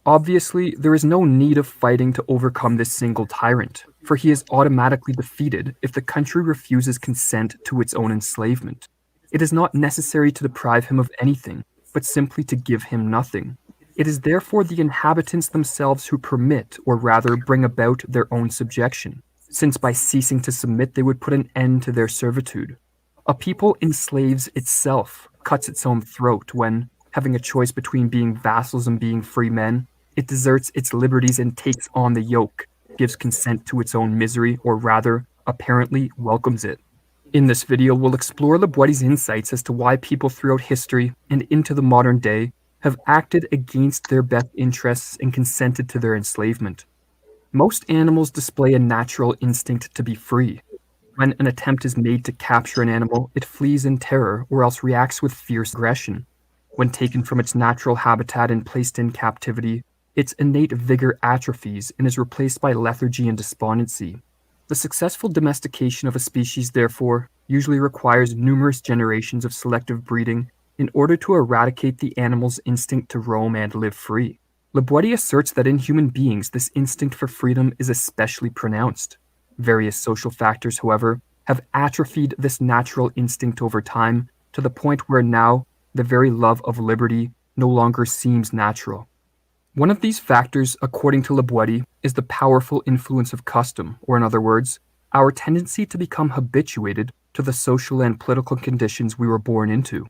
Obviously, there is no need of fighting to overcome this single tyrant, for he is automatically defeated if the country refuses consent to its own enslavement. It is not necessary to deprive him of anything, but simply to give him nothing. It is therefore the inhabitants themselves who permit, or rather bring about, their own subjection, since by ceasing to submit they would put an end to their servitude. A people enslaves itself, cuts its own throat when, having a choice between being vassals and being free men, it deserts its liberties and takes on the yoke, gives consent to its own misery, or rather, apparently welcomes it. In this video, we'll explore Le Boétie's insights as to why people throughout history and into the modern day have acted against their best interests and consented to their enslavement. Most animals display a natural instinct to be free. When an attempt is made to capture an animal, it flees in terror or else reacts with fierce aggression. When taken from its natural habitat and placed in captivity, its innate vigor atrophies and is replaced by lethargy and despondency. The successful domestication of a species, therefore, usually requires numerous generations of selective breeding in order to eradicate the animal's instinct to roam and live free. Le Boétie asserts that in human beings this instinct for freedom is especially pronounced. Various social factors, however, have atrophied this natural instinct over time to the point where now the very love of liberty no longer seems natural. One of these factors, according to Lebwedi, is the powerful influence of custom, or in other words, our tendency to become habituated to the social and political conditions we were born into.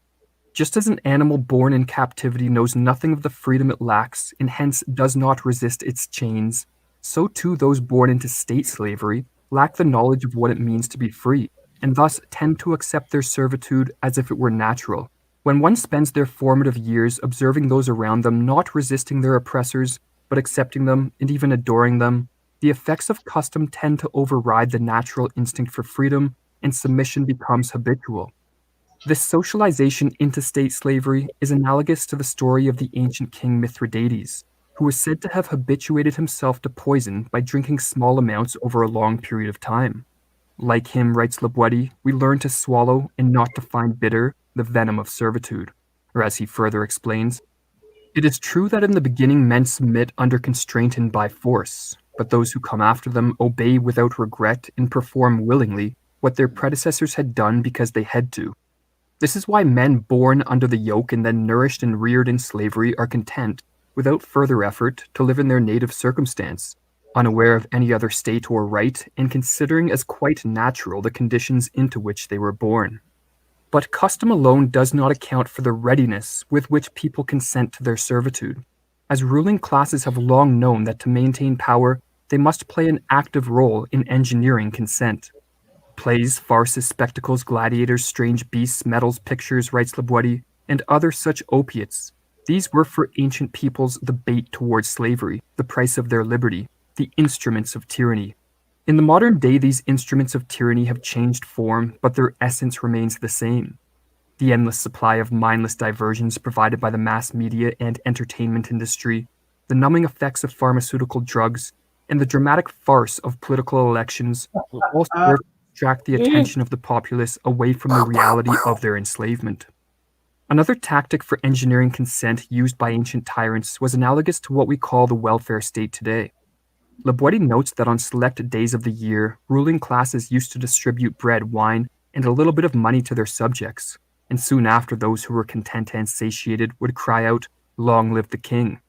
Just as an animal born in captivity knows nothing of the freedom it lacks and hence does not resist its chains, so too those born into state slavery lack the knowledge of what it means to be free, and thus tend to accept their servitude as if it were natural. When one spends their formative years observing those around them not resisting their oppressors, but accepting them and even adoring them, the effects of custom tend to override the natural instinct for freedom, and submission becomes habitual. This socialization into state slavery is analogous to the story of the ancient king Mithridates, who was said to have habituated himself to poison by drinking small amounts over a long period of time. Like him, writes Lebwedi, we learn to swallow and not to find bitter the venom of servitude. Or as he further explains, it is true that in the beginning men submit under constraint and by force, but those who come after them obey without regret and perform willingly what their predecessors had done because they had to. This is why men born under the yoke and then nourished and reared in slavery are content, without further effort, to live in their native circumstance, unaware of any other state or right, and considering as quite natural the conditions into which they were born. But custom alone does not account for the readiness with which people consent to their servitude, as ruling classes have long known that to maintain power, they must play an active role in engineering consent. Plays, farces, spectacles, gladiators, strange beasts, medals, pictures, writes Lebwedi, and other such opiates. These were for ancient peoples the bait towards slavery, the price of their liberty, the instruments of tyranny. In the modern day, these instruments of tyranny have changed form, but their essence remains the same. The endless supply of mindless diversions provided by the mass media and entertainment industry, the numbing effects of pharmaceutical drugs, and the dramatic farce of political elections all serve to distract the attention of the populace away from the reality of their enslavement. Another tactic for engineering consent used by ancient tyrants was analogous to what we call the welfare state today. Lebwedi notes that on select days of the year, ruling classes used to distribute bread, wine, and a little bit of money to their subjects, and soon after those who were content and satiated would cry out, "Long live the king."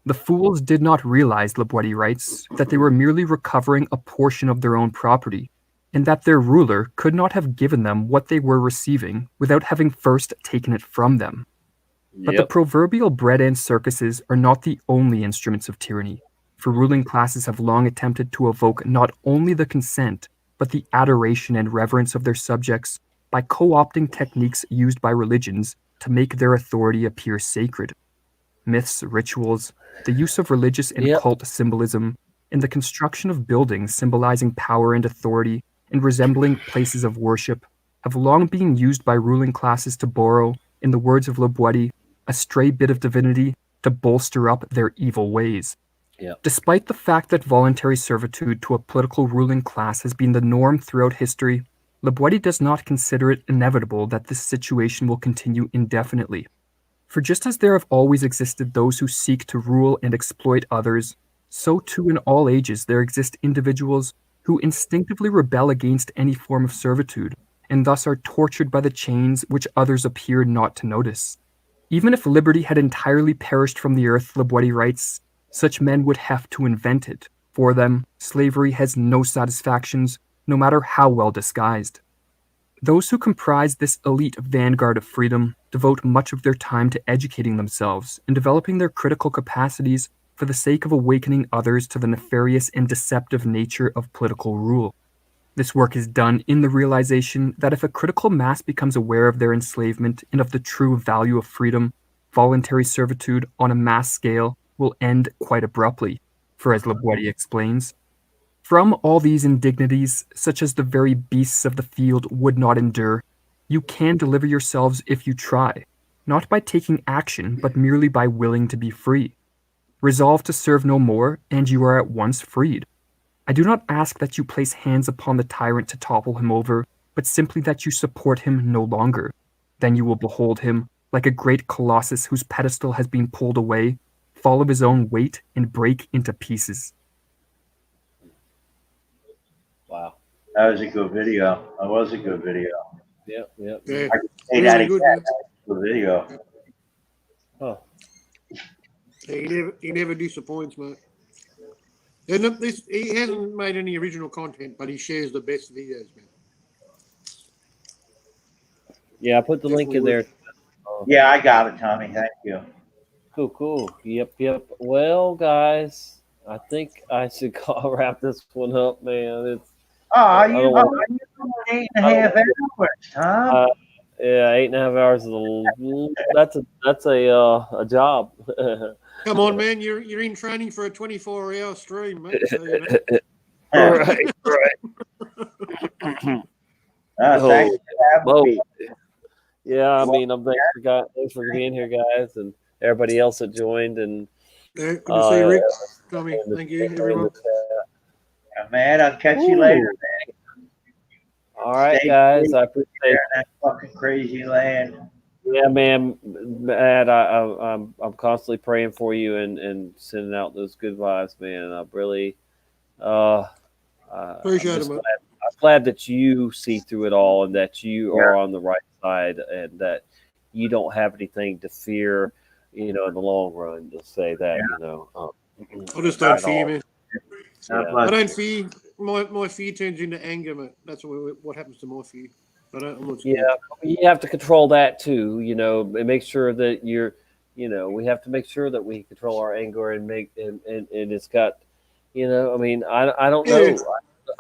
The fools did not realize, Lebwedi writes, that they were merely recovering a portion of their own property, and that their ruler could not have given them what they were receiving without having first taken it from them. But the proverbial bread and circuses are not the only instruments of tyranny, for ruling classes have long attempted to evoke not only the consent, but the adoration and reverence of their subjects by co-opting techniques used by religions to make their authority appear sacred. Myths, rituals, the use of religious and cult symbolism, and the construction of buildings symbolizing power and authority and resembling places of worship have long been used by ruling classes to borrow, in the words of Lebwedi, a stray bit of divinity to bolster up their evil ways. Despite the fact that voluntary servitude to a political ruling class has been the norm throughout history, Lebwedi does not consider it inevitable that this situation will continue indefinitely. For just as there have always existed those who seek to rule and exploit others, so too in all ages there exist individuals who instinctively rebel against any form of servitude, and thus are tortured by the chains which others appear not to notice. Even if liberty had entirely perished from the earth, Lebwedi writes, such men would have to invent it. For them, slavery has no satisfactions, no matter how well disguised. Those who comprise this elite vanguard of freedom devote much of their time to educating themselves and developing their critical capacities for the sake of awakening others to the nefarious and deceptive nature of political rule. This work is done in the realization that if a critical mass becomes aware of their enslavement and of the true value of freedom, voluntary servitude on a mass scale will end quite abruptly, for as Lebwedi explains, from all these indignities, such as the very beasts of the field would not endure, you can deliver yourselves if you try, not by taking action, but merely by willing to be free. Resolve to serve no more, and you are at once freed. I do not ask that you place hands upon the tyrant to topple him over, but simply that you support him no longer. Then you will behold him, like a great colossus whose pedestal has been pulled away, fall of his own weight and break into pieces. Wow. That was a good video. That was a good video. Yeah. I can say that again. That was a good video. Oh. He never disappoints, mate. And he hasn't made any original content, but he shares the best videos, man. Yeah, I put the link in there. Yeah, I got it, Tommy. Thank you. Cool. Yep. Well, guys, I think I should wrap this one up, man. It's You doing 8.5 hours, Tom? Yeah, 8.5 hours is that's a job. Come on, man. You're in training for a 24-hour stream, mate. So, right. Thanks for having me. Yeah, I mean, thanks for being here, guys, and everybody else that joined. And good to see you, Rick. Tommy, thank you, everyone. Man, I'll catch you later, man. All right, guys, I appreciate that fucking crazy land. Yeah, man, Matt, I'm constantly praying for you and sending out those good vibes, man. I really appreciate it, man. I'm glad that you see through it all and that you are on the right side and that you don't have anything to fear, in the long run. To say that, I just don't fear, man. Yeah. I don't fear. My fear turns into anger, mate. That's what happens to my fear. I'm not scared. Yeah, you have to control that too, and make sure that we have to make sure that we control our anger and it's got, I mean, I don't know.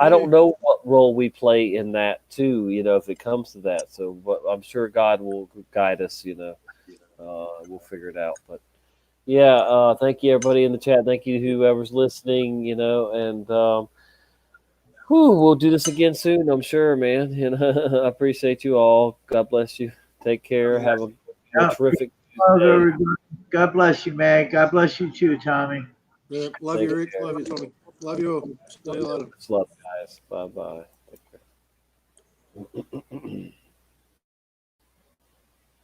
I don't know what role we play in that too, if it comes to that. So, but I'm sure God will guide us, we'll figure it out. But yeah, thank you everybody in the chat. Thank you whoever's listening, and we'll do this again soon, I'm sure, man. And I appreciate you all. God bless you. Take care. Have a terrific Tuesday. God bless you, man. God bless you too, Tommy. Yeah, love you, Rick. Love you, Tommy. Love you all. See you later. Love, guys. Bye.